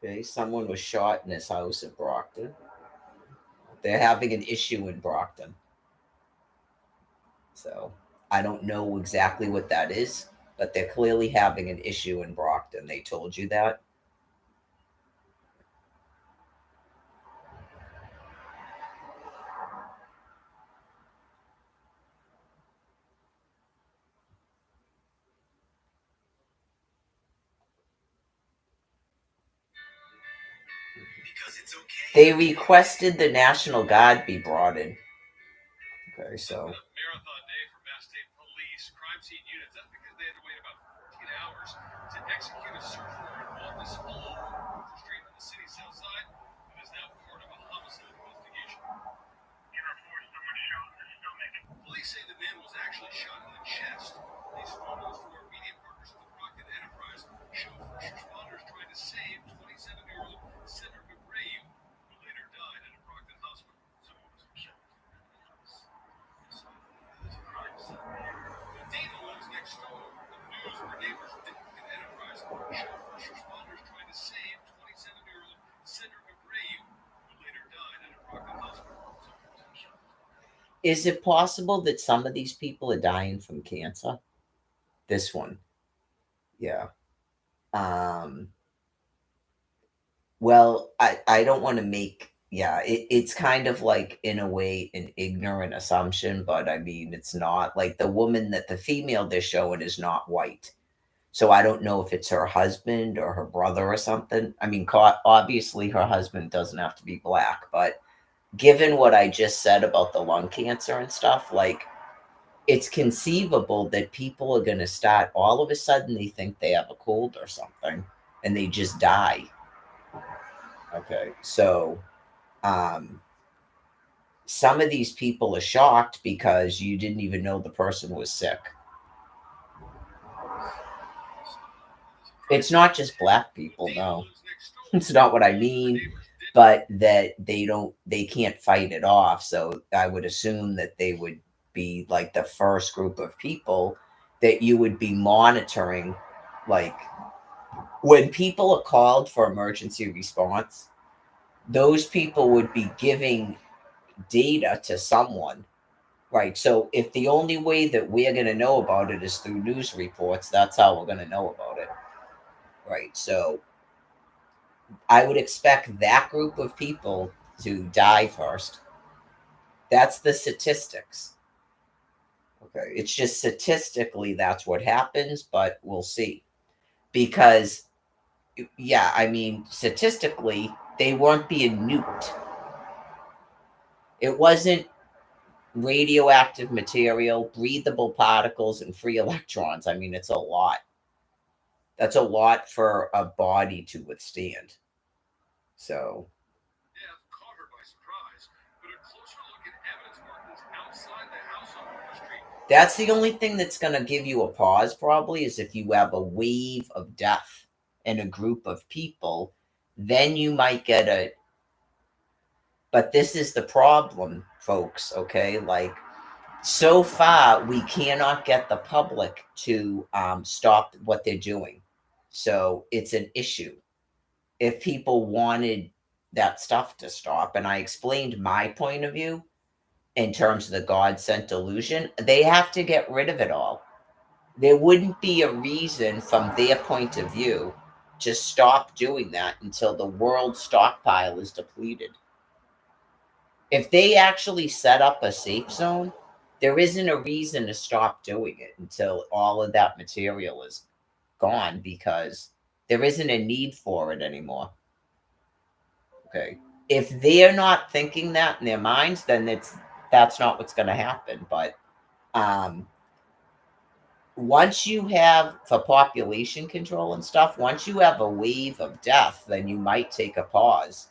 Okay, someone was shot in his house in Brockton. They're having an issue in Brockton. So I don't know exactly what that is, but they're clearly having an issue in Brockton. They told you that. They requested the National Guard be brought in. Okay, so. Marathon day for Mass State Police. Crime scene units. That's because they had to wait about 14 hours to execute a search warrant on this home, street on the city's south side, that is now part of a homicide investigation. In report, someone shot in the stomach. Police say the man was actually shot in the chest. These photos from our media partners at the Brockton Enterprise show first responders trying to save 27-year-old Cedric McRae, who later died at a Brockton hospital. Someone was killed. Dana lives next door. The news where neighbors didn't get Enterprise show first responders trying to save 27-year-old Cedric McRae, who later died at a Brockton hospital. Is it possible that some of these people are dying from cancer? This one. Yeah. Well, I don't want to make, yeah, it's kind of like in a way an ignorant assumption, but I mean it's not. Like the woman that the female they're showing is not white. So I don't know if it's her husband or her brother or something. I mean, obviously her husband doesn't have to be black, but given what I just said about the lung cancer and stuff, like it's conceivable that people are going to start all of a sudden they think they have a cold or something and they just die. Okay. So, um, some of these people are shocked because you didn't even know the person was sick. It's not just black people, no. It's not what I mean, but that they can't fight it off. So I would assume that they would be like the first group of people that you would be monitoring. Like when people are called for emergency response, those people would be giving data to someone. Right. So if the only way that we're going to know about it is through news reports, that's how we're going to know about it. Right. So I would expect that group of people to die first. That's the statistics. Okay. It's just statistically that's what happens, but we'll see. Because, yeah, I mean, statistically, they weren't being nuked. It wasn't radioactive material, breathable particles, and free electrons. I mean, it's a lot. That's a lot for a body to withstand. So, Death caught her by surprise, but a closer look at evidence markings outside the house on River Street. that's the only thing that's going to give you a pause, probably, is if you have a wave of death in a group of people, then you might get a. But this is the problem, folks, okay? Like, so far, we cannot get the public to stop what they're doing. So it's an issue. If people wanted that stuff to stop, and I explained my point of view, in terms of the God sent delusion, they have to get rid of it all. There wouldn't be a reason from their point of view to stop doing that until the world stockpile is depleted. If they actually set up a safe zone, there isn't a reason to stop doing it until all of that material is gone, because there isn't a need for it anymore. Okay. If they're not thinking that in their minds, then that's not what's going to happen. But once you have, for population control and stuff, once you have a wave of death, then you might take a pause.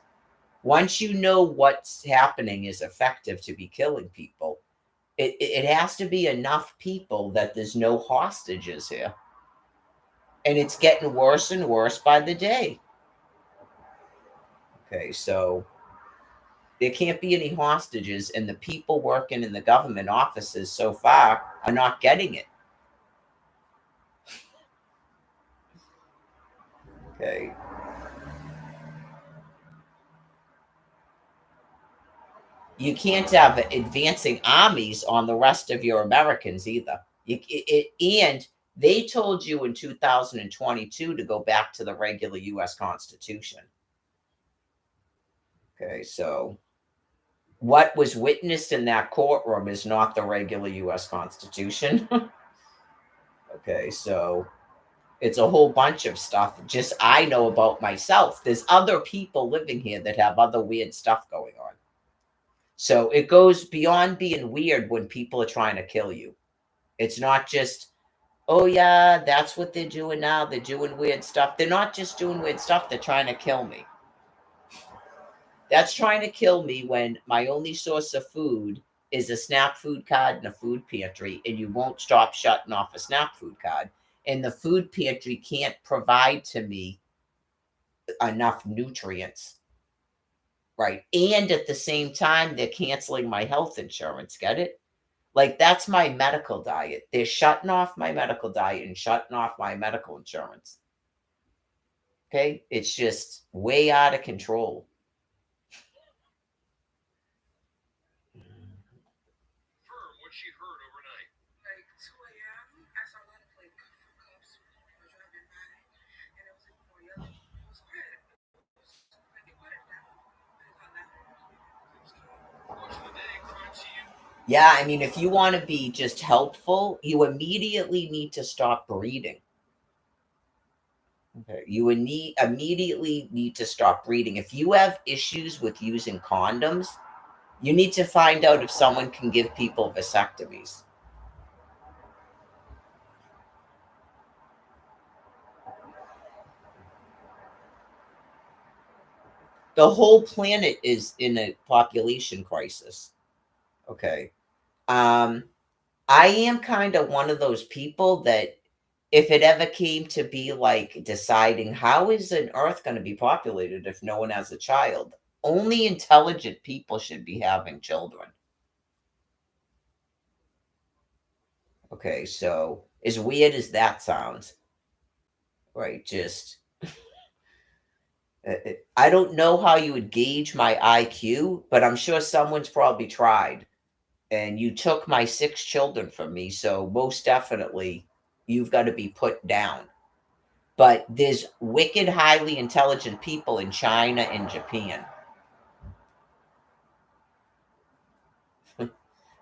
Once you know what's happening is effective to be killing people, it has to be enough people that there's no hostages here. And it's getting worse and worse by the day. Okay, so there can't be any hostages, and the people working in the government offices so far are not getting it. Okay. You can't have advancing armies on the rest of your Americans either. And they told you in 2022 to go back to the regular U.S. Constitution. Okay, so what was witnessed in that courtroom is not the regular U.S. Constitution. Okay, so it's a whole bunch of stuff just I know about myself. There's other people living here that have other weird stuff going on. So it goes beyond being weird when people are trying to kill you. It's not just, oh yeah, that's what they're doing now. They're doing weird stuff. They're not just doing weird stuff. They're trying to kill me. That's trying to kill me when my only source of food is a SNAP food card and a food pantry, and you won't stop shutting off a SNAP food card. And the food pantry can't provide to me enough nutrients. Right. And at the same time, they're canceling my health insurance. Get it? Like, that's my medical diet. They're shutting off my medical diet and shutting off my medical insurance. Okay? It's just way out of control. What she heard overnight. Like 2 a.m., I saw a lot of like cops driving by, and it was like more yelling. It was quiet. It was like it quiet down. Watching the day, crime scene. Yeah, I mean, if you want to be just helpful, you immediately need to stop breeding. Okay. You immediately need to stop breeding. If you have issues with using condoms, you need to find out if someone can give people vasectomies. The whole planet is in a population crisis. Okay. I am kind of one of those people that if it ever came to be like deciding how is an Earth going to be populated if no one has a child, only intelligent people should be having children. Okay, so as weird as that sounds, right? Just I don't know how you would gauge my IQ, but I'm sure someone's probably tried. And you took my 6 children from me, so most definitely you've got to be put down. But there's wicked, highly intelligent people in China and Japan.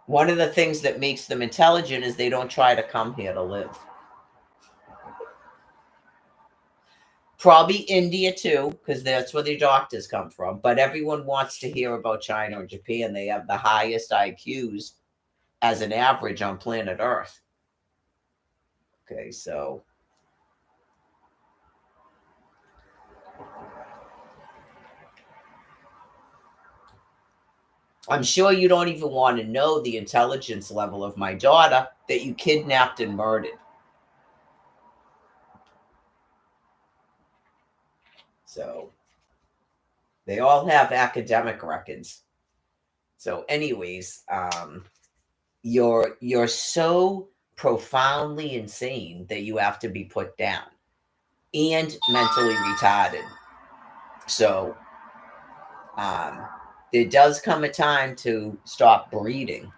One of the things that makes them intelligent is they don't try to come here to live. Probably India too, because that's where the doctors come from. But everyone wants to hear about China and Japan. They have the highest IQs as an average on planet Earth. Okay, so I'm sure you don't even want to know the intelligence level of my daughter that you kidnapped and murdered. So they all have academic records. So anyways, you're so profoundly insane that you have to be put down and mentally retarded. So there does come a time to stop breeding.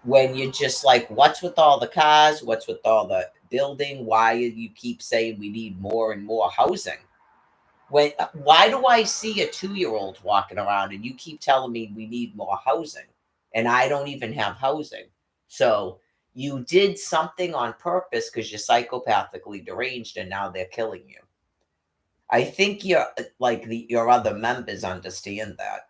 When you're just like, what's with all the cars? What's with all the building? Why do you keep saying we need more and more housing? Why do I see a 2-year-old walking around and you keep telling me we need more housing and I don't even have housing? So you did something on purpose because you're psychopathically deranged and now they're killing you. I think your other members understand that.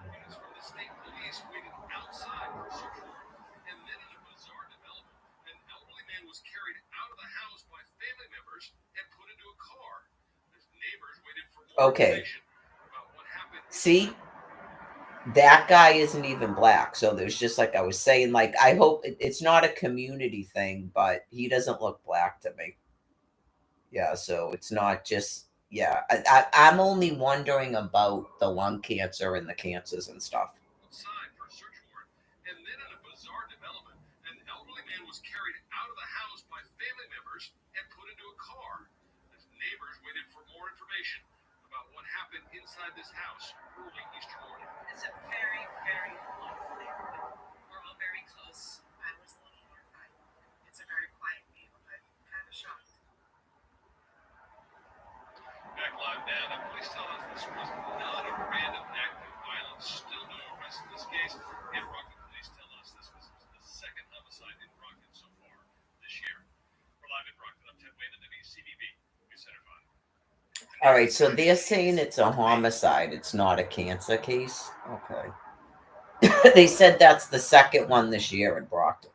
Units from the state police waited outside for a search warrant, and then in a bizarre development, an elderly man was carried out of the house by family members and put into a car. His neighbors waited for more information about what happened. See, that guy isn't even black. So there's just like I was saying, like I hope it's not a community thing, but he doesn't look black to me. Yeah, so it's not just I'm only wondering about the lung cancer and the cancers and stuff. Outside for a search warrant, and then in a bizarre development, an elderly man was carried out of the house by family members and put into a car. His neighbors waited for more information about what happened inside this house early Easter morning. It's a very, very beautiful neighborhood. We're all very close. I was a little horrified. It's a very quiet neighborhood. Kind of shocked. Back live now, the police tell us this was not a random act of violence. Still no arrest in this case. And Brockton police tell us this was the second homicide in Brockton so far this year. We're live in Brockton. I'm Ted Wayne at WCDB News Center 5. All right, so they're saying it's a homicide. It's not a cancer case. Okay. They said that's the second one this year in Brockton.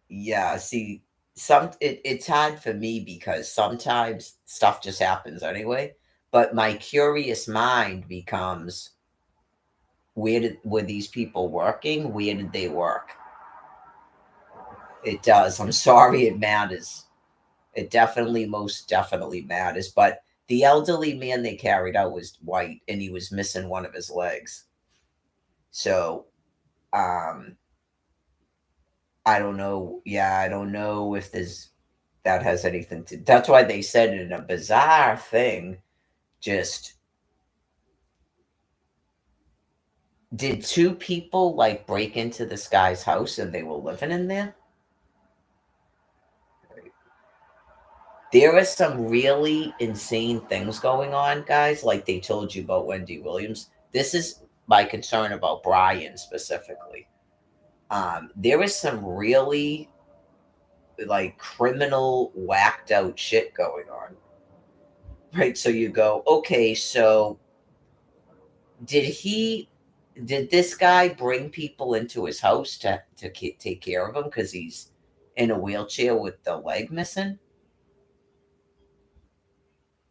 Yeah, see, it's hard for me because sometimes stuff just happens anyway. But my curious mind becomes, were these people working? Where did they work? It does. I'm sorry it matters. It most definitely matters. But the elderly man they carried out was white and he was missing one of his legs. So, I don't know. Yeah, I don't know if that has anything to. That's why they said in a bizarre thing. Just did 2 people like break into this guy's house and they were living in there? There are some really insane things going on, guys. Like they told you about Wendy Williams. This is my concern about Brian specifically. There is some really like criminal whacked out shit going on. Right. So you go, okay, so did this guy bring people into his house to take care of him because he's in a wheelchair with the leg missing?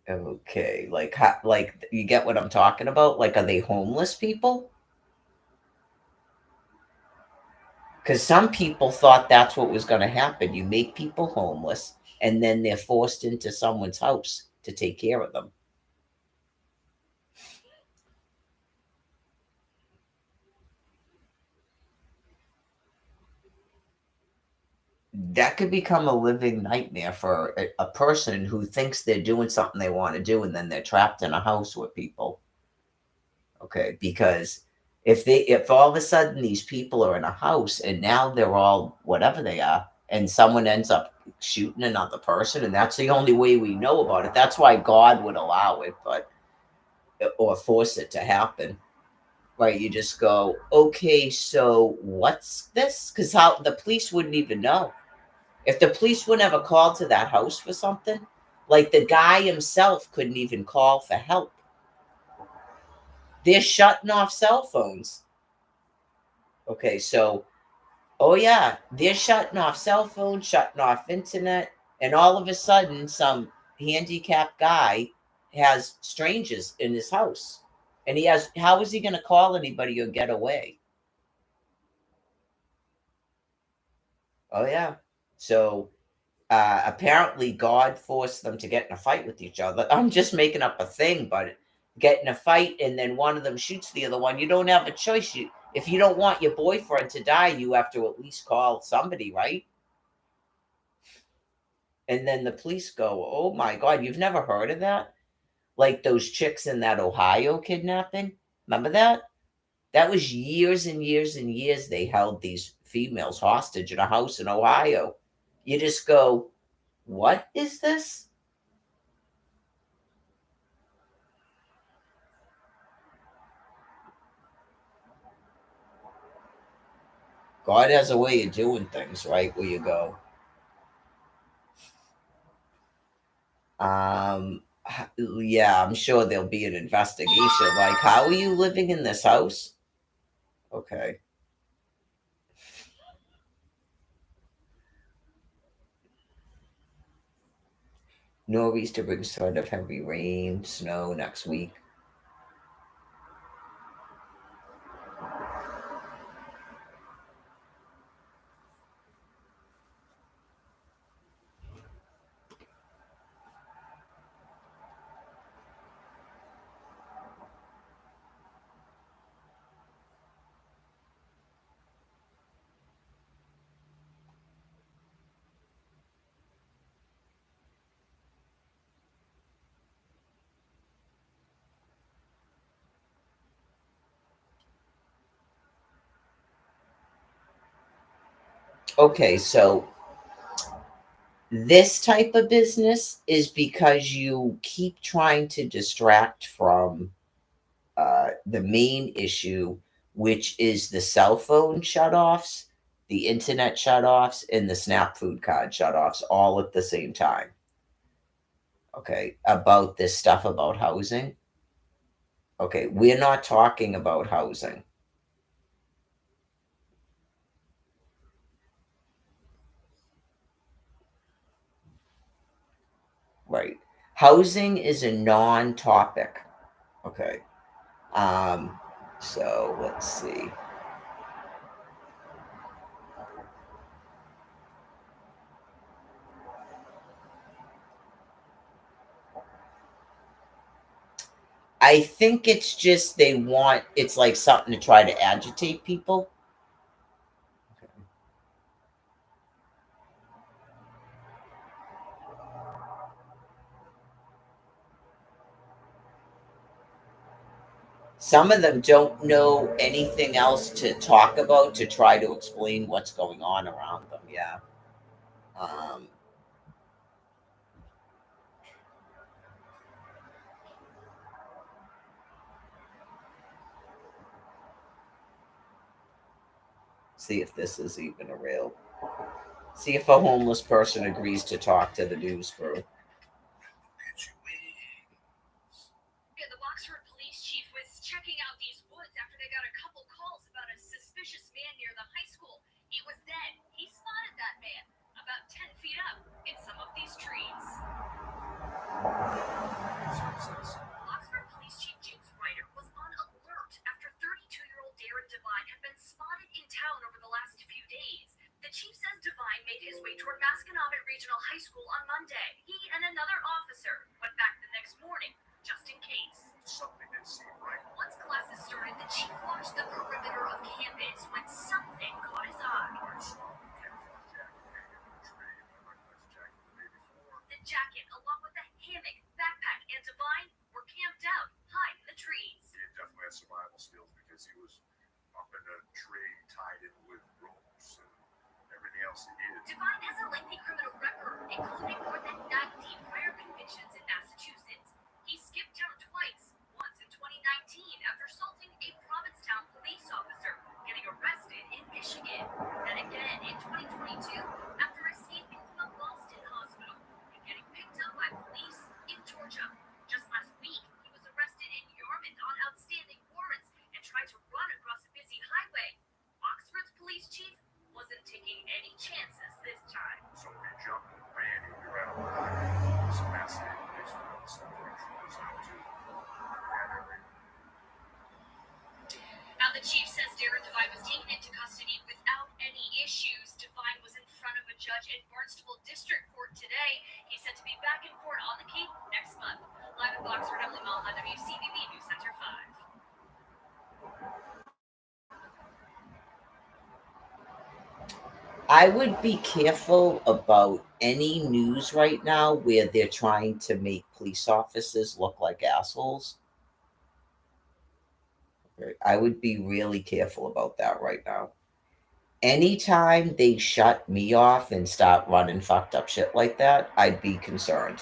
Okay, like you get what I'm talking about? Like, are they homeless people? Because some people thought that's what was going to happen. You make people homeless, and then they're forced into someone's house to take care of them. That could become a living nightmare for a person who thinks they're doing something they want to do, and then they're trapped in a house with people. Okay, because if all of a sudden these people are in a house and now they're all whatever they are, and someone ends up shooting another person, and that's the only way we know about it. That's why God would allow it, or force it to happen. Right? You just go, okay, so what's this? Because how the police wouldn't even know. If the police would never call to that house for something, like the guy himself couldn't even call for help. They're shutting off cell phones. Okay, so, oh yeah, they're shutting off cell phones, shutting off internet, and all of a sudden, some handicapped guy has strangers in his house. And how is he going to call anybody or get away? Oh yeah. So apparently God forced them to get in a fight with each other. I'm just making up a thing, but get in a fight and then one of them shoots the other one. You don't have a choice. If you don't want your boyfriend to die, you have to at least call somebody, right? And then the police go, oh my God, you've never heard of that? Like those chicks in that Ohio kidnapping. Remember that? That was years and years and years they held these females hostage in a house in Ohio. You just go, what is this? God has a way of doing things, right? Where you go, yeah, I'm sure there'll be an investigation. Like, how are you living in this house? Okay. Nor'easter brings threat of heavy rain, snow next week. Okay, so this type of business is because you keep trying to distract from the main issue, which is the cell phone shutoffs, the internet shutoffs, and the SNAP food card shutoffs all at the same time. Okay, about this stuff about housing. Okay, we're not talking about housing. Right. Housing is a non topic. Okay. So let's see. I think it's just they want it's like something to try to agitate people. Some of them don't know anything else to talk about to try to explain what's going on around them. Yeah. Um, see if this is even a real. See if a homeless person agrees to talk to the news crew. Yeah, the Boxford police chief was checking out these woods after they got a couple calls about a suspicious man near the high school. He was dead. He spotted that man about 10 feet up in some of these trees. Oxford Police Chief James Ryder was on alert after 32-year-old Darren Devine had been spotted in town over the last few days. The chief says Devine made his way toward Masconomet Regional High School on Monday. He and another officer went back the next morning, just in case. Something didn't seem right. Once classes started, the chief watched the perimeter of campus when something caught his eye. I saw a camouflage jacket hanging in a tree, and I recognized the jacket the day before. The jacket, along with the hammock, backpack, and Devine, were camped out high in the trees. He definitely had survival skills because he was up in a tree, tied in with ropes and everything else he did. Devine has a lengthy criminal record, including more than 90 prior convictions in Massachusetts. He skipped town twice, once in 2019 after assaulting a Provincetown police officer, getting arrested in Michigan. Then again in 2022 after escaping from a Boston hospital and getting picked up by police in Georgia. Just last week, he was arrested in Yarmouth on outstanding warrants and tried to run across a busy highway. Oxford's police chief wasn't taking any chances this time. So if he jumped and ran, he'd be right on the highway. It's a massive police force. Troopers out too. Now, the chief says Darren Devine was taken into custody without any issues. Devine was in front of a judge in Barnstable District Court today. He's set to be back in court on the Cape next month. Live in Boxford, Emily Mulholland, WCBB News Center 5. I would be careful about any news right now where they're trying to make police officers look like assholes. I would be really careful about that right now. Anytime they shut me off and start running fucked up shit like that, I'd be concerned.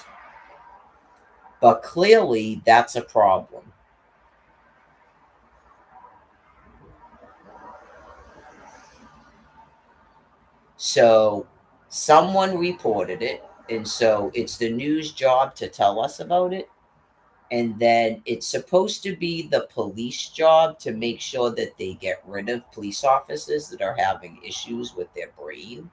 But clearly, that's a problem. So someone reported it, and so it's the news job to tell us about it. And then it's supposed to be the police job to make sure that they get rid of police officers that are having issues with their brain.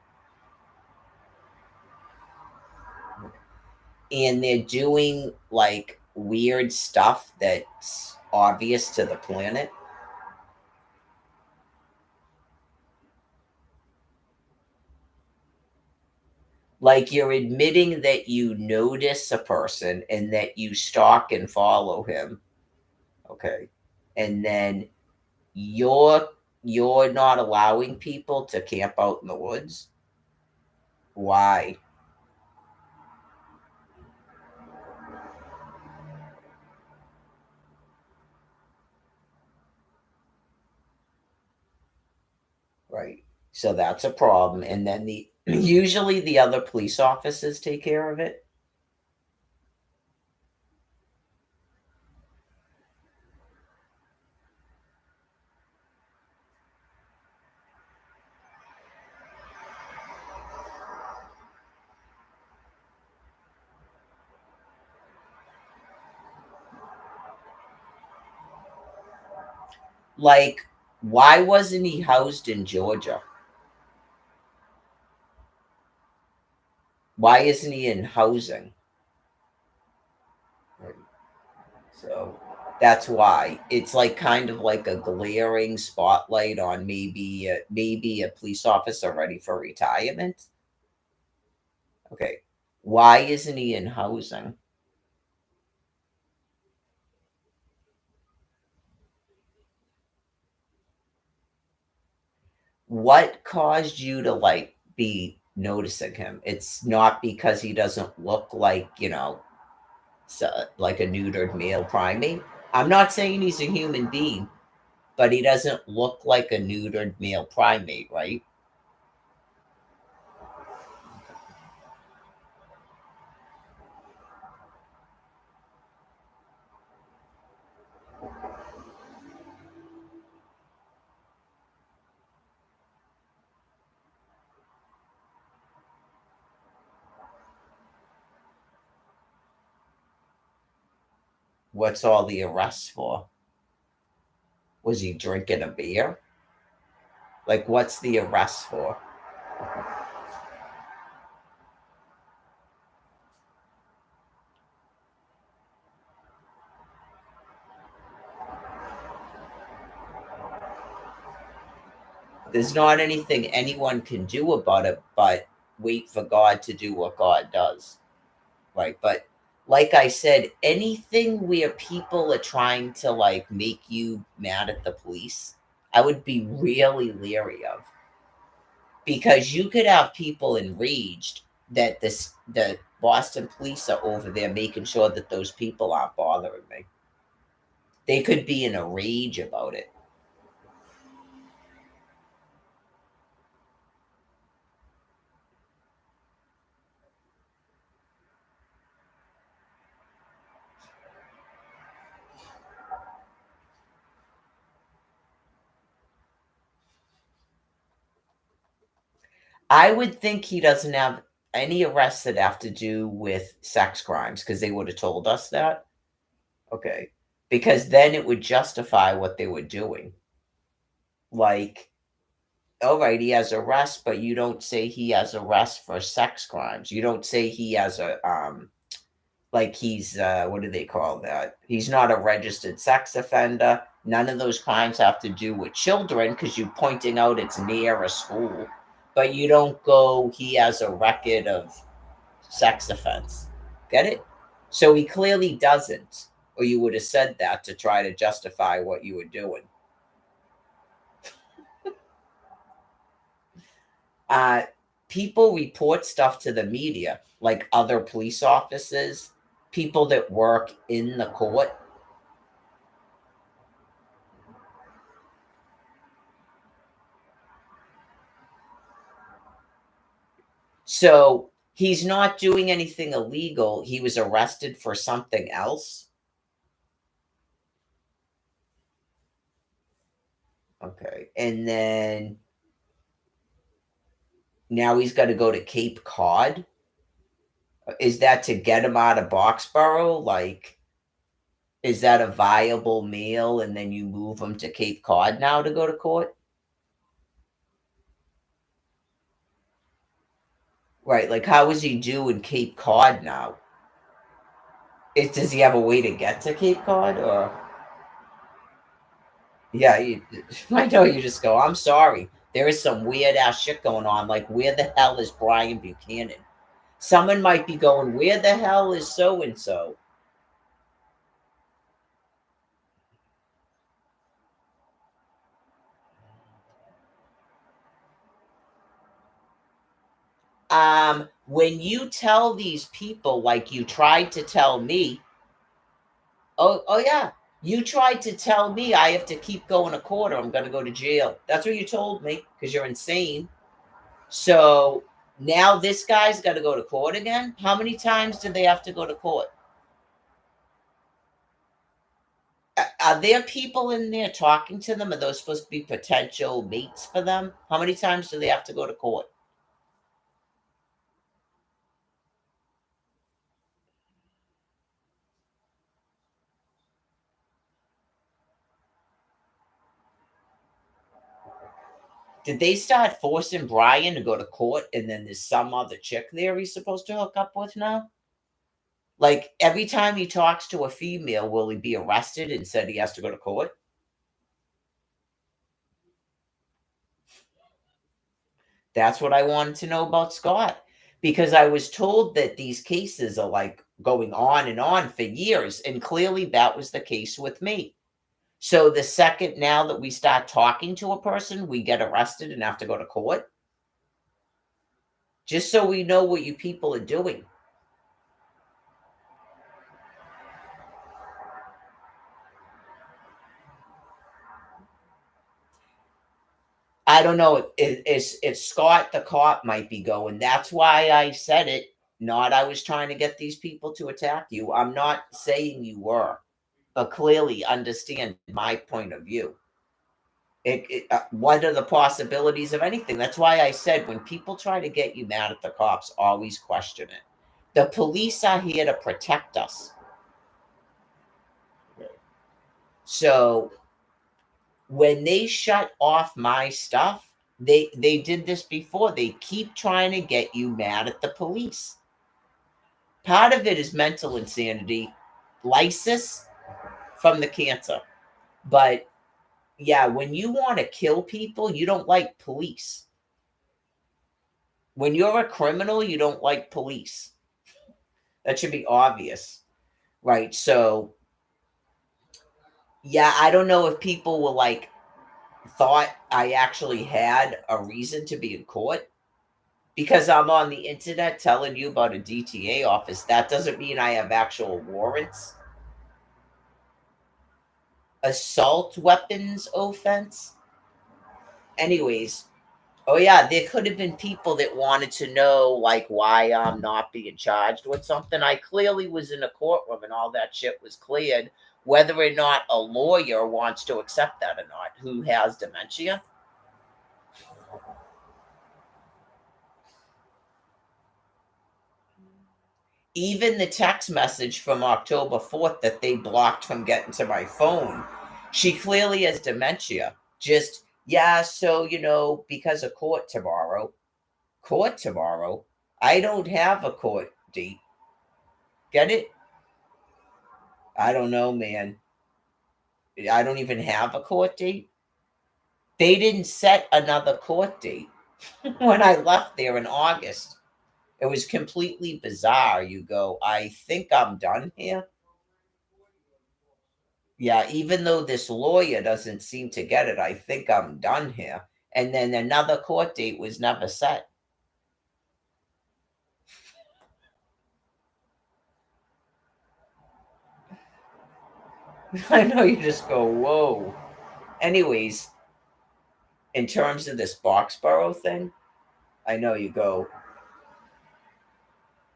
And they're doing like weird stuff that's obvious to the planet. Like you're admitting that you notice a person and that you stalk and follow him. Okay. And then you're you're not allowing people to camp out in the woods. Why? Right. So that's a problem. And then the usually the other police officers take care of it. Like, why wasn't he housed in Georgia? Why isn't he in housing? Right. So that's why it's like kind of like a glaring spotlight on maybe a police officer ready for retirement. Okay, why isn't he in housing? What caused you to like be noticing him? It's not because he doesn't look like, like a neutered male primate. I'm not saying he's a human being, but he doesn't look like a neutered male primate, right? What's all the arrests for? Was he drinking a beer? Like, what's the arrest for? There's not anything anyone can do about it but wait for God to do what God does. Right. But like I said, anything where people are trying to like make you mad at the police, I would be really leery of. Because you could have people enraged that the Boston police are over there making sure that those people aren't bothering me. They could be in a rage about it. I would think he doesn't have any arrests that have to do with sex crimes because they would have told us that. Okay. Because then it would justify what they were doing. Like, all right, he has arrests, but you don't say he has arrests for sex crimes. You don't say he has a like he's what do they call that? He's not a registered sex offender. None of those crimes have to do with children because you're pointing out it's near a school, but you don't go he has a record of sex offense. Get it? So he clearly doesn't, or you would have said that to try to justify what you were doing. People report stuff to the media, like other police officers, people that work in the court. So he's not doing anything illegal. He was arrested for something else. Okay. And then now he's got to go to Cape Cod. Is that to get him out of Boxborough? Like, is that a viable meal and then you move him to Cape Cod now to go to court? Right. Like, how is he doing Cape Cod now? Does he have a way to get to Cape Cod or? Yeah, I know you just go, I'm sorry. There is some weird ass shit going on. Like, where the hell is Brian Buchanan? Someone might be going, where the hell is so and so? When you tell these people, like you tried to tell me, oh yeah, you tried to tell me I have to keep going to court or I'm going to go to jail. That's what you told me because you're insane. So now this guy's got to go to court again. How many times do they have to go to court? Are there people in there talking to them? Are those supposed to be potential mates for them? How many times do they have to go to court? Did they start forcing Brian to go to court and then there's some other chick there he's supposed to hook up with now? Like every time he talks to a female, will he be arrested and said he has to go to court? That's what I wanted to know about Scott. Because I was told that these cases are like going on and on for years. And clearly that was the case with me. So the second now that we start talking to a person, we get arrested and have to go to court. Just so we know what you people are doing. I don't know. It's Scott the cop might be going. That's why I said it. Not I was trying to get these people to attack you. I'm not saying you were, but clearly understand my point of view. What are the possibilities of anything? That's why I said when people try to get you mad at the cops, always question it. The police are here to protect us. So when they shut off my stuff, they did this before. They keep trying to get you mad at the police. Part of it is mental insanity, lysis from the cancer. But yeah, when you want to kill people, you don't like police. When you're a criminal, you don't like police. That should be obvious, right? So yeah, I don't know if people were like thought I actually had a reason to be in court because I'm on the internet telling you about a DTA office. That doesn't mean I have actual warrants. Assault weapons offense. Anyways, oh yeah, there could have been people that wanted to know like why I'm not being charged with something. I clearly was in a courtroom and all that shit was cleared. Whether or not a lawyer wants to accept that or not, who has dementia. Even the text message from October 4th that they blocked from getting to my phone, she clearly has dementia. Just, yeah, so, because of court tomorrow. Court tomorrow? I don't have a court date. Get it? I don't know, man. I don't even have a court date. They didn't set another court date when I left there in August. It was completely bizarre. You go, I think I'm done here. Yeah, even though this lawyer doesn't seem to get it, I think I'm done here. And then another court date was never set. I know, you just go, whoa. Anyways, in terms of this Boxborough thing, I know you go,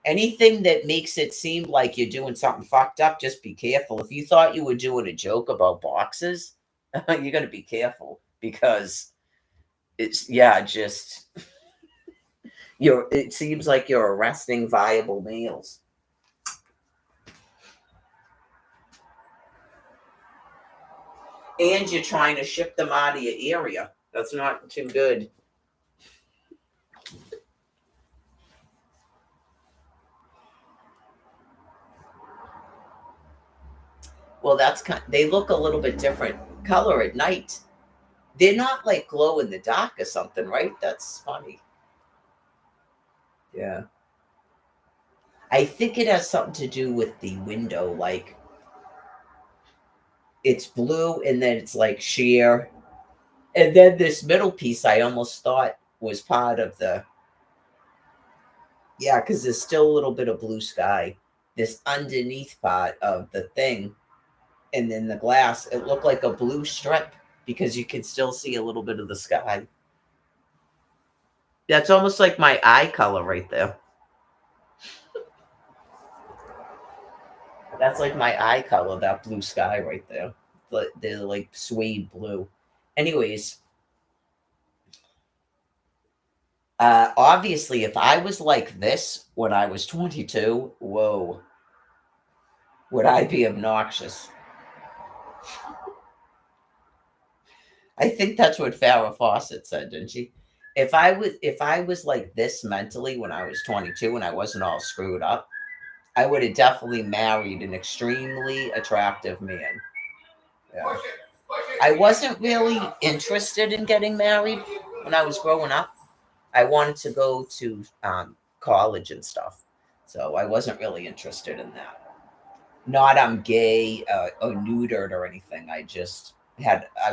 anything that makes it seem like you're doing something fucked up, just be careful. If you thought you were doing a joke about boxes, you're going to be careful, because it's, yeah, just, it seems like you're arresting viable males. And you're trying to ship them out of your area. That's not too good. Well, they look a little bit different color at night. They're not like glow in the dark or something, right? That's funny. Yeah. I think it has something to do with the window. Like, it's blue and then it's like sheer. And then this middle piece I almost thought was part of the. Yeah, because there's still a little bit of blue sky. This underneath part of the thing, and then the glass, it looked like a blue strip because you can still see a little bit of the sky. That's almost like my eye color right there. That's like my eye color, that blue sky right there. They're like suede blue. Anyways, obviously, if I was like this when I was 22, whoa, would I be obnoxious? I think that's what Farrah Fawcett said, didn't she? If I was like this mentally when I was 22 and I wasn't all screwed up, I would have definitely married an extremely attractive man. Yeah. I wasn't really interested in getting married when I was growing up. I wanted to go to college and stuff, so I wasn't really interested in that. Not I'm gay or neutered or anything. I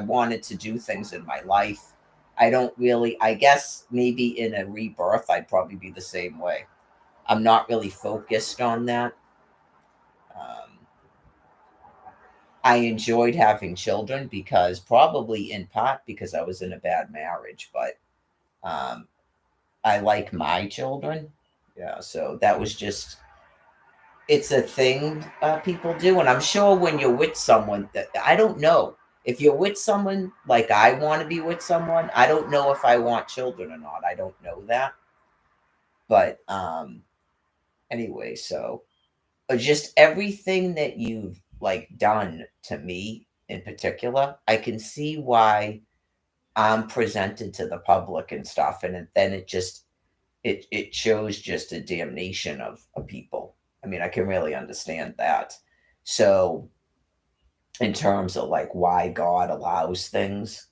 wanted to do things in my life. I don't really, I guess maybe in a rebirth, I'd probably be the same way. I'm not really focused on that. Um, I enjoyed having children because probably in part because I was in a bad marriage, but um, I like my children. Yeah, so that was just, it's a thing people do. And I'm sure when you're with someone that, I don't know if you're with someone like I want to be with someone, I don't know if I want children or not. I don't know that. But anyway, so just everything that you've like done to me in particular, I can see why I'm presented to the public and stuff. And then it shows just a damnation of people. I mean, I can really understand that. So, in terms of like why God allows things,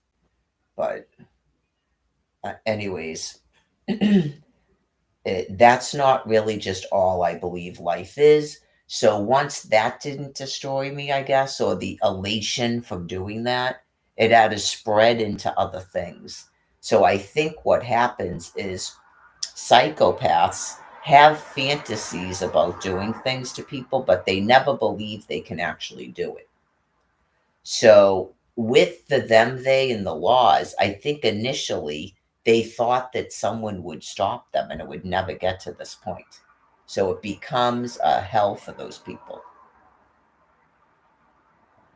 but anyways, that's not really just all I believe life is. So once that didn't destroy me, I guess, or the elation from doing that, it had to spread into other things. So I think what happens is psychopaths have fantasies about doing things to people, but they never believe they can actually do it. So with the them, they, and the laws, I think initially they thought that someone would stop them and it would never get to this point. So it becomes a hell for those people.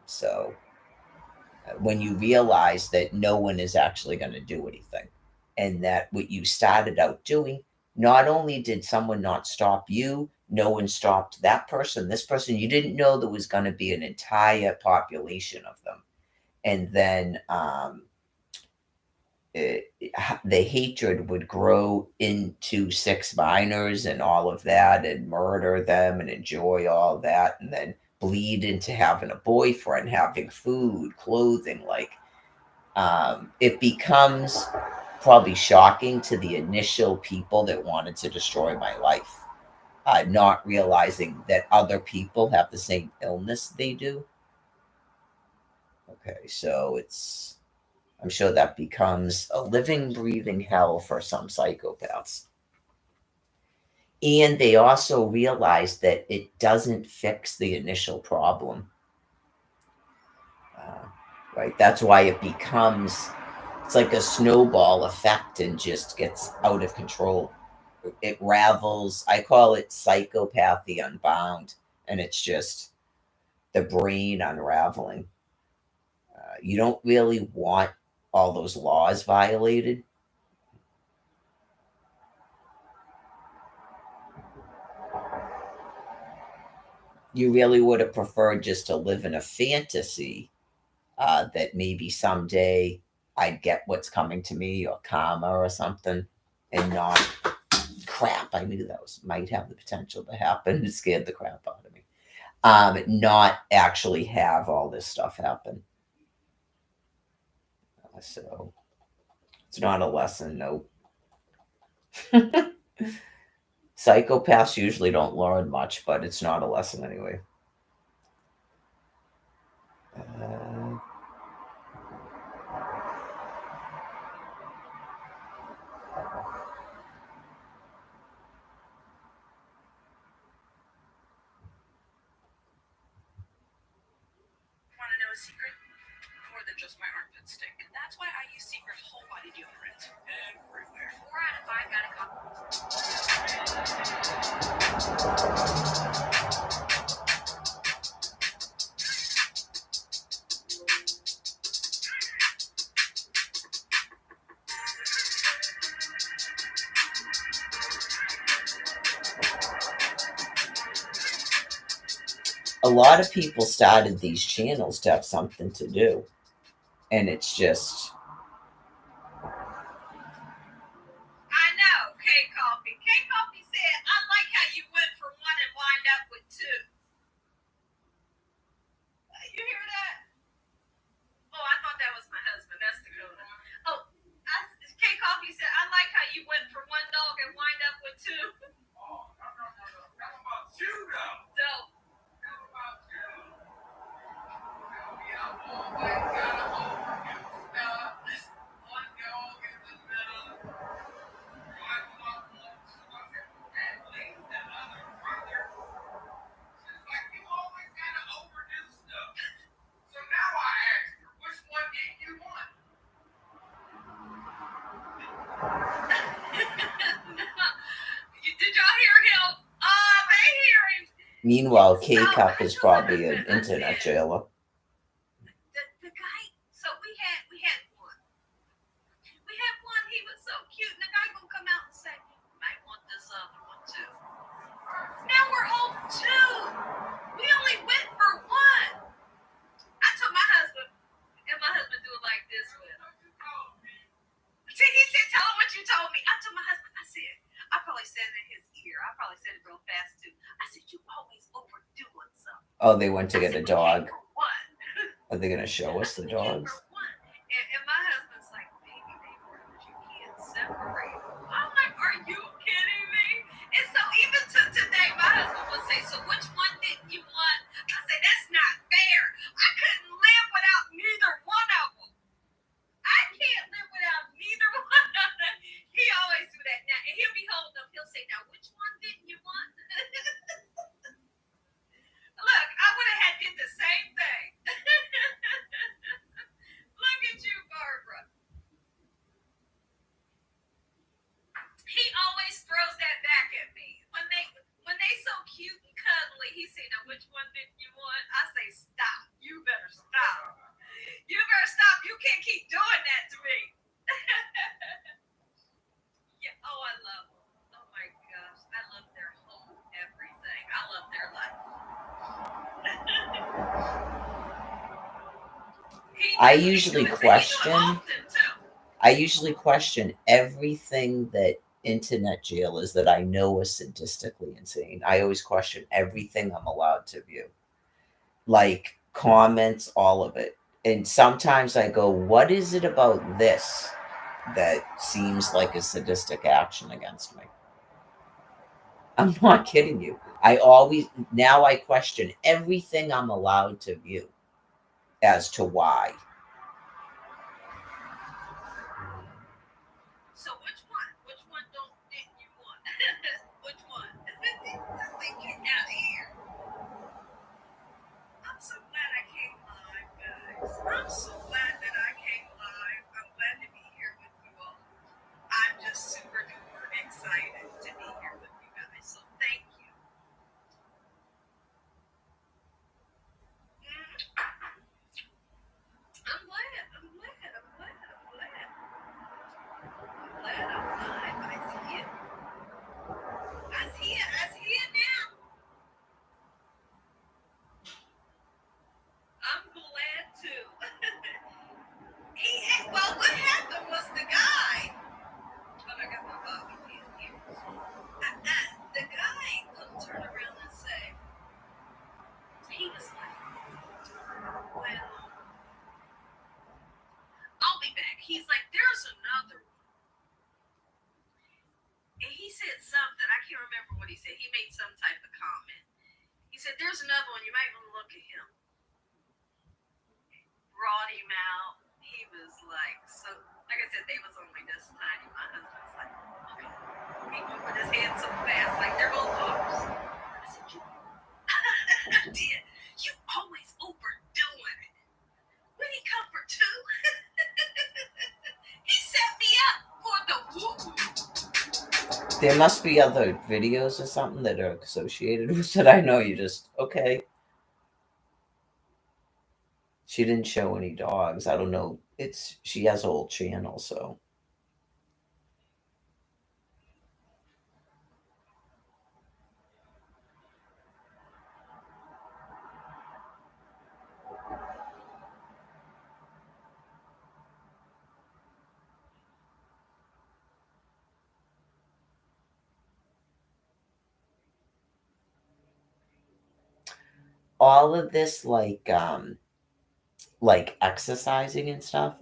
So when you realize that no one is actually going to do anything, and that what you started out doing, not only did someone not stop you, no one stopped that person, this person, you didn't know there was going to be an entire population of them. And then the hatred would grow into six minors and all of that, and murder them and enjoy all that, and then bleed into having a boyfriend, having food, clothing. Like, it becomes probably shocking to the initial people that wanted to destroy my life, not realizing that other people have the same illness they do. Okay, so it's I'm sure that becomes a living, breathing hell for some psychopaths. And they also realize that it doesn't fix the initial problem. Right? That's why it becomes, it's like a snowball effect and just gets out of control. It ravels. I call it psychopathy unbound. And it's just the brain unraveling. You don't really want all those laws violated. You really would have preferred just to live in a fantasy that maybe someday I'd get what's coming to me or karma or something, and not crap. I knew that might have the potential to happen. It scared the crap out of me. Not actually have all this stuff happen. So it's not a lesson, nope. Psychopaths usually don't learn much, but it's not a lesson anyway. Want to know a secret? More than just my armpit stink. That's why I use Secret whole body deodorant everywhere. 4 out of 5 got a copy. A lot of people started these channels to have something to do, and it's just I know, K-Coffee. K-Coffee said, I like how you went for 1 and wind up with 2. You hear that? Oh, I thought that was my husband. That's Dakota. Oh, K-Coffee said, I like how you went for 1 dog and wind up with 2. Oh, no. How about you, though? So, How about you? Well, we have always got to overdo stuff. 1 dog in the middle. One loved one to us at least another brother. It's like you always got to overdo stuff. So now I ask her, which one did you want? did y'all hear him? They hear him. meanwhile, K-Cup is probably an internet jailer. The guy. So we had one. We had one. He was so cute, and the guy gonna come out and say, "You might want this other one too." Now we're holding 2. We only went for 1. I told my husband, and my husband do it like this with him. See, he said, "Tell him what you told me." I told my husband, I said, I probably said it in his ear. I probably said it real fast too. I said, "You always overdoing something." Oh, they went to I get a said, "We came dog. for 1." Are they going to show us the We came dogs? for 1. And my husband's like, "Baby, they work, you can't separate them." I'm like, "Are you kidding me?" And so even to today, my husband would say, "So which one didn't you want?" I say, "That's not fair. I couldn't live without neither one of them. I can't live without neither one of them." He always do that now. And he'll be holding them. He'll say, "Now, which one didn't you want?" Look, I would have had did the same thing. Look at you, Barbara. He always throws that back at me. When they so cute and cuddly, he say, "Now which one didn't you want?" I say, "Stop. You better stop. You better stop. You can't keep doing that to me." Yeah. Oh, I love them. Oh my gosh. I love their whole everything. I love their life. I usually question everything that internet jailers that I know are sadistically insane. I always question everything I'm allowed to view. Like comments, all of it. And sometimes I go, what is it about this that seems like a sadistic action against me? I'm not kidding you. Now I question everything I'm allowed to view as to why. remember what he said. He made some type of comment. He said, "There's another one. You might want to look at him." Brought him out. He was like, so, like I said, they was only this tiny. My husband's like, okay. He moving his hands so fast, like they're both ours. I said, I did. You always overdoing it. When he come for two, he set me up for the whoop. There must be other videos or something that are associated with it. I know you just okay. She didn't show any dogs. I don't know. She has a whole channel, so all of this like exercising and stuff.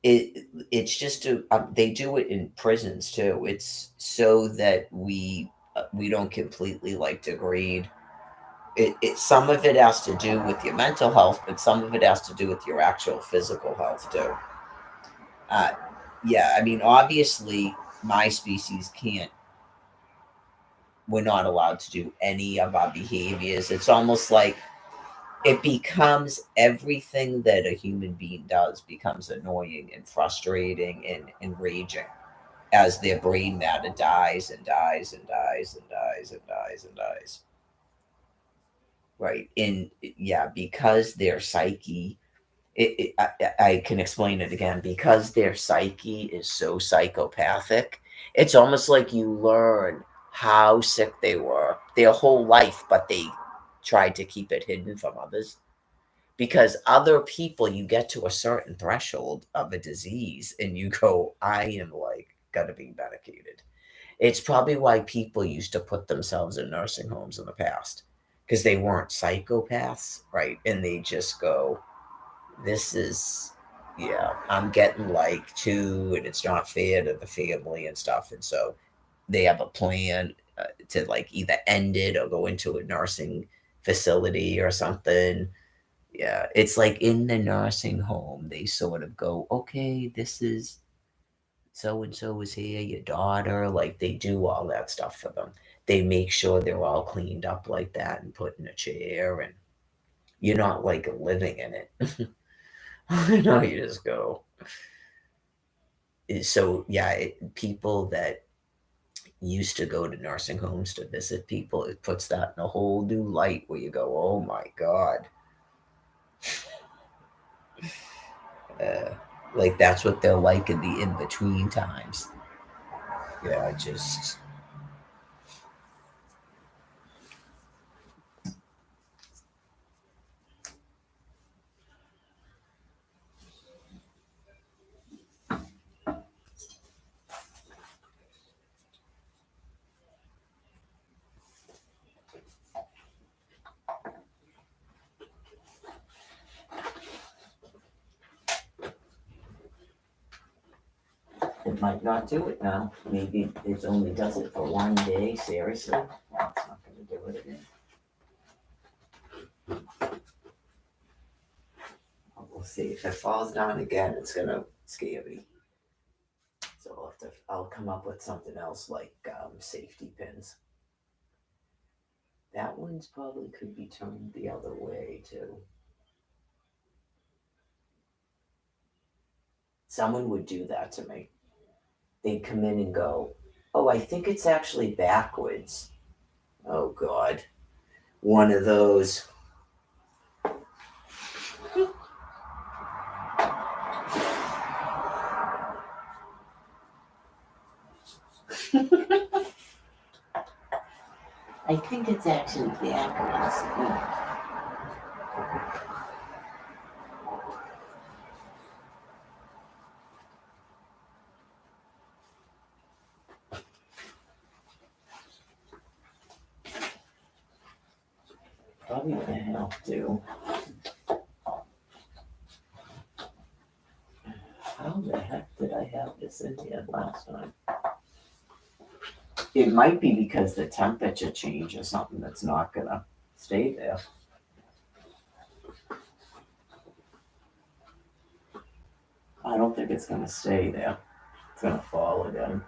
It's just they do it in prisons too. It's so that we don't completely like degrade. It some of it has to do with your mental health, but some of it has to do with your actual physical health too. Uh, yeah, I mean, obviously, my species can't. We're not allowed to do any of our behaviors. It's almost like it becomes everything that a human being does becomes annoying and frustrating and enraging as their brain matter dies and dies and dies and dies and dies and dies. Right. And yeah, because their psyche, I can explain it again, because their psyche is so psychopathic, it's almost like you learn how sick they were their whole life, but they tried to keep it hidden from others. Because other people, you get to a certain threshold of a disease and you go, I am like gonna be medicated. It's probably why people used to put themselves in nursing homes in the past, because they weren't psychopaths, right? And they just go, this is, yeah, I'm getting like two and it's not fair to the family and stuff. And so they have a plan to like either end it or go into a nursing facility or something. Yeah, it's like in the nursing home, they sort of go, okay, this is so and so is here, your daughter. Like they do all that stuff for them. They make sure they're all cleaned up like that and put in a chair, and you're not like living in it. No, you just go. So, yeah, people that used to go to nursing homes to visit people, it puts that in a whole new light where you go, oh my God. Uh, like that's what they're like in the in between times. Yeah, just it might not do it now. Maybe it only does it for one day. Seriously, it's not going to do it again. We'll see. If it falls down again, it's going to scare me. So I'll come up with something else like safety pins. That one's probably could be turned the other way too. Someone would do that to me. They'd come in and go, oh, I think it's actually backwards. Oh, God. One of those. I think it's actually backwards. Probably gonna have to. How the heck did I have this in here last time? It might be because the temperature change or something that's not gonna stay there. I don't think it's gonna stay there. It's gonna fall again.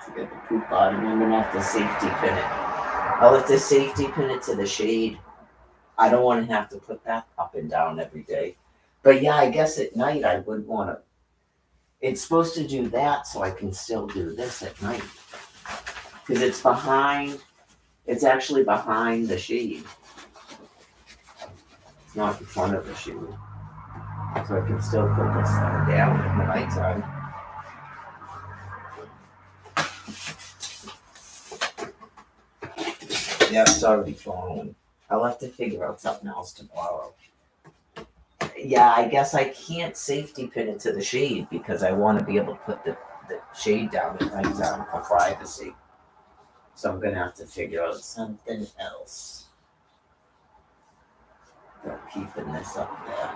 To get the poop out of me, I'm gonna have to safety pin it. I'll have to safety pin it to the shade. I don't want to have to put that up and down every day. But yeah, I guess at night I would want to. It's supposed to do that so I can still do this at night. Because it's behind, it's actually behind the shade. It's not in front of the shade. So I can still put this thing down in the nighttime. Yeah, it's already fallen. I'll have to figure out something else tomorrow. Yeah, I guess I can't safety pin it to the shade because I want to be able to put the shade down at nighttime for privacy. So I'm gonna have to figure out something else. I'm keeping this up there.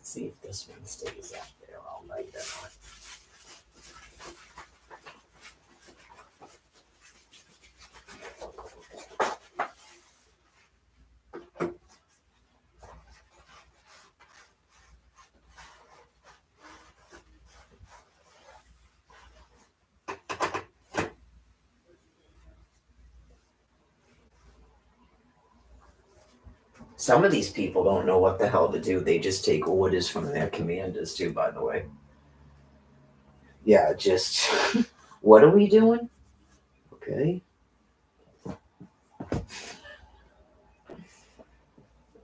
See if this one stays up there all night or not. Some of these people don't know what the hell to do. They just take orders from their commanders too, by the way. Yeah, just what are we doing? Okay.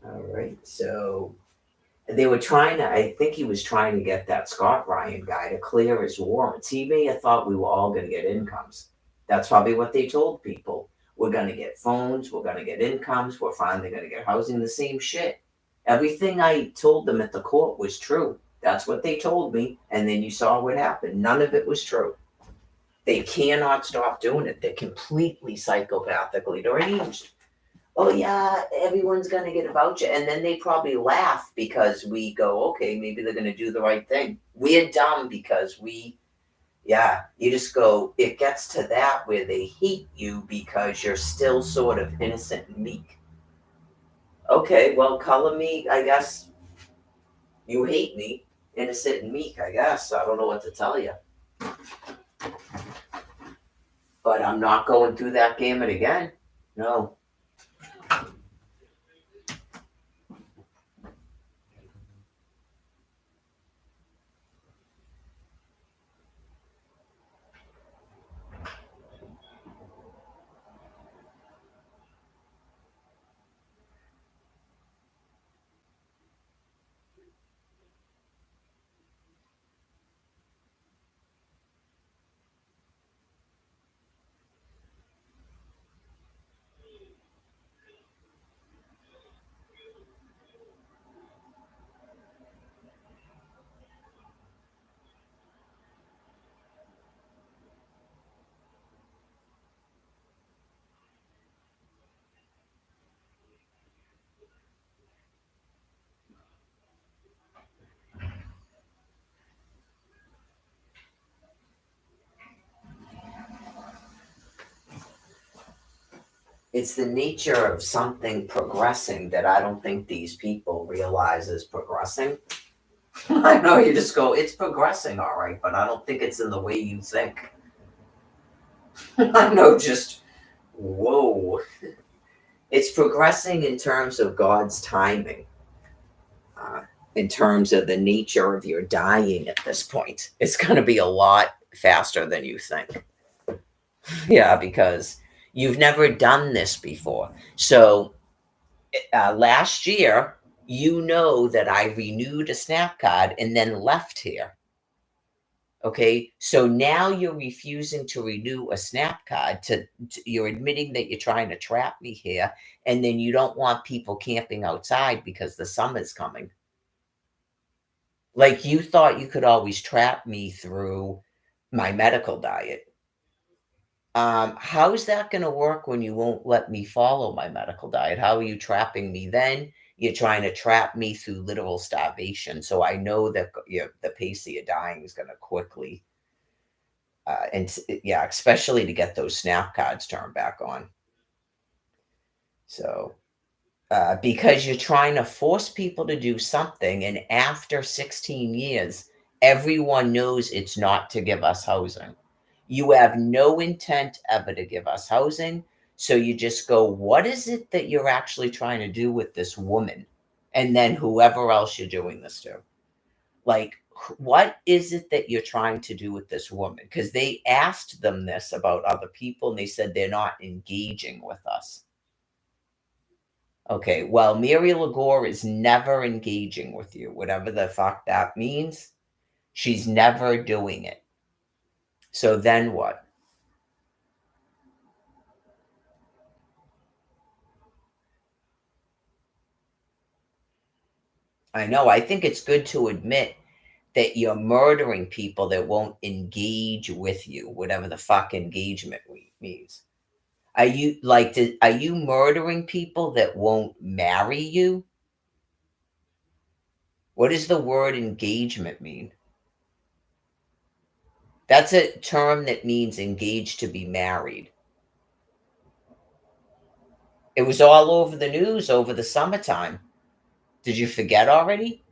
All right. So they were trying to, I think he was trying to get that Scott Ryan guy to clear his warrants. He may have thought we were all going to get incomes. That's probably what they told people. We're going to get phones. We're going to get incomes. We're finally going to get housing. The same shit. Everything I told them at the court was true. That's what they told me. And then you saw what happened. None of it was true. They cannot stop doing it. They're completely psychopathically deranged. Oh yeah, everyone's gonna get a voucher, and then they probably laugh because we go, okay, maybe they're gonna do the right thing. We're dumb because you just go. It gets to that where they hate you because you're still sort of innocent and meek. Okay, well, color me. I guess you hate me, innocent and meek. I guess I don't know what to tell you, but I'm not going through that gamut again. No. It's the nature of something progressing that I don't think these people realize is progressing. I know you just go, it's progressing, all right, but I don't think it's in the way you think. I know, just whoa. It's progressing in terms of God's timing, in terms of the nature of your dying at this point. It's going to be a lot faster than you think. Yeah, because you've never done this before. So last year, you know that I renewed a SNAP card and then left here. Okay, so now you're refusing to renew a SNAP card. You're admitting that you're trying to trap me here, and then you don't want people camping outside because the summer's coming. Like you thought you could always trap me through my medical diet. How is that going to work when you won't let me follow my medical diet? How are you trapping me then? You're trying to trap me through literal starvation. So I know that the pace of your dying is going to quickly, yeah, especially to get those SNAP cards turned back on. So, because you're trying to force people to do something, and after 16 years, everyone knows it's not to give us housing. You have no intent ever to give us housing. So you just go, what is it that you're actually trying to do with this woman? And then whoever else you're doing this to. Like, what is it that you're trying to do with this woman? Because they asked them this about other people and they said they're not engaging with us. Okay, well, Mary Lagore is never engaging with you, whatever the fuck that means. She's never doing it. So then what? I know. I think it's good to admit that you're murdering people that won't engage with you, whatever the fuck engagement means. Are you like, are you murdering people that won't marry you? What does the word engagement mean? That's a term that means engaged to be married. It was all over the news over the summertime. Did you forget already?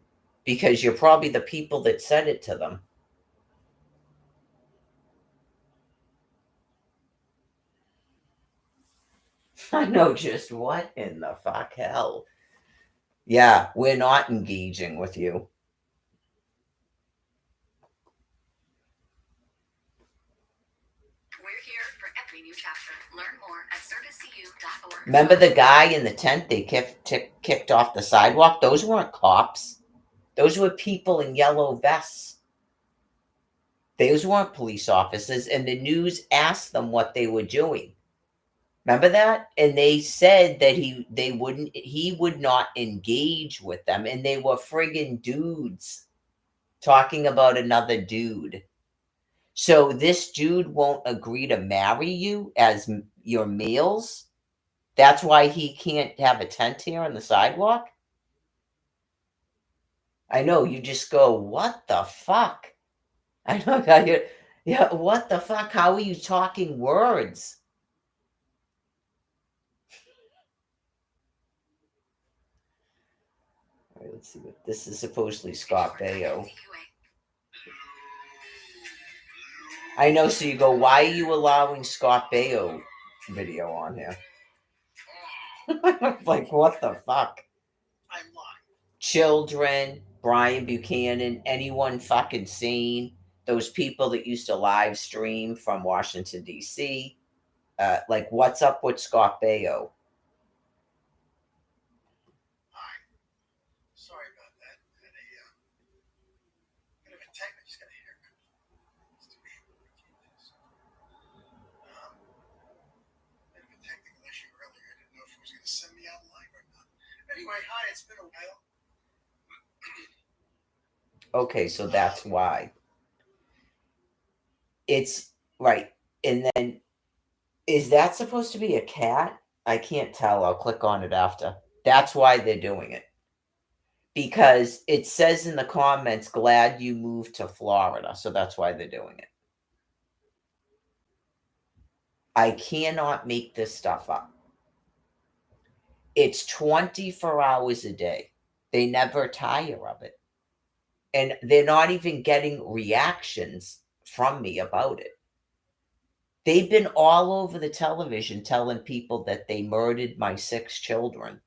Because you're probably the people that said it to them. I know, just what in the fuck hell? Yeah, we're not engaging with you. We're here for every new chapter. Learn more at servicecu.org. Remember the guy in the tent they kicked off the sidewalk? Those weren't cops. Those were people in yellow vests. Those weren't police officers, and the news asked them what they were doing. Remember that? And they said that he would not engage with them, and they were friggin' dudes talking about another dude. So this dude won't agree to marry you as your males. That's why he can't have a tent here on the sidewalk. I know, you just go, what the fuck? I know how you, yeah, what the fuck? How are you talking words? All right, let's see what this is. Supposedly Scott Baio. I know, so you go, why are you allowing Scott Baio video on here? Like, what the fuck? I'm lying. Children, Brian Buchanan, anyone fucking sane, those people that used to live stream from Washington, D.C. Like, what's up with Scott Baio? Hi. Sorry about that. I had a bit of a tech. I just got a haircut. It's too short. I can't do this. Bit of a technical issue earlier. I didn't know if it was going to send me out live or not. Anyway, hi. It's been a while. Okay, so that's why. It's right. And then, is that supposed to be a cat? I can't tell. I'll click on it after. That's why they're doing it. Because it says in the comments, glad you moved to Florida. So that's why they're doing it. I cannot make this stuff up. It's 24 hours a day. They never tire of it. And they're not even getting reactions from me about it. They've been all over the television telling people that they murdered my 6 children.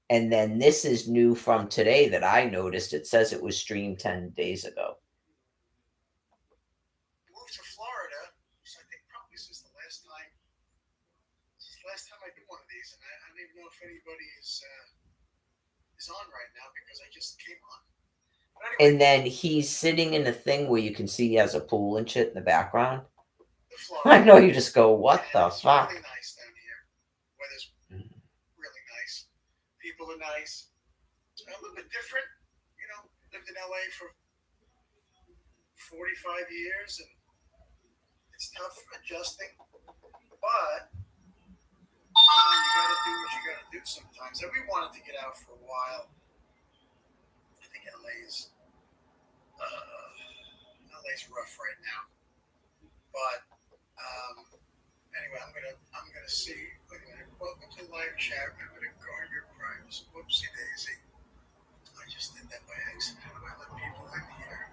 And then this is new from today that I noticed. It says it was streamed 10 days ago. Moved to Florida, so I think probably since the last time I did one of these, and I don't even know if anybody is on right now because I just came on. But anyway, And then he's sitting in a thing where you can see he has a pool and shit in the background. the I Florida. know you just go, what And the it's fuck? really nice down here. Weather's really nice. People are nice. A little bit different. You know, lived in LA for 45 years, and it's tough adjusting. But you gotta do what you gotta do sometimes. And we wanted to get out for a while. I think LA's rough right now. But anyway, I'm gonna see. Wait a minute. Welcome to live chat. Remember to guard your privacy. Whoopsie daisy. I just did that by accident. How do I let people in here?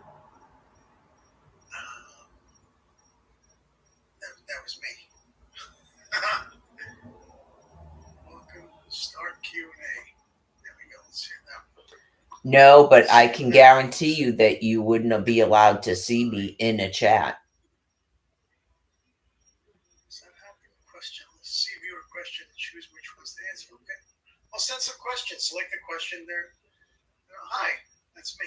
That was me. Welcome. Start Q&A. There we go. Let's hear that one. No, but I can guarantee you that you wouldn't be allowed to see me in a chat. Does that happen? Question. Let's see viewer question and choose which one's the answer. Okay. I'll send some questions. Select the question there. Hi, that's me.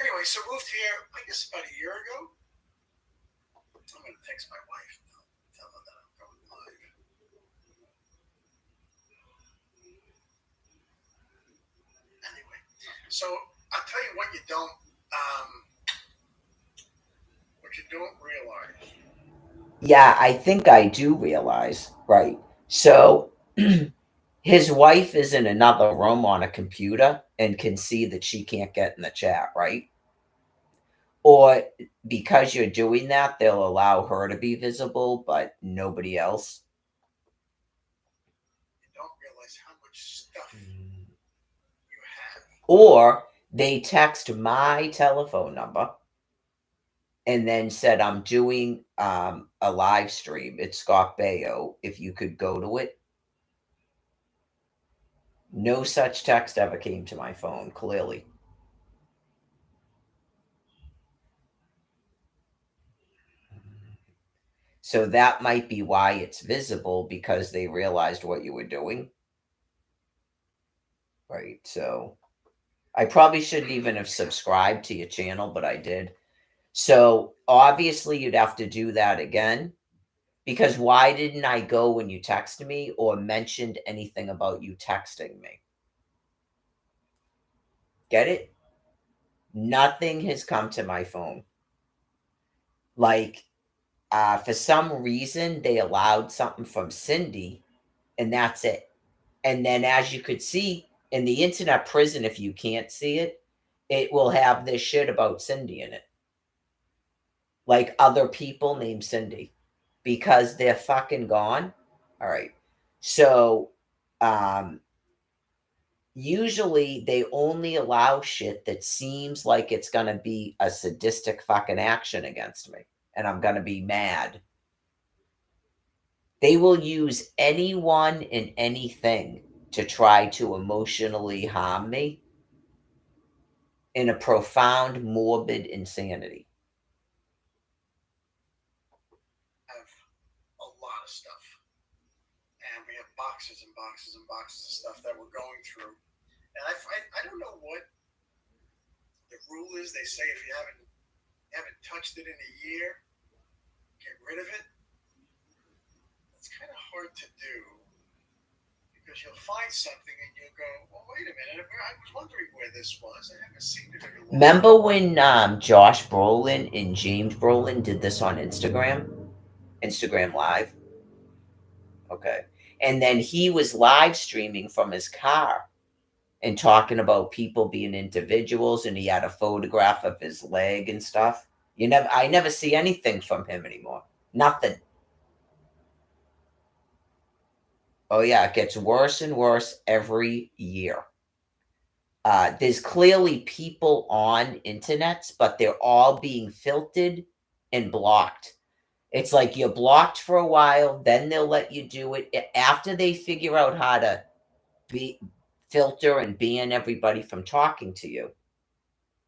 Anyway, so moved here, I guess about a year ago. I'm going to text my wife. Tell her that I'm going live. Anyway, so I'll tell you what you don't realize. Yeah, I think I do realize. Right. So his wife is in another room on a computer and can see that she can't get in the chat, right? Or because you're doing that, they'll allow her to be visible, but nobody else. You don't realize how much stuff you have. Or they text my telephone number and then said, I'm doing a live stream. It's Scott Baio. If you could go to it. No such text ever came to my phone, clearly. So that might be why it's visible, because they realized what you were doing. Right. So I probably shouldn't even have subscribed to your channel, but I did. So obviously you'd have to do that again, because why didn't I go when you texted me or mentioned anything about you texting me? Get it? Nothing has come to my phone. Like, for some reason, they allowed something from Cindy, and that's it. And then, as you could see in the internet prison, if you can't see it, it will have this shit about Cindy in it. Like other people named Cindy, because they're fucking gone. All right. So, usually they only allow shit that seems like it's going to be a sadistic fucking action against me, and I'm going to be mad. They will use anyone and anything to try to emotionally harm me in a profound, morbid insanity. Have a lot of stuff. And we have boxes and boxes and boxes of stuff that we're going through. And I don't know what the rule is. They say if you haven't touched it in a year, get rid of it. It's kind of hard to do, because you'll find something and you'll go, well, wait a minute, I was wondering where this was. I haven't seen it in a long time. Remember when Josh Brolin and James Brolin did this on Instagram Live? Okay. And then he was live streaming from his car and talking about people being individuals, and he had a photograph of his leg and stuff. I never see anything from him anymore. Nothing. Oh yeah, it gets worse and worse every year. There's clearly people on internets, but they're all being filtered and blocked. It's like you're blocked for a while, then they'll let you do it. After they figure out how to filter and ban everybody from talking to you,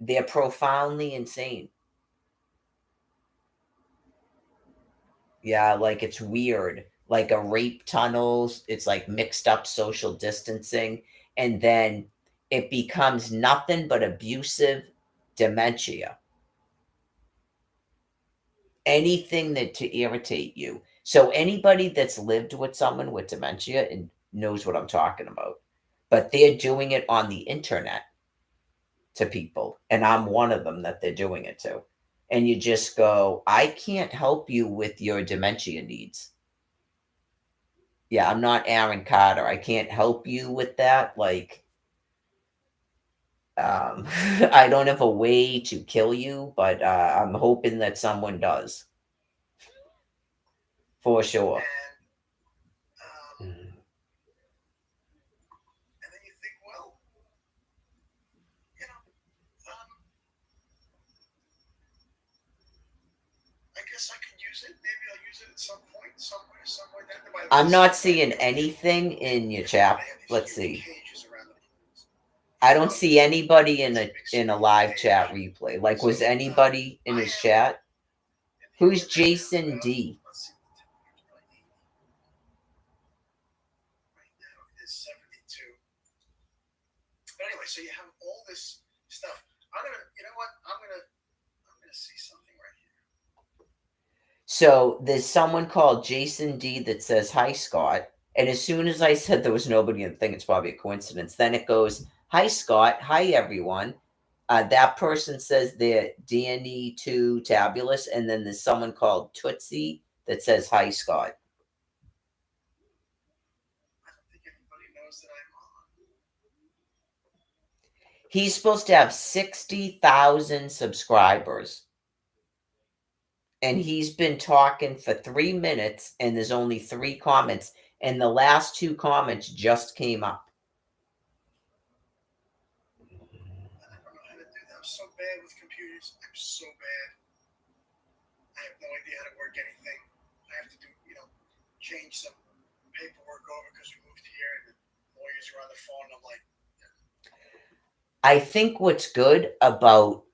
they're profoundly insane. Yeah, like it's weird. Like a rape tunnels, it's like mixed up social distancing, and then it becomes nothing but abusive dementia, anything that to irritate you. So anybody that's lived with someone with dementia and knows what I'm talking about, but they're doing it on the internet to people, and I'm one of them that they're doing it to. And you just go, I can't help you with your dementia needs. Yeah, I'm not Aaron Carter. I can't help you with that. Like, I don't have a way to kill you, but I'm hoping that someone does. For sure. And then you think, well, you know, I guess I could use it. Maybe I'll use it at some point, somewhere. I'm not seeing anything in your chat. Let's see. I don't see anybody in a live chat replay. Like, was anybody in his chat? Who's Jason D? Right now it is 72. But anyway, so you have all this stuff. You know what? I'm gonna see something right here. So there's someone called Jason D that says, "Hi, Scott." And as soon as I said there was nobody in the thing, it's probably a coincidence. Then it goes, "Hi, Scott. Hi, everyone." That person says they're Danny2 Tabulous. And then there's someone called Tootsie that says, "Hi, Scott." I don't think anybody knows that I'm on. He's supposed to have 60,000 subscribers. And he's been talking for 3 minutes, and there's only 3 comments. And the last 2 comments just came up. I don't know how to do that. I'm so bad with computers. I'm so bad. I have no idea how to work anything. I have to do, change some paperwork over because we moved here and the lawyers are on the phone. And I'm like, I think what's good about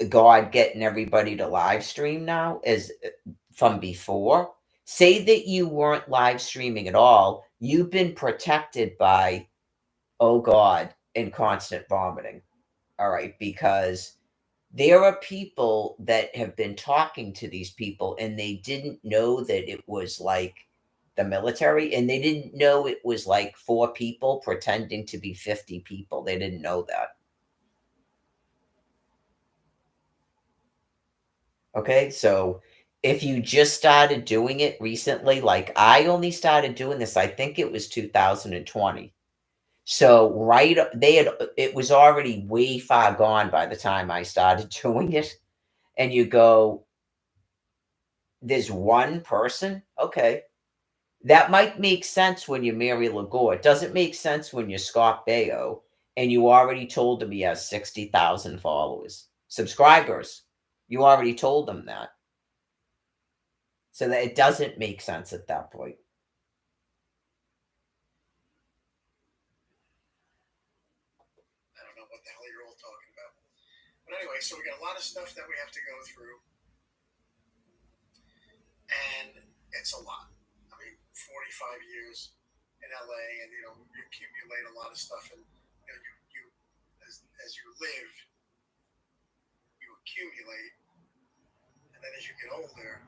God getting everybody to live stream now is from before. Say that you weren't live streaming at all. You've been protected by, oh God, and constant vomiting. All right. Because there are people that have been talking to these people and they didn't know that it was like the military, and they didn't know it was like 4 people pretending to be 50 people. They didn't know that. Okay, so if you just started doing it recently, like I only started doing this, I think it was 2020. So it was already way far gone by the time I started doing it. And you go, there's one person? Okay. That might make sense when you're Mary Lagore. It doesn't make sense when you're Scott Baio and you already told him he has 60,000 followers. Subscribers. You already told them that. So that it doesn't make sense at that point. I don't know what the hell you're all talking about. But anyway, so we got a lot of stuff that we have to go through. And it's a lot. I mean, 45 years in LA, and you accumulate a lot of stuff, and you as you live, you accumulate, and then as you get older.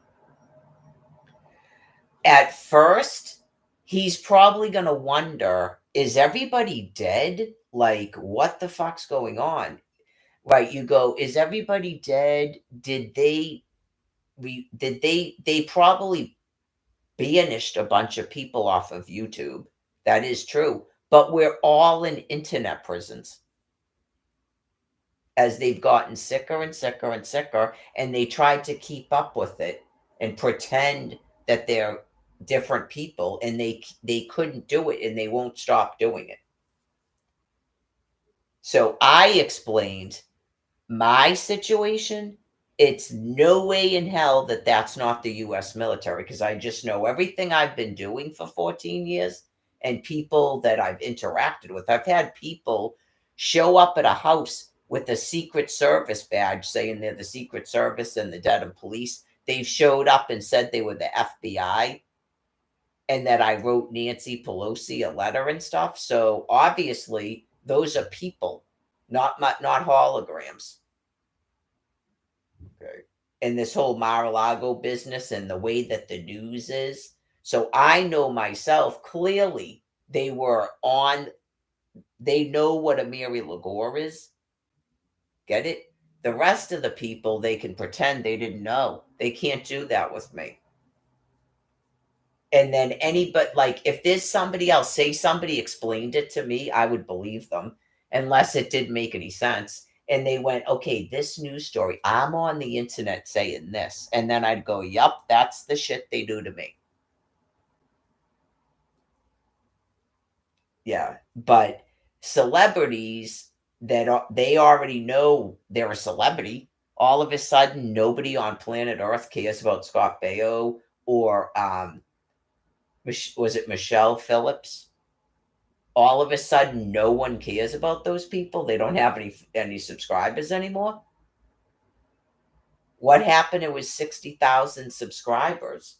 At first, he's probably going to wonder, is everybody dead? Like, what the fuck's going on? Right, you go, is everybody dead? Did they probably banished a bunch of people off of YouTube. That is true. But we're all in internet prisons. As they've gotten sicker and sicker and sicker, and they tried to keep up with it and pretend that they're different people, and they couldn't do it, and they won't stop doing it. So I explained my situation. It's no way in hell that that's not the U.S. military, because I just know everything I've been doing for 14 years and people that I've interacted with. I've had people show up at a house with a Secret Service badge saying they're the Secret Service and the Dedham Police. They've showed up and said they were the FBI and that I wrote Nancy Pelosi a letter and stuff. So obviously those are people, not holograms. in this whole Mar-a-Lago business and the way that the news is. So I know myself clearly they know what Amiri Lagore is. Get it? The rest of the people, they can pretend they didn't know. They can't do that with me. And then like if there's somebody else, say somebody explained it to me, I would believe them unless it didn't make any sense. And they went, okay, this news story, I'm on the internet saying this. And then I'd go, yup, that's the shit they do to me. Yeah. But celebrities they already know they're a celebrity. All of a sudden, nobody on planet Earth cares about Scott Baio or was it Michelle Phillips? All of a sudden, no one cares about those people. They don't have any subscribers anymore. What happened? It was 60,000 subscribers.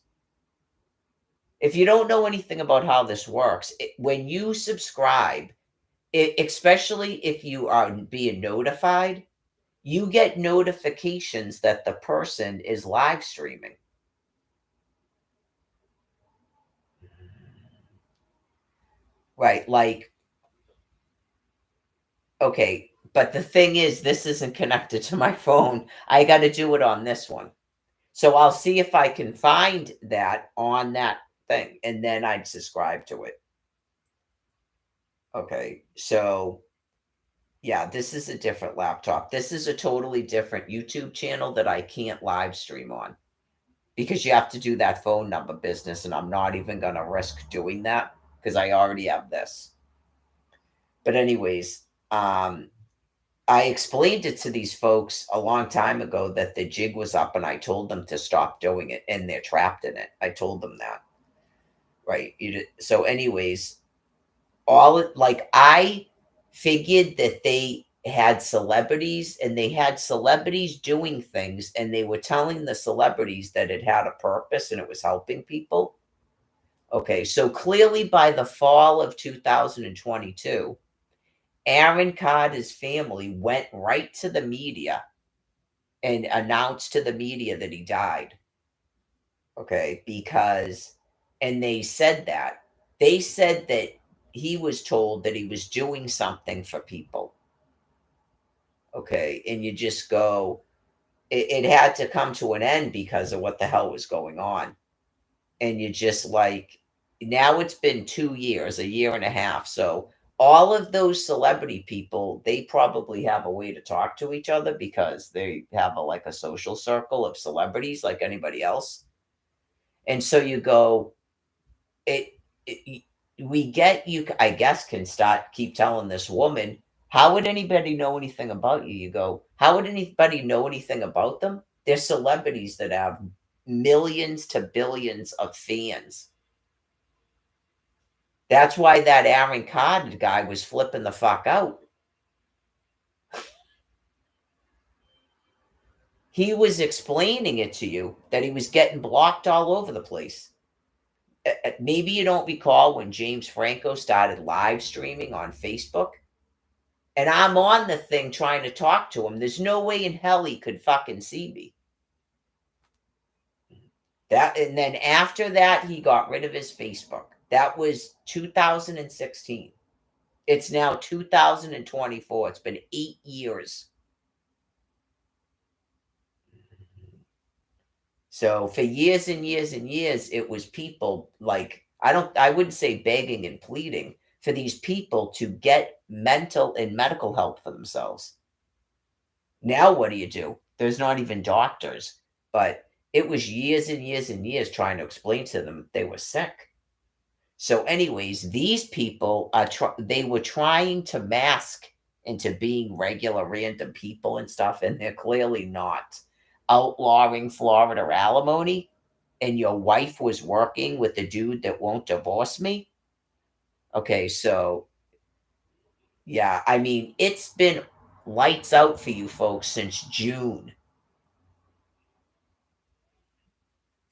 If you don't know anything about how this works, when you subscribe, especially if you are being notified, you get notifications that the person is live streaming. Right, like, okay, but the thing is, this isn't connected to my phone. I got to do it on this one. So I'll see if I can find that on that thing, and then I'd subscribe to it. Okay, so yeah, this is a different laptop. This is a totally different YouTube channel that I can't live stream on because you have to do that phone number business, and I'm not even going to risk doing that because I already have this. But anyways, I explained it to these folks a long time ago that the jig was up, and I told them to stop doing it, and they're trapped in it. I told them that. Right. So anyways, I figured that they had celebrities and they had celebrities doing things, and they were telling the celebrities that it had a purpose and it was helping people. Okay, so clearly by the fall of 2022, Aaron Carter's family went right to the media and announced to the media that he died. Okay, and they said that he was told that he was doing something for people. Okay, and you just go, it had to come to an end because of what the hell was going on. And you just like, now it's been 2 years, a year and a half. So all of those celebrity people, they probably have a way to talk to each other because they have a social circle of celebrities like anybody else. And so you go, we get, you, I guess, can keep telling this woman, how would anybody know anything about you? You go, how would anybody know anything about them? They're celebrities that have millions to billions of fans. That's why that Aaron Carter guy was flipping the fuck out. He was explaining it to you that he was getting blocked all over the place. Maybe you don't recall when James Franco started live streaming on Facebook. And I'm on the thing trying to talk to him. There's no way in hell he could fucking see me. And then after that, he got rid of his Facebook. That was 2016. It's now 2024. It's been 8 years. So for years and years and years, it was people like, I wouldn't say begging and pleading for these people to get mental and medical help for themselves. Now, what do? There's not even doctors, but it was years and years and years trying to explain to them they were sick. So anyways, these people, they were trying to mask into being regular random people and stuff, and they're clearly not. Outlawing Florida alimony, and your wife was working with the dude that won't divorce me. Okay, so yeah, I mean, it's been lights out for you folks since June.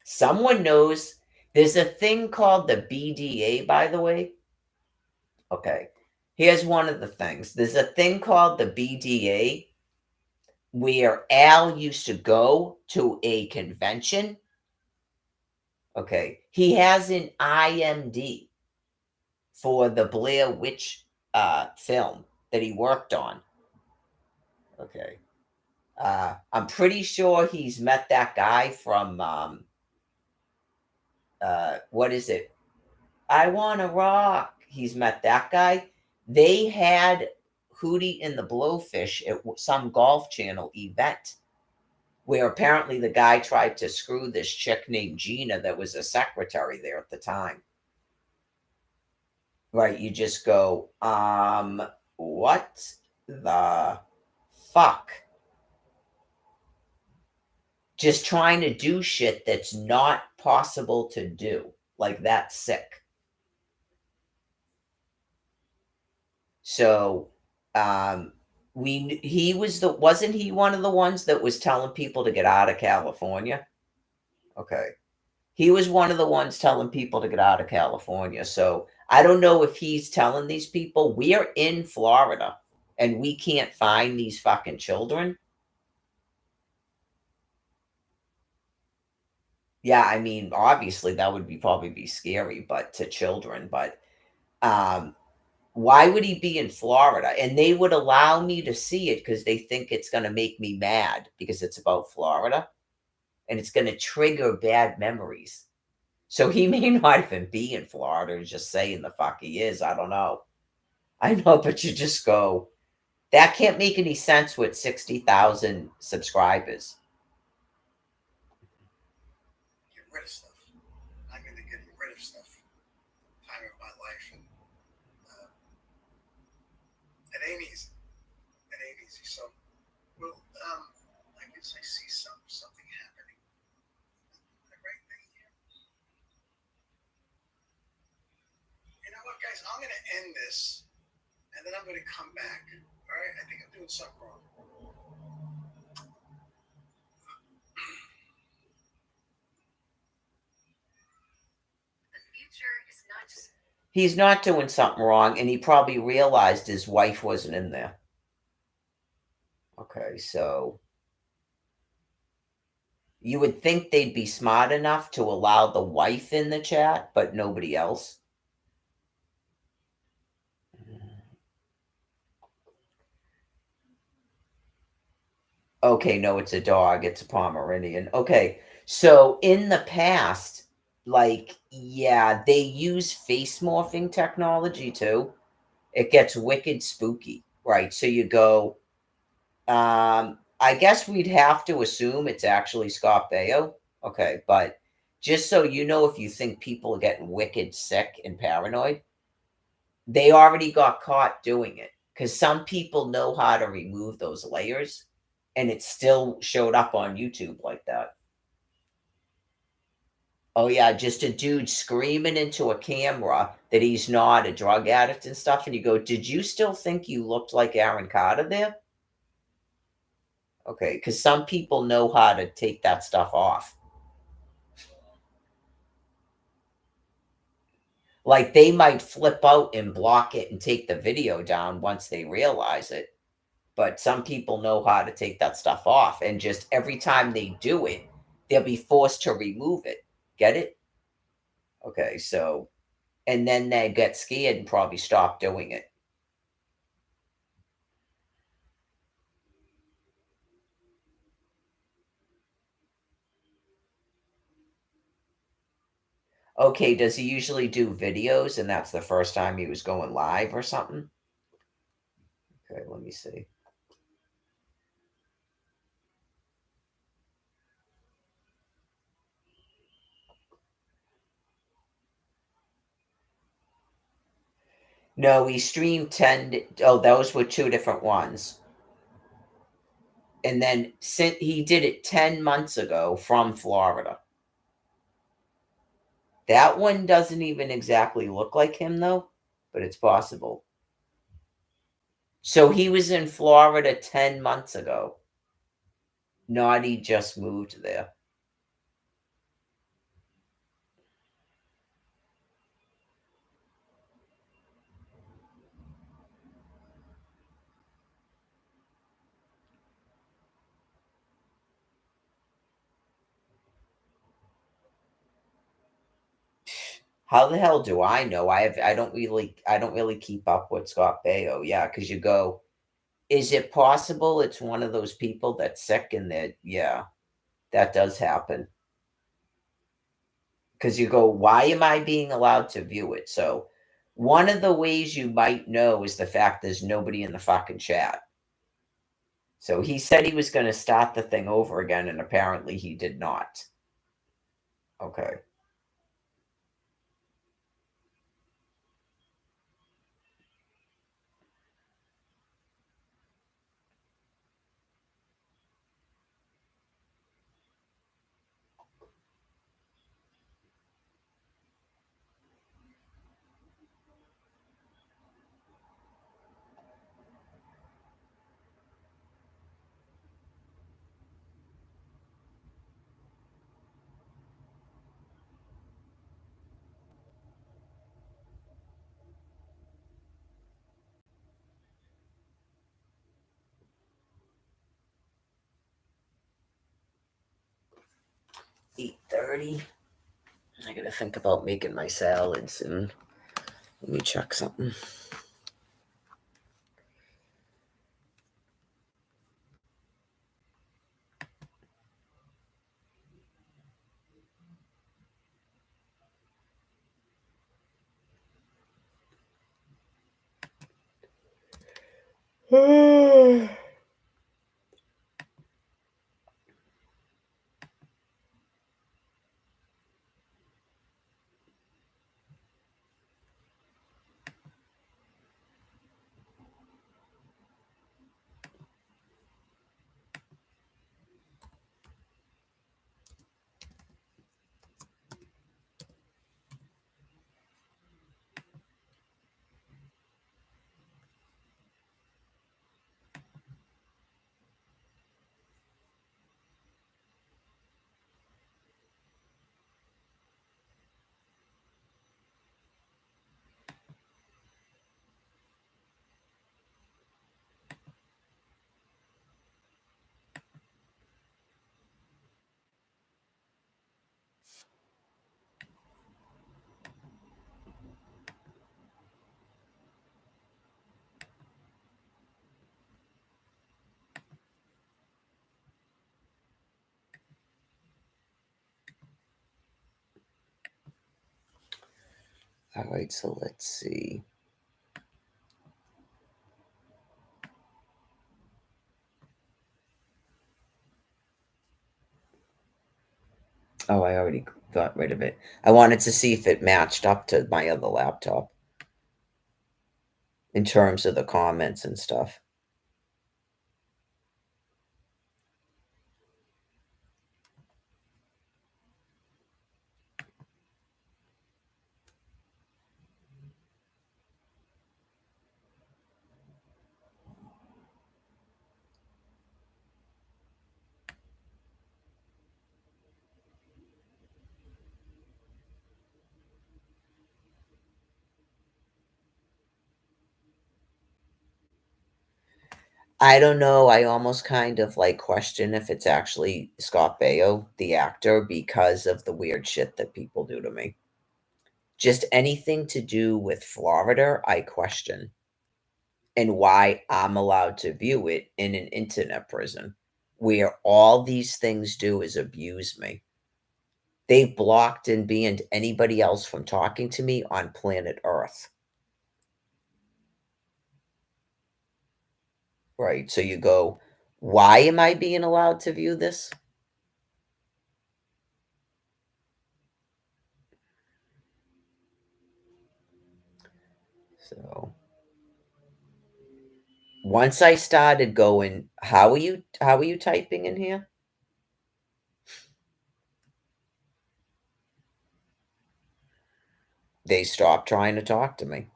Someone knows. There's a thing called the BDA, by the way. Okay, here's one of the things. There's a thing called the BDA where Al used to go to a convention. Okay. He has an IMD for the Blair Witch film that he worked on. Okay. I'm pretty sure he's met that guy from what is it? I Wanna Rock. He's met that guy. They had Hootie and the Blowfish at some Golf Channel event where apparently the guy tried to screw this chick named Gina that was a secretary there at the time. Right, you just go, what the fuck? Just trying to do shit that's not possible to do. Like, that's sick. So, he wasn't he one of the ones that was telling people to get out of California? Okay. He was one of the ones telling people to get out of California. So I don't know if he's telling these people we're in Florida and we can't find these fucking children. Yeah, I mean, obviously that would probably be scary, but to children, but why would he be in Florida? And they would allow me to see it because they think it's going to make me mad because it's about Florida and it's going to trigger bad memories. So he may not even be in Florida, he's just saying the fuck he is. I don't know. I know, but you just go, that can't make any sense with 60,000 subscribers. Get rid of stuff. I'm into getting rid of stuff. Time of my life, and it ain't easy. It ain't easy. So, well, I guess I see something happening. The right thing here. You know what, guys? I'm gonna end this, and then I'm gonna come back. All right? I think I'm doing something wrong. The future is not just. He's not doing something wrong, and he probably realized his wife wasn't in there. Okay, so you would think they'd be smart enough to allow the wife in the chat, but nobody else. Okay, no, it's a dog. It's a Pomeranian. Okay, so in the past, like, yeah, they use face morphing technology too. It gets wicked spooky, right? So you go, I guess we'd have to assume it's actually Scott Baio. Okay, but just so you know, if you think people are getting wicked sick and paranoid, they already got caught doing it because some people know how to remove those layers and it still showed up on YouTube like that. Oh, yeah, just a dude screaming into a camera that he's not a drug addict and stuff. And you go, did you still think you looked like Aaron Carter there? Okay, because some people know how to take that stuff off. Like they might flip out and block it and take the video down once they realize it. But some people know how to take that stuff off. And just every time they do it, they'll be forced to remove it. Get it? Okay, so, and then they get scared and probably stop doing it. Okay, does he usually do videos and that's the first time he was going live or something? Okay, let me see. No, he streamed 10. Oh, those were two different ones. And then he did it 10 months ago from Florida. That one doesn't even exactly look like him, though, but it's possible. So he was in Florida 10 months ago. Naughty just moved there. How the hell do I know? I don't really keep up with Scott Baio. Yeah, because you go, is it possible it's one of those people that's sick and that, yeah, that does happen. Because you go, why am I being allowed to view it? So one of the ways you might know is the fact there's nobody in the fucking chat. So he said he was going to start the thing over again, and apparently he did not. Okay. $8:30. I gotta think about making my salad soon. Let me check something. All right, so let's see. Oh, I already got rid of it. I wanted to see if it matched up to my other laptop in terms of the comments and stuff. I don't know. I almost kind of like question if it's actually Scott Baio, the actor, because of the weird shit that people do to me. Just anything to do with Florida, I question. And why I'm allowed to view it in an internet prison where all these things do is abuse me. They blocked and banned anybody else from talking to me on planet Earth. Right. So you go, why am I being allowed to view this? So once I started going, how are you typing in here? They stopped trying to talk to me.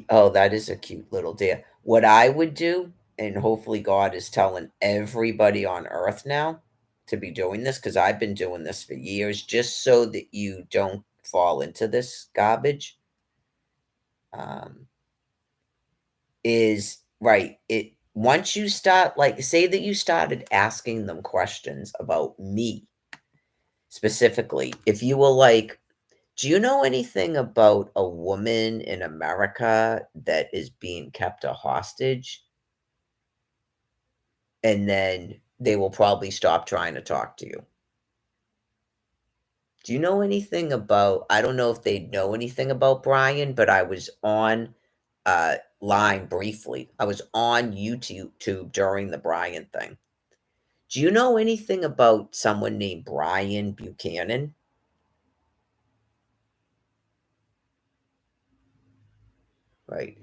Oh, that is a cute little deer. What I would do, and hopefully God is telling everybody on earth now to be doing this, because I've been doing this for years, just so that you don't fall into this garbage. Um, is right. once you start, like, say that you started asking them questions about me specifically, if you were like, do you know anything about a woman in America that is being kept a hostage? And then they will probably stop trying to talk to you. Do you know anything about, I don't know if they know anything about Brian, but I was on line briefly. I was on YouTube during the Brian thing. Do you know anything about someone named Brian Buchanan? Right.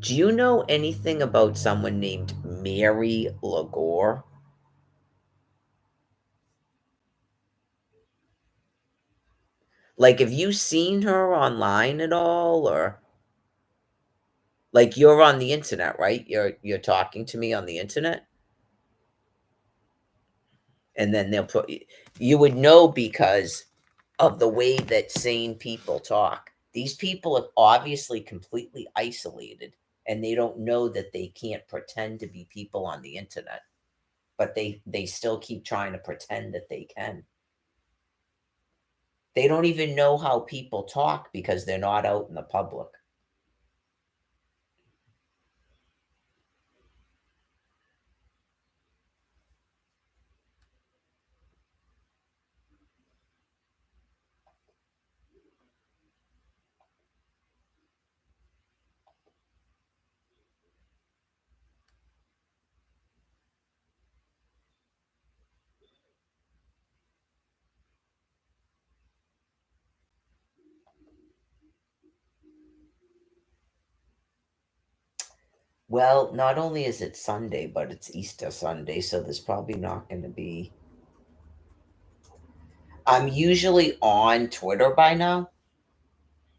Do you know anything about someone named Mary Lagore? Like, have you seen her online at all, or like you're on the internet, right? You're talking to me on the internet, and then they'll put you would know because of the way that sane people talk. These people are obviously completely isolated, and they don't know that they can't pretend to be people on the internet, but they still keep trying to pretend that they can. They don't even know how people talk because they're not out in the public. Well, not only is it Sunday, but it's Easter Sunday, so there's probably not going to be. I'm usually on Twitter by now,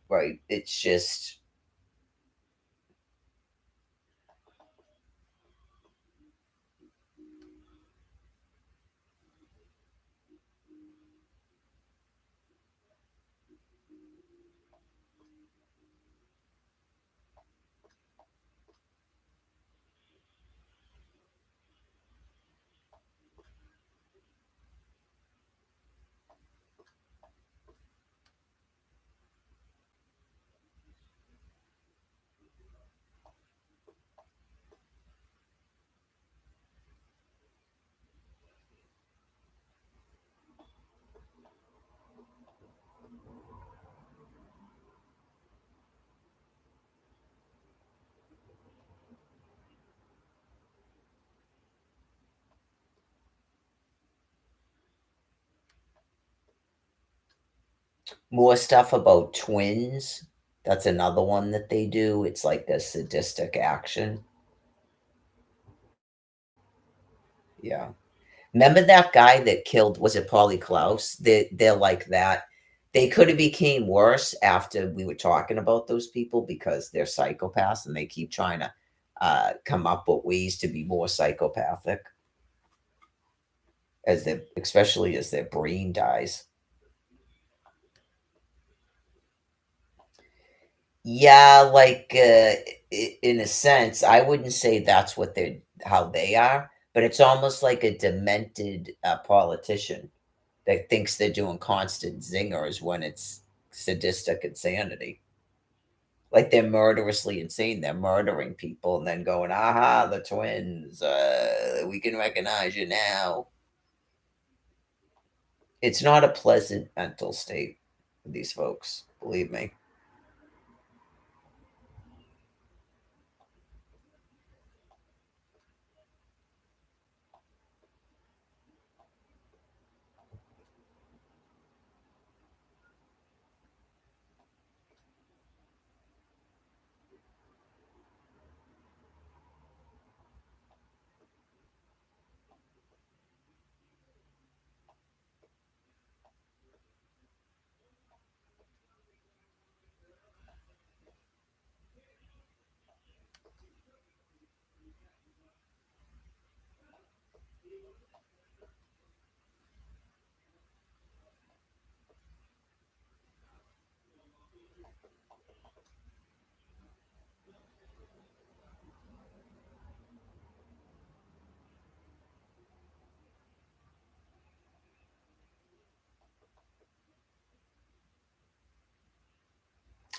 right? It's just more stuff about twins. That's another one that they do. It's like a sadistic action. Yeah. Remember that guy that killed, was it Paulie Klaus? They're like that. They could have became worse after we were talking about those people because they're psychopaths and they keep trying to come up with ways to be more psychopathic as they, especially as their brain dies. Yeah, like in a sense, I wouldn't say that's what they're how they are, but it's almost like a demented politician that thinks they're doing constant zingers when it's sadistic insanity. Like they're murderously insane. They're murdering people and then going, "Aha, the twins! We can recognize you now." It's not a pleasant mental state for these folks. Believe me.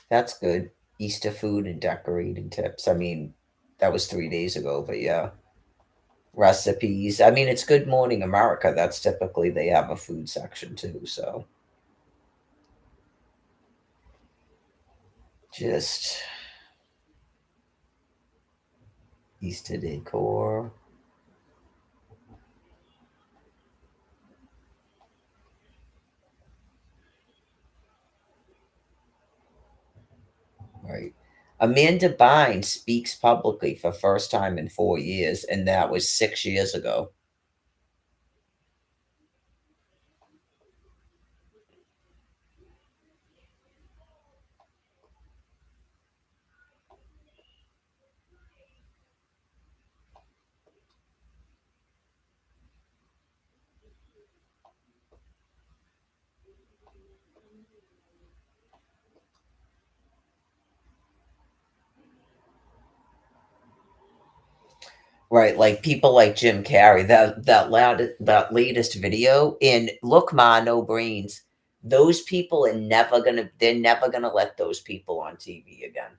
That's good. Easter food and decorating tips. I mean, that was 3 days ago, but yeah. Recipes. I mean, it's Good Morning America. That's typically they have a food section too. So just Easter decor. Right. Amanda Bynes speaks publicly for first time in 4 years, and that was 6 years ago. Right, like people like Jim Carrey, that latest video, and look, Ma, no brains. Those people are never gonna. They're never gonna let those people on TV again.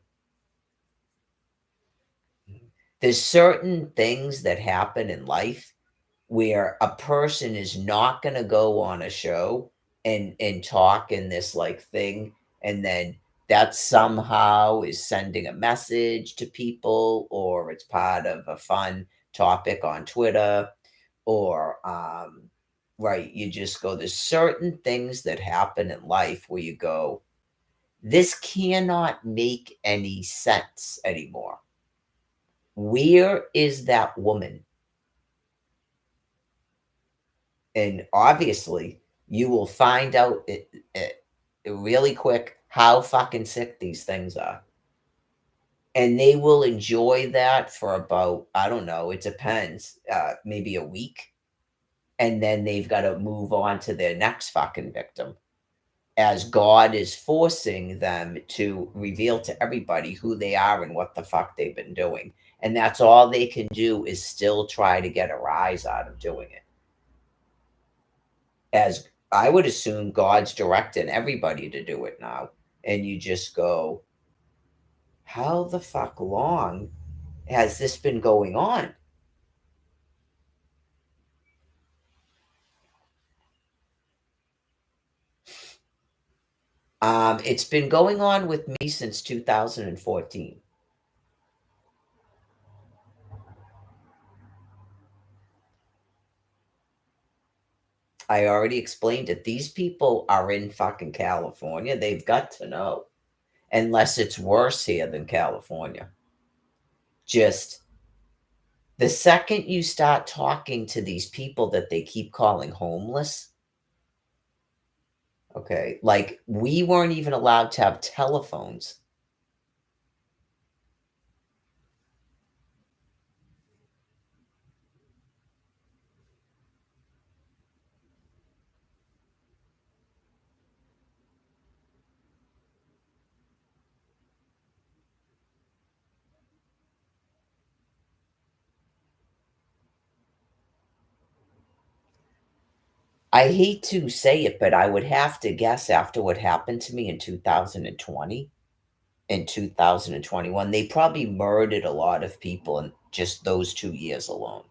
There's certain things that happen in life where a person is not going to go on a show and talk in this like thing, and then that somehow is sending a message to people, or it's part of a fun topic on Twitter, or right, you just go, there's certain things that happen in life where you go, this cannot make any sense anymore. Where is that woman? And obviously, you will find out really quick how fucking sick these things are. And they will enjoy that for about, I don't know, it depends, maybe a week. And then they've got to move on to their next fucking victim, as God is forcing them to reveal to everybody who they are and what the fuck they've been doing. And that's all they can do, is still try to get a rise out of doing it. As I would assume God's directing everybody to do it now. And you just go, how the fuck long has this been going on? It's been going on with me since 2014. I already explained it. These people are in fucking California. They've got to know. Unless it's worse here than California. Just the second you start talking to these people that they keep calling homeless, okay, like we weren't even allowed to have telephones. I hate to say it, but I would have to guess after what happened to me in 2020 and 2021, they probably murdered a lot of people in just those 2 years alone.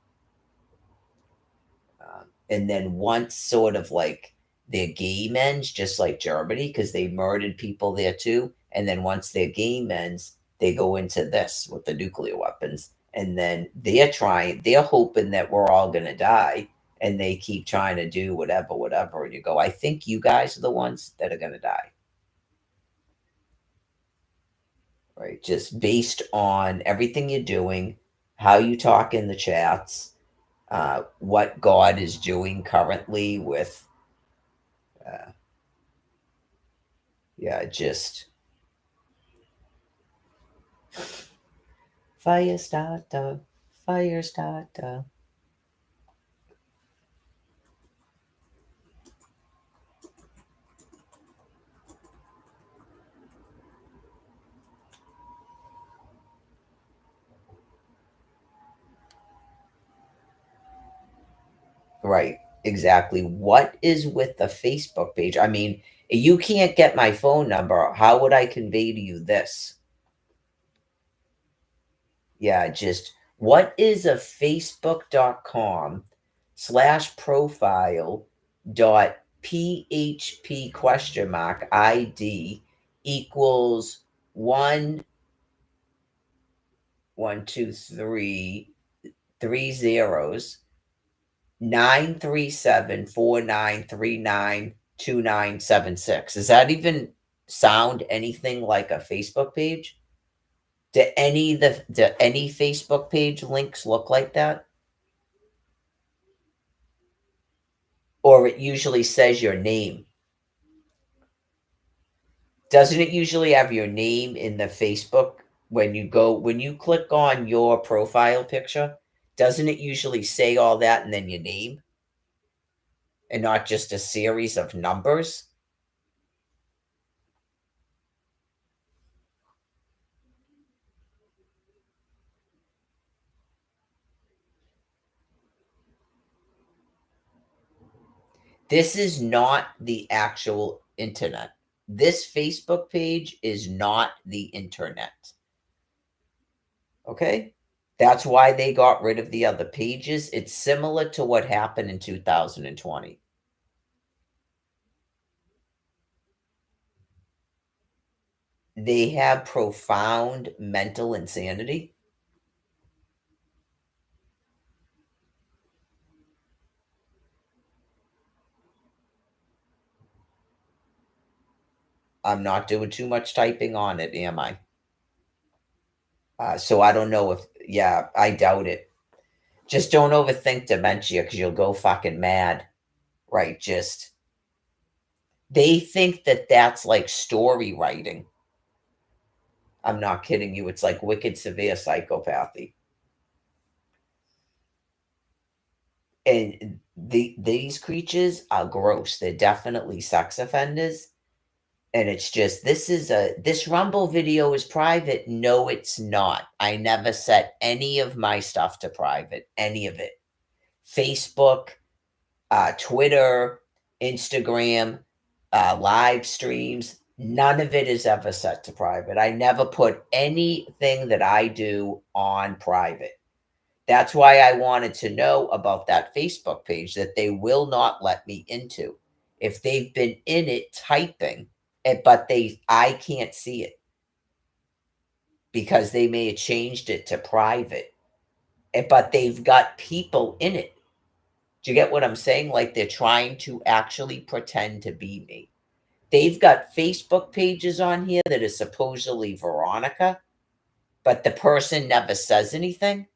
And then once sort of like their game ends, just like Germany, because they murdered people there too. And then once their game ends, they go into this with the nuclear weapons. And then they're hoping that we're all going to die. And they keep trying to do whatever, whatever. And you go, I think you guys are the ones that are going to die. Right? Just based on everything you're doing, how you talk in the chats, what God is doing currently with yeah, just fire starter, fire starter. Right. exactly what is with the Facebook page. I mean, you can't get my phone number. How would I convey to you this? Yeah, just what is a facebook.com/profile dot php question mark ID equals 3 zeros 93749392976. Does that even sound anything like a Facebook page? Do any Facebook page links look like that? Or it usually says your name. Doesn't it usually have your name in the Facebook when you click on your profile picture? Doesn't it usually say all that and then your name and not just a series of numbers? This is not the actual internet. This Facebook page is not the internet. Okay? That's why they got rid of the other pages. It's similar to what happened in 2020. They have profound mental insanity. I'm not doing too much typing on it, am I? So I don't know if, yeah, I doubt it. Just don't overthink dementia because you'll go fucking mad, right? Just, they think that that's like story writing. I'm not kidding you. It's like wicked severe psychopathy. And these creatures are gross. They're definitely sex offenders. And it's just, this Rumble video is private. No, it's not. I never set any of my stuff to private, any of it. Facebook, Twitter, Instagram, live streams, none of it is ever set to private. I never put anything that I do on private. That's why I wanted to know about that Facebook page that they will not let me into. If they've been in it typing, but I can't see it because they may have changed it to private, but they've got people in it. Do you get what I'm saying? Like they're trying to actually pretend to be me. They've got Facebook pages on here that is supposedly Veronica, but the person never says anything.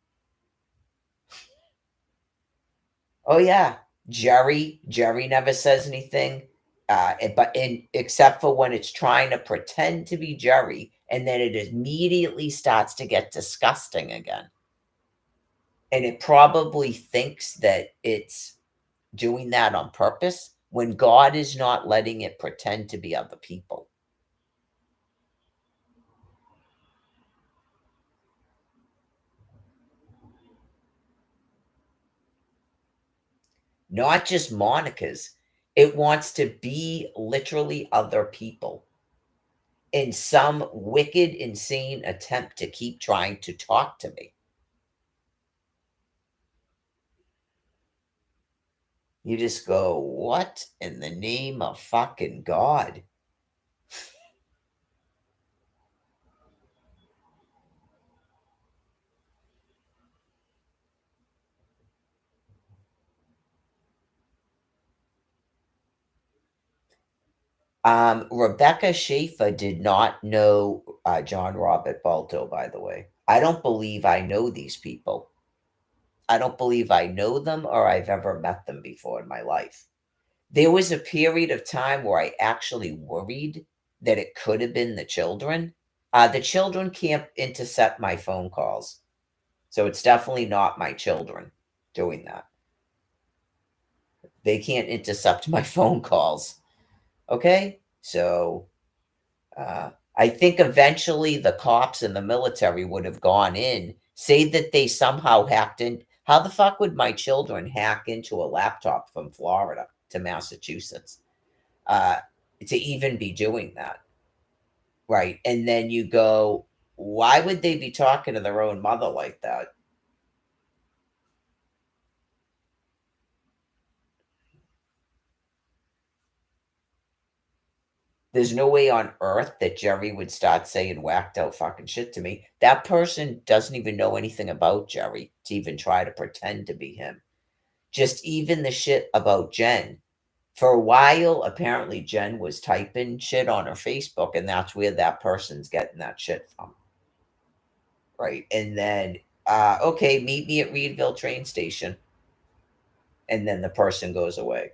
Oh yeah, Jerry never says anything. Except for when it's trying to pretend to be Jerry, and then it immediately starts to get disgusting again. And it probably thinks that it's doing that on purpose when God is not letting it pretend to be other people. Not just Monica's. It wants to be literally other people in some wicked, insane attempt to keep trying to talk to me. You just go, what in the name of fucking God? Rebecca Schaefer did not know John Robert Balto, by the way. I don't believe I know these people. I don't believe I know them or I've ever met them before in my life. There was a period of time where I actually worried that it could have been the children. The children can't intercept my phone calls. So it's definitely not my children doing that. They can't intercept my phone calls. Okay? So I think eventually the cops and the military would have gone in, say that they somehow hacked in. How the fuck would my children hack into a laptop from Florida to Massachusetts to even be doing that? Right. And then you go, why would they be talking to their own mother like that? There's no way on earth that Jerry would start saying whacked out fucking shit to me. That person doesn't even know anything about Jerry to even try to pretend to be him. Just even the shit about Jen. For a while, apparently Jen was typing shit on her Facebook, and that's where that person's getting that shit from. Right. And then, okay, meet me at Reedville train station. And then the person goes away.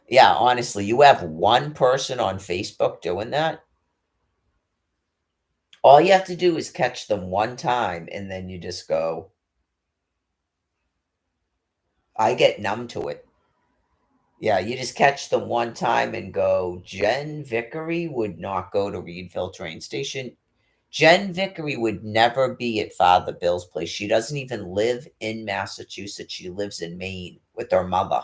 Yeah, honestly, you have one person on Facebook doing that. All you have to do is catch them one time, and then you just go, I get numb to it. Yeah, you just catch them one time and go, Jen Vickery would not go to Reedville train station. Jen Vickery would never be at Father Bill's place. She doesn't even live in Massachusetts. She lives in Maine with her mother.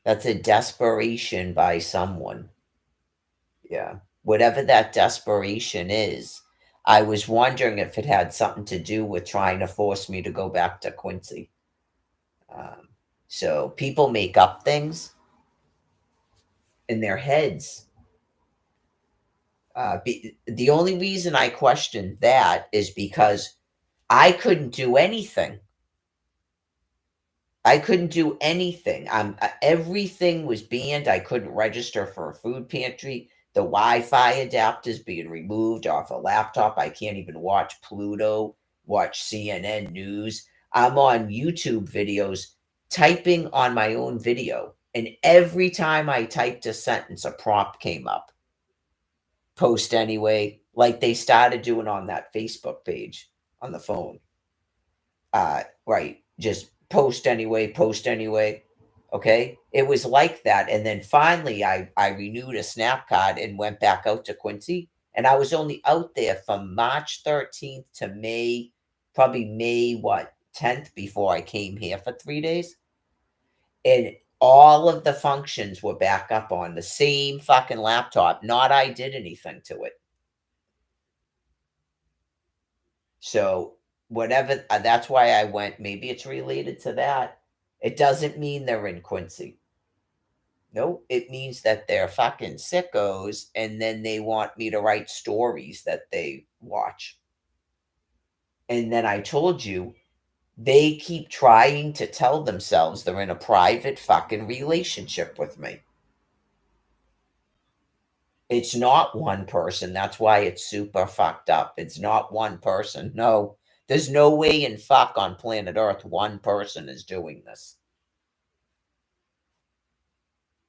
That's a desperation by someone. Yeah. Whatever that desperation is, I was wondering if it had something to do with trying to force me to go back to Quincy. Um, so people make up things in their heads. The only reason I questioned that is because I couldn't do anything. I couldn't do anything. Everything was banned. I couldn't register for a food pantry. The Wi-Fi adapter's being removed off a laptop. I can't even watch Pluto, watch CNN News. I'm on YouTube videos typing on my own video, and every time I typed a sentence, a prompt came up. Post anyway, like they started doing on that Facebook page on the phone. Right. Just post anyway, post anyway. Okay. It was like that. And then finally I renewed a snap card and went back out to Quincy. And I was only out there from March 13th to May, probably May what 10th before I came here for 3 days. And all of the functions were back up on the same fucking laptop. Not I did anything to it. So whatever, that's why I went. Maybe it's related to that. It doesn't mean they're in Quincy. Nope, it means that they're fucking sickos, and then they want me to write stories that they watch. And then I told you, they keep trying to tell themselves they're in a private fucking relationship with me. It's not one person. That's why it's super fucked up. It's not one person. No, there's no way in fuck on planet Earth one person is doing this.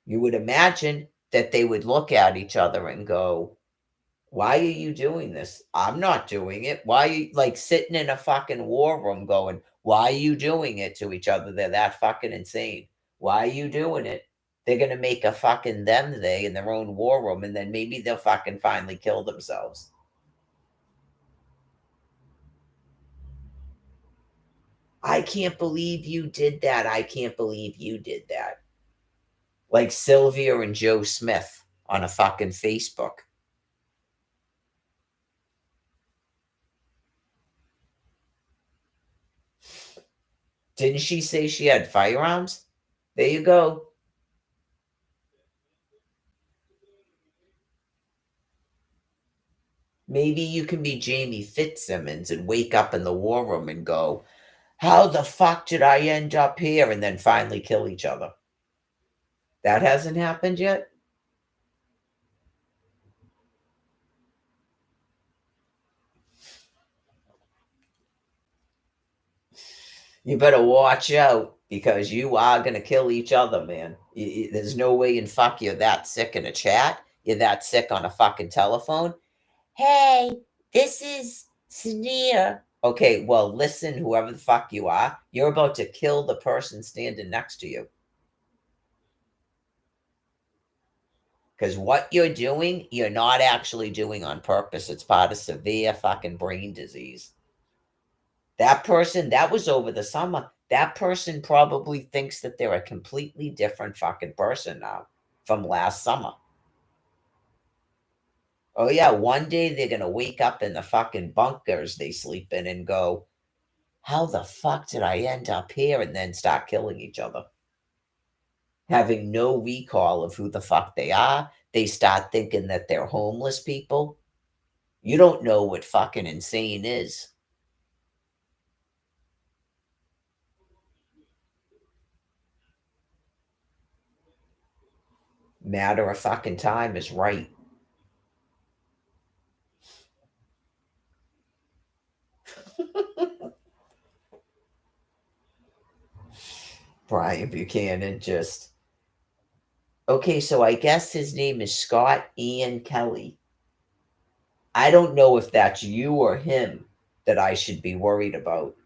You would imagine that they would look at each other and go, why are you doing this? I'm not doing it. Why are you like sitting in a fucking war room going, why are you doing it to each other? They're that fucking insane. Why are you doing it? They're going to make a fucking them they in their own war room, and then maybe they'll fucking finally kill themselves. I can't believe you did that. I can't believe you did that. Like Sylvia and Joe Smith on a fucking Facebook. Didn't she say she had firearms? There you go. Maybe you can be Jamie Fitzsimmons and wake up in the war room and go, how the fuck did I end up here? And then finally kill each other. That hasn't happened yet? You better watch out because you are gonna kill each other, man. There's no way in fuck you're that sick in a chat. You're that sick on a fucking telephone. Hey, this is Sneer. Okay, well, listen, whoever the fuck you are, you're about to kill the person standing next to you. Because what you're doing, you're not actually doing on purpose. It's part of severe fucking brain disease. That person, that was over the summer. That person probably thinks that they're a completely different fucking person now from last summer. Oh, yeah, one day they're going to wake up in the fucking bunkers they sleep in and go, how the fuck did I end up here? And then start killing each other. Having no recall of who the fuck they are. They start thinking that they're homeless people. You don't know what fucking insane is. Matter of fucking time is right. Brian Buchanan just. Okay, so I guess his name is Scott Ian Kelly. I don't know if that's you or him that I should be worried about.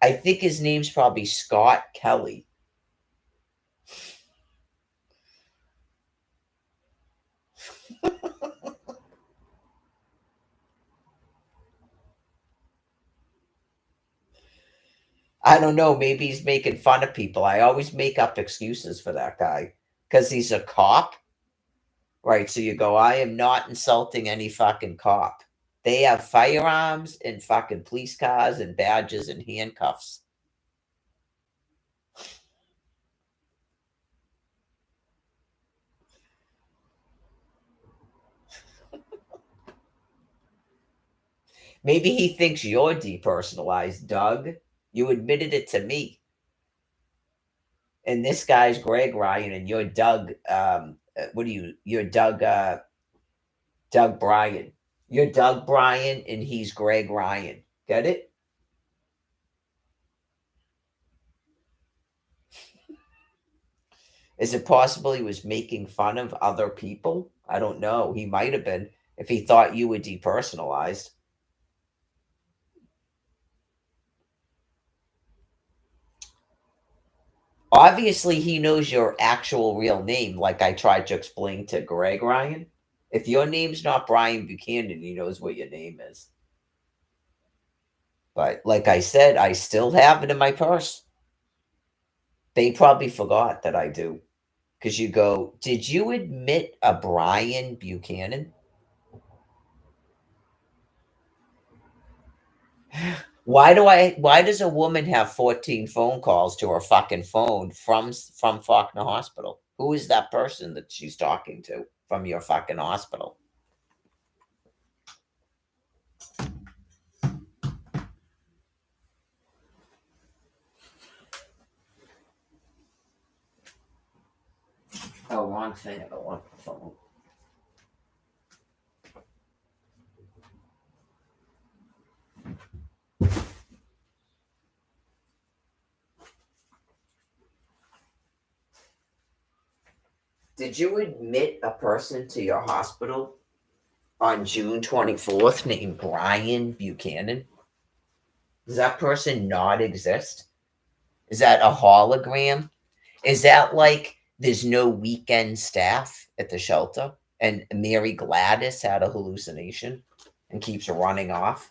I think his name's probably Scott Kelly. I don't know. Maybe he's making fun of people. I always make up excuses for that guy because he's a cop. Right. So you go, I am not insulting any fucking cop. They have firearms and fucking police cars and badges and handcuffs. Maybe he thinks you're depersonalized, Doug. You admitted it to me. And this guy's Greg Ryan, and you're Doug. What are you? You're Doug. Doug Bryan. You're Doug Bryan, and he's Greg Ryan. Get it? Is it possible he was making fun of other people? I don't know. He might have been if he thought you were depersonalized. Obviously, he knows your actual real name, like I tried to explain to Greg Ryan. If your name's not Brian Buchanan, he knows what your name is. But like I said, I still have it in my purse. They probably forgot that I do. Because you go, did you admit a Brian Buchanan? Why does a woman have 14 phone calls to her fucking phone from Faulkner Hospital? Who is that person that she's talking to from your fucking hospital? Oh, wrong thing. I don't want the phone. Did you admit a person to your hospital on June 24th named Brian Buchanan? Does that person not exist? Is that a hologram? Is that like there's no weekend staff at the shelter and Mary Gladys had a hallucination and keeps running off?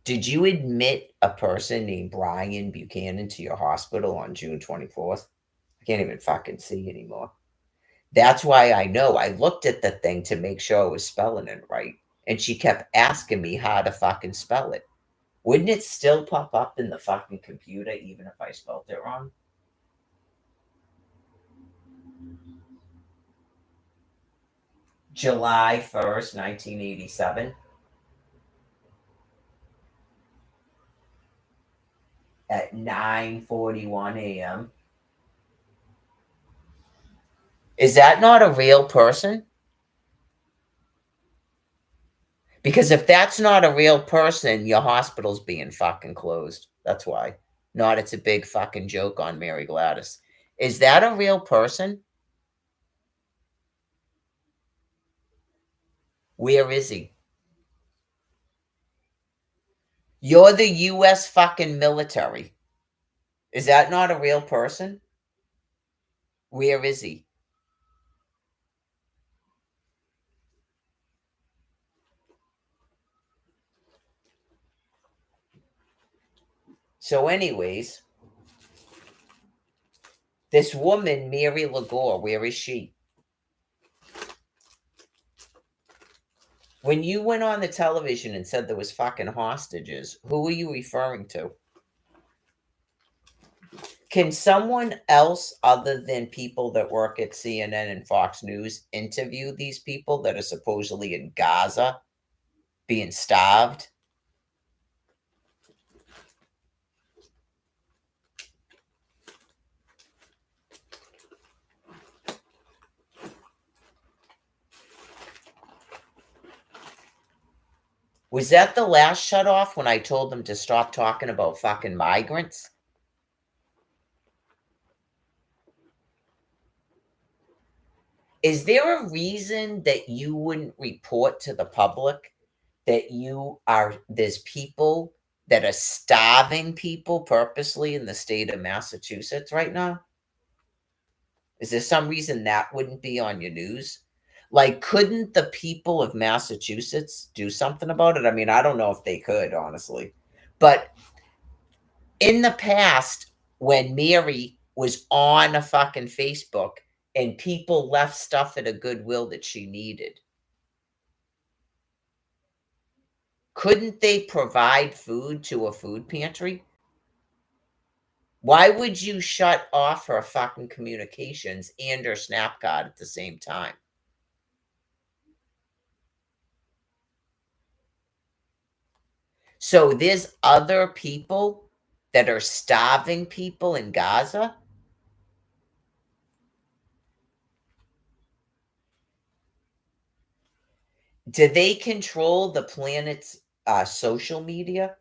Did you admit a person named Brian Buchanan to your hospital on June 24th? I can't even fucking see anymore. That's why I know. I looked at the thing to make sure I was spelling it right. And she kept asking me how to fucking spell it. Wouldn't it still pop up in the fucking computer even if I spelled it wrong? July 1st, 1987. At 9:41 a.m. Is that not a real person? Because if that's not a real person, your hospital's being fucking closed. That's why. Not it's a big fucking joke on Mary Gladys. Is that a real person? Where is he? You're the US fucking military. Is that not a real person? Where is he? So, anyways, this woman, Mary Lagore, where is she? When you went on the television and said there was fucking hostages, who are you referring to? Can someone else other than people that work at CNN and Fox News interview these people that are supposedly in Gaza being starved? Was that the last shut off when I told them to stop talking about fucking migrants? Is there a reason that you wouldn't report to the public that there's people that are starving people purposely in the state of Massachusetts right now? Is there some reason that wouldn't be on your news? Like, couldn't the people of Massachusetts do something about it? I mean, I don't know if they could, honestly. But in the past, when Mary was on a fucking Facebook and people left stuff at a Goodwill that she needed, couldn't they provide food to a food pantry? Why would you shut off her fucking communications and her Snapchat at the same time? So there's other people that are starving people in Gaza? Do they control the planet's social media?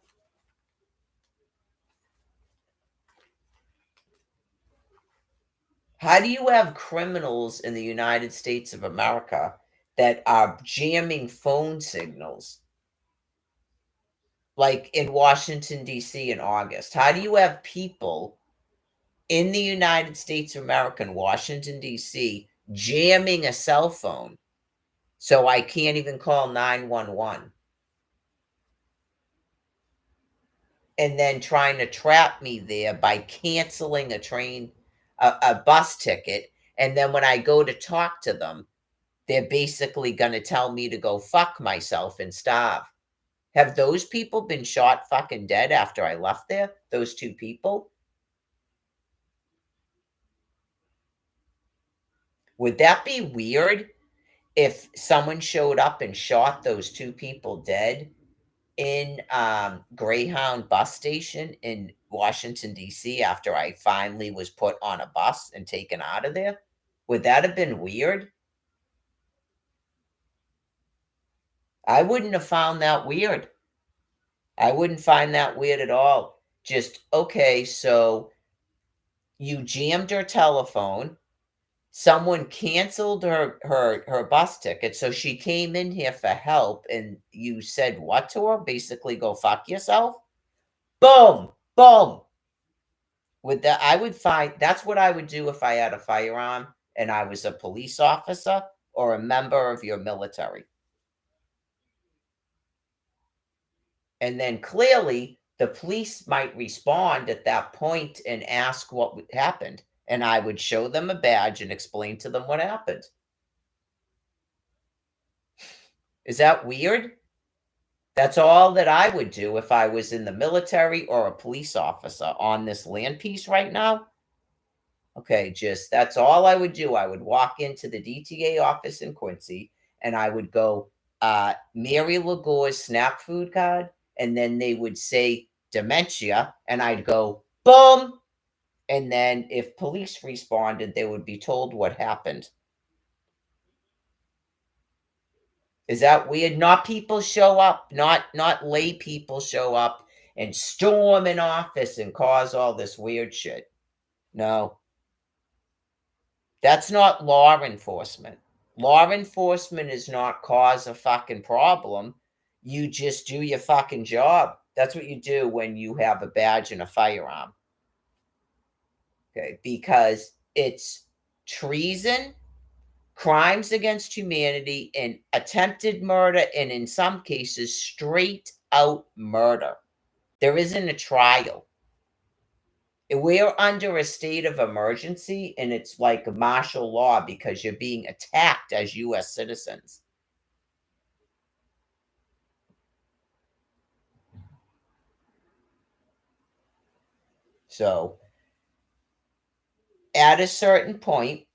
How do you have criminals in the United States of America that are jamming phone signals? Like in Washington, D.C. in August. How do you have people in the United States of America in Washington, D.C. jamming a cell phone so I can't even call 911? And then trying to trap me there by canceling a bus ticket. And then when I go to talk to them, they're basically going to tell me to go fuck myself and starve. Have those people been shot fucking dead after I left there? Those two people? Would that be weird if someone showed up and shot those two people dead in Greyhound bus station in Washington, D.C. after I finally was put on a bus and taken out of there? Would that have been weird? I wouldn't have found that weird. I wouldn't find that weird at all. Just, okay, so you jammed her telephone. Someone canceled her bus ticket, so she came in here for help, and you said what to her? Basically, go fuck yourself? Boom! Boom! With that, I would find that's what I would do if I had a firearm and I was a police officer or a member of your military. And then clearly, the police might respond at that point and ask what happened. And I would show them a badge and explain to them what happened. Is that weird? That's all that I would do if I was in the military or a police officer on this land piece right now. Okay, just that's all I would do. I would walk into the DTA office in Quincy and I would go, Mary Lagore's SNAP food card. And then they would say dementia. And I'd go, boom. And then if police responded, they would be told what happened. Is that weird? Not people show up, not lay people show up and storm an office and cause all this weird shit. No. That's not law enforcement. Law enforcement is not cause a fucking problem. You just do your fucking job. That's what you do when you have a badge and a firearm. Okay, because it's treason, crimes against humanity, and attempted murder, and in some cases, straight out murder. There isn't a trial. We're under a state of emergency, and it's like martial law because you're being attacked as U.S. citizens. So, at a certain point,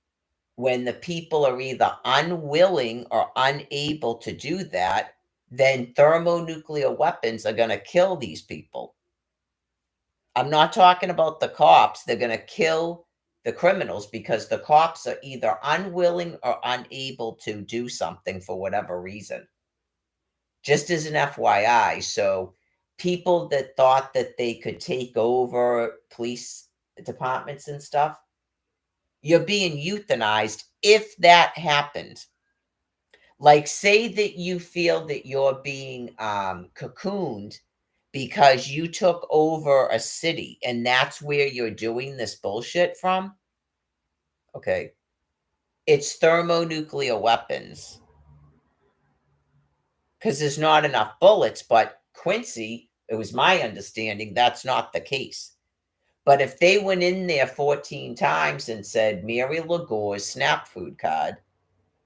when the people are either unwilling or unable to do that, then thermonuclear weapons are going to kill these people. I'm not talking about the cops. They're going to kill the criminals because the cops are either unwilling or unable to do something for whatever reason. Just as an FYI, so people that thought that they could take over police departments and stuff, you're being euthanized if that happened. Like, say that you feel that you're being cocooned because you took over a city and that's where you're doing this bullshit from. Okay. It's thermonuclear weapons. Because there's not enough bullets, but Quincy, it was my understanding that's not the case. But if they went in there 14 times and said Mary Lagore's SNAP food card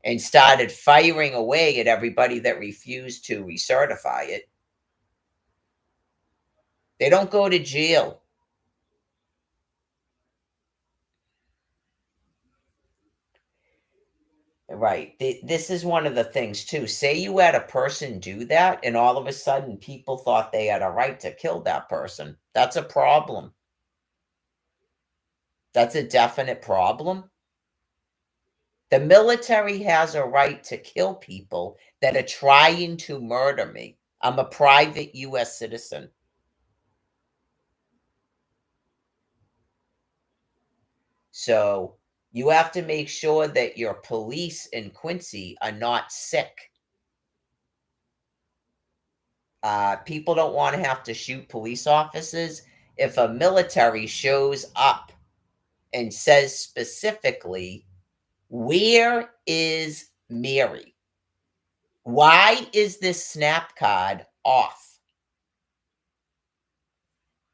and started firing away at everybody that refused to recertify it, they don't go to jail. Right. This is one of the things, too. Say you had a person do that, and all of a sudden people thought they had a right to kill that person. That's a problem. That's a definite problem. The military has a right to kill people that are trying to murder me. I'm a private U.S. citizen. So you have to make sure that your police in Quincy are not sick. People don't want to have to shoot police officers. If a military shows up and says specifically, where is Mary? Why is this SNAP card off?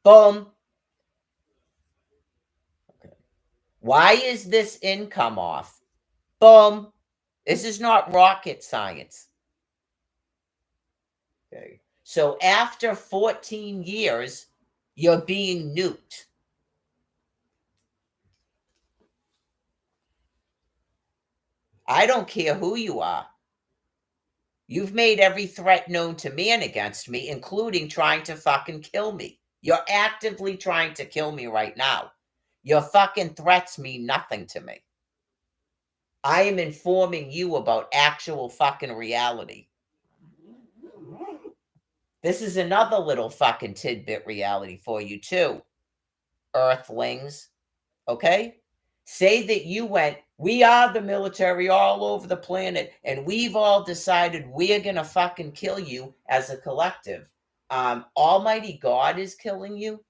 Boom. Okay. Why is this income off? Boom. This is not rocket science. Okay. So after 14 years, you're being nuked. I don't care who you are. You've made every threat known to man against me, including trying to fucking kill me. You're actively trying to kill me right now. Your fucking threats mean nothing to me. I am informing you about actual fucking reality. This is another little fucking tidbit reality for you too, Earthlings. Okay? Say that you went, we are the military all over the planet, and we've all decided we're going to fucking kill you as a collective. Almighty God is killing you.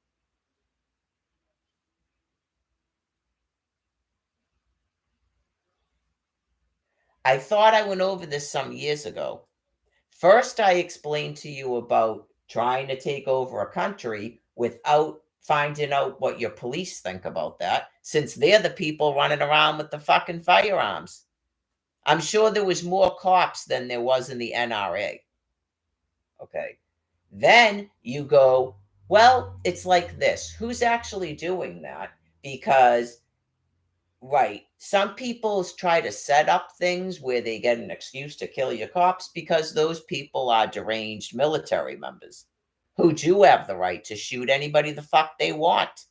I thought I went over this some years ago. First, I explained to you about trying to take over a country without finding out what your police think about that, since they're the people running around with the fucking firearms. I'm sure there was more cops than there was in the NRA. Okay. Then you go, well, it's like this. Who's actually doing that? Because, right, some people try to set up things where they get an excuse to kill your cops because those people are deranged military members who do have the right to shoot anybody the fuck they want.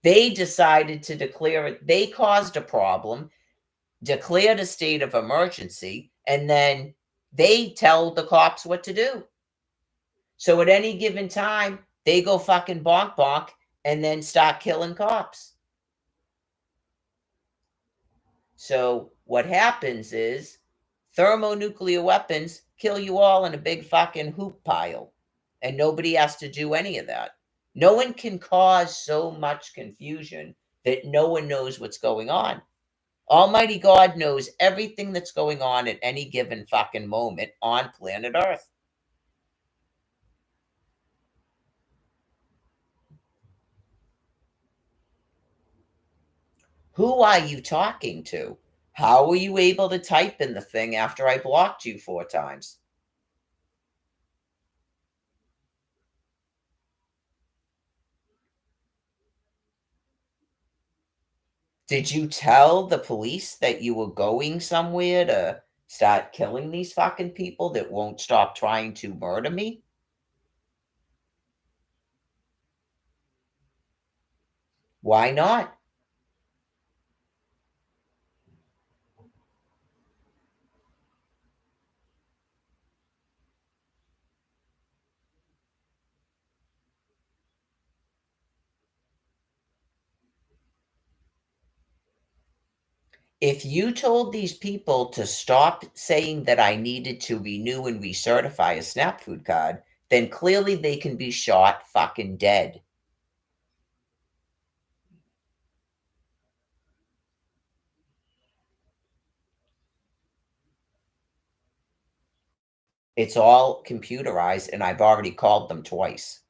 They decided to declare it. They caused a problem, declared a state of emergency, and then they tell the cops what to do. So at any given time, they go fucking bonk bonk and then start killing cops. So what happens is thermonuclear weapons kill you all in a big fucking hoop pile, and nobody has to do any of that. No one can cause so much confusion that no one knows what's going on. Almighty God knows everything that's going on at any given fucking moment on planet Earth. Who are you talking to? How were you able to type in the thing after I blocked you 4 times? Did you tell the police that you were going somewhere to start killing these fucking people that won't stop trying to murder me? Why not? If you told these people to stop saying that I needed to renew and recertify a SNAP food card, then clearly they can be shot fucking dead. It's all computerized, and I've already called them twice.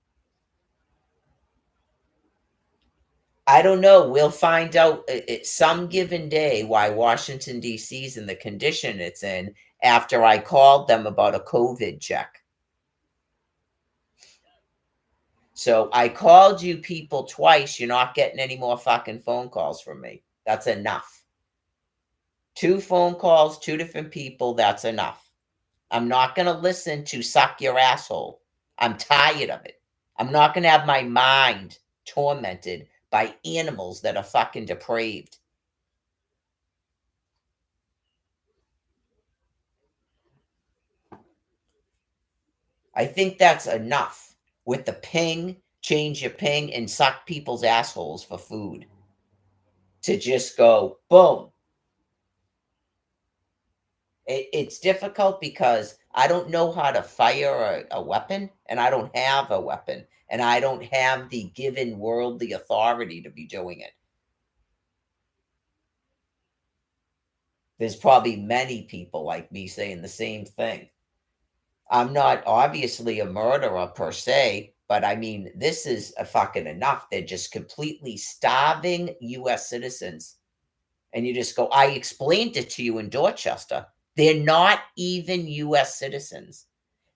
I don't know. We'll find out at some given day why Washington, D.C. is in the condition it's in after I called them about a COVID check. So I called you people twice. You're not getting any more fucking phone calls from me. That's enough. 2 phone calls, 2 different people. That's enough. I'm not going to listen to suck your asshole. I'm tired of it. I'm not going to have my mind tormented by animals that are fucking depraved. I think that's enough with the ping, change your ping, and suck people's assholes for food. To just go, boom. It's difficult because I don't know how to fire a weapon, and I don't have a weapon, and I don't have the given worldly authority to be doing it. There's probably many people like me saying the same thing. I'm not obviously a murderer per se, but I mean, this is a fucking enough. They're just completely starving US citizens. And you just go, I explained it to you in Dorchester. They're not even US citizens.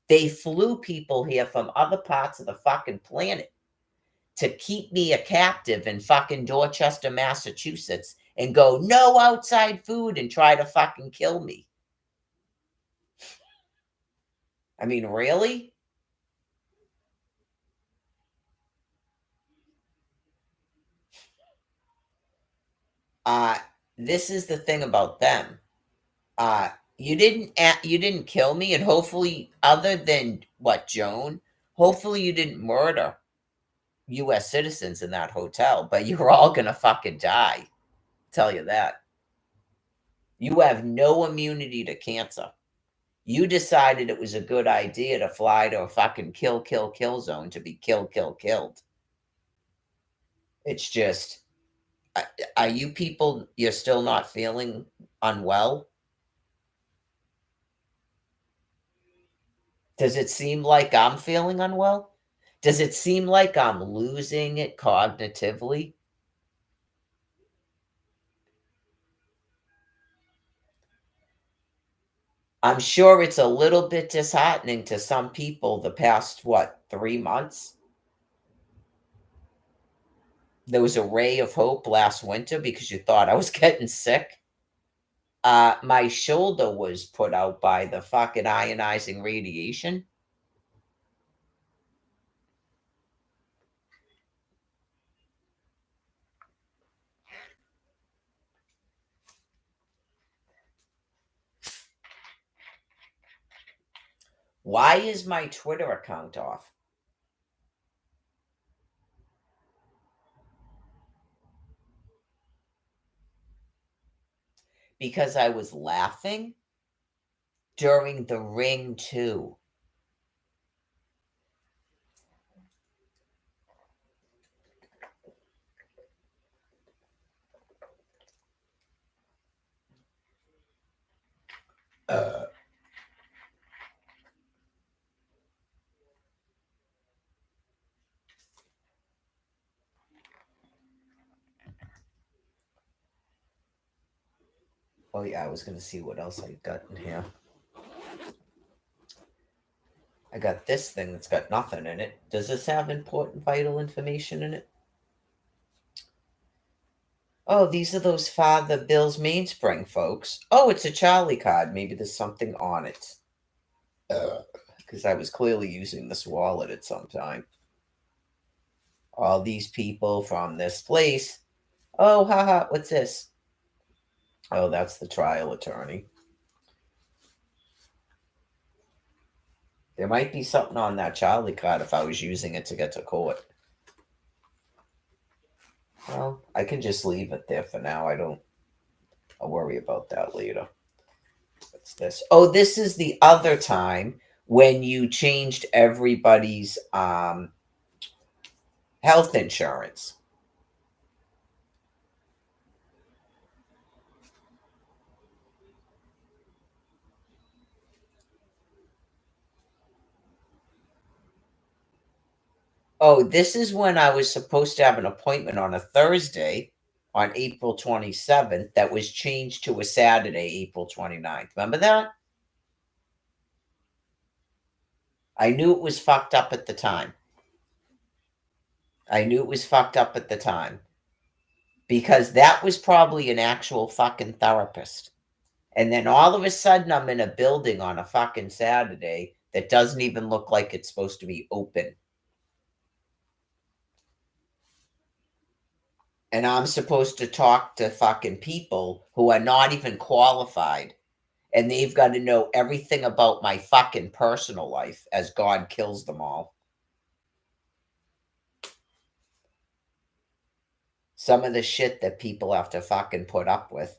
They flew people here from other parts of the fucking planet to keep me a captive in fucking Dorchester, Massachusetts, and go, no outside food, and try to fucking kill me. I mean, really? This is the thing about them. You didn't kill me, and hopefully, other than what, Joan, hopefully you didn't murder US citizens in that hotel, but you're all gonna fucking die. Tell you that. You have no immunity to cancer. You decided it was a good idea to fly to a fucking kill zone to be killed. It's just, are you people, you're still not feeling unwell? Does it seem like I'm feeling unwell? Does it seem like I'm losing it cognitively? I'm sure it's a little bit disheartening to some people the past, 3 months? There was a ray of hope last winter because you thought I was getting sick. My shoulder was put out by the fucking ionizing radiation. Why is my Twitter account off? Because I was laughing during the Ring 2. Oh yeah, I was gonna see what else I got in here. I got this thing that's got nothing in it. Does this have important vital information in it? Oh, these are those Father Bill's Mainspring folks. Oh, it's a Charlie card. Maybe there's something on it. Because I was clearly using this wallet at some time. All these people from this place. Oh, haha, what's this? Oh, that's the trial attorney. There might be something on that Charlie card if I was using it to get to court. Well, I can just leave it there for now. I'll worry about that later. What's this? Oh, this is the other time when you changed everybody's health insurance. Oh, this is when I was supposed to have an appointment on a Thursday on April 27th that was changed to a Saturday, April 29th. Remember that? I knew it was fucked up at the time. Because that was probably an actual fucking therapist. And then all of a sudden, I'm in a building on a fucking Saturday that doesn't even look like it's supposed to be open. And I'm supposed to talk to fucking people who are not even qualified. And they've got to know everything about my fucking personal life as God kills them all. Some of the shit that people have to fucking put up with.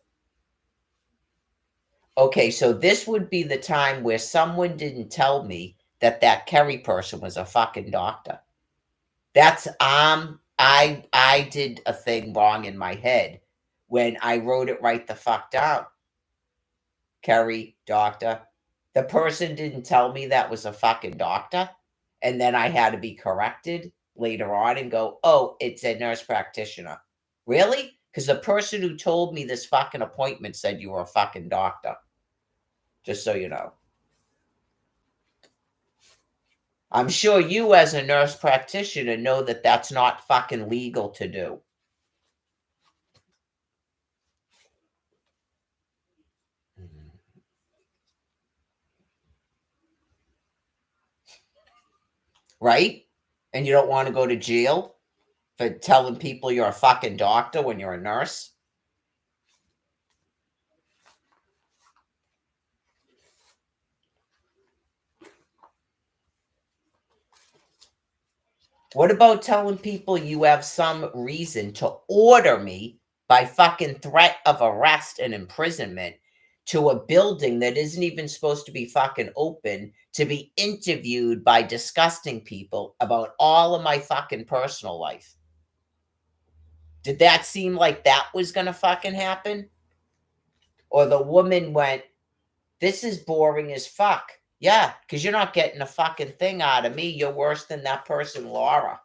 Okay, so this would be the time where someone didn't tell me that Kerry person was a fucking doctor. That's I did a thing wrong in my head when I wrote it right the fuck down. Kerry, doctor. The person didn't tell me that was a fucking doctor, and then I had to be corrected later on and go, "Oh, it's a nurse practitioner." Really? Because the person who told me this fucking appointment said you were a fucking doctor. Just so you know. I'm sure you, as a nurse practitioner, know that that's not fucking legal to do. Right? And you don't want to go to jail for telling people you're a fucking doctor when you're a nurse? What about telling people you have some reason to order me by fucking threat of arrest and imprisonment to a building that isn't even supposed to be fucking open to be interviewed by disgusting people about all of my fucking personal life? Did that seem like that was gonna fucking happen? Or the woman went, "This is boring as fuck." Yeah, because you're not getting a fucking thing out of me. You're worse than that person, Laura.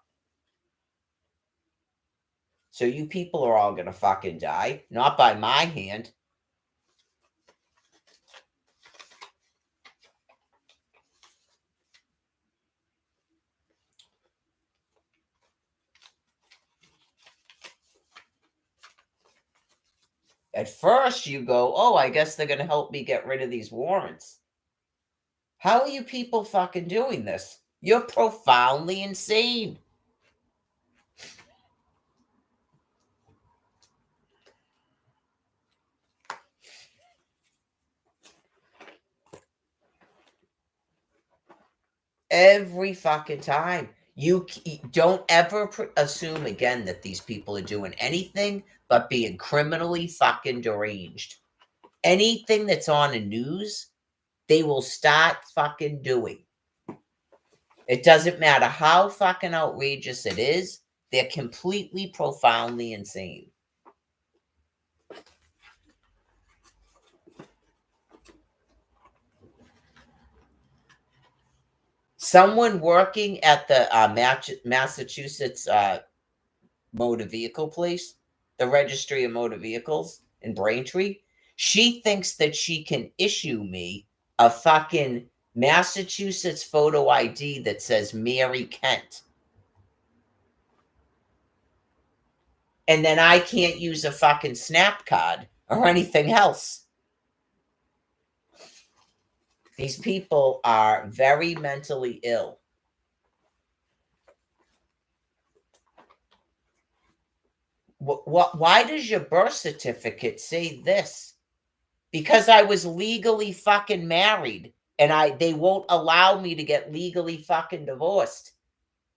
So you people are all gonna fucking die. Not by my hand. At first you go, "Oh, I guess they're gonna help me get rid of these warrants." How are you people fucking doing this? You're profoundly insane. Every fucking time. You don't ever assume again that these people are doing anything but being criminally fucking deranged. Anything that's on the news, they will start fucking doing. It doesn't matter how fucking outrageous it is, they're completely profoundly insane. Someone working at the Massachusetts motor vehicle place, the registry of motor vehicles in Braintree, she thinks that she can issue me a fucking Massachusetts photo ID that says Mary Kent. And then I can't use a fucking snap card or anything else. These people are very mentally ill. Why does your birth certificate say this? Because I was legally fucking married and they won't allow me to get legally fucking divorced.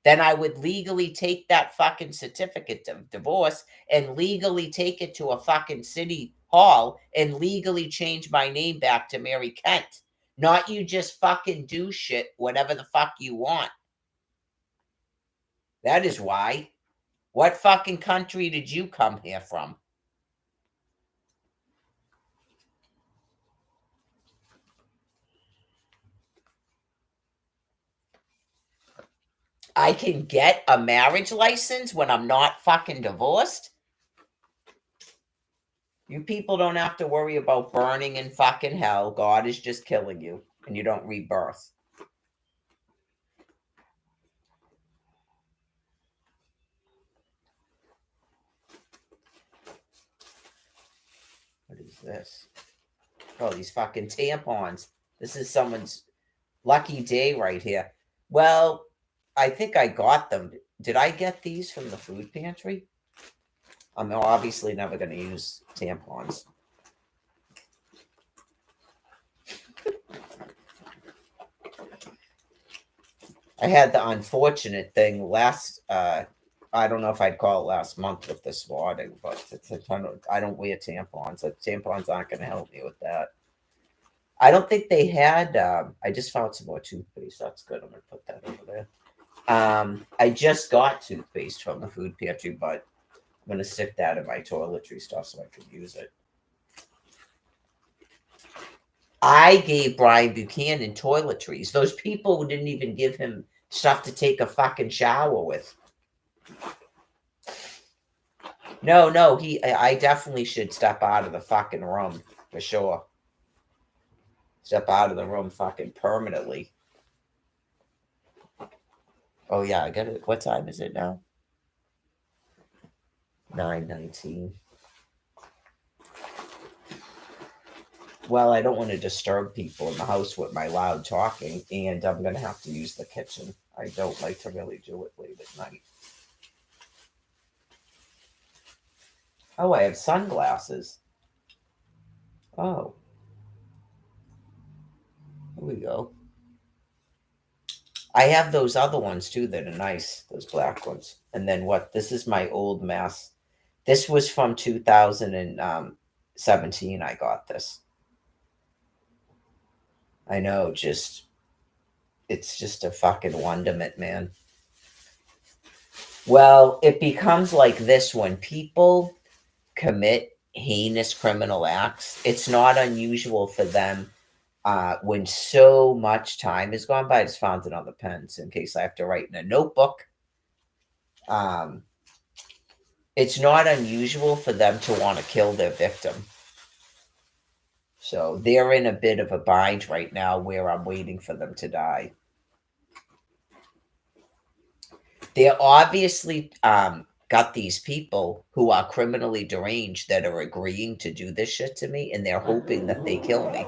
Then I would legally take that fucking certificate of divorce and legally take it to a fucking city hall and legally change my name back to Mary Kent. Not you just fucking do shit whatever the fuck you want. That is why. What fucking country did you come here from? I can get a marriage license when I'm not fucking divorced? You people don't have to worry about burning in fucking hell. God is just killing you and you don't rebirth. What is this? Oh, these fucking tampons. This is someone's lucky day right here. Well, I think I got them. Did I get these from the food pantry? I'm obviously never going to use tampons. I had the unfortunate thing last, I don't know if I'd call it last month with the swatting, but I don't wear tampons. So tampons aren't going to help me with that. I don't think they had, I just found some more toothpaste. That's good. I'm going to put that over there. I just got toothpaste from the food pantry, but I'm going to stick that in my toiletry stuff so I can use it. I gave Brian Buchanan toiletries. Those people who didn't even give him stuff to take a fucking shower with. No, I definitely should step out of the fucking room for sure. Step out of the room fucking permanently. Oh yeah, I got it. What time is it now? 9:19. Well, I don't want to disturb people in the house with my loud talking, and I'm going to have to use the kitchen. I don't like to really do it late at night. Oh, I have sunglasses. Oh. Here we go. I have those other ones too that are nice, those black ones. And then what? This is my old mask. This was from 2017. I got this. I know, it's just a fucking wonderment, man. Well, it becomes like this when people commit heinous criminal acts. It's not unusual for them when so much time has gone by. I just found another pen in case I have to write in a notebook. It's not unusual for them to want to kill their victim. So they're in a bit of a bind right now where I'm waiting for them to die. They're obviously got these people who are criminally deranged that are agreeing to do this shit to me, and they're hoping that they kill me.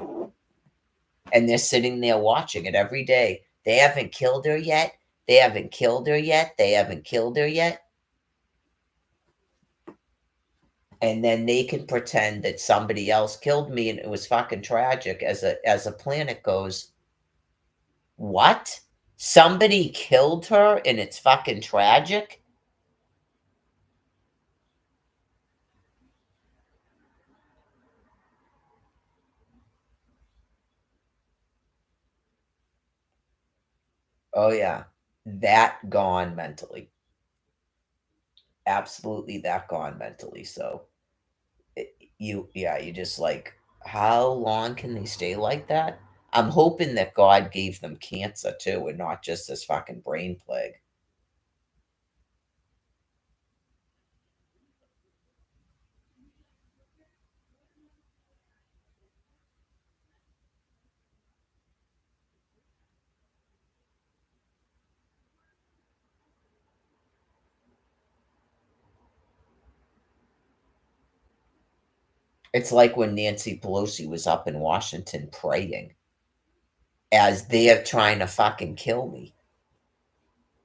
And they're sitting there watching it every day. They haven't killed her yet. They haven't killed her yet. They haven't killed her yet. And then they can pretend that somebody else killed me and it was fucking tragic as a planet goes, what? Somebody killed her and it's fucking tragic. Oh yeah. That gone mentally. Absolutely that gone mentally. So you just like, how long can they stay like that? I'm hoping that God gave them cancer too and not just this fucking brain plague. It's like when Nancy Pelosi was up in Washington praying as they're trying to fucking kill me.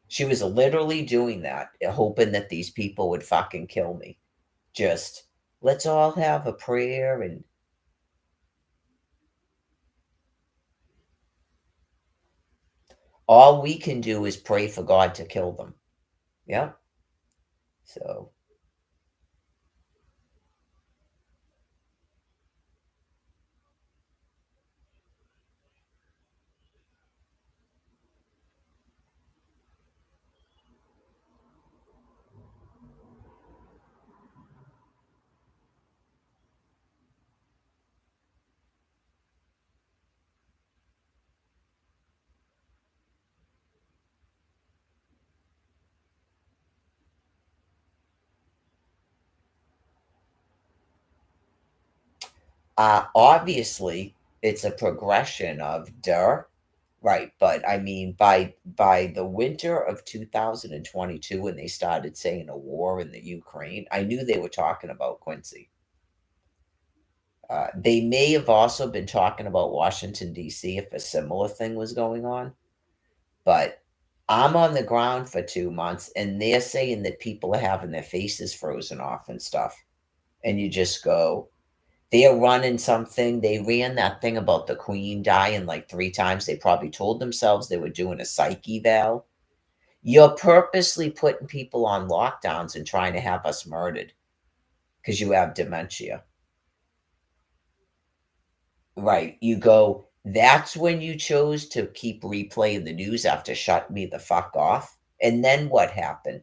She was literally doing that, hoping that these people would fucking kill me. Just, let's all have a prayer and all we can do is pray for God to kill them. Yeah. So obviously it's a progression of right, but I mean by the winter of 2022 when they started saying a war in the Ukraine, I knew they were talking about Quincy. They may have also been talking about Washington D.C. if a similar thing was going on, but I'm on the ground for 2 months and they're saying that people are having their faces frozen off and stuff, and you just go, they're running something. They ran that thing about the queen dying like 3 times. They probably told themselves they were doing a psych eval. You're purposely putting people on lockdowns and trying to have us murdered because you have dementia. Right. You go, that's when you chose to keep replaying the news after shutting me the fuck off. And then what happened?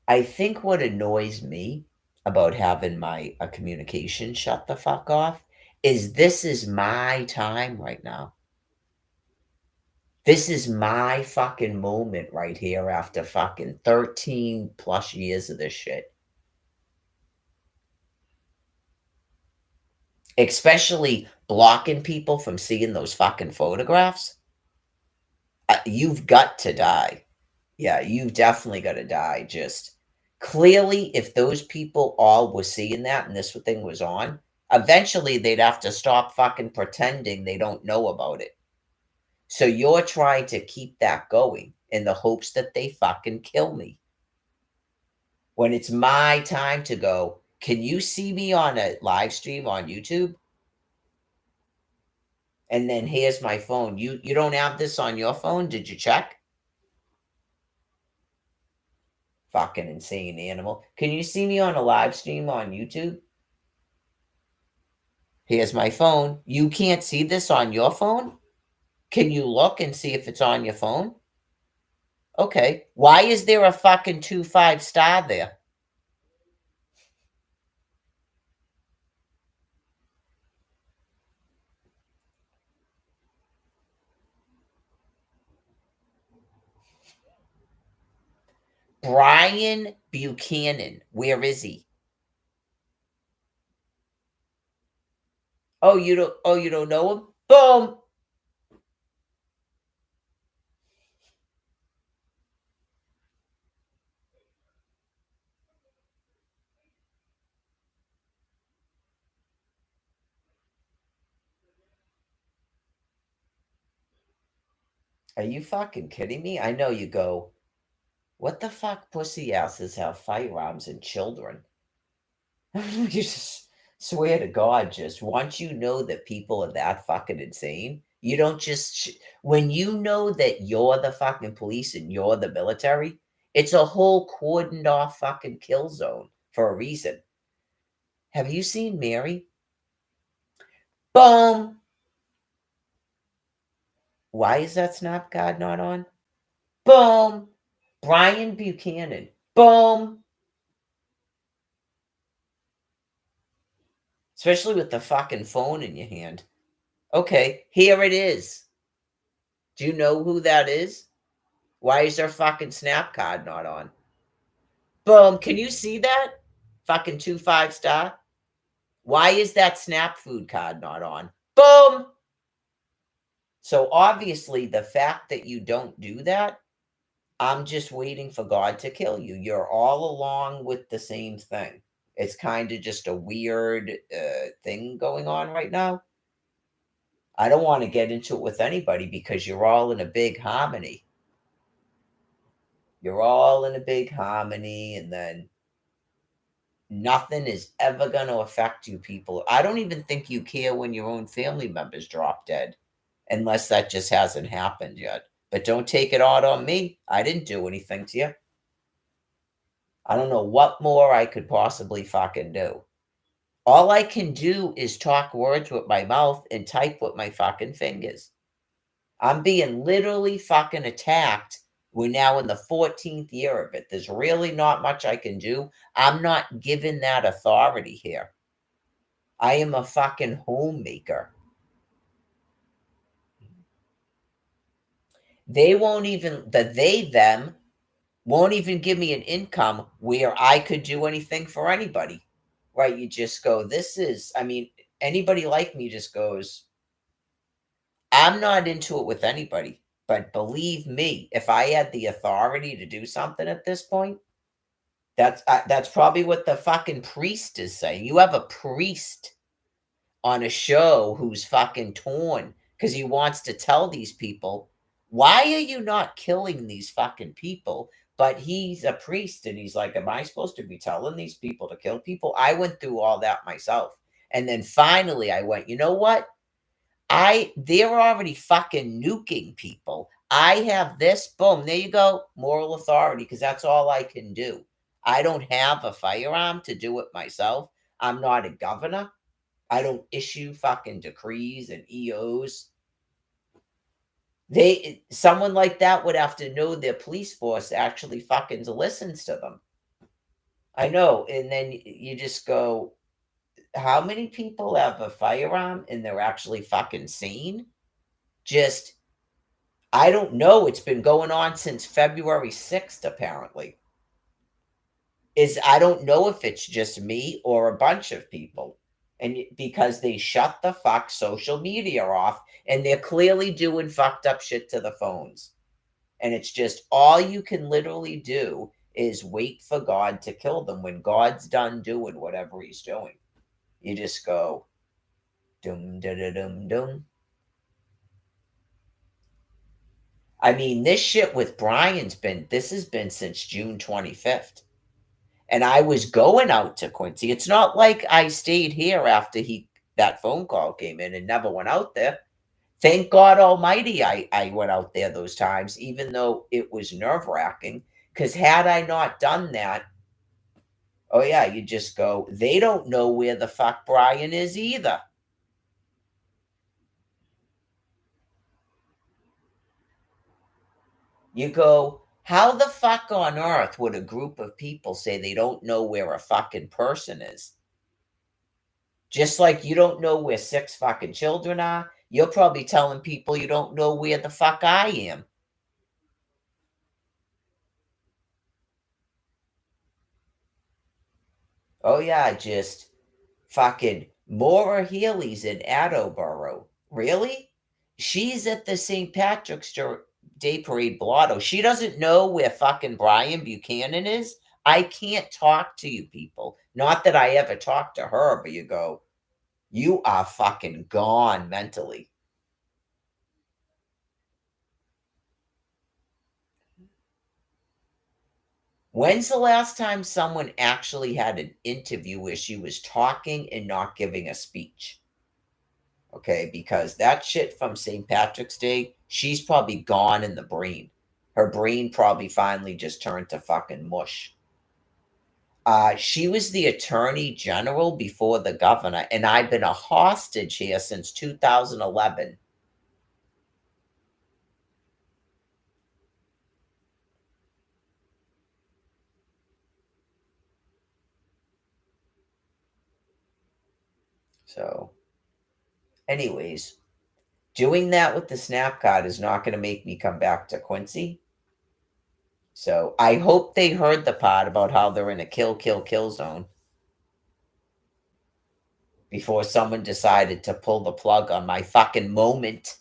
I think what annoys me about having my communication shut the fuck off is this is my time right now. This is my fucking moment right here after fucking 13 plus years of this shit. Especially blocking people from seeing those fucking photographs. You've got to die. Yeah, you've definitely got to die. Just clearly, if those people all were seeing that and this thing was on, eventually they'd have to stop fucking pretending they don't know about it. So you're trying to keep that going in the hopes that they fucking kill me. When it's my time to go, can you see me on a live stream on YouTube? And then here's my phone. You don't have this on your phone? Did you check? Fucking insane animal. Can you see me on a live stream on YouTube? Here's my phone. You can't see this on your phone? Can you look and see if it's on your phone? Okay. Why is there a fucking 2 5-star there? Brian Buchanan. Where is he? Oh, you don't know him? Boom. Are you fucking kidding me? I know you go, what the fuck pussy asses have firearms and children? You just swear to God, just once you know that people are that fucking insane, you don't just, when you know that you're the fucking police and you're the military, it's a whole cordoned off fucking kill zone for a reason. Have you seen Mary? Boom! Why is that snap card not on? Boom! Brian Buchanan. Boom! Especially with the fucking phone in your hand. Okay, here it is. Do you know who that is? Why is their fucking snap card not on? Boom. Can you see that? Fucking 2 5-star. Why is that snap food card not on? Boom. So obviously, the fact that you don't do that, I'm just waiting for God to kill you. You're all along with the same thing. It's kind of just a weird thing going on right now. I don't want to get into it with anybody because you're all in a big harmony. You're all in a big harmony, and then nothing is ever going to affect you people. I don't even think you care when your own family members drop dead, unless that just hasn't happened yet. But don't take it out on me. I didn't do anything to you. I don't know what more I could possibly fucking do. All I can do is talk words with my mouth and type with my fucking fingers. I'm being literally fucking attacked. We're now in the 14th year of it. There's really not much I can do. I'm not given that authority here. I am a fucking homemaker. They won't even, them won't even give me an income where I could do anything for anybody. Right? You just go, anybody like me just goes, I'm not into it with anybody. But believe me, if I had the authority to do something at this point, that's probably what the fucking priest is saying. You have a priest on a show who's fucking torn because he wants to tell these people, why are you not killing these fucking people? But he's a priest and he's like, am I supposed to be telling these people to kill people? I went through all that myself. And then finally I went, you know what? They're already fucking nuking people. I have this, boom, there you go, moral authority, because that's all I can do. I don't have a firearm to do it myself. I'm not a governor. I don't issue fucking decrees and EOs. Someone like that would have to know their police force actually fucking listens to them. I know. And then you just go, how many people have a firearm and they're actually fucking sane? I don't know. It's been going on since February 6th, apparently. I don't know if it's just me or a bunch of people. And because they shut the fuck social media off and they're clearly doing fucked up shit to the phones. And it's just all you can literally do is wait for God to kill them when God's done doing whatever he's doing. You just go, dum, da, da, dum, dum. I mean, this shit with Brian's this has been since June 25th. And I was going out to Quincy. It's not like I stayed here after that phone call came in and never went out there. Thank God Almighty I went out there those times, even though it was nerve-wracking. Because had I not done that, oh yeah, you just go, they don't know where the fuck Brian is either. You go, how the fuck on earth would a group of people say they don't know where a fucking person is? Just like you don't know where 6 fucking children are, you're probably telling people you don't know where the fuck I am. Oh yeah, just fucking Maura Healey's in Attleboro. Really? She's at the St. Patrick's Day Parade Blotto. She doesn't know where fucking Brian Buchanan is. I can't talk to you people. Not that I ever talk to her, but you go, you are fucking gone mentally. When's the last time someone actually had an interview where she was talking and not giving a speech? Okay, because that shit from St. Patrick's Day, she's probably gone in the brain. Her brain probably finally just turned to fucking mush. She was the attorney general before the governor, and I've been a hostage here since 2011. So, anyways, doing that with the snap card is not going to make me come back to Quincy. So, I hope they heard the part about how they're in a kill zone before someone decided to pull the plug on my fucking moment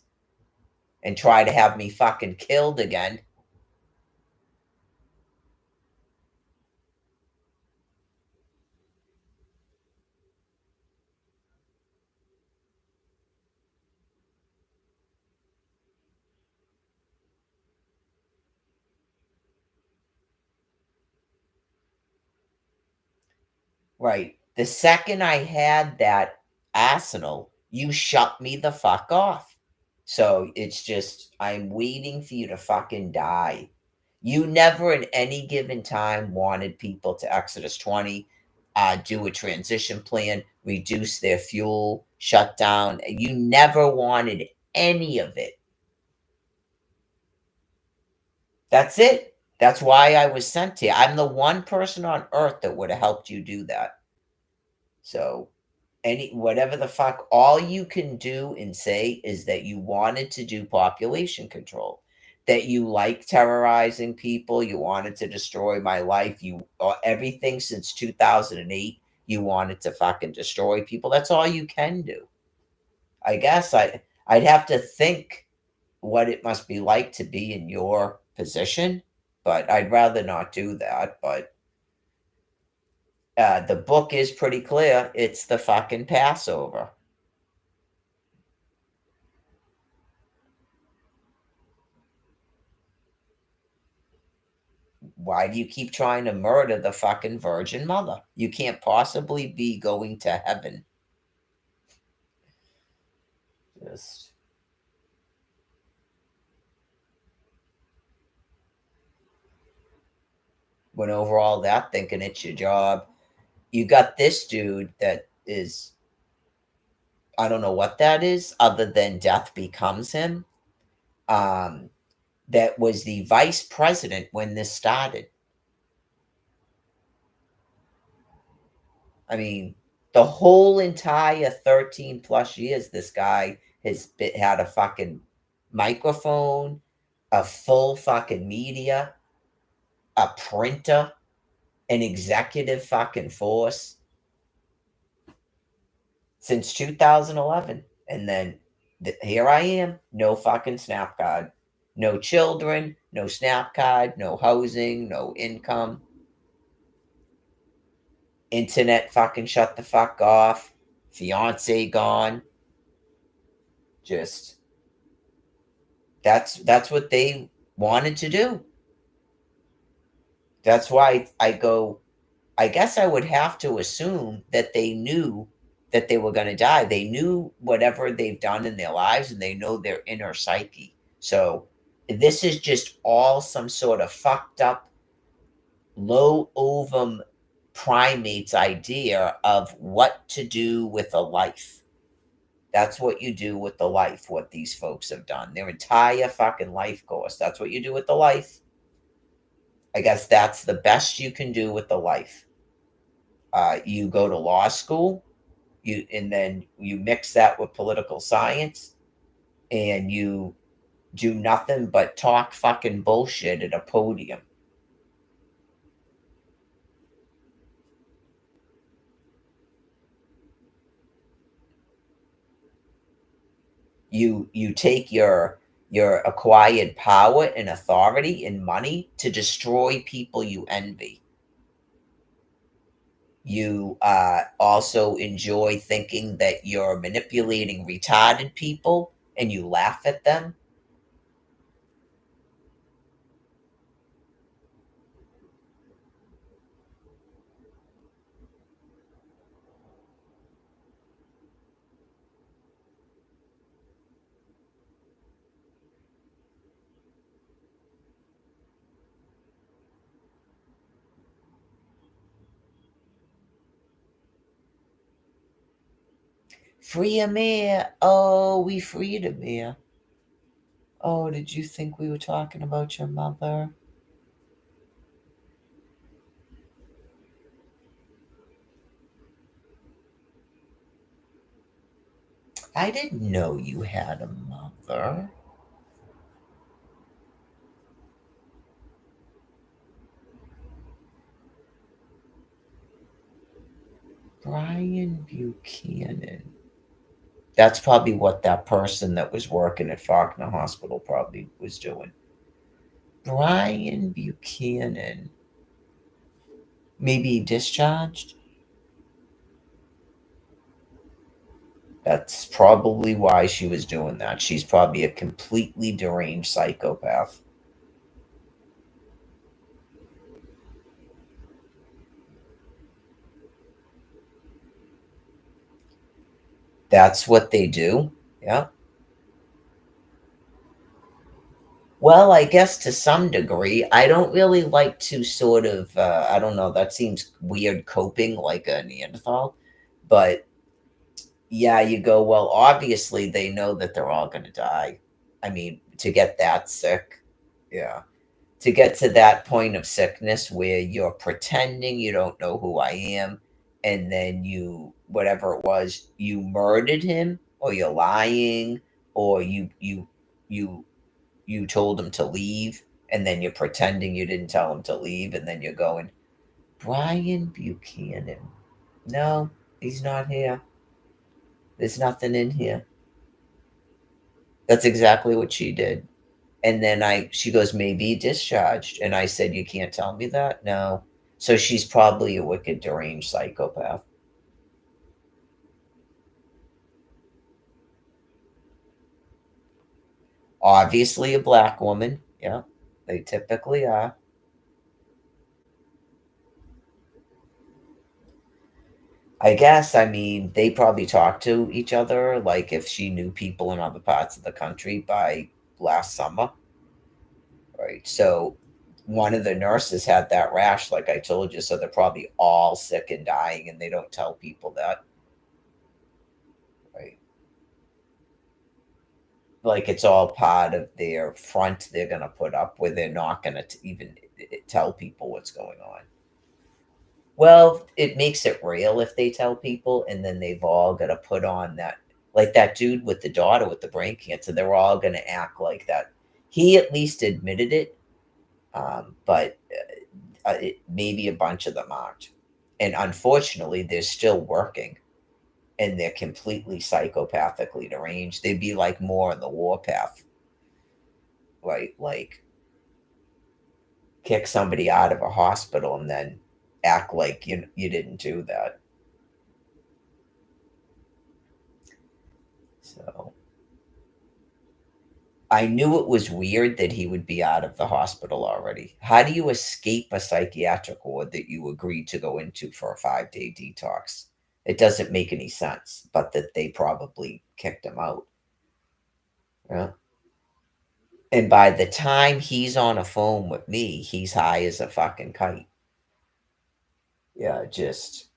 and try to have me fucking killed again. Right. The second I had that arsenal, you shut me the fuck off. So it's just, I'm waiting for you to fucking die. You never at any given time wanted people to Exodus 20, do a transition plan, reduce their fuel, shut down. You never wanted any of it. That's it. That's why I was sent here. I'm the one person on earth that would have helped you do that. So whatever the fuck, all you can do and say is that you wanted to do population control, that you like terrorizing people, you wanted to destroy my life, everything since 2008, you wanted to fucking destroy people. That's all you can do. I guess I'd have to think what it must be like to be in your position, but I'd rather not do that. But the book is pretty clear. It's the fucking Passover. Why do you keep trying to murder the fucking Virgin Mother? You can't possibly be going to heaven. Just went over all that thinking it's your job. You got this dude that is, I don't know what that is other than death becomes him. That was the vice president when this started. I mean, the whole entire 13 plus years, this guy has had a fucking microphone, a full fucking media, a printer, an executive fucking force since 2011. And then here I am, no fucking snap card, no children, no snap card, no housing, no income. Internet fucking shut the fuck off. Fiance gone. Just that's what they wanted to do. That's why I go, I guess I would have to assume that they knew that they were going to die. They knew whatever they've done in their lives and they know their inner psyche. So this is just all some sort of fucked up low ovum primate's idea of what to do with a life. That's what you do with the life, what these folks have done. Their entire fucking life course. That's what you do with the life. I guess that's the best you can do with the life. You go to law school, and then you mix that with political science, and you do nothing but talk fucking bullshit at a podium. You take your acquired power and authority and money to destroy people you envy. You also enjoy thinking that you're manipulating retarded people and you laugh at them. Free Amir. Oh, we freed Amir. Oh, did you think we were talking about your mother? I didn't know you had a mother. Brian Buchanan. That's probably what that person that was working at Faulkner Hospital probably was doing. Brian Buchanan. Maybe discharged? That's probably why she was doing that. She's probably a completely deranged psychopath. That's what they do. Yeah. Well, I guess to some degree, I don't really like to sort of, I don't know, that seems weird coping like a Neanderthal. But yeah, you go, well, obviously they know that they're all going to die. I mean, to get that sick, yeah. To get to that point of sickness where you're pretending you don't know who I am, and then you, whatever it was, you murdered him, or you're lying, or you you told him to leave, and then you're pretending you didn't tell him to leave, and then you're going, Brian Buchanan. No, he's not here. There's nothing in here. That's exactly what she did. And then she goes, maybe discharged. And I said, you can't tell me that? No. So she's probably a wicked, deranged psychopath. Obviously a black woman. Yeah, they typically are. I guess, I mean, they probably talk to each other, like if she knew people in other parts of the country by last summer. Right. So one of the nurses had that rash, like I told you. So they're probably all sick and dying, and they don't tell people that. Right. Like it's all part of their front they're going to put up where they're not going to even tell people what's going on. Well, it makes it real if they tell people, and then they've all got to put on that, like that dude with the daughter with the brain cancer. They're all going to act like that. He at least admitted it, but maybe a bunch of them aren't. And unfortunately, they're still working, and they're completely psychopathically deranged. They'd be like more on the warpath, right? Like kick somebody out of a hospital and then act like you didn't do that. So I knew it was weird that he would be out of the hospital already. How do you escape a psychiatric ward that you agreed to go into for a 5-day detox? It doesn't make any sense, but that they probably kicked him out. Yeah. And by the time he's on a phone with me, he's high as a fucking kite. Yeah, just.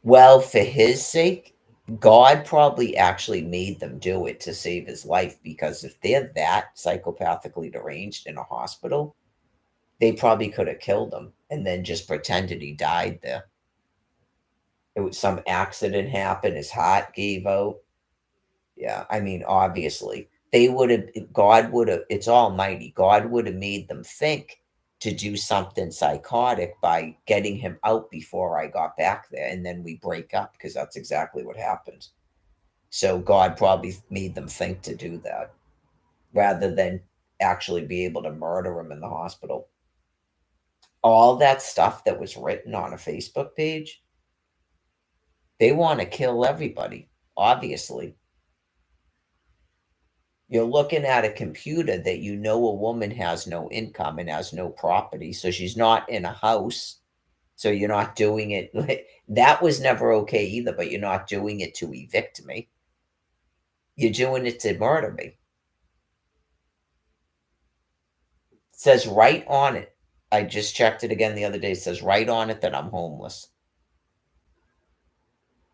Well, for his sake, God probably actually made them do it to save his life, because if they're that psychopathically deranged in a hospital, they probably could have killed him and then just pretended he died there. It was some accident happened, his heart gave out. Yeah, I mean, obviously, they would have, God would have, it's almighty. God would have made them think to do something psychotic by getting him out before I got back there. And then we break up, because that's exactly what happened. So God probably made them think to do that rather than actually be able to murder him in the hospital. All that stuff that was written on a Facebook page, they want to kill everybody, obviously. You're looking at a computer that you know a woman has no income and has no property, so she's not in a house. So you're not doing it. That was never okay either, but you're not doing it to evict me. You're doing it to murder me. It says right on it, I just checked it again the other day. It says right on it that I'm homeless.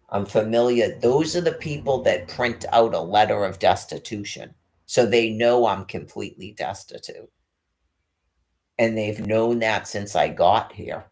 I'm familiar. Those are the people that print out a letter of destitution. So they know I'm completely destitute. And they've known that since I got here.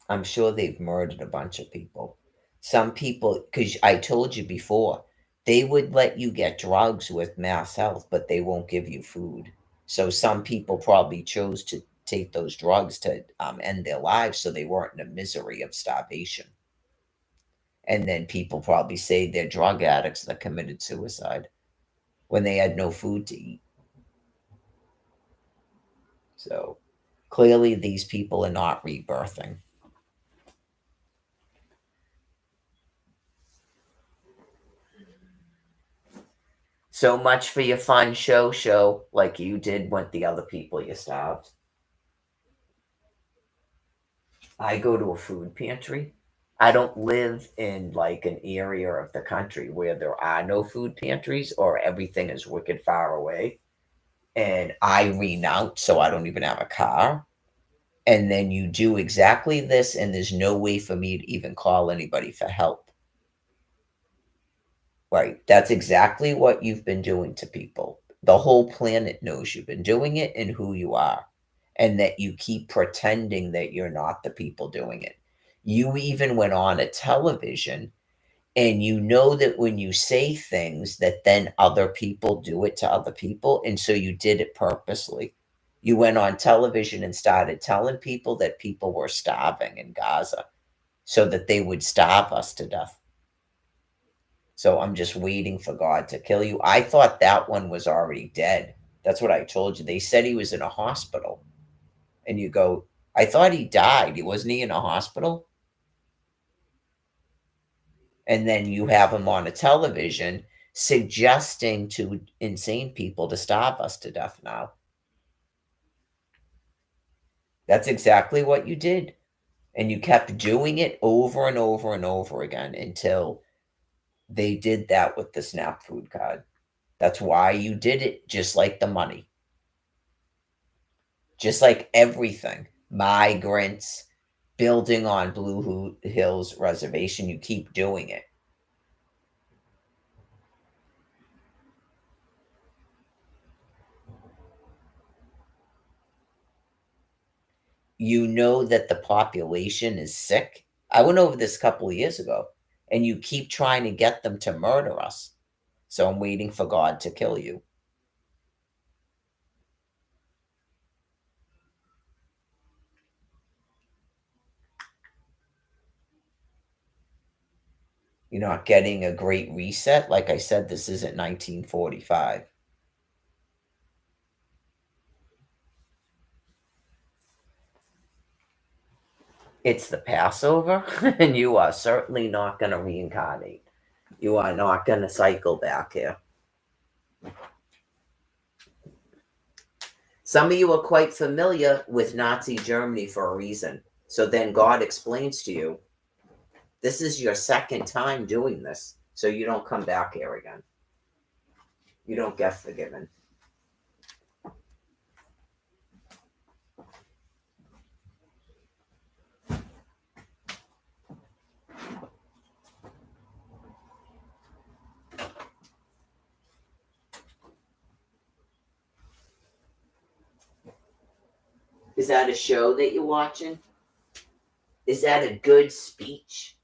I'm sure they've murdered a bunch of people. Some people, because I told you before, they would let you get drugs with Mass Health, but they won't give you food. So some people probably chose to take those drugs to end their lives so they weren't in the misery of starvation. And then people probably say they're drug addicts that committed suicide when they had no food to eat. So clearly, these people are not rebirthing. So much for your fun show like you did with the other people you starved. I go to a food pantry. I don't live in like an area of the country where there are no food pantries or everything is wicked far away. And I renounce, so I don't even have a car. And then you do exactly this, and there's no way for me to even call anybody for help. Right. That's exactly what you've been doing to people. The whole planet knows you've been doing it and who you are, and that you keep pretending that you're not the people doing it. You even went on a television, and you know that when you say things that then other people do it to other people, and so you did it purposely. You went on television and started telling people that people were starving in Gaza so that they would starve us to death. So I'm just waiting for God to kill you. I thought that one was already dead. That's what I told you. They said he was in a hospital. And you go, I thought he died. Wasn't he in a hospital? And then you have him on a television suggesting to insane people to starve us to death now. That's exactly what you did. And you kept doing it over and over and over again until they did that with the SNAP food card. That's why you did it, just like the money. Just like everything, migrants, building on Blue Hills Reservation, you keep doing it. You know that the population is sick. I went over this a couple of years ago, and you keep trying to get them to murder us. So I'm waiting for God to kill you. You're not getting a great reset. Like I said, this isn't 1945. It's the Passover, and you are certainly not going to reincarnate. You are not going to cycle back here. Some of you are quite familiar with Nazi Germany for a reason. So then God explains to you, this is your second time doing this, so you don't come back here again. You don't get forgiven. Is that a show that you're watching? Is that a good speech?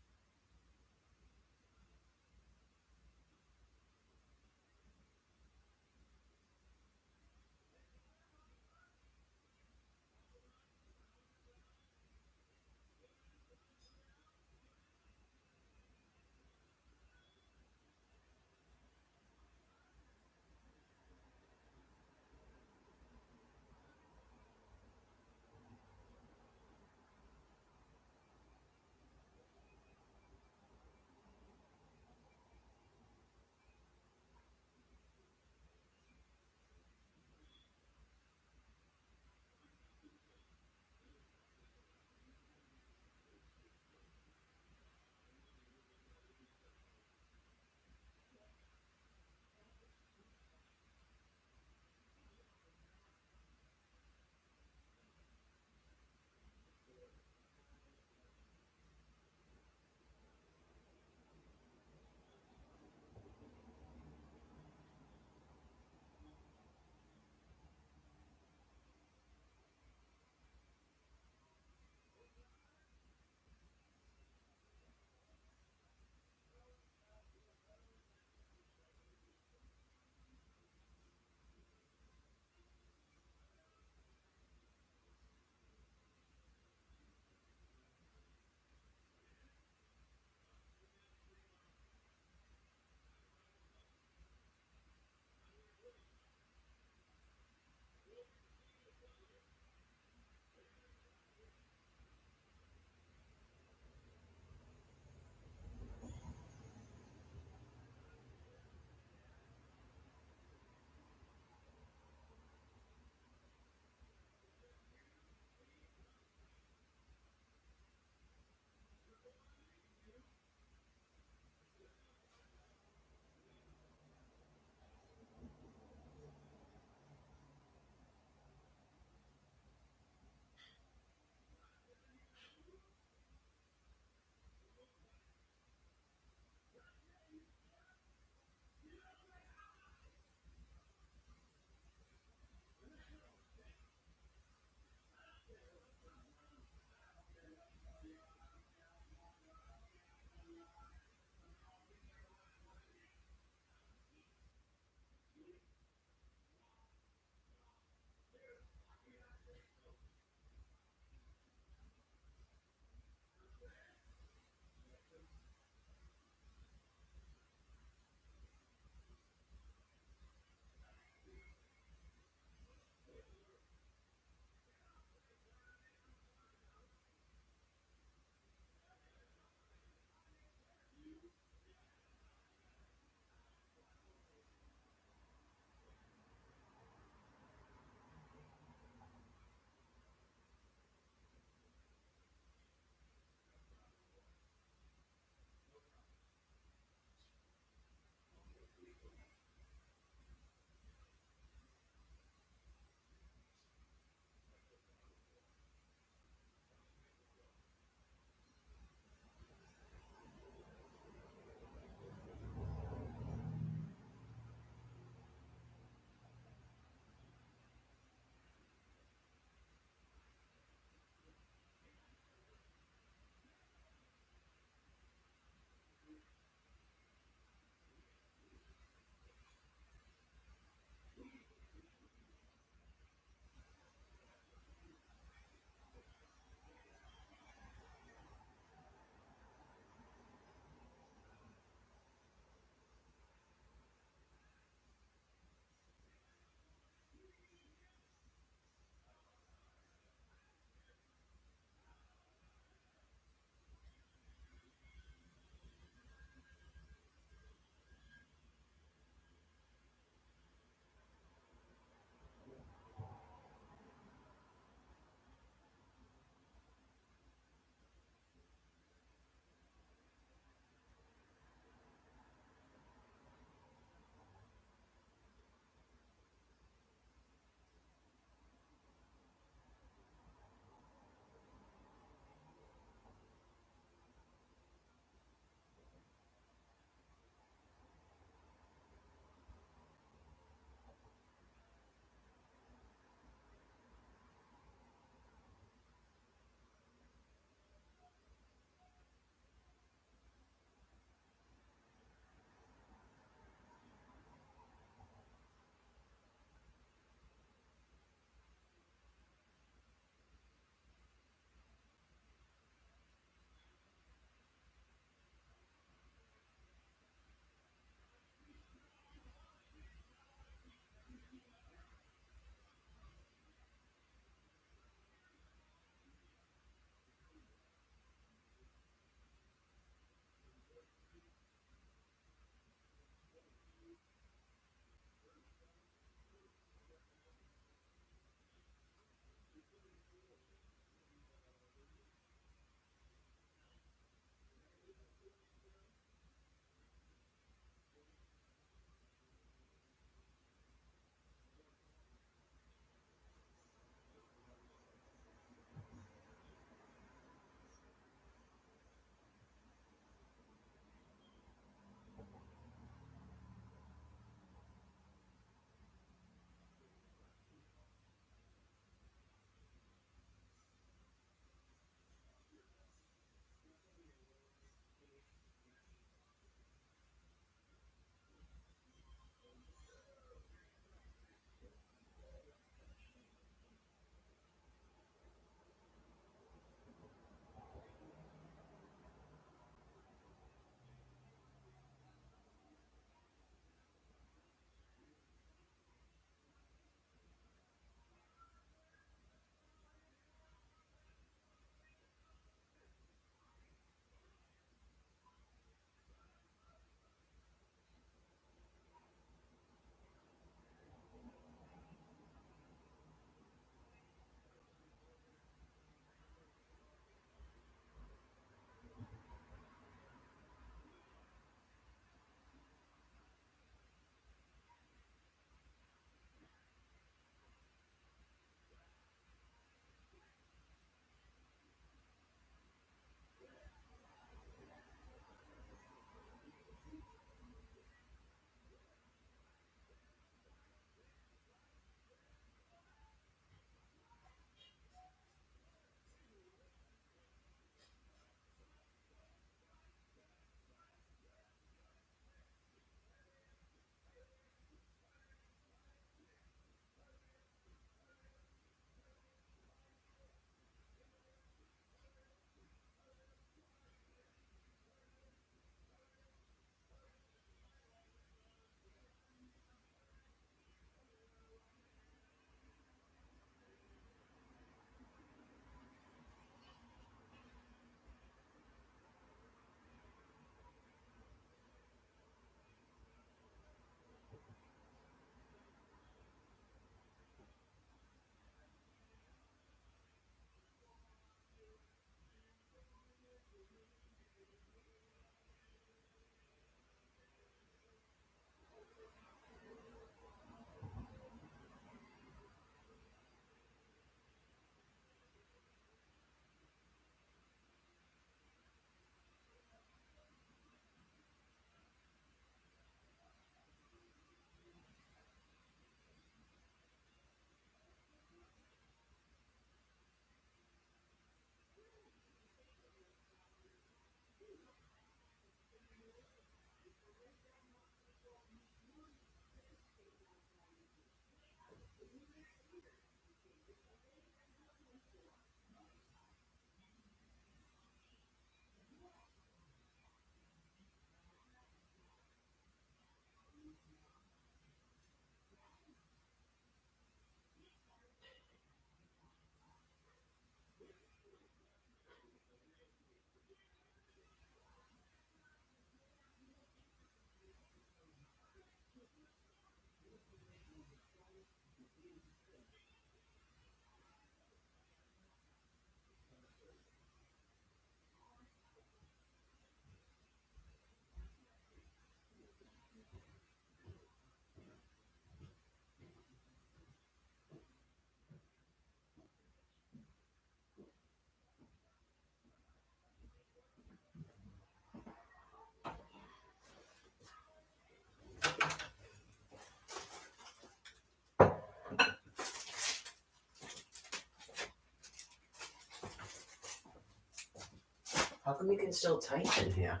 come you can still type in here?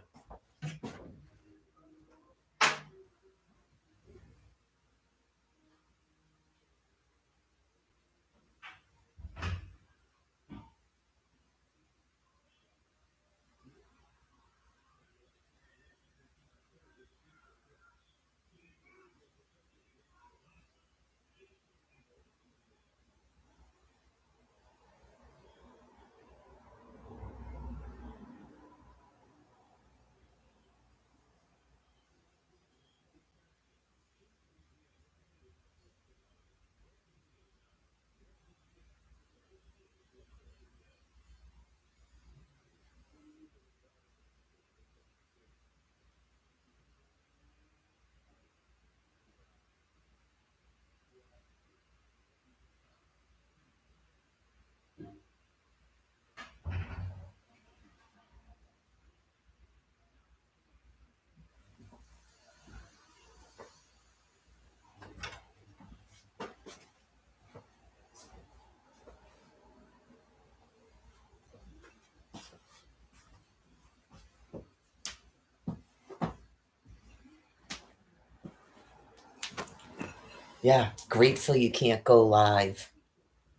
Yeah, grateful you can't go live.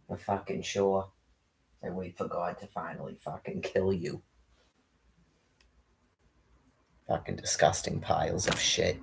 For fucking sure. And wait for God to finally fucking kill you. Fucking disgusting piles of shit.